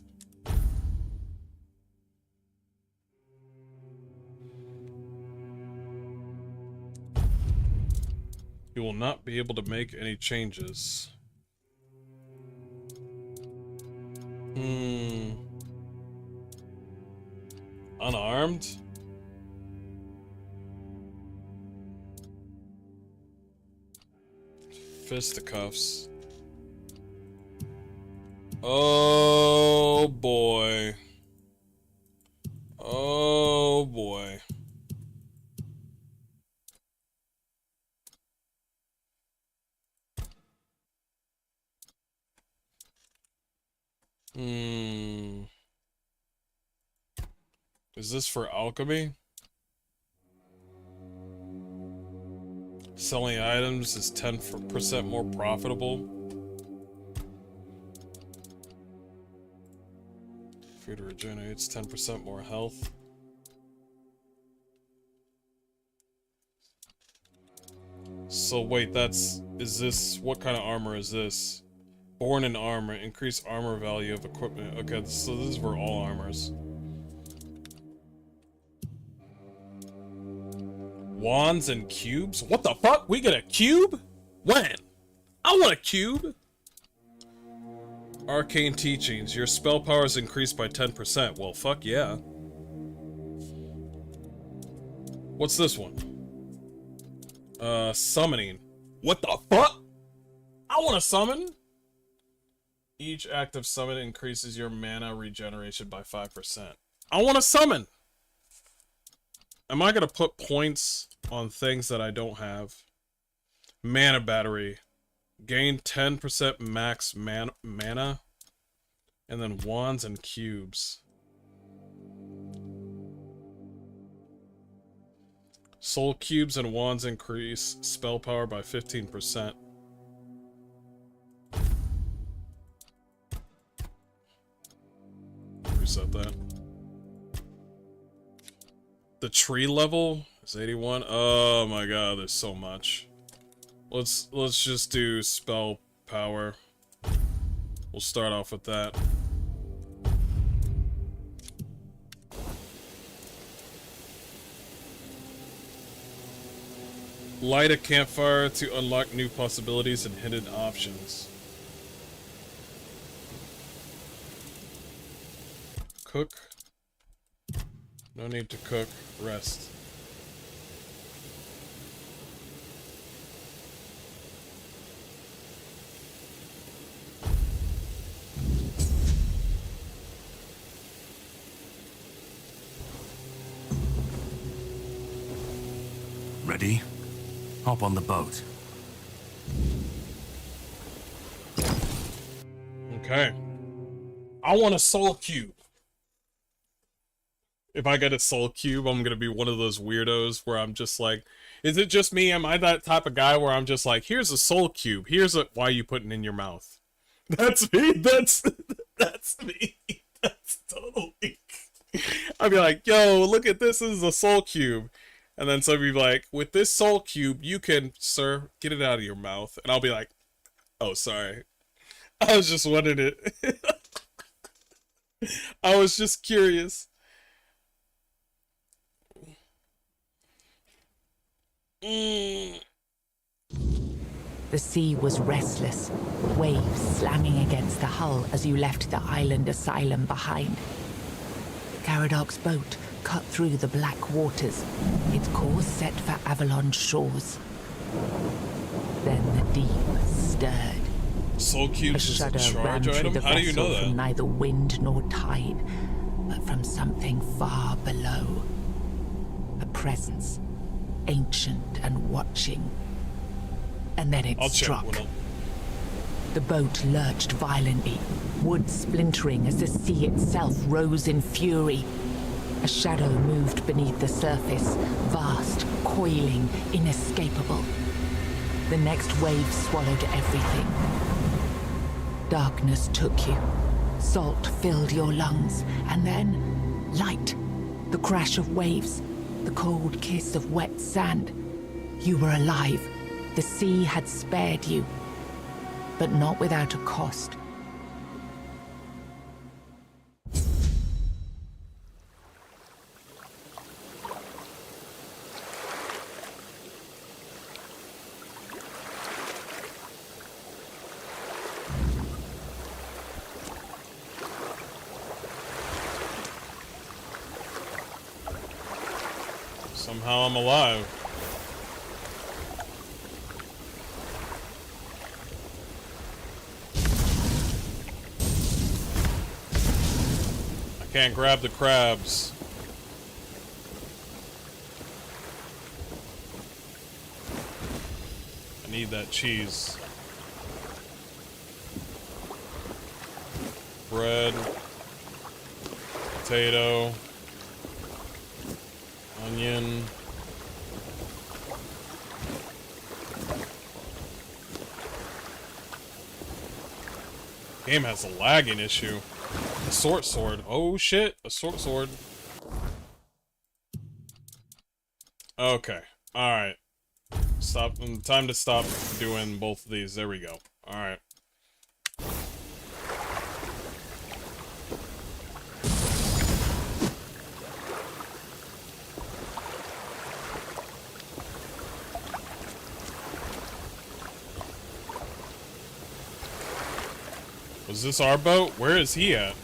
You will not be able to make any changes. Unarmed? Fisticuffs. Oh boy. Oh boy. Is this for alchemy? Selling items is 10% more profitable. Food regenerates 10% more health. So wait, is this, what kind of armor is this? Born in armor, increase armor value of equipment. Okay, so this is for all armors. Wands and cubes? What the fuck? We get a cube? When? I want a cube! Arcane teachings. Your spell power is increased by 10%. Well, fuck yeah. What's this one? Summoning. What the fuck? I want to summon? Each active summon increases your mana regeneration by 5%. I want to summon! Am I gonna put points on things that I don't have? Mana battery. Gain 10% max mana. And then wands and cubes. Soul cubes and wands increase spell power by 15%. Reset that. The tree level is 81. Oh my god, there's so much. Let's just do spell power. We'll start off with that. Light a campfire to unlock new possibilities and hidden options. Cook. No need to cook. Rest.
Ready? Hop on the boat.
Okay. I want a soul cube. If I get a soul cube, I'm gonna be one of those weirdos where I'm just like, is it just me? Am I that type of guy where I'm just like, here's a soul cube. Here's a, why are you putting it in your mouth? That's me. That's me. That's totally. I'd be like, yo, look at this. This is a soul cube. And then somebody be like, with this soul cube, you can, sir, get it out of your mouth. And I'll be like, oh, sorry. I was just wondering it. I was just curious.
The sea was restless, waves slamming against the hull as you left the island asylum behind. Caradoc's boat cut through the black waters, its course set for Avalon's shores. Then the deep stirred.
Soul cubes is a charge item? How do you know that?
From neither wind nor tide, but from something far below. A presence, ancient and watching. And then it struck. The boat lurched violently, wood splintering as the sea itself rose in fury. A shadow moved beneath the surface, vast, coiling, inescapable. The next wave swallowed everything. Darkness took you. Salt filled your lungs, and then light. The crash of waves, the cold kiss of wet sand. You were alive. The sea had spared you, but not without a cost.
Somehow I'm alive. I can't grab the crabs. I need that cheese. Bread. Potato. Onion. Game has a lagging issue. A sword. Oh shit, a sword. Okay. Alright. Stop. Time to stop doing both of these. There we go. Alright. Was this our boat? Where is he at?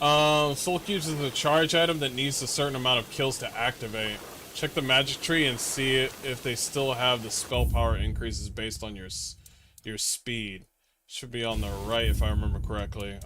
Soul Cubes is a charge item that needs a certain amount of kills to activate. Check the magic tree and see if they still have the spell power increases based on your speed. Should be on the right if I remember correctly.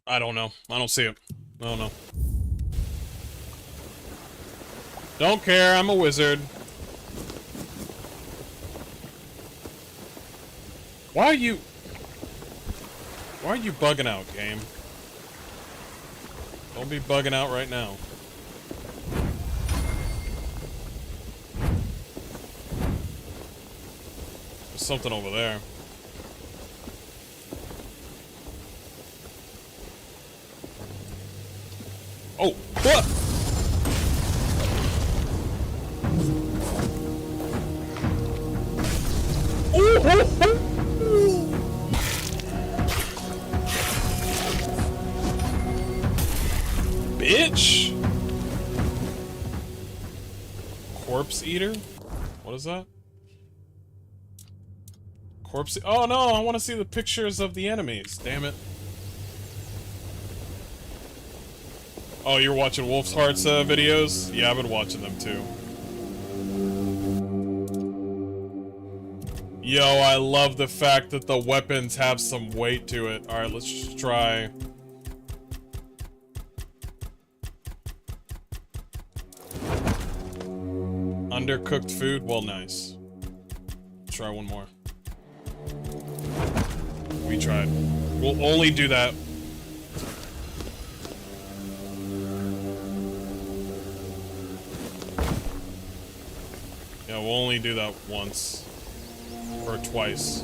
I don't know. I don't see it. I don't know. Don't care, I'm a wizard. Why are you bugging out, game? Don't be bugging out right now. There's something over there. Oh, what? Bitch! Corpse eater? What is that? Corpse. Oh no, I want to see the pictures of the enemies. Damn it. Oh, you're watching Wolf's Heart's videos? Yeah, I've been watching them too. Yo, I love the fact that the weapons have some weight to it. Alright, let's just try. Undercooked food? Well, nice. Try one more. We tried. We'll only do that. Yeah, we'll only do that once. Or twice.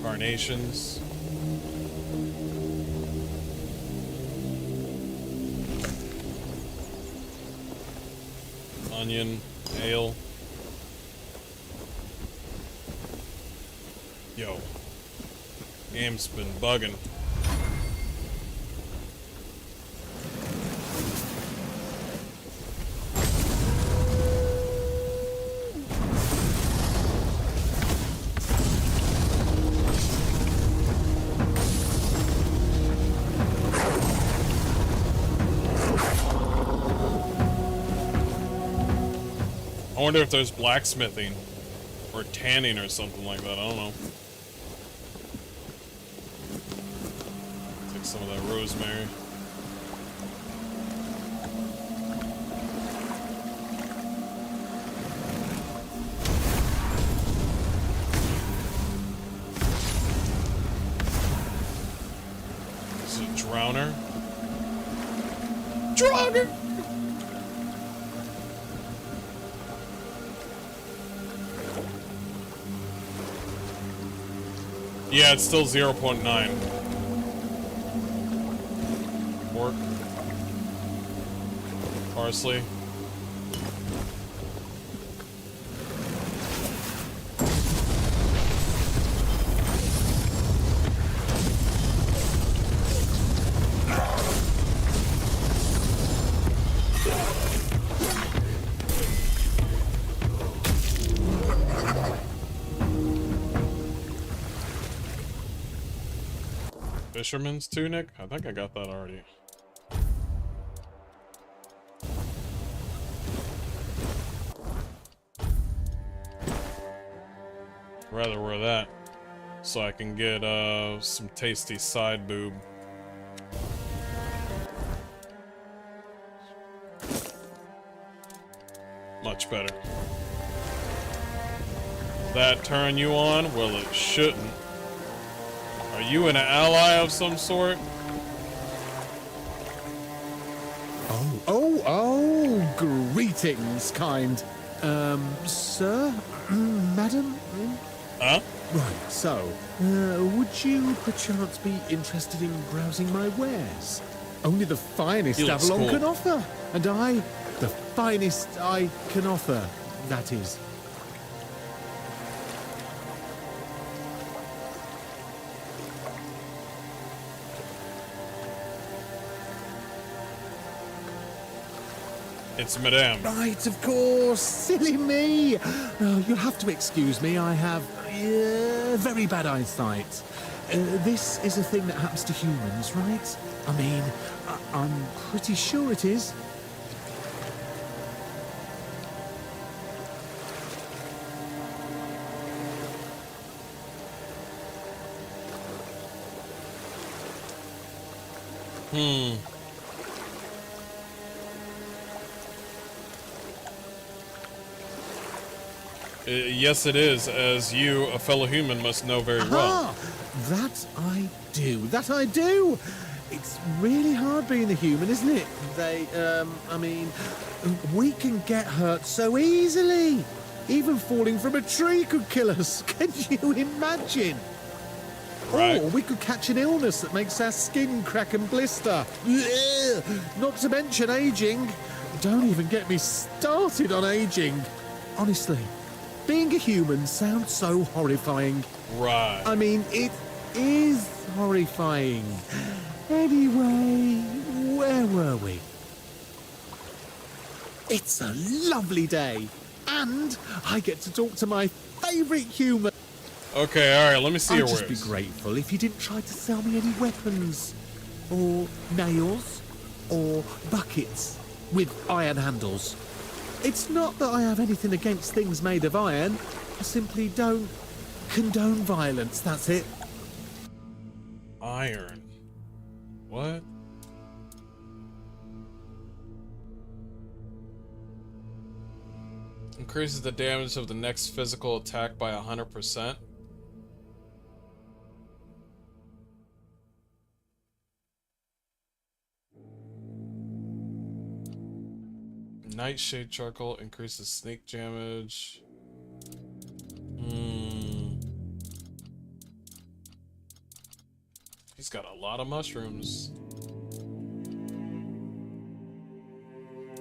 Carnations. Onion. Ale. Yo. Game's been bugging. I wonder if there's blacksmithing or tanning or something like that. I don't know. Take some of that rosemary. This is a drowner. Drowner! Yeah, it's still 0.9. Pork. Parsley. Fisherman's tunic? I think I got that already. Rather wear that so I can get some tasty side boob. Much better. That turn you on? Well, it shouldn't. Are you an ally of some sort?
Oh, greetings, kind. Sir? Madam?
Huh?
Right, so, would you perchance be interested in browsing my wares? Only the finest
He looks
Avalon
cool.
can offer, and I, the finest I can offer, that is.
It's Madame.
Right, of course. Silly me. Oh, you'll have to excuse me. I have very bad eyesight. This is a thing that happens to humans, right? I mean, I'm pretty sure it is.
Yes, it is, as you, a fellow human, must know very well.
That I do. That I do. It's really hard being a human, isn't it? I mean, we can get hurt so easily. Even falling from a tree could kill us. Can you imagine?
Right.
Or we could catch an illness that makes our skin crack and blister. Ugh. Not to mention aging. Don't even get me started on aging. Honestly, being a human sounds so horrifying.
Right.
I mean, it is horrifying. Anyway, where were we? It's a lovely day, and I get to talk to my favourite human.
Okay, alright, let me see your
I'd
wares.
just be grateful if you didn't try to sell me any weapons, or nails, or buckets with iron handles. It's not that I have anything against things made of iron. I simply don't condone violence, that's it.
Iron. What? Increases the damage of the next physical attack by 100%. Nightshade charcoal increases sneak damage. He's got a lot of mushrooms.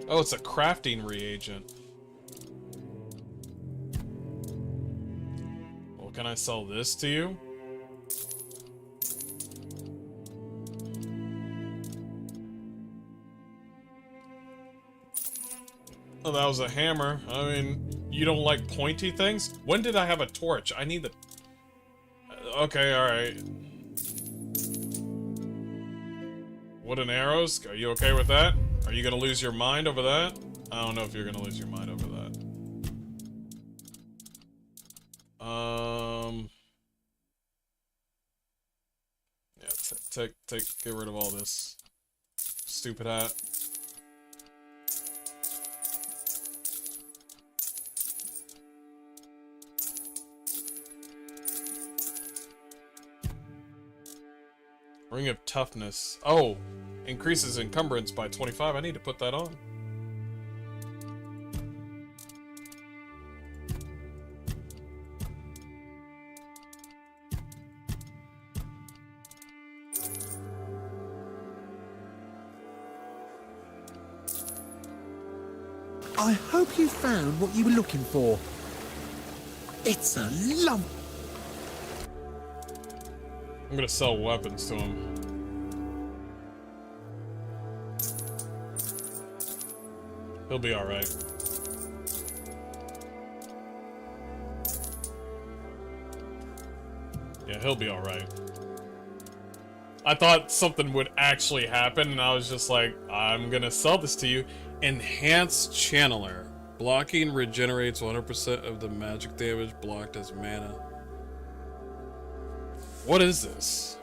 Oh, it's a crafting reagent. Well, can I sell this to you? Oh, that was a hammer. I mean, you don't like pointy things? When did I have a torch? I need the... Okay, alright. Wooden arrows? Are you okay with that? Are you gonna lose your mind over that? I don't know if you're gonna lose your mind over that. get rid of all this stupid hat. Ring of Toughness. Oh, increases encumbrance by 25. I need to put that on.
I hope you found what you were looking for. It's a lump.
I'm gonna sell weapons to him. He'll be alright. Yeah, he'll be alright. I thought something would actually happen, and I was just like, I'm gonna sell this to you. Enhanced Channeler. Blocking regenerates 100% of the magic damage blocked as mana. What is this?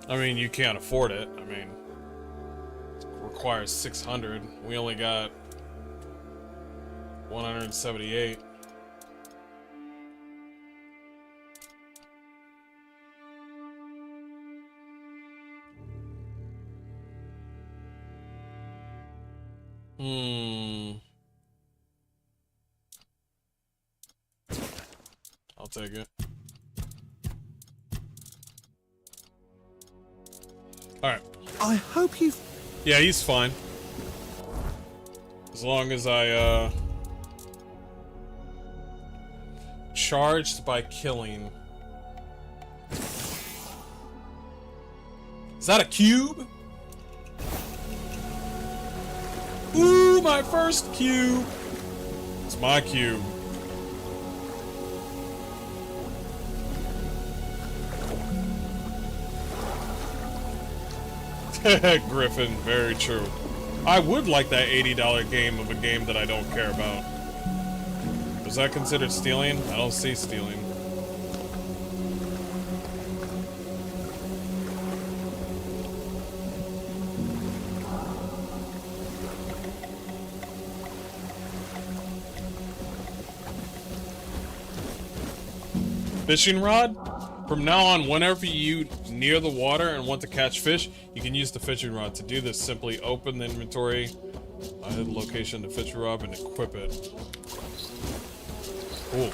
I mean, you can't afford it. I mean, it requires 600. We only got 178. I'll take it. Alright.
I hope you...
Yeah, he's fine. As long as I, charged by killing. Is that a cube? Ooh, my first cube! It's my cube. Griffin, very true. I would like that $80 game of a game that I don't care about. Was that considered stealing? I don't see stealing. Fishing rod? From now on, whenever you near the water and want to catch fish, you can use the fishing rod. To do this, simply open the inventory, hit the location of the fishing rod, and equip it. Cool.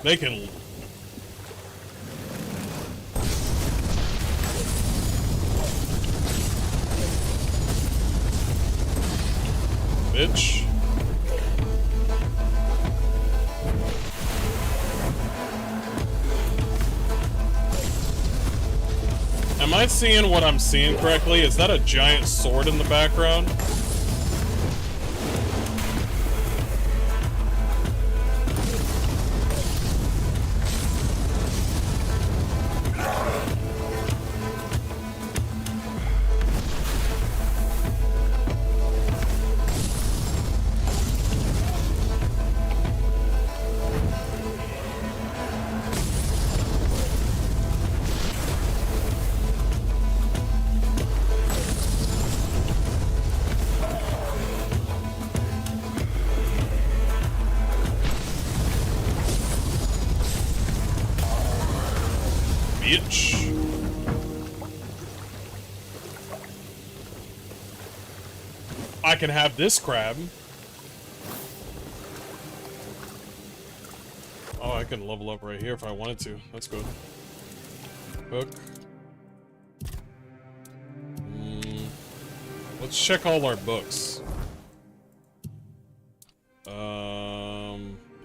They can... Bitch. Am I seeing what I'm seeing correctly? Is that a giant sword in the background? Bitch. I can have this crab. Oh, I can level up right here if I wanted to. That's good. Hook. Let's check all our books.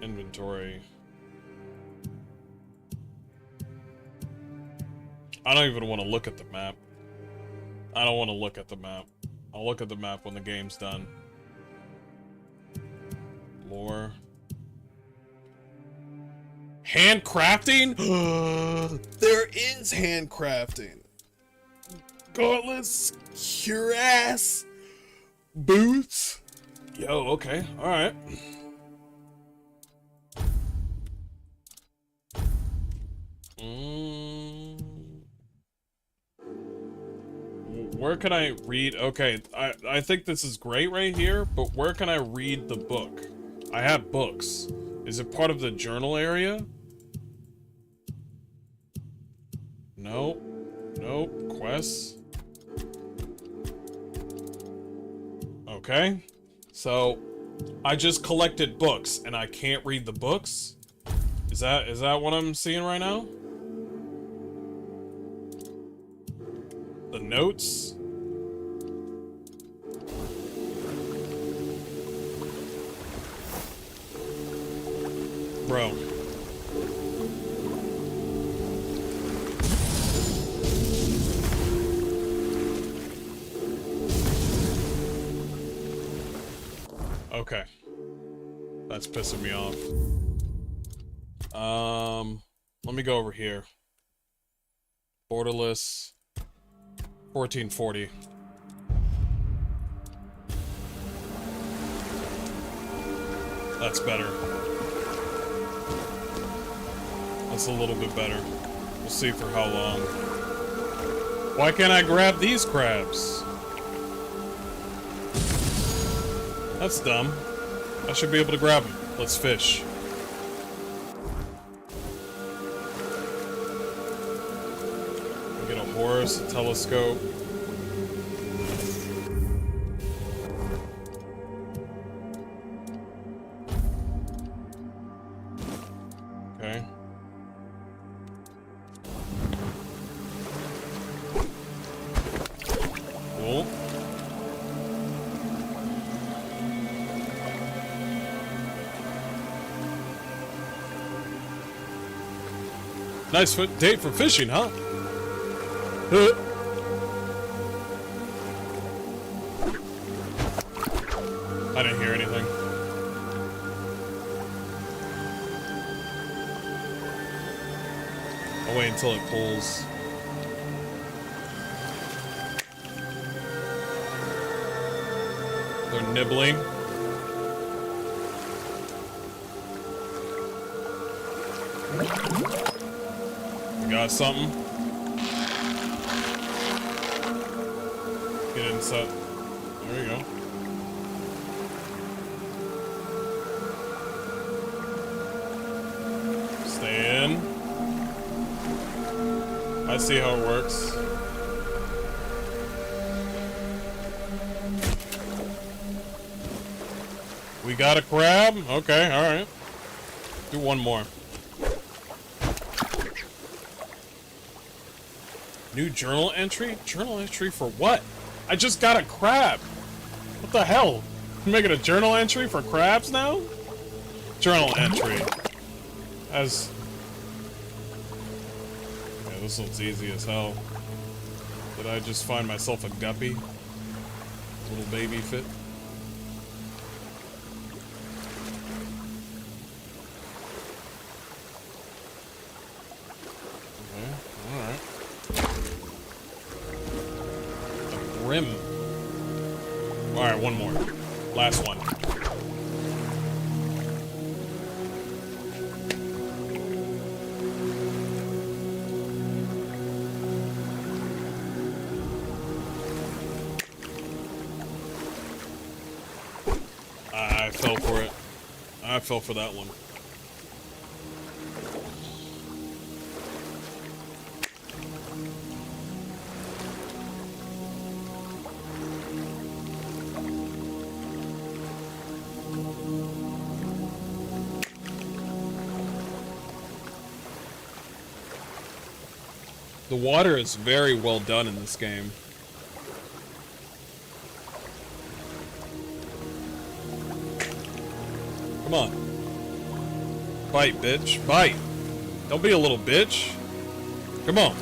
Inventory. I don't even want to look at the map. I don't want to look at the map. I'll look at the map when the game's done. Lore. Handcrafting?
There is handcrafting. Gauntlets, cuirass, boots.
Yo, okay, alright. Where can I read? Okay, I think this is great right here, but where can I read the book? I have books. Is it part of the journal area? Nope. Nope. Quests. Okay. So, I just collected books, and I can't read the books? Is that what I'm seeing right now? The notes? Bro. Okay. That's pissing me off. Let me go over here. Borderless. 1440. That's better. That's a little bit better. We'll see for how long. Why can't I grab these crabs? That's dumb. I should be able to grab them. Let's fish. Get a horse, a telescope. Okay. Cool. Nice date for fishing, huh? I didn't hear anything. I'll wait until it pulls. They're nibbling. We got something. Get inside. There you go. Stay in. I see how it works. We got a crab? Okay, alright. Do one more. New journal entry? Journal entry for what? I just got a crab! What the hell? You making a journal entry for crabs now? Journal entry. As... Yeah, this looks easy as hell. Did I just find myself a guppy? Little baby fit? Okay, alright. Rim. Alright, one more. Last one. I fell for it. I fell for that one. The water is very well done in this game. Come on. Bite, bitch. Bite. Don't be a little bitch. Come on.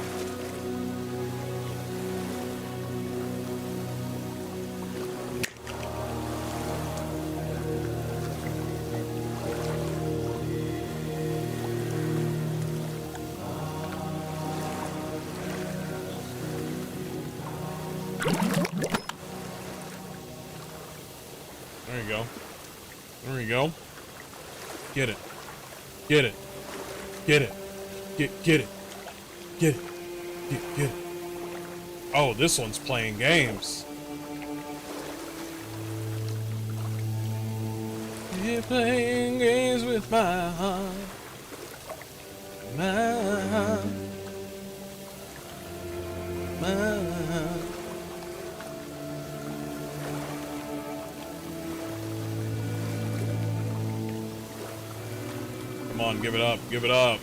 There you go. There you go. Get it. Get it. Get it. Get it. Get it. Get it. Oh, this one's playing games. You're playing games with my heart. My heart. My heart. Come on, give it up, give it up.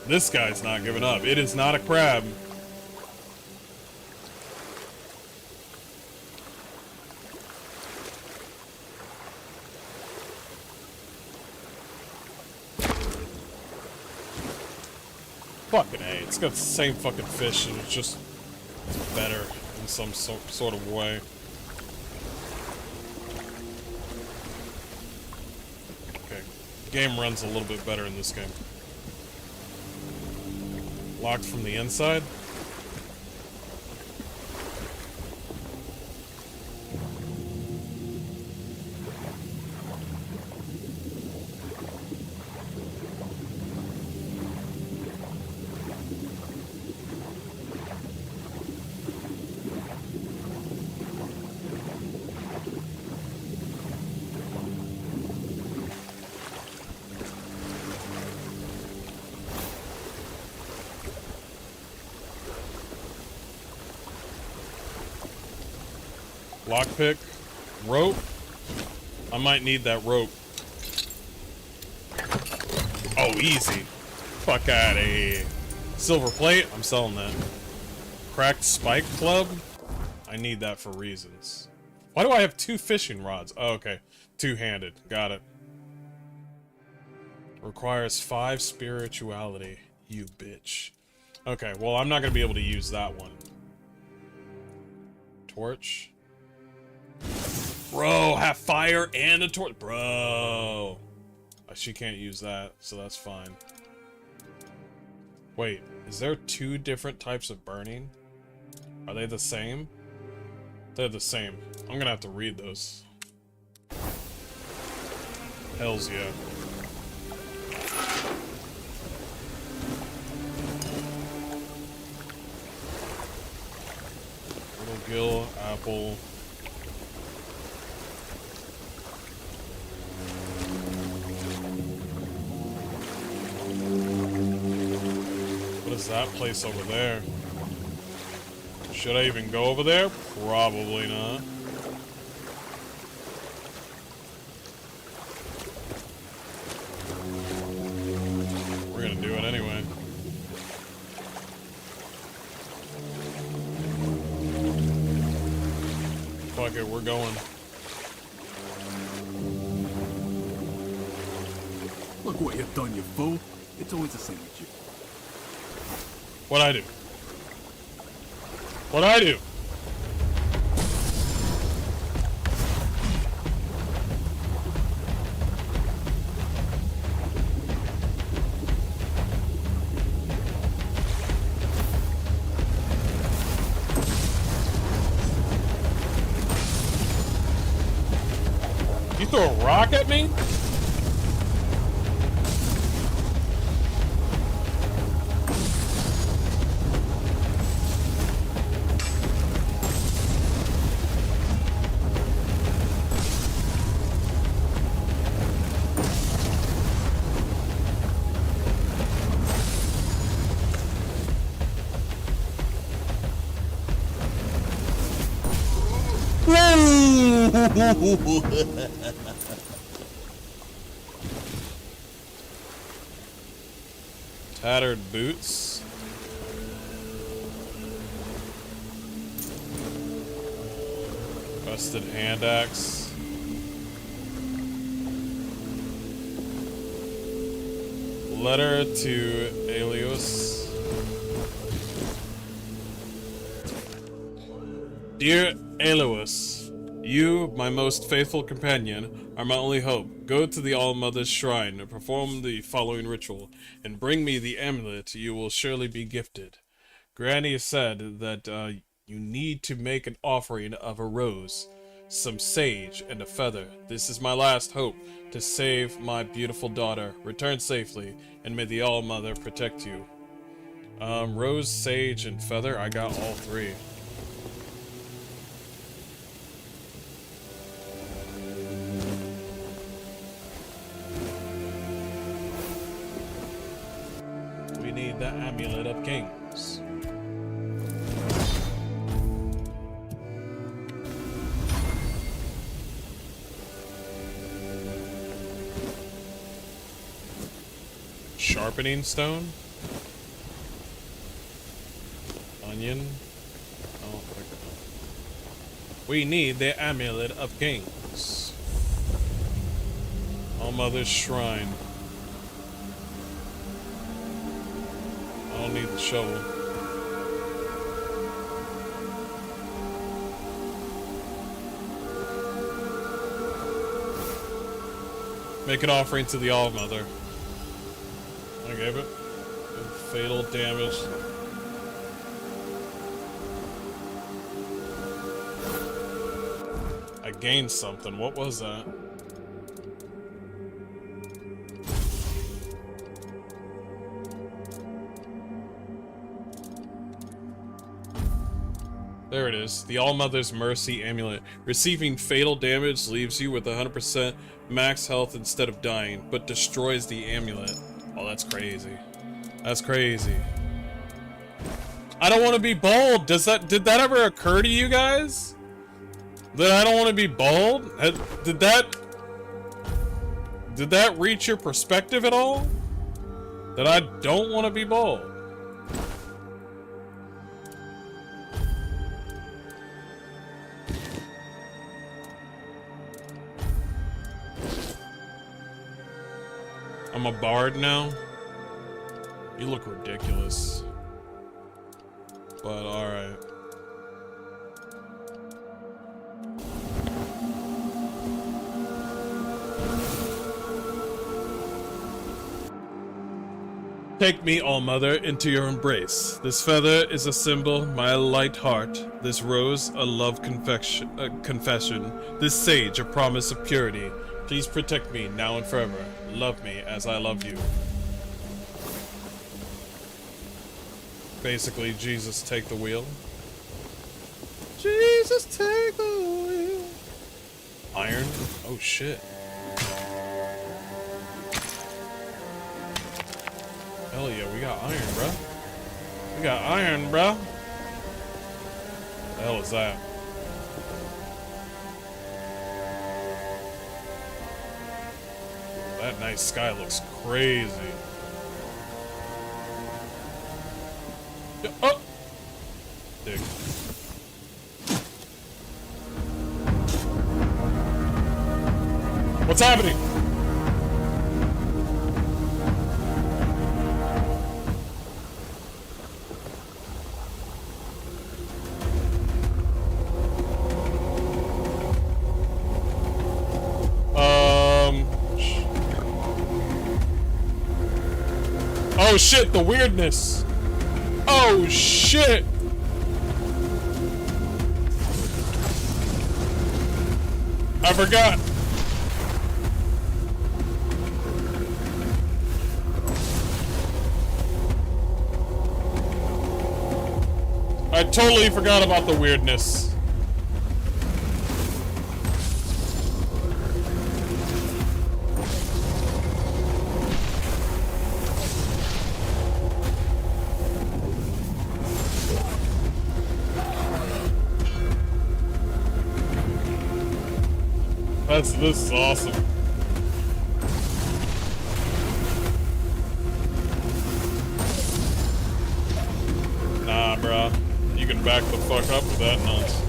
This guy's not giving up. It is not a crab. Fucking A. It's got the same fucking fish and it's just better in some sort of way. Game runs a little bit better in this game. Locked from the inside. Lockpick, rope. I might need that rope. Oh, easy. Fuck out of here. Silver plate, I'm selling that. Cracked spike club. I need that for reasons. Why do I have 2 fishing rods? Oh, okay. 2-handed. Got it. Requires 5 spirituality. You bitch. Okay, well, I'm not going to be able to use that one. Torch. Bro, have fire and a torch. Bro. She can't use that, so that's fine. Wait, is there 2 different types of burning? Are they the same? They're the same. I'm gonna have to read those. Hells yeah. Little gill, apple. What is that place over there? Should I even go over there? Probably not. We're gonna do it anyway. Fuck it, we're going.
Look what you've done, you fool. It's always the same with you.
What'd I do? What'd I do? You throw a rock at me? Tattered boots. Rusted hand axe. Letter to Aelios. Dear Aelios, you, my most faithful companion, are my only hope. Go to the All-Mother's shrine and perform the following ritual, and bring me the amulet you will surely be gifted. Granny said that you need to make an offering of a rose, some sage, and a feather. This is my last hope to save my beautiful daughter. Return safely, and may the All-Mother protect you. Rose, sage, and feather. I got all three. We need the Amulet of Kings. Sharpening stone? Onion? Oh, we need the Amulet of Kings. All-Mother's Shrine. I don't need the shovel. Make an offering to the All-Mother. I gave it. Fatal damage. I gained something. What was that? There it is. The All-Mother's Mercy Amulet. Receiving fatal damage leaves you with 100% max health instead of dying, but destroys the amulet. Oh, that's crazy. That's crazy. I don't want to be bald. Did that ever occur to you guys? That I don't want to be bald? Did that reach your perspective at all? That I don't want to be bald? I'm a bard now? You look ridiculous. But alright. Take me, All-Mother, into your embrace. This feather is a symbol, my light heart. This rose, a love confession. This sage, a promise of purity. Please protect me now and forever. Love me as I love you. Basically, Jesus, take the wheel. Jesus, take the wheel. Iron? Oh, shit. Hell yeah, we got iron, bruh. We got iron, bruh. What the hell is that? That night sky looks crazy. Oh! Dig. What's happening? Oh shit, the weirdness. Oh shit. I forgot. I totally forgot about the weirdness. This is awesome. Nah, bruh. You can back the fuck up with that nonsense.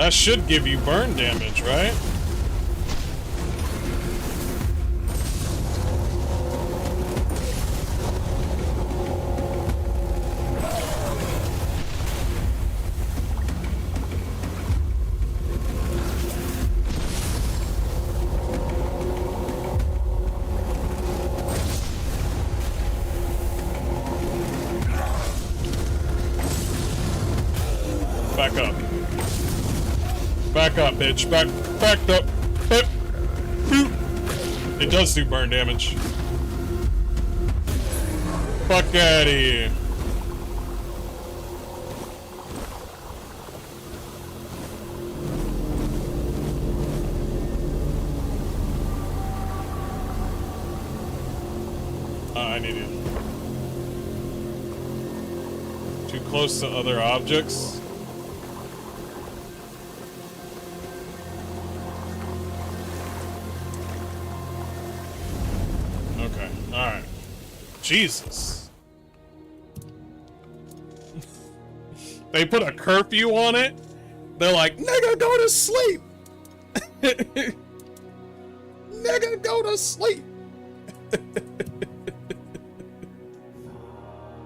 That should give you burn damage, right? Back up. Back up, bitch. Back up. It does do burn damage. Fuck outta here. I need you. Too close to other objects. Okay, alright. Jesus. They put a curfew on it? They're like, nigga, go to sleep! Nigga, go to sleep!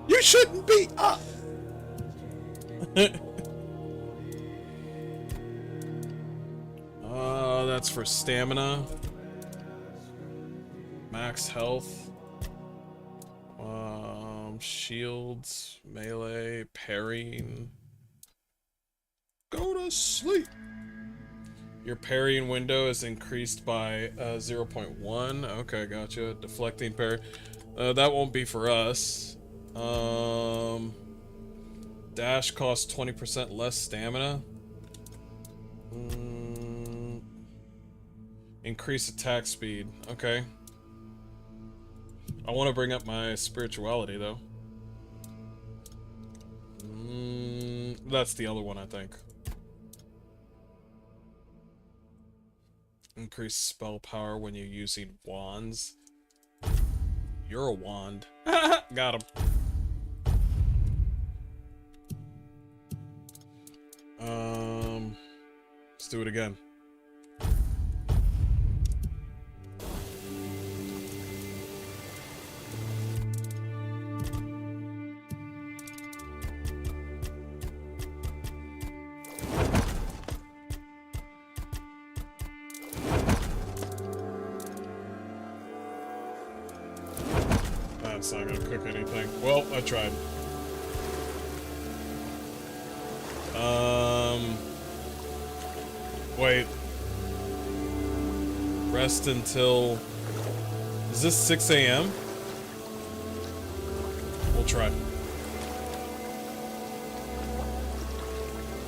You shouldn't be up! That's for stamina. Max health. Shields, melee, parrying. Go to sleep. Your parrying window is increased by 0.1. Okay, gotcha. Deflecting parry. That won't be for us. Dash costs 20% less stamina. Increase attack speed. Okay. I want to bring up my spirituality, though. That's the other one, I think. Increase spell power when you're using wands. You're a wand. Got him. Let's do it again. That's not gonna cook anything. Well, I tried. Wait. Rest until... Is this 6 a.m.? We'll try.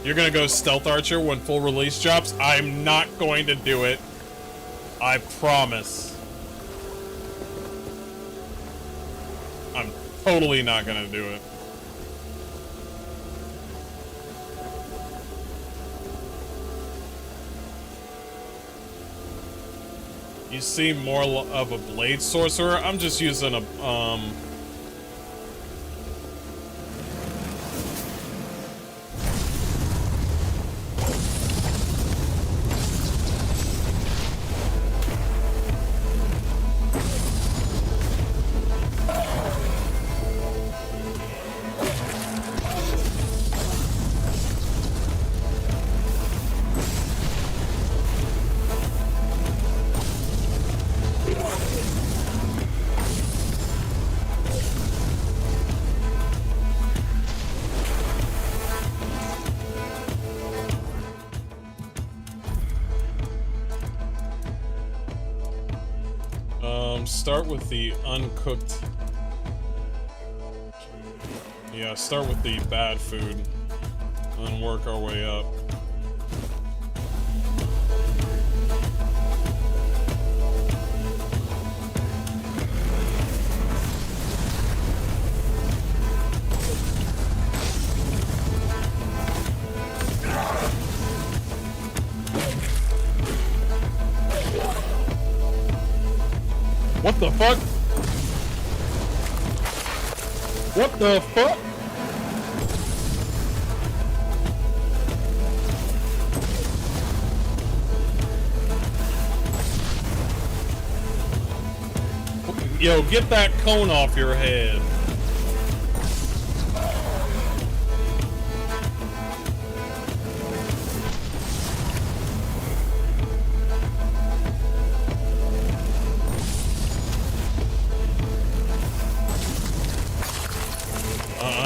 You're gonna go Stealth Archer when full release drops? I'm not going to do it. I promise. I'm totally not gonna do it. You seem more of a blade sorcerer. I'm just using a start with the uncooked. Yeah, start with the bad food, and then work our way up. What the fuck? What the fuck? Yo, get that cone off your head.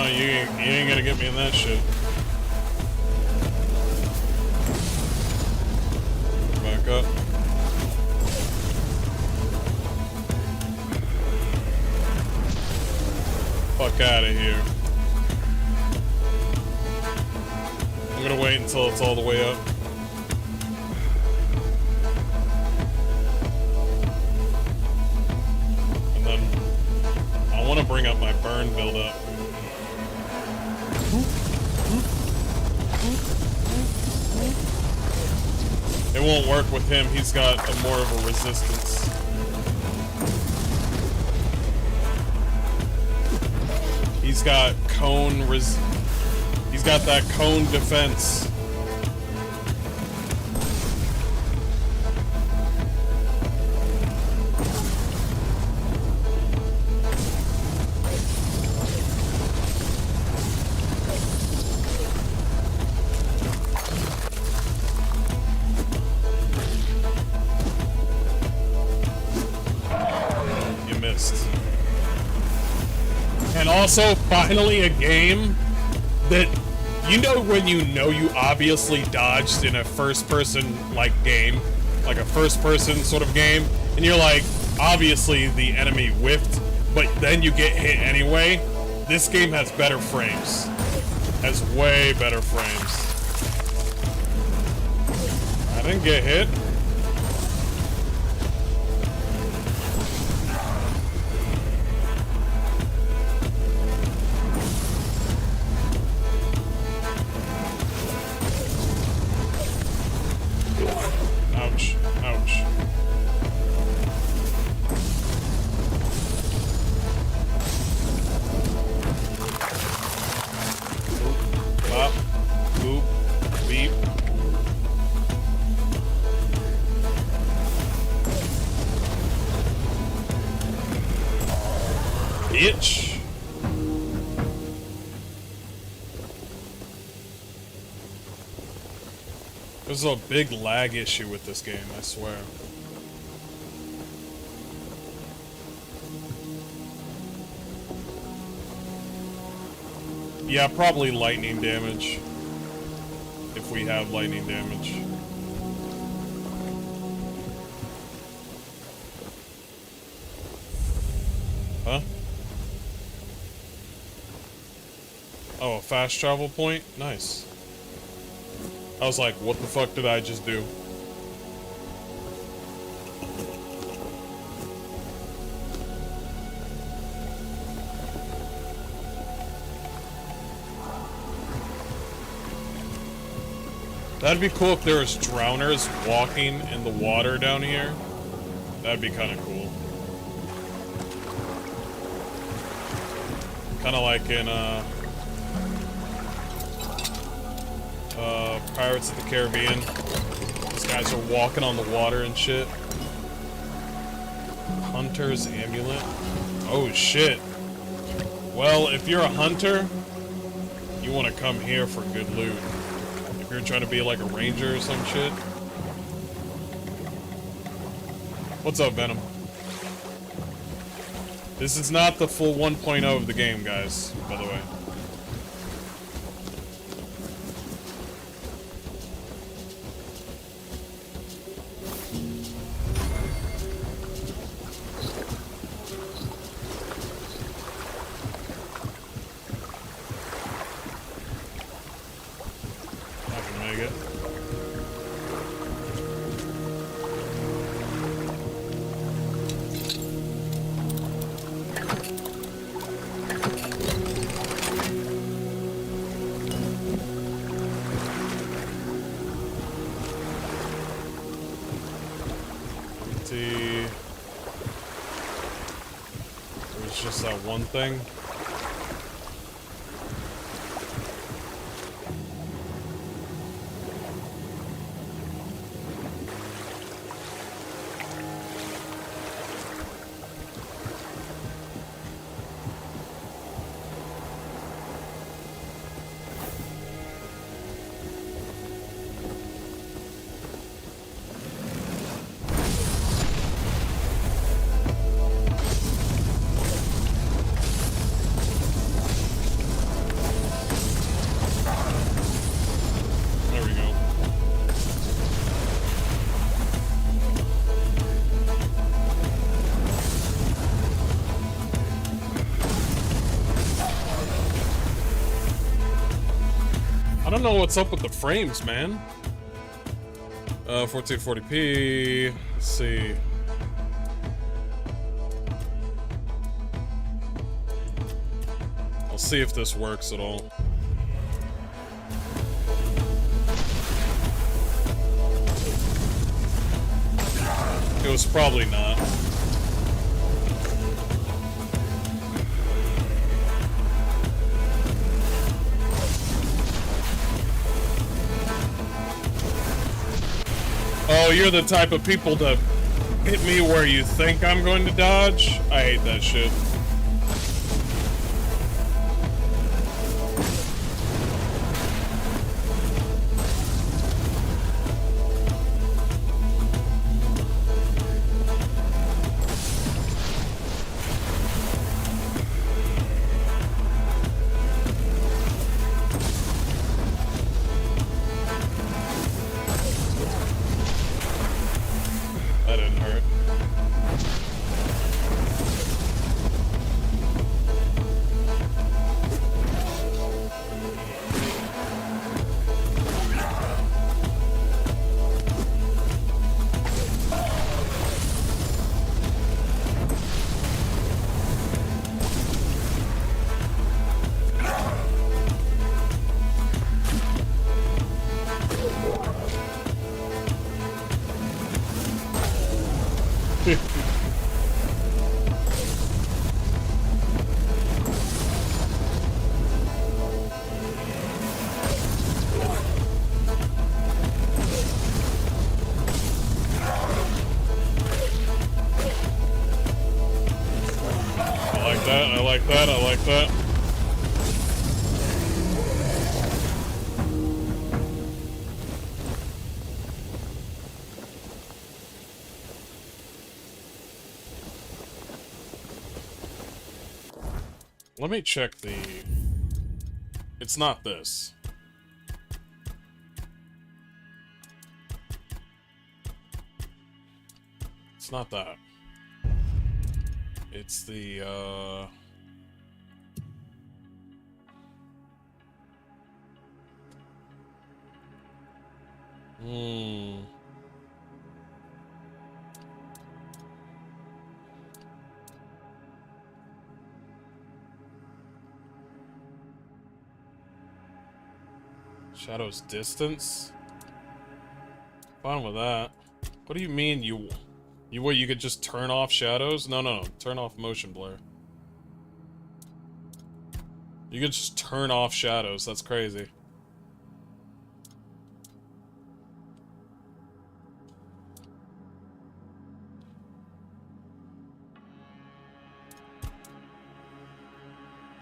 You ain't gonna get me in that shit. Back up. Fuck out of here. I'm gonna wait until it's all the way up. And then I want to bring up my burn build up. It won't work with him. He's got more of a resistance. He's got he's got that cone defense. You missed. And also, finally, a game that, you know, when you obviously dodged in a first-person, like, game, like a first-person sort of game, and you're like, obviously the enemy whiffed, but then you get hit anyway. This game has better frames. Has way better frames. I didn't get hit. Ouch. Ouch. Up. Boop. Beep. Bitch. There's a big lag issue with this game, I swear. Yeah, probably lightning damage. If we have lightning damage. Huh? Oh, a fast travel point? Nice. I was like, what the fuck did I just do? That'd be cool if there was drowners walking in the water down here. That'd be kind of cool. Kind of like in, Pirates of the Caribbean. These guys are walking on the water and shit. Hunter's Amulet. Oh shit. Well, if you're a hunter, you want to come here for good loot. If you're trying to be like a ranger or some shit. What's up, Venom? This is not the full 1.0 of the game, guys, by the way. Just that one thing. know what's up with the frames, man. 1440p. Let's see. I'll see if this works at all. It was probably not. Oh, you're the type of people to hit me where you think I'm going to dodge? I hate that shit. That didn't hurt. I like that, I like that. Let me check the... It's not this. It's not that. It's the, Shadow's distance? Fine with that. What do you mean you what, you could just turn off shadows? No, turn off motion blur. You could just turn off shadows, that's crazy.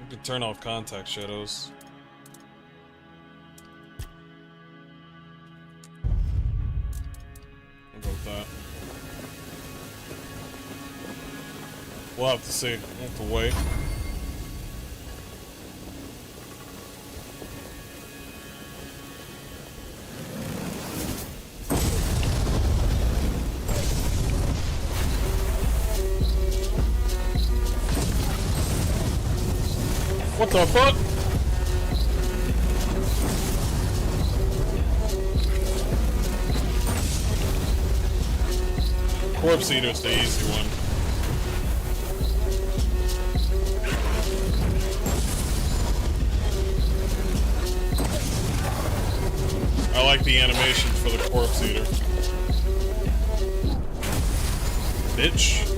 You can turn off contact shadows. I'll go with that. We'll have to see. We'll have to wait. What the fuck? Corpse Eater's the easy one. I like the animation for the Corpse Eater. Bitch.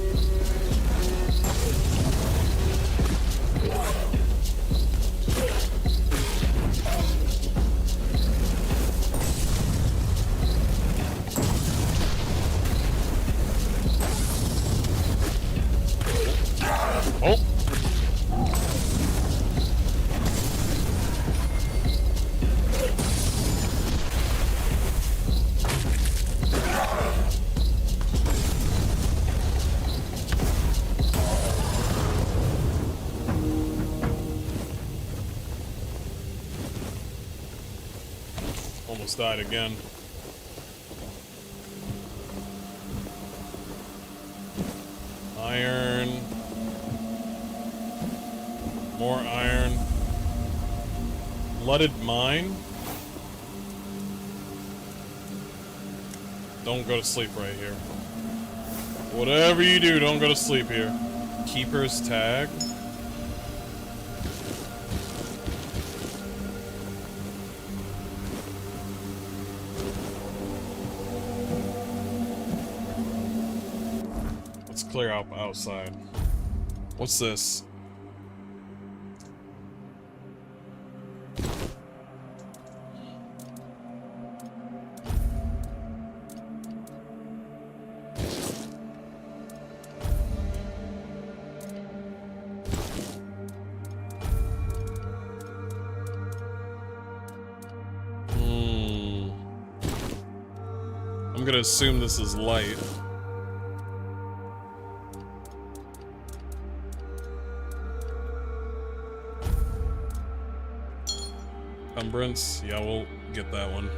Oh. Almost died again. Iron. More iron. Flooded mine? Don't go to sleep right here. Whatever you do, don't go to sleep here. Keeper's tag. Let's clear out outside. What's this? I'm gonna assume this is light. Encumbrance? Yeah, we'll get that one.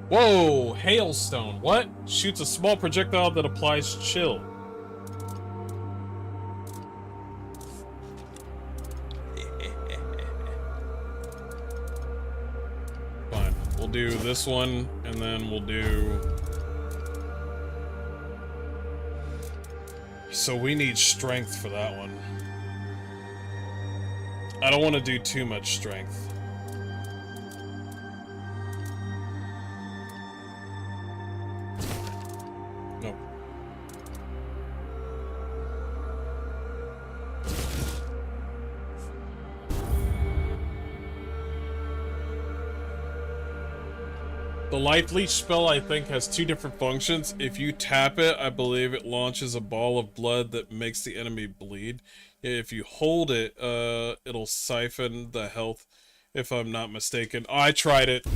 Whoa! Hailstone. What? Shoots a small projectile that applies chill. Fine. We'll do this one, and then we'll do... So we need strength for that one. I don't want to do too much strength. Nope. The Life Leech spell, I think, has two different functions. If you tap it, I believe it launches a ball of blood that makes the enemy bleed. If you hold it, it'll siphon the health, if I'm not mistaken. I tried it.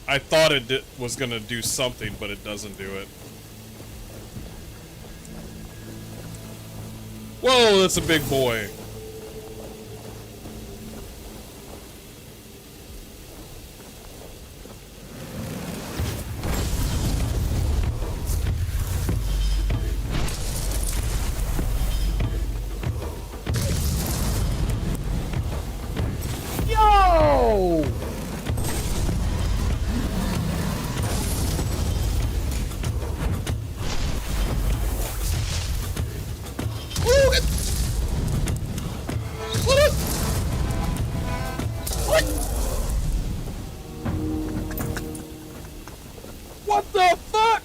I thought it was gonna do something, but it doesn't do it. Whoa, that's a big boy.
Yo! What the fuck?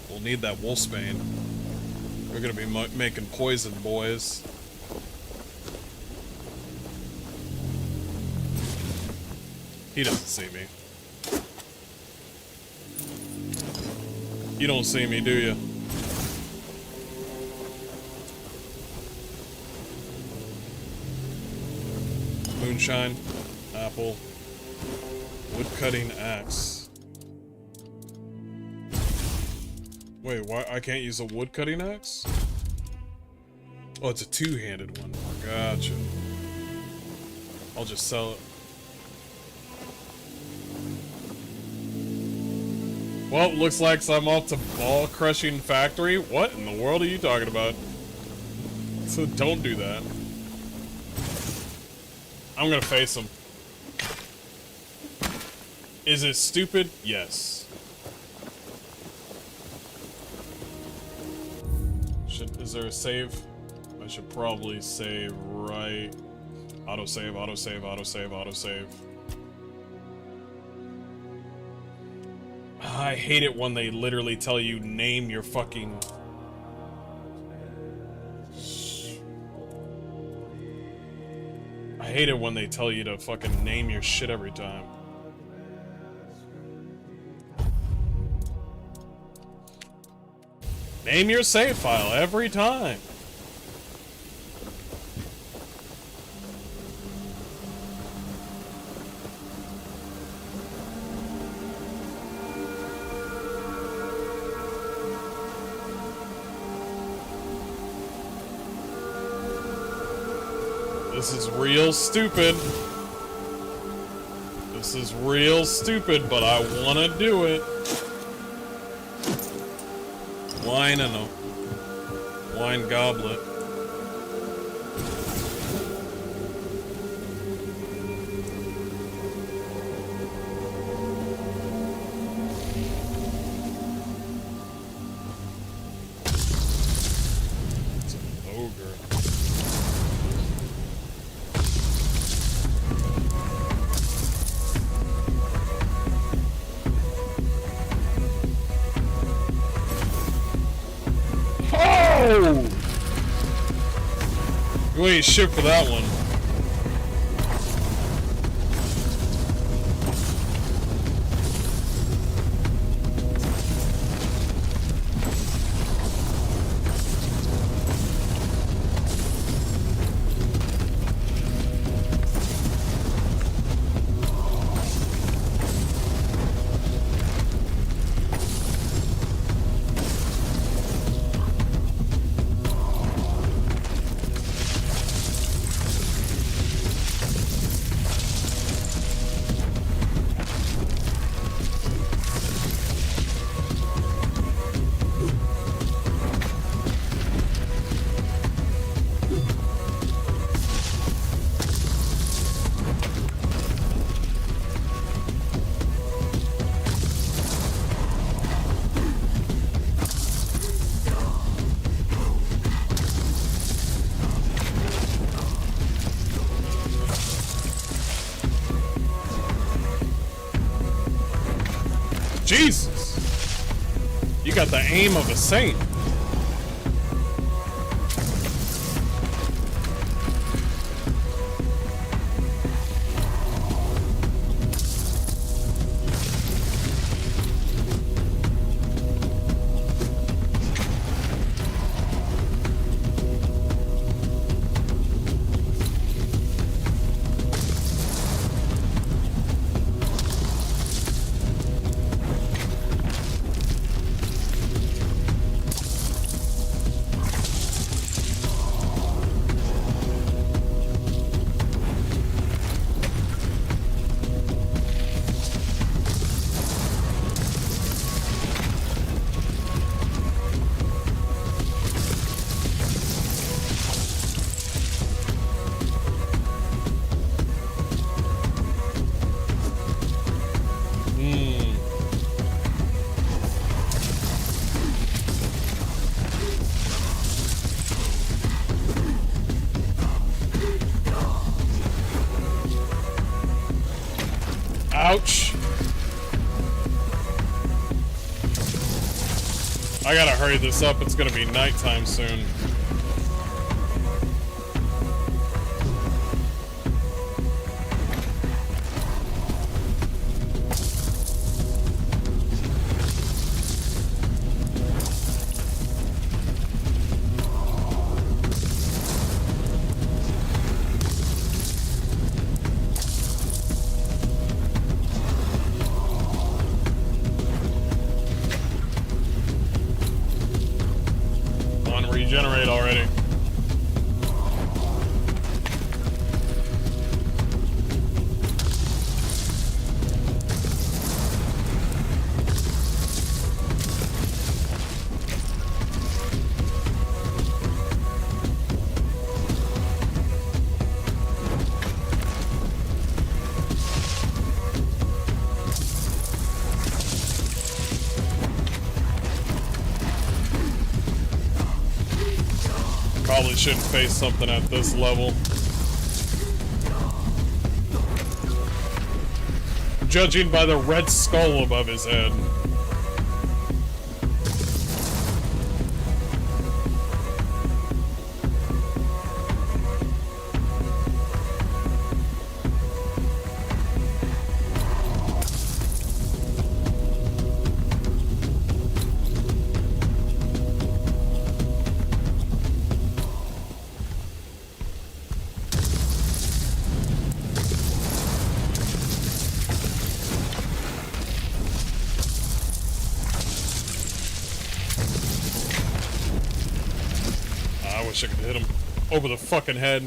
We'll need that wolfsbane. We're gonna be making poison, boys. He doesn't see me. You don't see me, do you? Moonshine, apple, woodcutting axe. Wait, why I can't use a woodcutting axe? Oh, it's a two-handed one. Gotcha. I'll just sell it. Well, looks like I'm off to Ball Crushing Factory. What in the world are you talking about? So don't do that. I'm gonna face him. Is it stupid? Yes. Is there a save? I should probably save right. Autosave, autosave, autosave, autosave. I hate it when they literally tell you name your fucking... I hate it when they tell you to fucking name your shit every time. Name your save file every time. This is real stupid. This is real stupid, but I want to do it. Wine goblet. It's an ogre. Oh! You ain't shit for that one. Jesus! You got the aim of a saint. Ouch. I gotta hurry this up. It's gonna be nighttime soon. Regenerate already. Probably shouldn't face something at this level. Judging by the red skull above his head. I wish I could hit him over the fucking head.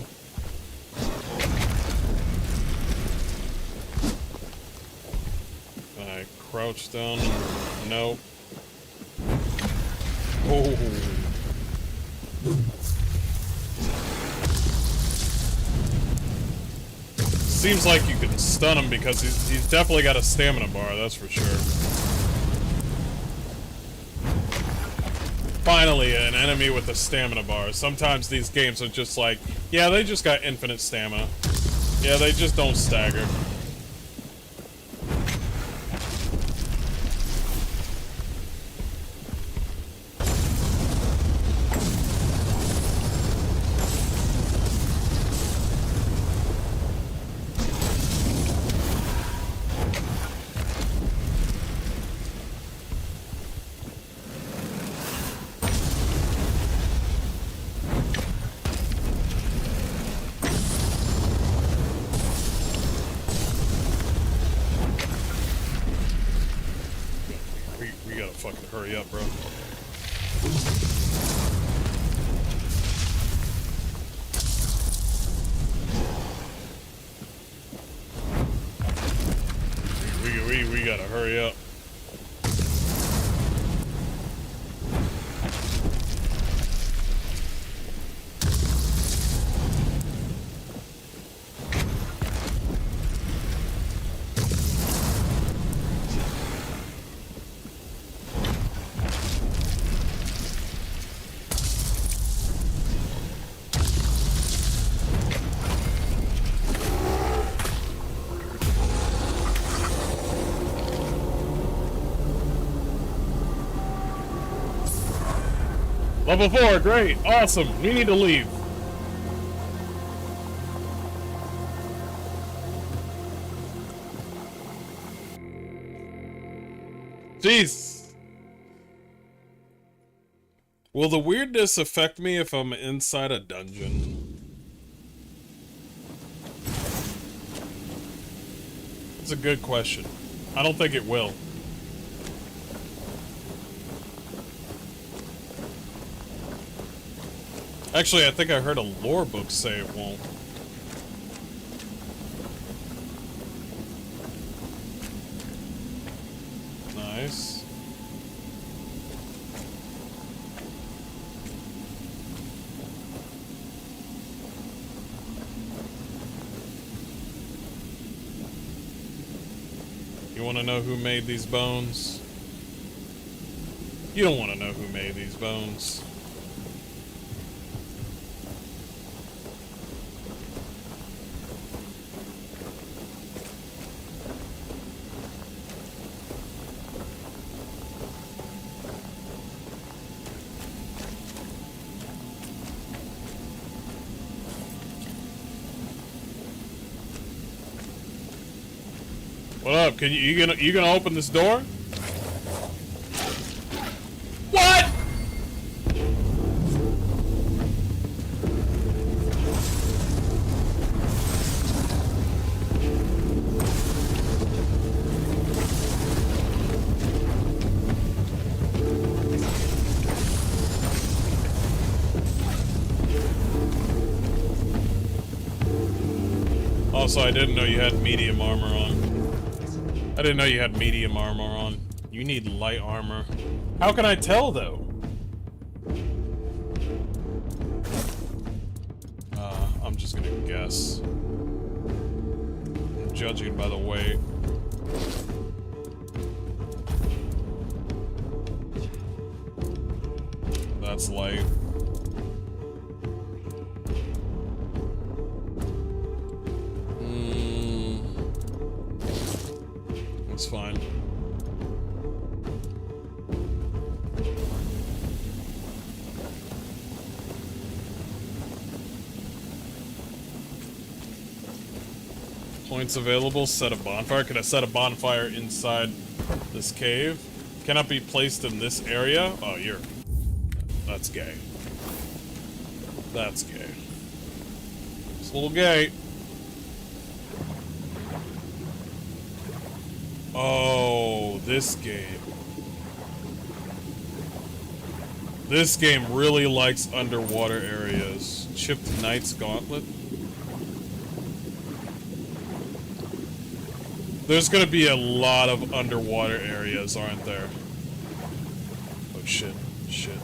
I crouch down. No. Oh. Seems like you can stun him because he's definitely got a stamina bar, that's for sure. Finally, an enemy with a stamina bar. Sometimes these games are just like, yeah, they just got infinite stamina. Yeah, they just don't stagger. We gotta fucking hurry up, bro. We gotta hurry up. Level 4, great, awesome. We need to leave. Jeez. Will the weirdness affect me if I'm inside a dungeon? That's a good question. I don't think it will. Actually, I think I heard a lore book say it won't. Nice. You want to know who made these bones? You don't want to know who made these bones. What up? Can you gonna open this door? What? Also, I didn't know you had medium armor on. I didn't know you had medium armor on. You need light armor. How can I tell, though? I'm just gonna guess. Judging by the weight. That's light. That's fine. Points available, set a bonfire. Can I set a bonfire inside this cave? Cannot be placed in this area? Oh, that's gay. That's gay. It's a little gay. Oh, this game. This game really likes underwater areas. Chipped Knight's Gauntlet. There's gonna be a lot of underwater areas, aren't there? Oh shit. Shit.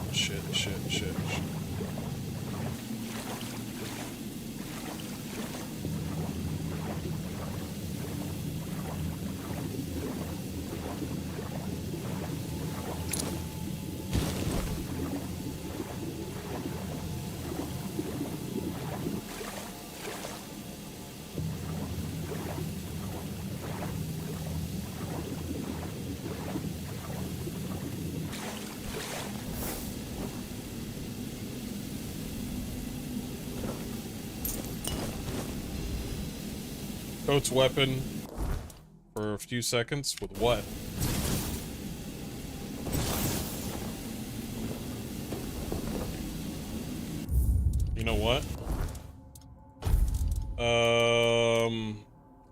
Coat's weapon for a few seconds with what? You know what?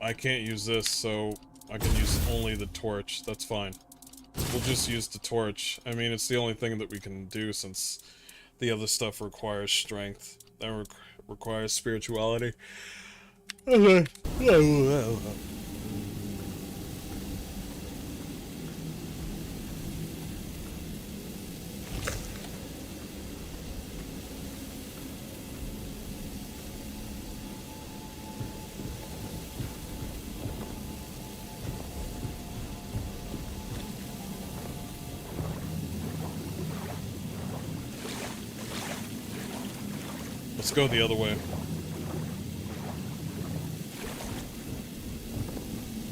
I can't use this, so I can use only the torch. That's fine. We'll just use the torch. I mean, it's the only thing that we can do since the other stuff requires strength. That requires spirituality. Okay. Let's go the other way.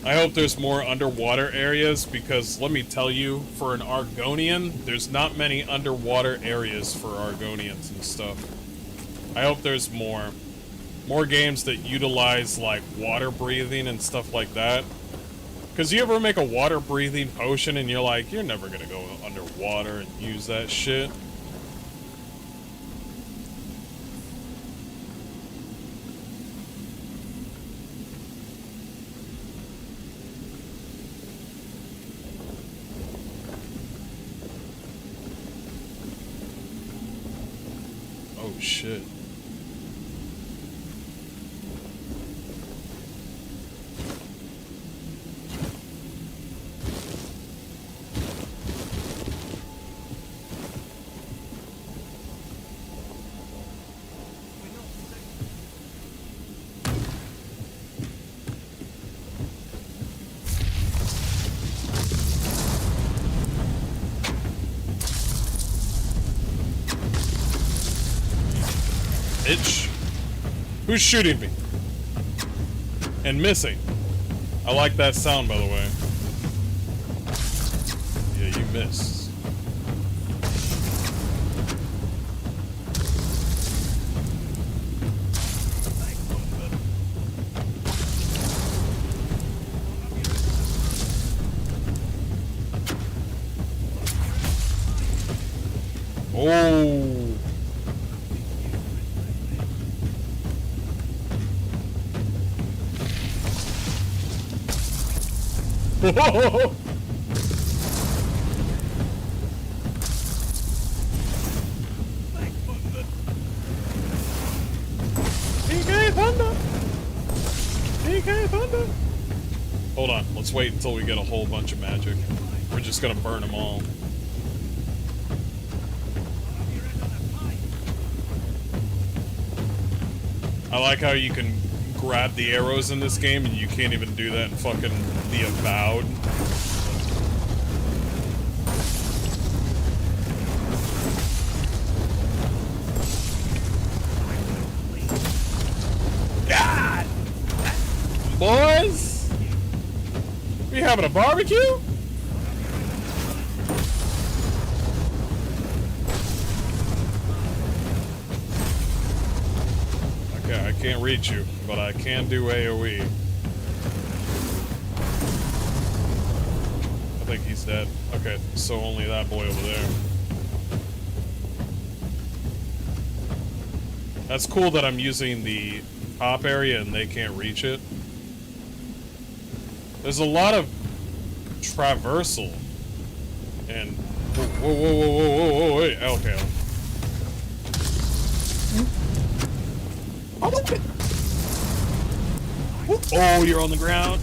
I hope there's more underwater areas, because let me tell you, for an Argonian, there's not many underwater areas for Argonians and stuff. I hope there's more. More games that utilize, like, water breathing and stuff like that. Because you ever make a water breathing potion and you're like, you're never gonna go underwater and use that shit. Oh shit. Bitch. Who's shooting me? And missing. I like that sound, by the way. Yeah, you missed. Oh. Whoa! DK Thunder! DK Thunder! Hold on, let's wait until we get a whole bunch of magic. We're just gonna burn them all. I like how you can grab the arrows in this game and you can't even do that in fucking the Avowed. God! Boys! We having a barbecue? Okay, I can't reach you, but I can do AoE. I think he's dead. Okay, so only that boy over there. That's cool that I'm using the top area and they can't reach it. There's a lot of traversal. And... Whoa, wait, okay. Oh, you're on the ground.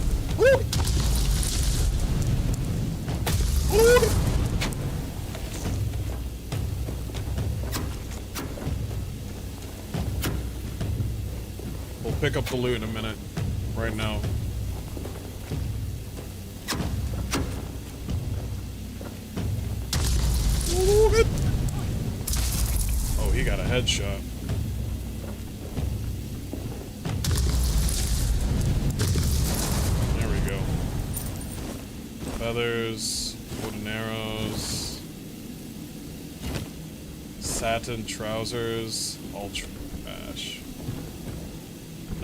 We'll pick up the loot in a minute. Right now. Oh, he got a headshot. There we go. Feathers, wooden arrows, satin trousers, ultra ash.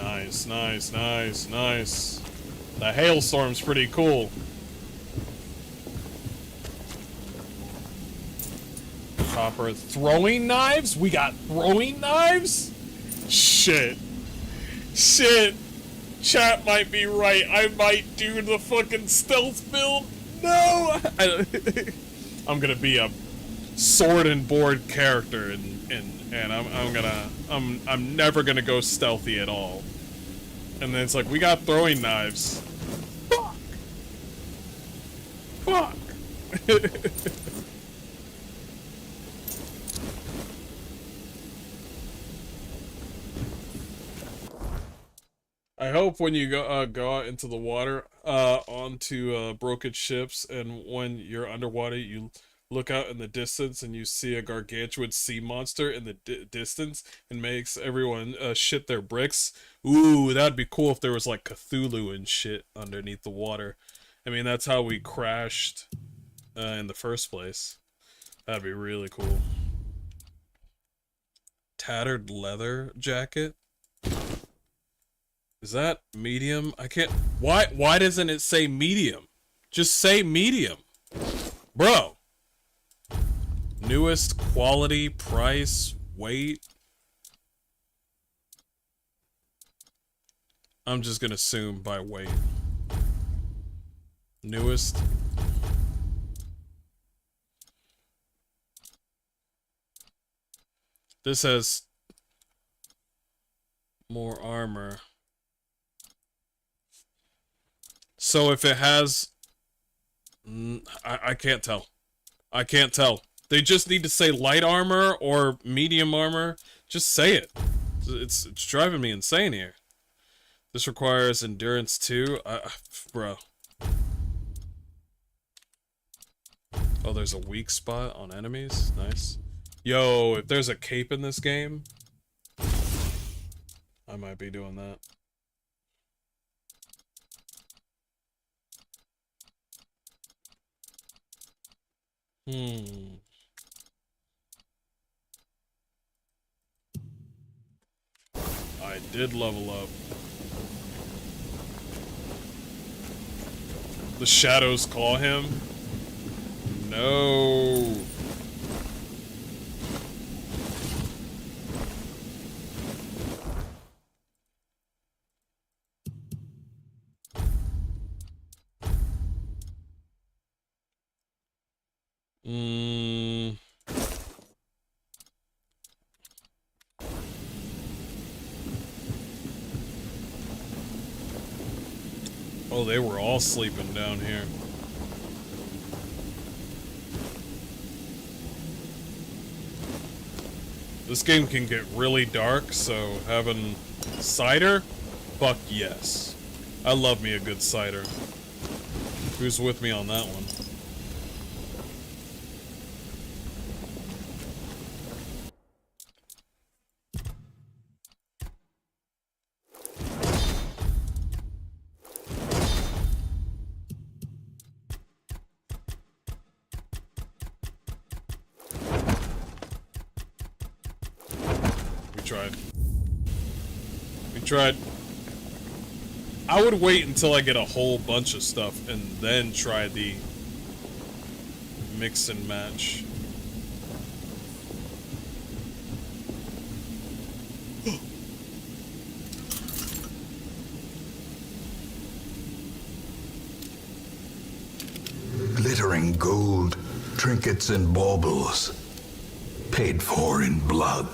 Nice, nice, nice, nice. The hailstorm's pretty cool. Copper throwing knives? We got throwing knives? Shit. Shit. Chat might be right. I might do the fucking stealth build. No! I'm gonna be a sword and board character and I'm never gonna go stealthy at all. And then it's like, we got throwing knives. Fuck! Fuck! I hope when you go out into the water, onto broken ships, and when you're underwater, you look out in the distance and you see a gargantuan sea monster in the distance, and makes everyone shit their bricks. Ooh, that'd be cool if there was like Cthulhu and shit underneath the water. I mean, that's how we crashed in the first place. That'd be really cool. Tattered leather jacket. Is that medium? I can't... Why doesn't it say medium? Just say medium. Bro. Newest, quality, price, weight. I'm just gonna assume by weight. Newest. This has more armor. So if it has... I can't tell. I can't tell. They just need to say light armor or medium armor. Just say it. It's driving me insane here. This requires endurance too. Bro. Oh, there's a weak spot on enemies. Nice. Yo, if there's a cape in this game, I might be doing that. I did level up. The shadows call him? No. Oh, they were all sleeping down here. This game can get really dark, so having cider? Fuck yes. I love me a good cider. Who's with me on that one? We tried. I would wait until I get a whole bunch of stuff and then try the mix and match.
Glittering gold, trinkets and baubles, paid for in blood.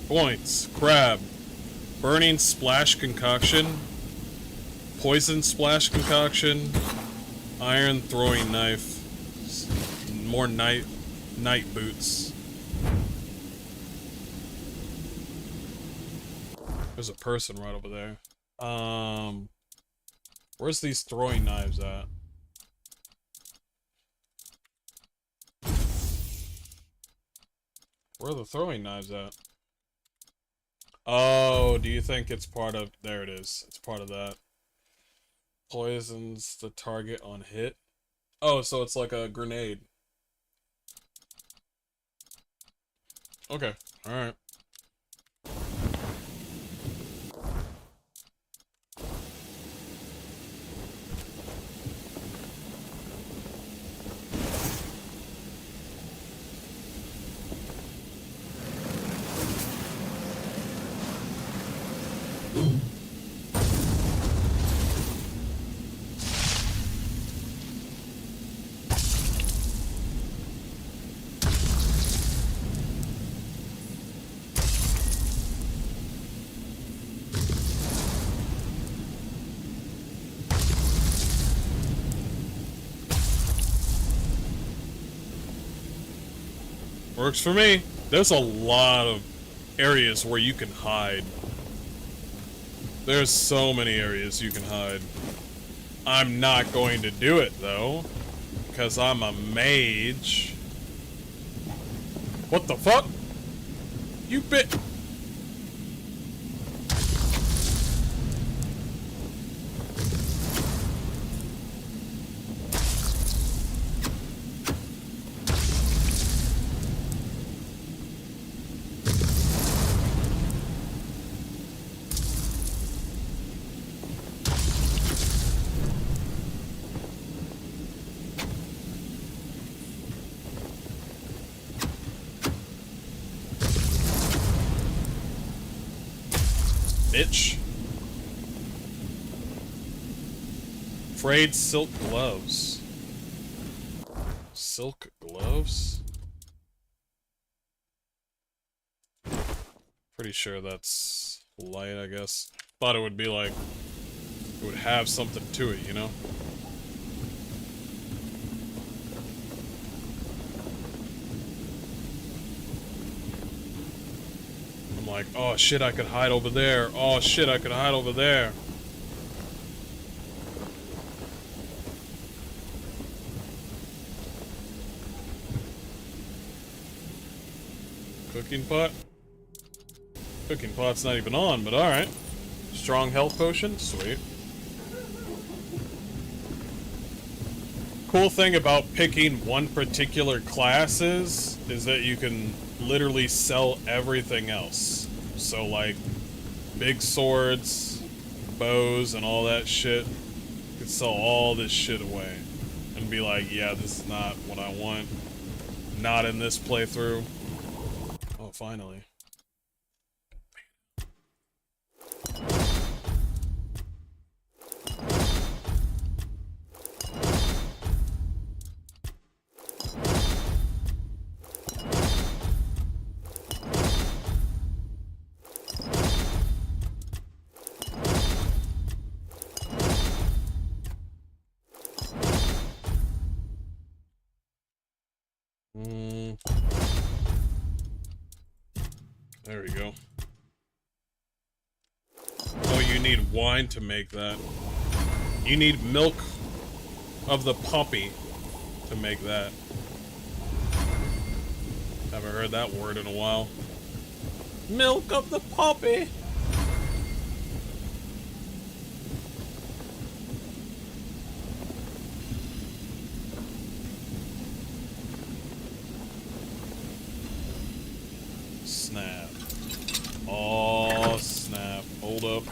Points. Crab. Burning splash concoction. Poison splash concoction. Iron throwing knife. More night boots. There's a person right over there. Where's these throwing knives at? Where are the throwing knives at? Oh, do you think it's part of... There it is. It's part of that. Poisons the target on hit. Oh, so it's like a grenade. Okay, alright. Works for me. There's a lot of areas where you can hide. There's so many areas you can hide. I'm not going to do it though, because I'm a mage. What the fuck? You bit. Bitch. Frayed silk gloves. Silk gloves? Pretty sure that's light, I guess. Thought it would be like, it would have something to it, you know? I'm like, oh shit, I could hide over there. Oh shit, I could hide over there. Cooking pot? Cooking pot's not even on, but alright. Strong health potion? Sweet. Cool thing about picking one particular class is that you can literally sell everything else. So like big swords, bows, and all that shit. You can sell all this shit away and be like, yeah, this is not what I want. Not in this playthrough. Oh, finally. There we go. Oh, you need wine to make that. You need milk of the puppy to make that. Haven't heard that word in a while. Milk of the puppy! Snap. Oh, snap. Hold up.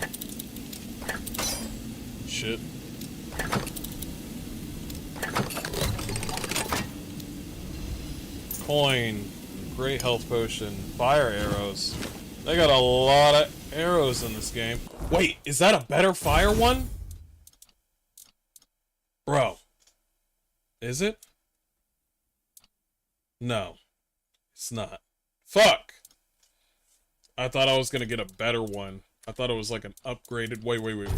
Shit. Coin. Great health potion. Fire arrows. They got a lot of arrows in this game. Wait, is that a better fire one? Bro. Is it? No. It's not. Fuck! I thought I was gonna get a better one. I thought it was like an upgraded... Wait.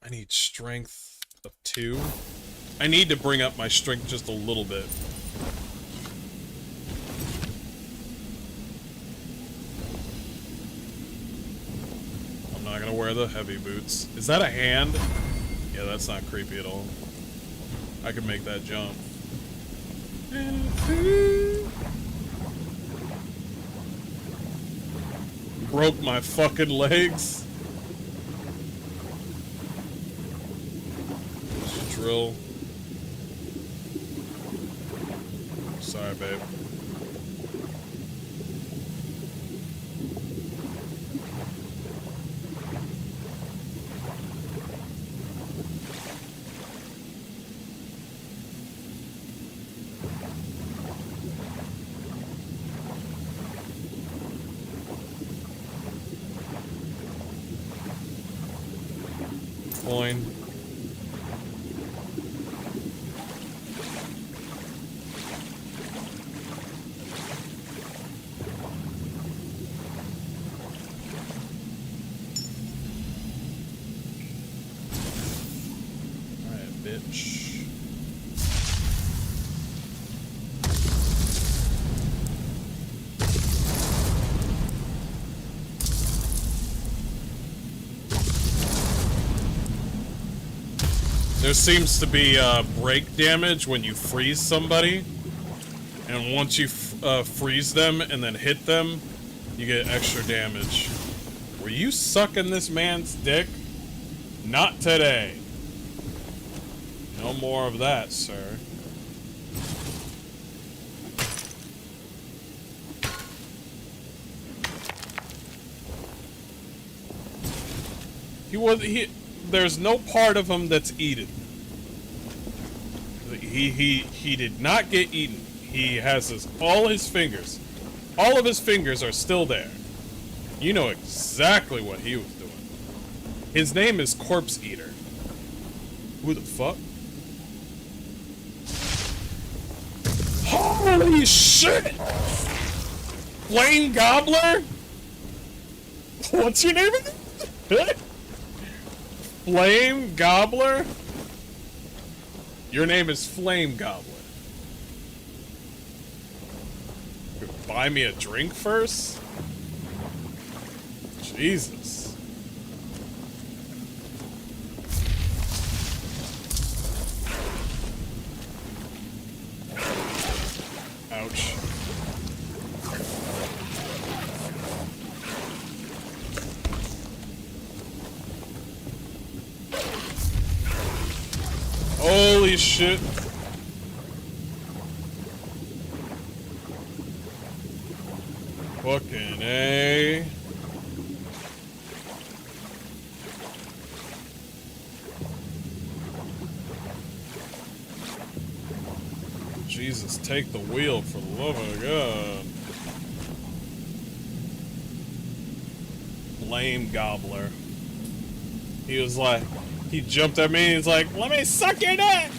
I need strength of 2. I need to bring up my strength just a little bit. I'm not gonna wear the heavy boots. Is that a hand? Yeah, that's not creepy at all. I could make that jump. Broke my fucking legs. drill. Sorry, babe. Coin. Alright, bitch. There seems to be break damage when you freeze somebody, and once you freeze them and then hit them, you get extra damage. Were you sucking this man's dick? Not today. No more of that, sir. There's no part of him that's eaten. He did not get eaten. He has all his fingers. All of his fingers are still there. You know exactly what he was doing. His name is Corpse Eater. Who the fuck? Holy shit! Flame Gobbler? What's your name again? Flame Gobbler? Your name is Flame Gobbler. Buy me a drink first? Jesus. Ouch. Holy shit. Fucking A. Jesus, take the wheel for the love of God. Flame Gobbler. He was like, he jumped at me and he's like, let me suck your dick!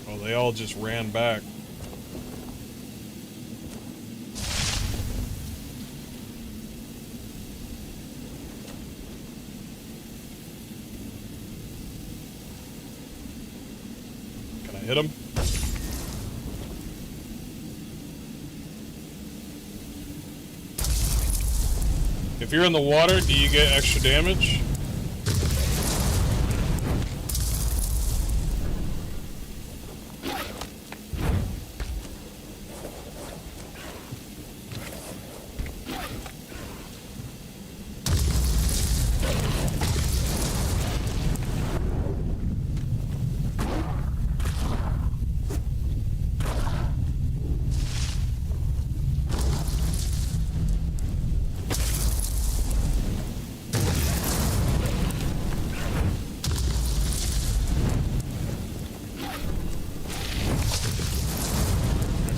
Oh, they all just ran back. Hit him. If you're in the water, do you get extra damage?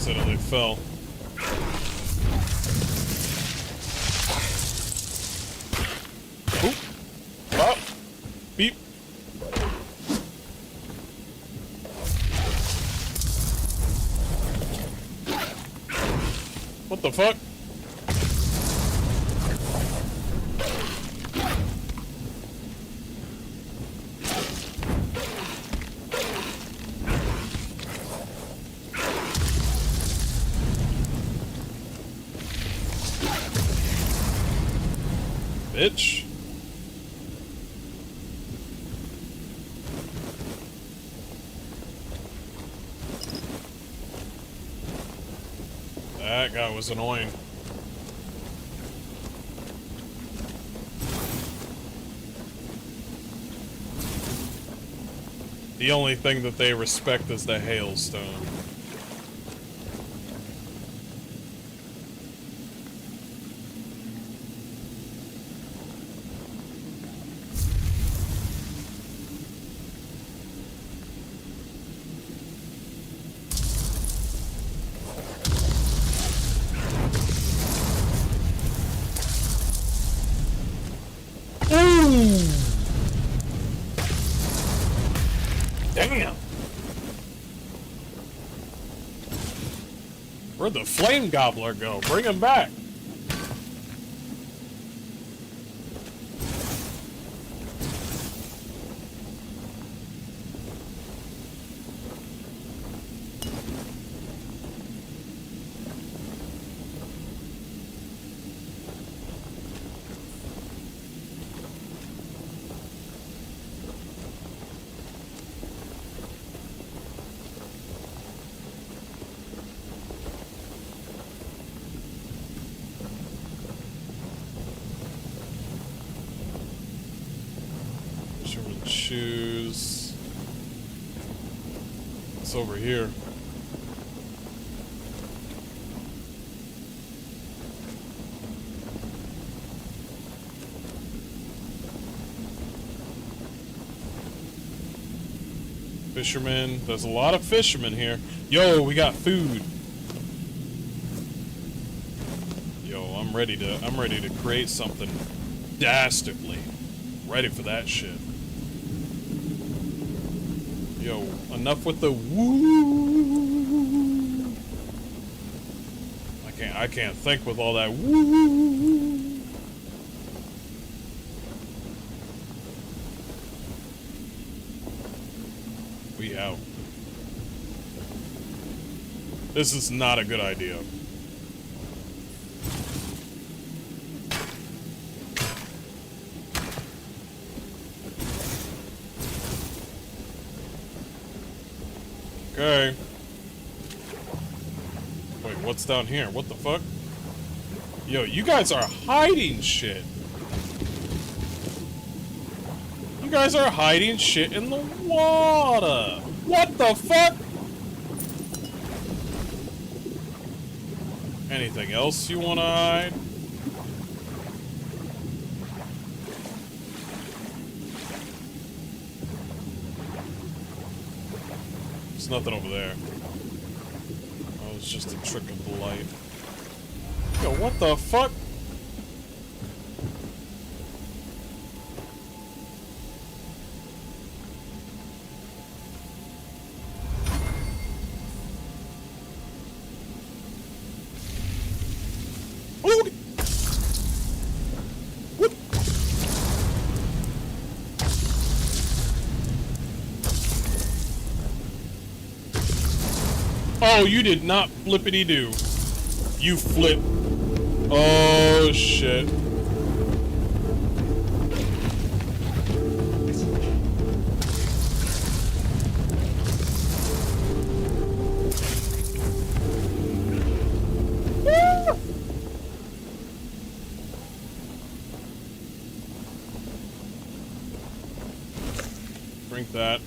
Accidentally fell. Oop. Up. Beep. What the fuck? Bitch. was annoying. The only thing that they respect is the hailstone. Damn! Where'd the flame gobbler go? Bring him back! Shoes. It's over here. Fishermen. There's a lot of fishermen here. Yo, we got food. Yo, I'm ready to create something dastardly. Ready for that shit. Yo, enough with the woo. I can't think with all that woo. We out. This is not a good idea. Okay. Wait, what's down here? What the fuck? Yo, you guys are hiding shit. You guys are hiding shit in the water. What the fuck? Anything else you want to hide? There's nothing over there. Oh, it's just a trick of the light. Yo, what the fuck? Oh! What? Oh, you did not flippity-do. You flip. Oh, shit. Drink that.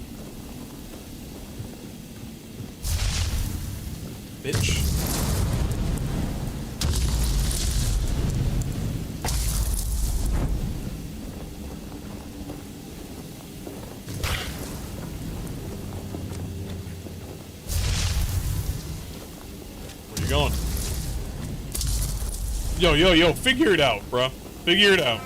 Bitch. Where you going? Yo, figure it out, bruh. Figure it out.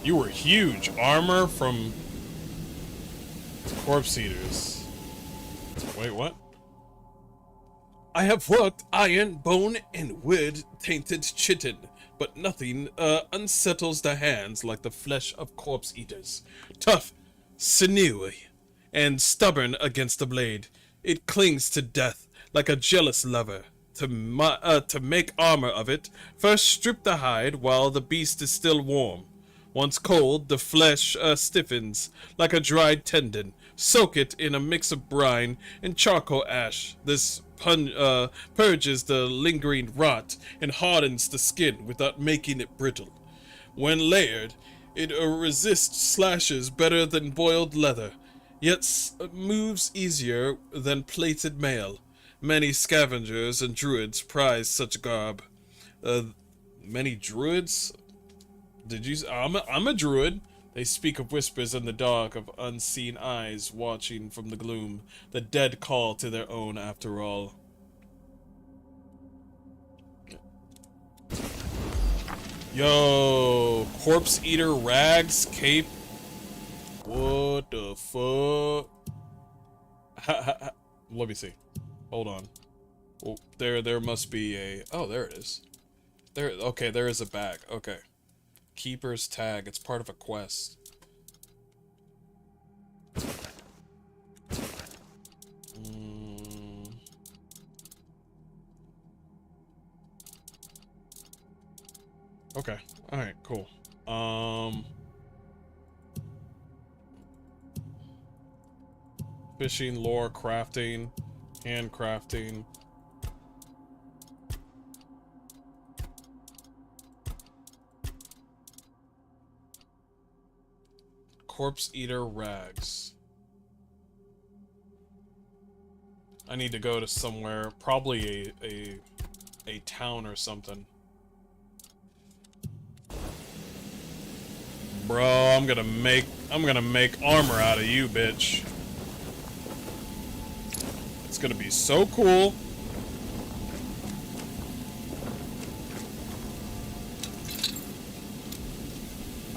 You were huge. Armor from corpse eaters. Wait, what?
I have worked iron, bone, and wood tainted chitin.
but nothing unsettles the hands like the flesh of corpse eaters. Tough, sinewy, and stubborn against the blade, it clings to death like a jealous lover. To make armor of it, first strip the hide while the beast is still warm. Once cold, the flesh stiffens like a dried tendon. Soak it in a mix of brine and charcoal ash. This purges the lingering rot and hardens the skin without making it brittle. When layered, it resists slashes better than boiled leather, yet moves easier than plated mail. Many scavengers and druids prize such garb. Many druids? I'm a druid. They speak of whispers in the dark, of unseen eyes watching from the gloom. The dead call to their own after all. Yo, corpse eater rags cape. What the fuck? Let me see. Hold on. Oh, there must be a. Oh, there it is. There. Okay, there is a bag. Okay. Keeper's tag. It's part of a quest. Okay. All right. Cool. Fishing, lore, crafting, handcrafting. Corpse eater rags. I need to go to somewhere, probably a town or something. Bro, I'm gonna make armor out of you, bitch. It's gonna be so cool.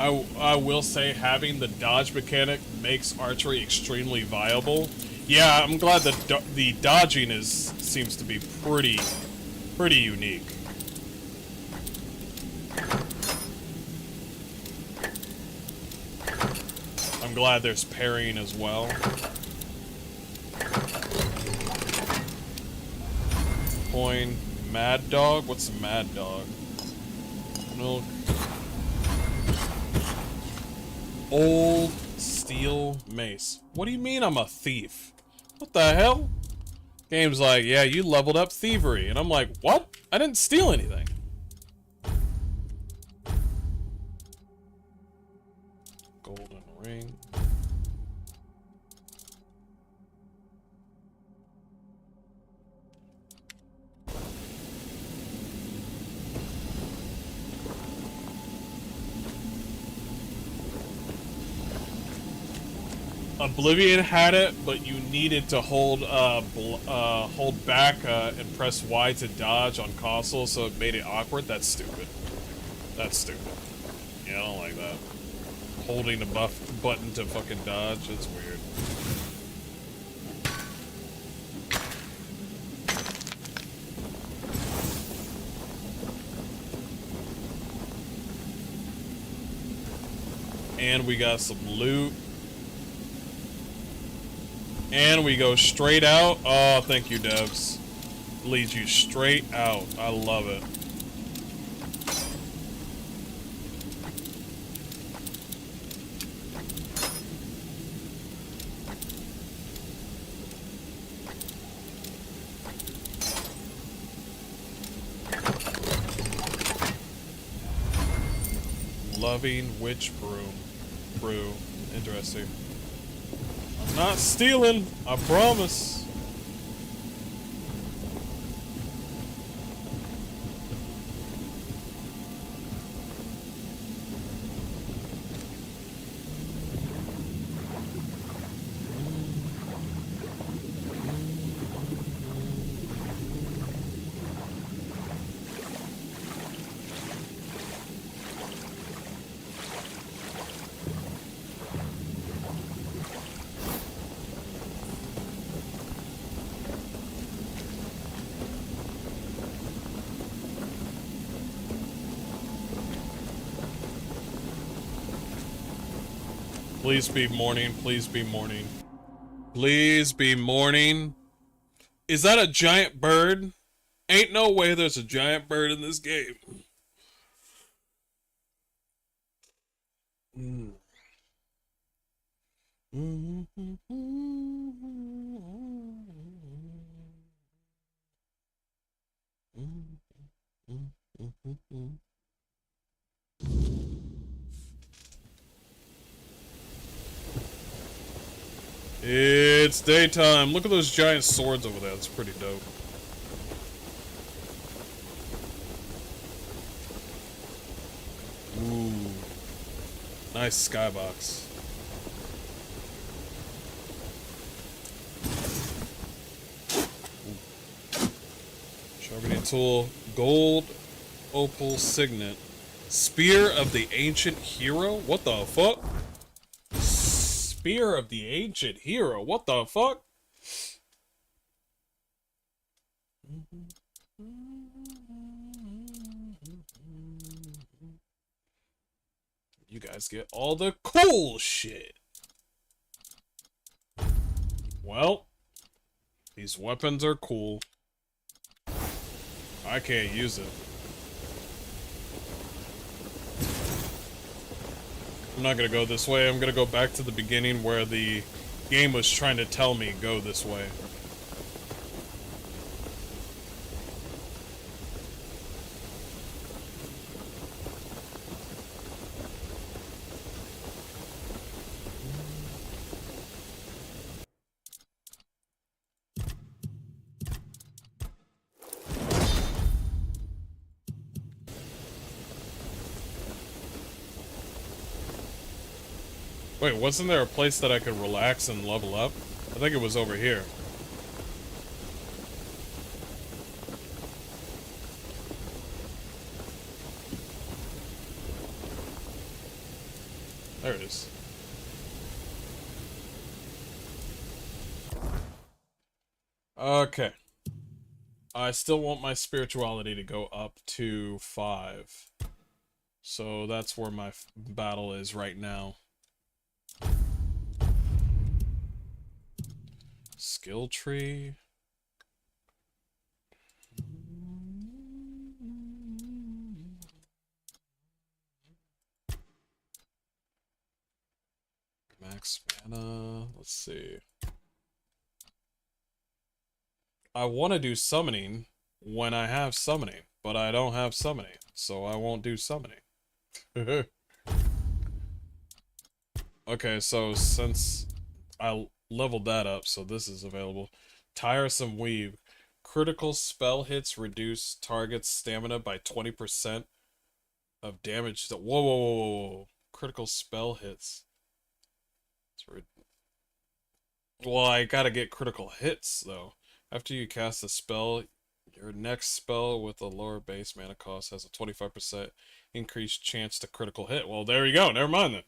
I will say having the dodge mechanic makes archery extremely viable. Yeah, I'm glad that the dodging seems to be pretty unique. I'm glad there's parrying as well. Coin, Mad Dog? What's a Mad Dog? Milk. Old steel mace. What do you mean I'm a thief? What the hell? Game's like, yeah, you leveled up thievery. And I'm like, what? I didn't steal anything. Golden ring. Oblivion had it, but you needed to hold back and press Y to dodge on console, so it made it awkward. That's stupid. That's stupid. Yeah, I don't like that. Holding the button to fucking dodge, that's weird. And we got some loot. And we go straight out. Oh, thank you, devs. Leads you straight out. I love it. Loving witch brew. Interesting. Not stealing, I promise. Please be morning. Please be morning. Please be morning. Is that a giant bird? Ain't no way there's a giant bird in this game. It's daytime. Look at those giant swords over there. That's pretty dope. Ooh. Nice skybox. Sharpening tool. Gold opal signet. Spear of the ancient hero? What the fuck? Spear of the ancient hero? What the fuck? You guys get all the cool shit. Well, these weapons are cool. I can't use it. I'm not gonna go this way. I'm gonna go back to the beginning where the game was trying to tell me go this way. Wait, wasn't there a place that I could relax and level up? I think it was over here. There it is. Okay. I still want my spirituality to go up to 5. So that's where my battle is right now. Skill tree. Max mana. Let's see. I want to do summoning when I have summoning, but I don't have summoning, so I won't do summoning. Okay, so since I leveled that up, so this is available. Tiresome Weave. Critical spell hits reduce target's stamina by 20% of damage. Whoa, whoa, whoa, whoa, whoa. Critical spell hits. Well, I gotta get critical hits, though. After you cast a spell, your next spell with a lower base mana cost has a 25% increased chance to critical hit. Well, there you go. Never mind then.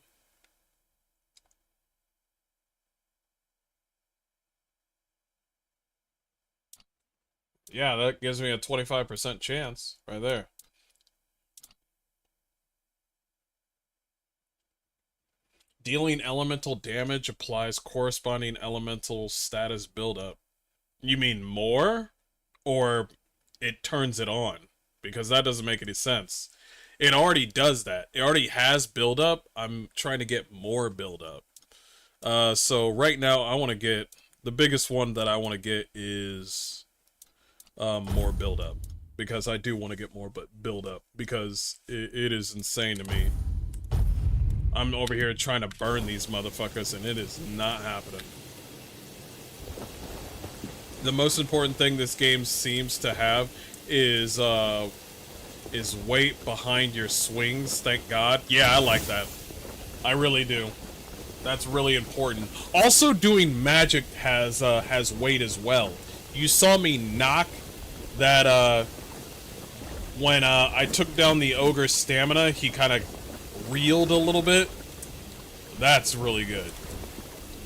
Yeah, that gives me a 25% chance right there. Dealing elemental damage applies corresponding elemental status buildup. You mean more? Or it turns it on? Because that doesn't make any sense. It already does that. It already has buildup. I'm trying to get more buildup. So right now I want to get... The biggest one that I want to get is... more build-up, because I do want to get more build-up, because it is insane to me. I'm over here trying to burn these motherfuckers, and it is not happening. The most important thing this game seems to have is weight behind your swings, thank God. Yeah, I like that. I really do. That's really important. Also, doing magic has weight as well. You saw me knock that, when, I took down the ogre's stamina, he kind of reeled a little bit. That's really good.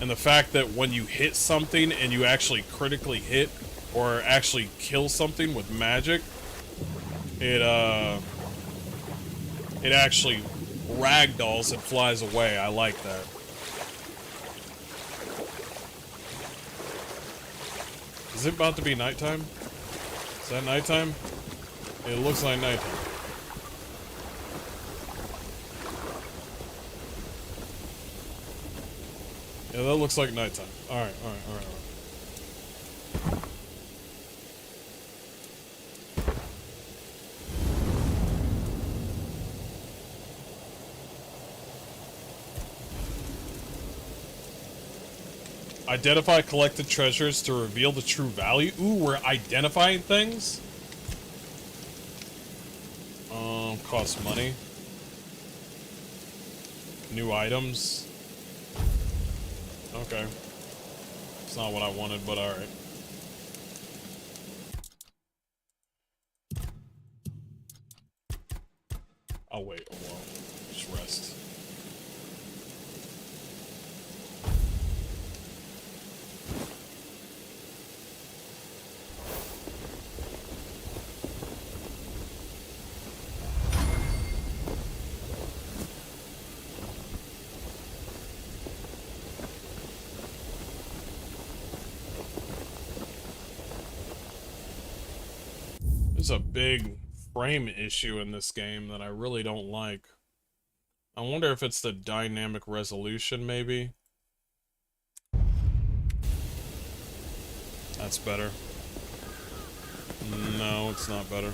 And the fact that when you hit something and you actually critically hit or actually kill something with magic, it actually ragdolls and flies away. I like that. Is it about to be nighttime? Is that nighttime? It looks like nighttime. Yeah, that looks like nighttime. Alright. Identify collected treasures to reveal the true value. Ooh, we're identifying things? Costs money. New items. Okay. It's not what I wanted, but alright. I'll wait a while. Just rest. There's a big frame issue in this game that I really don't like. I wonder if it's the dynamic resolution, maybe? That's better. No, it's not better.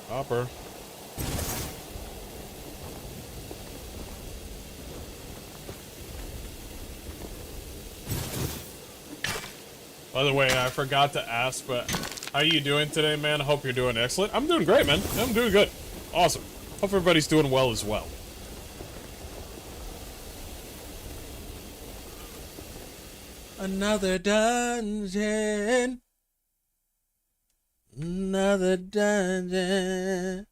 Hopper. By the way, I forgot to ask, but how you doing today, man? I hope you're doing excellent. I'm doing great, man. I'm doing good. Awesome. Hope everybody's doing well as well. Another dungeon. Another dungeon.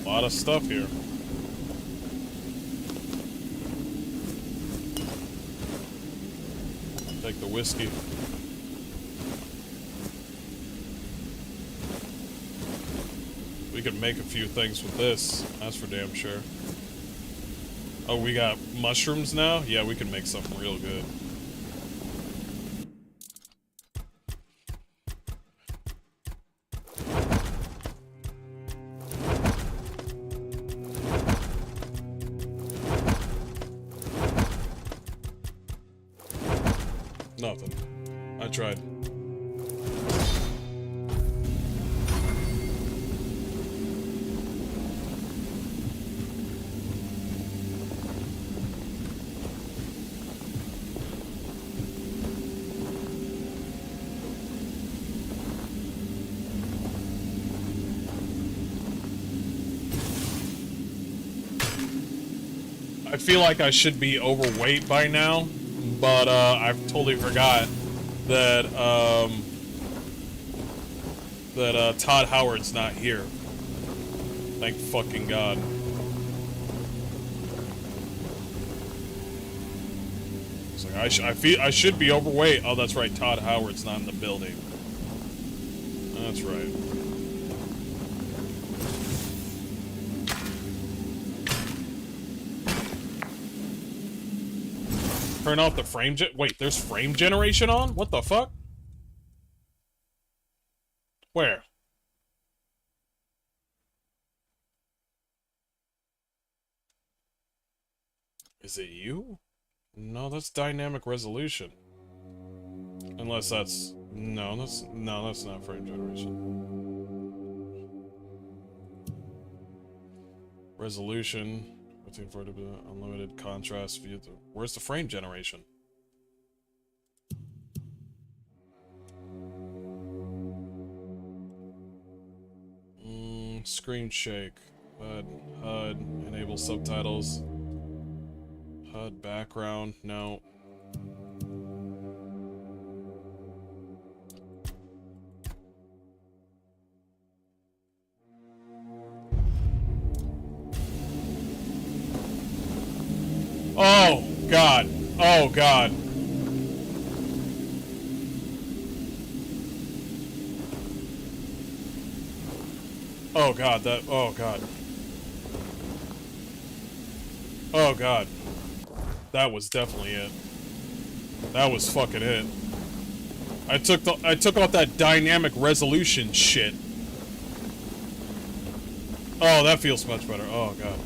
A lot of stuff here. Take the whiskey. We could make a few things with this. That's for damn sure. Oh, we got mushrooms now? Yeah, we can make something real good. Nothing. I tried. I feel like I should be overweight by now, but I totally forgot that Todd Howard's not here. Thank fucking God. It's like I should be overweight. Oh, that's right. Todd Howard's not in the building. That's right. Turn off the frame wait, there's frame generation on? What the fuck? Where? Is it you? No, that's dynamic resolution. Unless that's... No, that's not frame generation. Resolution. Waiting for it to be unlimited contrast view. Where's the frame generation? Screen shake. HUD. Enable subtitles. HUD background. No. Oh, God. Oh, God. Oh, God. Oh, God. Oh, God. That was definitely it. That was fucking it. I took out that dynamic resolution shit. Oh, that feels much better. Oh, God.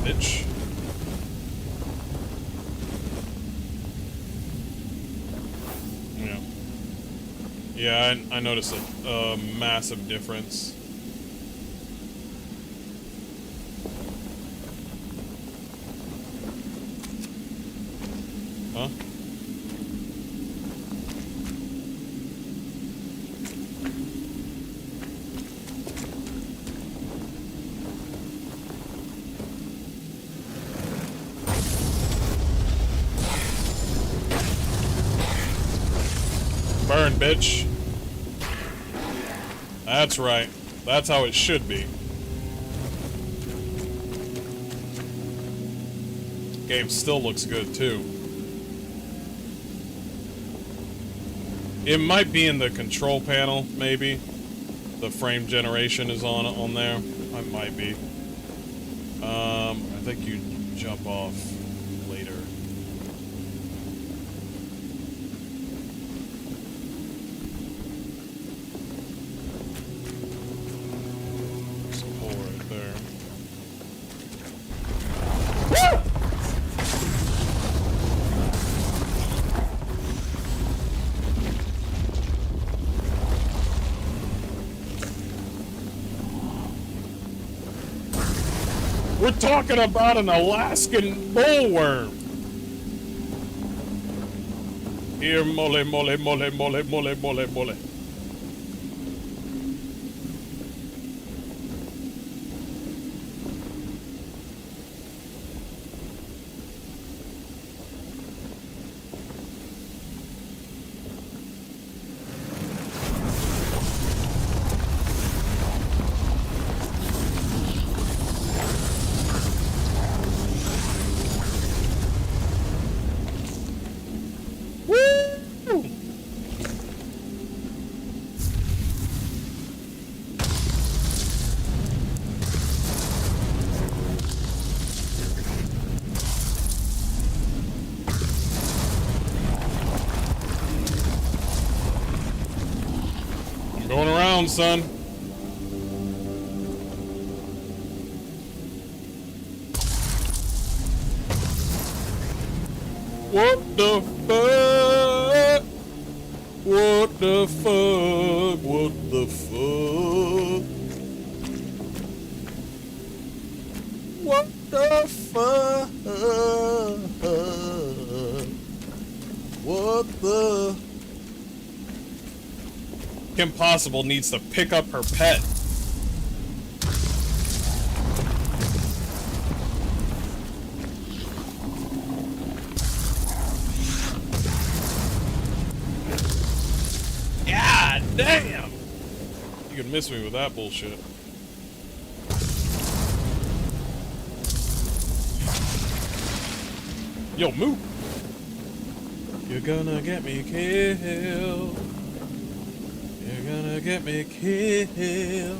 Bitch. Yeah. Yeah, I noticed a massive difference. Huh? Burn, bitch. That's right. That's how it should be. Game still looks good, too. It might be in the control panel, maybe. The frame generation is on there. It might be. I think you jump off later. We're talking about an Alaskan bullworm. Here, mole, mole, mole, mole, mole, mole, mole. Going around, son. What the fuck? What the fuck? What the fuck? What the fuck? What the... Kim Possible needs to pick up her pet. God damn! You can miss me with that bullshit. Yo, move! You're gonna get me killed. You're gonna get me killed.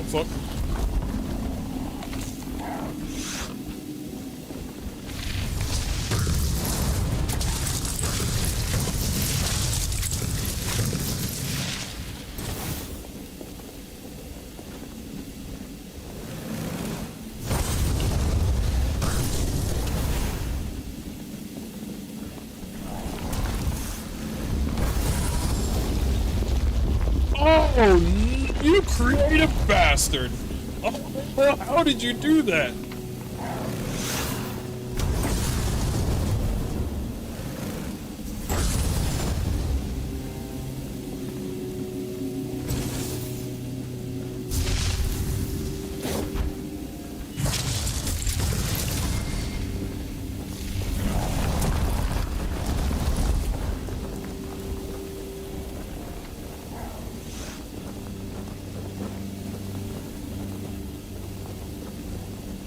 fuck? Oh, you creative bastard! Oh, how did you do that?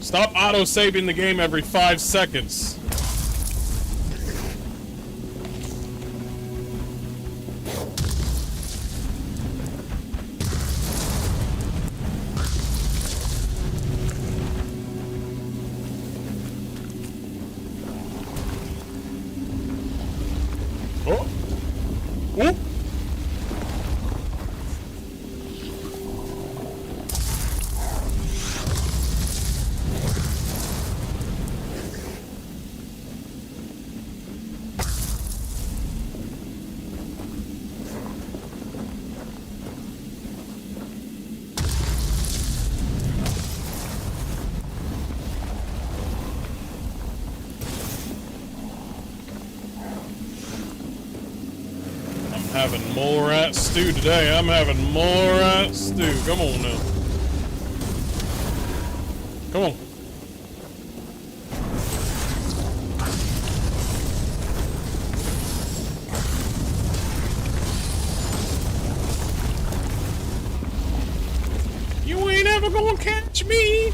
Stop auto-saving the game every 5 seconds. Oh. Oh. Having mole rat stew today. I'm having mole rat stew. Come on now. Come on. You ain't ever gonna catch me.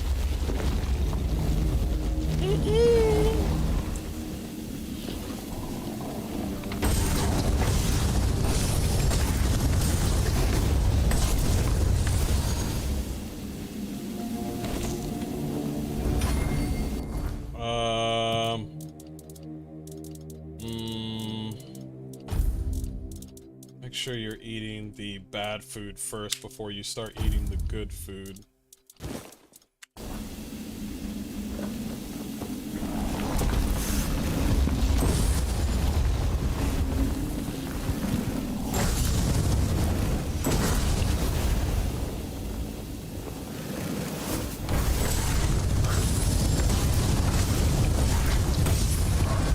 Make sure you're eating the bad food first before you start eating the good food.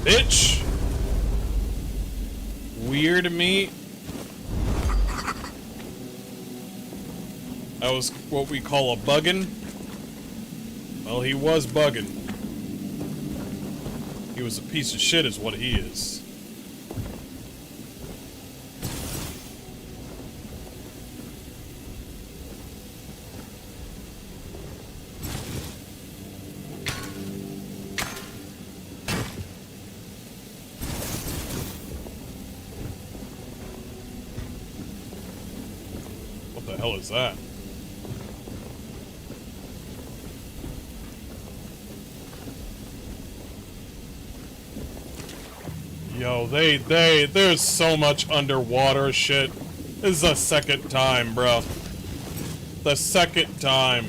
Bitch! Weird meat. That was what we call a buggin'. Well, he was bugging. He was a piece of shit is what he is. What the hell is that? Yo, there's so much underwater shit. This is the second time, bro. The second time.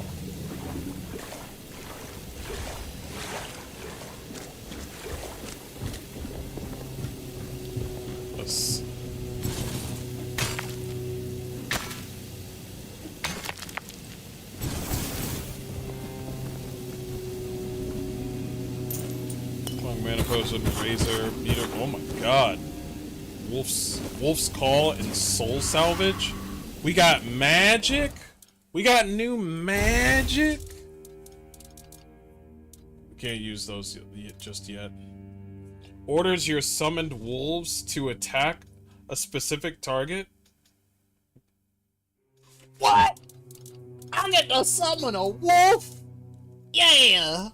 This. Maniposa, Razor, Beetle. Oh my god. Wolf's Call and Soul Salvage. We got magic. We got new magic. We can't use those just yet. Orders your summoned wolves to attack a specific target.
What? I get to summon a wolf? Yeah!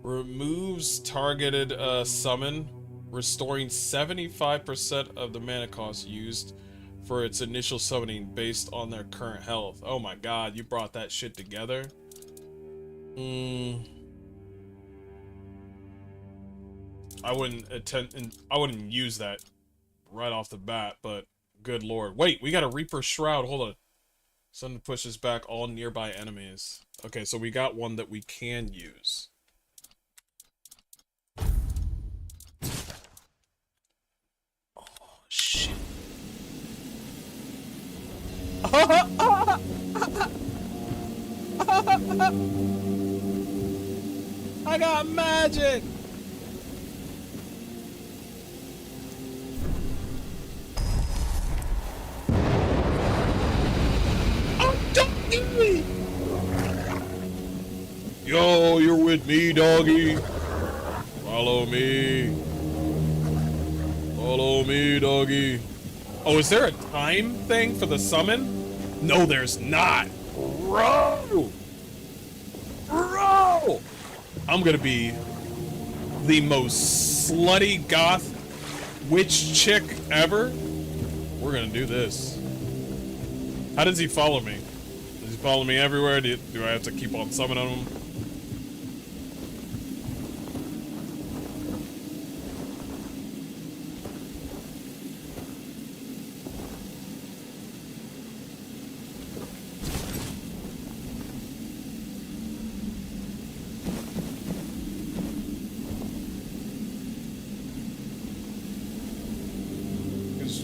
Removes targeted summon, restoring 75% of the mana cost used for its initial summoning based on their current health. Oh my god, you brought that shit together? I wouldn't use that right off the bat, but good lord. Wait, we got a Reaper Shroud. Hold on. Something pushes back all nearby enemies. Okay, so we got one that we can use. Oh, shit. I got magic! Oh, don't get me! Yo, you're with me, doggy. Follow me. Follow me, doggy. Oh, is there a time thing for the summon? No, there's not. Bro! Bro! I'm gonna be the most slutty goth witch chick ever. We're gonna do this. How does he follow me? Does he follow me everywhere? Do I have to keep on summoning him?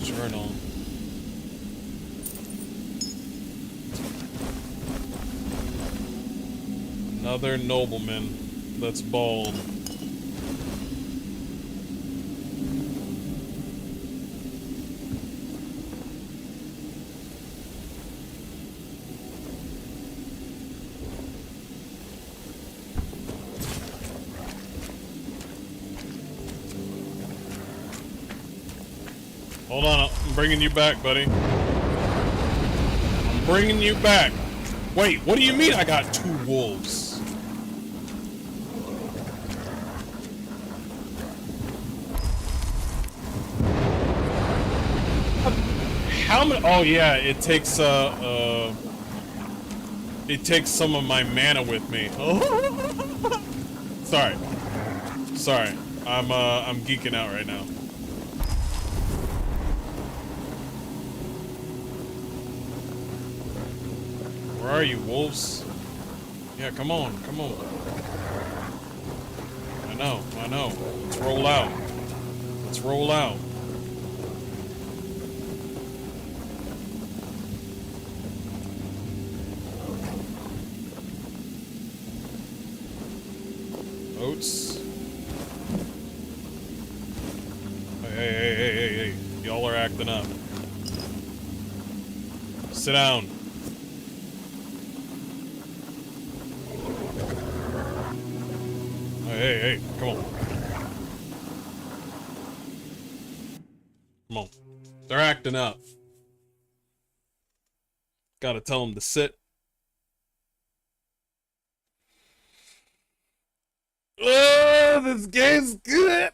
Journal. Another nobleman that's bald. Hold on, I'm bringing you back, buddy. I'm bringing you back. Wait, what do you mean I got 2 wolves? How many? Oh yeah, it takes some of my mana with me. Sorry, I'm geeking out right now. Where are you, wolves? Yeah, come on, come on. I know. Let's roll out. Let's roll out. Oats. Hey. Y'all are acting up. Sit down. Hey, come on. Come on. They're acting up. Gotta tell them to sit. Oh, this game's good!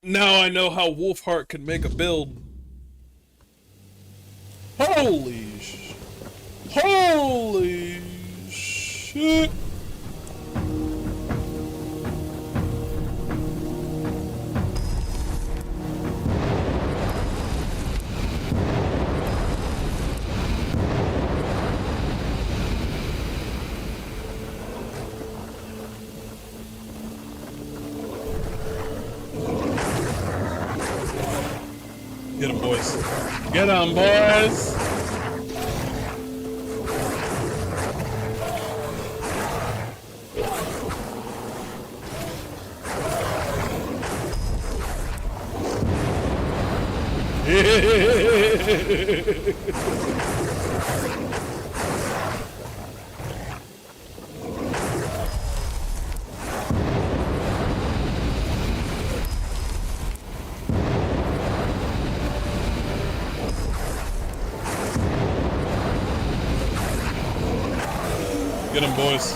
Now I know how Wolfheart can make a build. Holy shit! Get 'em, boys. Get 'em, boys! Get him, boys.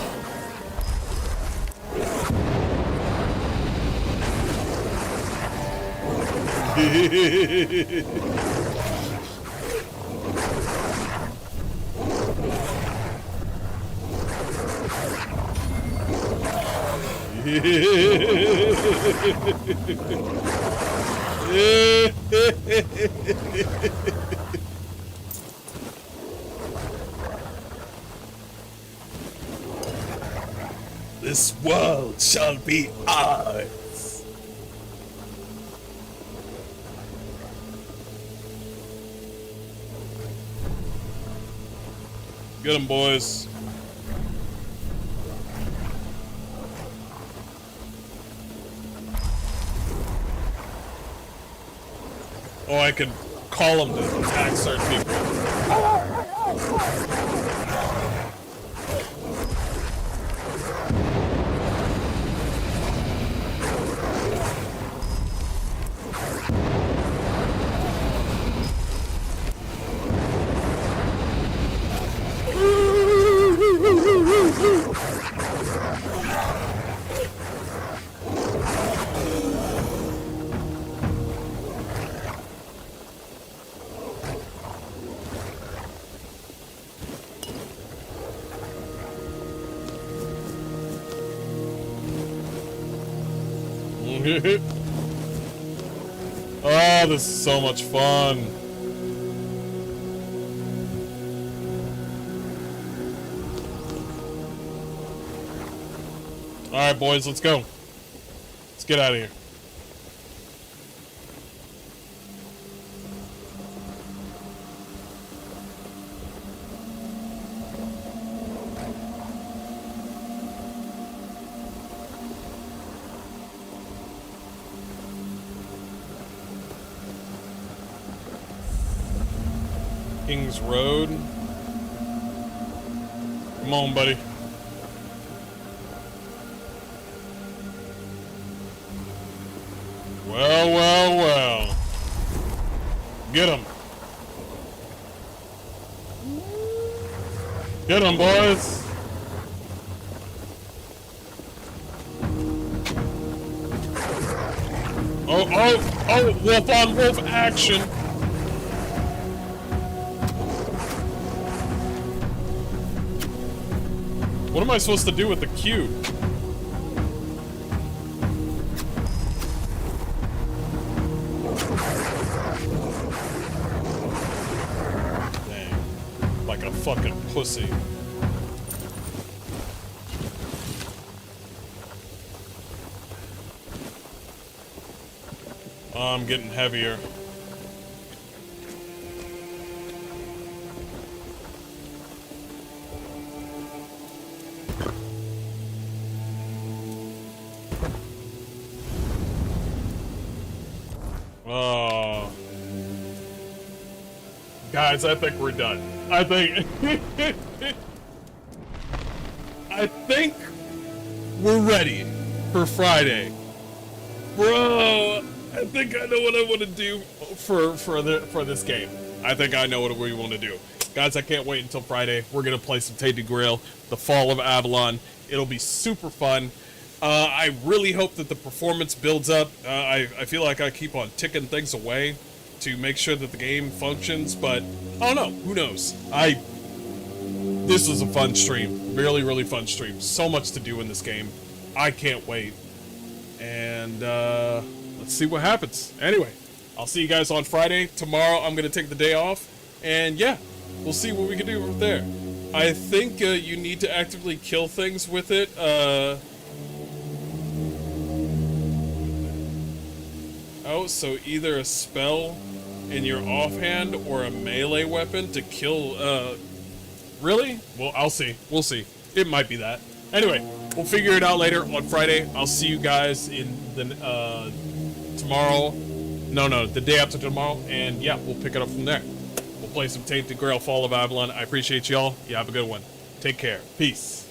This world shall be ours. Get 'em, boys. Oh, I could call them to attack certain people. Oh, this is so much fun. All right, boys, let's go. Let's get out of here. Kings Road. Come on, buddy. Well, well, well. Get him. Get him, boys. Oh, wolf on wolf action. What am I supposed to do with the cube? Dang. Like a fucking pussy. Oh, I'm getting heavier. Oh. Guys, I think we're done. I think we're ready for Friday. Bro, I think I know what I want to do for this game. I think I know what we want to do. Guys, I can't wait until Friday. We're going to play some Tainted Grail, The Fall of Avalon. It'll be super fun. I really hope that the performance builds up. I feel like I keep on ticking things away to make sure that the game functions, but I don't know. Who knows? This was a fun stream. Really, really fun stream. So much to do in this game. I can't wait. And let's see what happens. Anyway, I'll see you guys on Friday. Tomorrow, I'm going to take the day off. And yeah, we'll see what we can do from there. I think you need to actively kill things with it. Oh, so either a spell in your offhand or a melee weapon to kill, really? Well, I'll see. We'll see. It might be that. Anyway, we'll figure it out later on Friday. I'll see you guys in the, tomorrow. No, the day after tomorrow. And yeah, we'll pick it up from there. We'll play some Tainted Grail, Fall of Avalon. I appreciate y'all. You have a good one. Take care. Peace.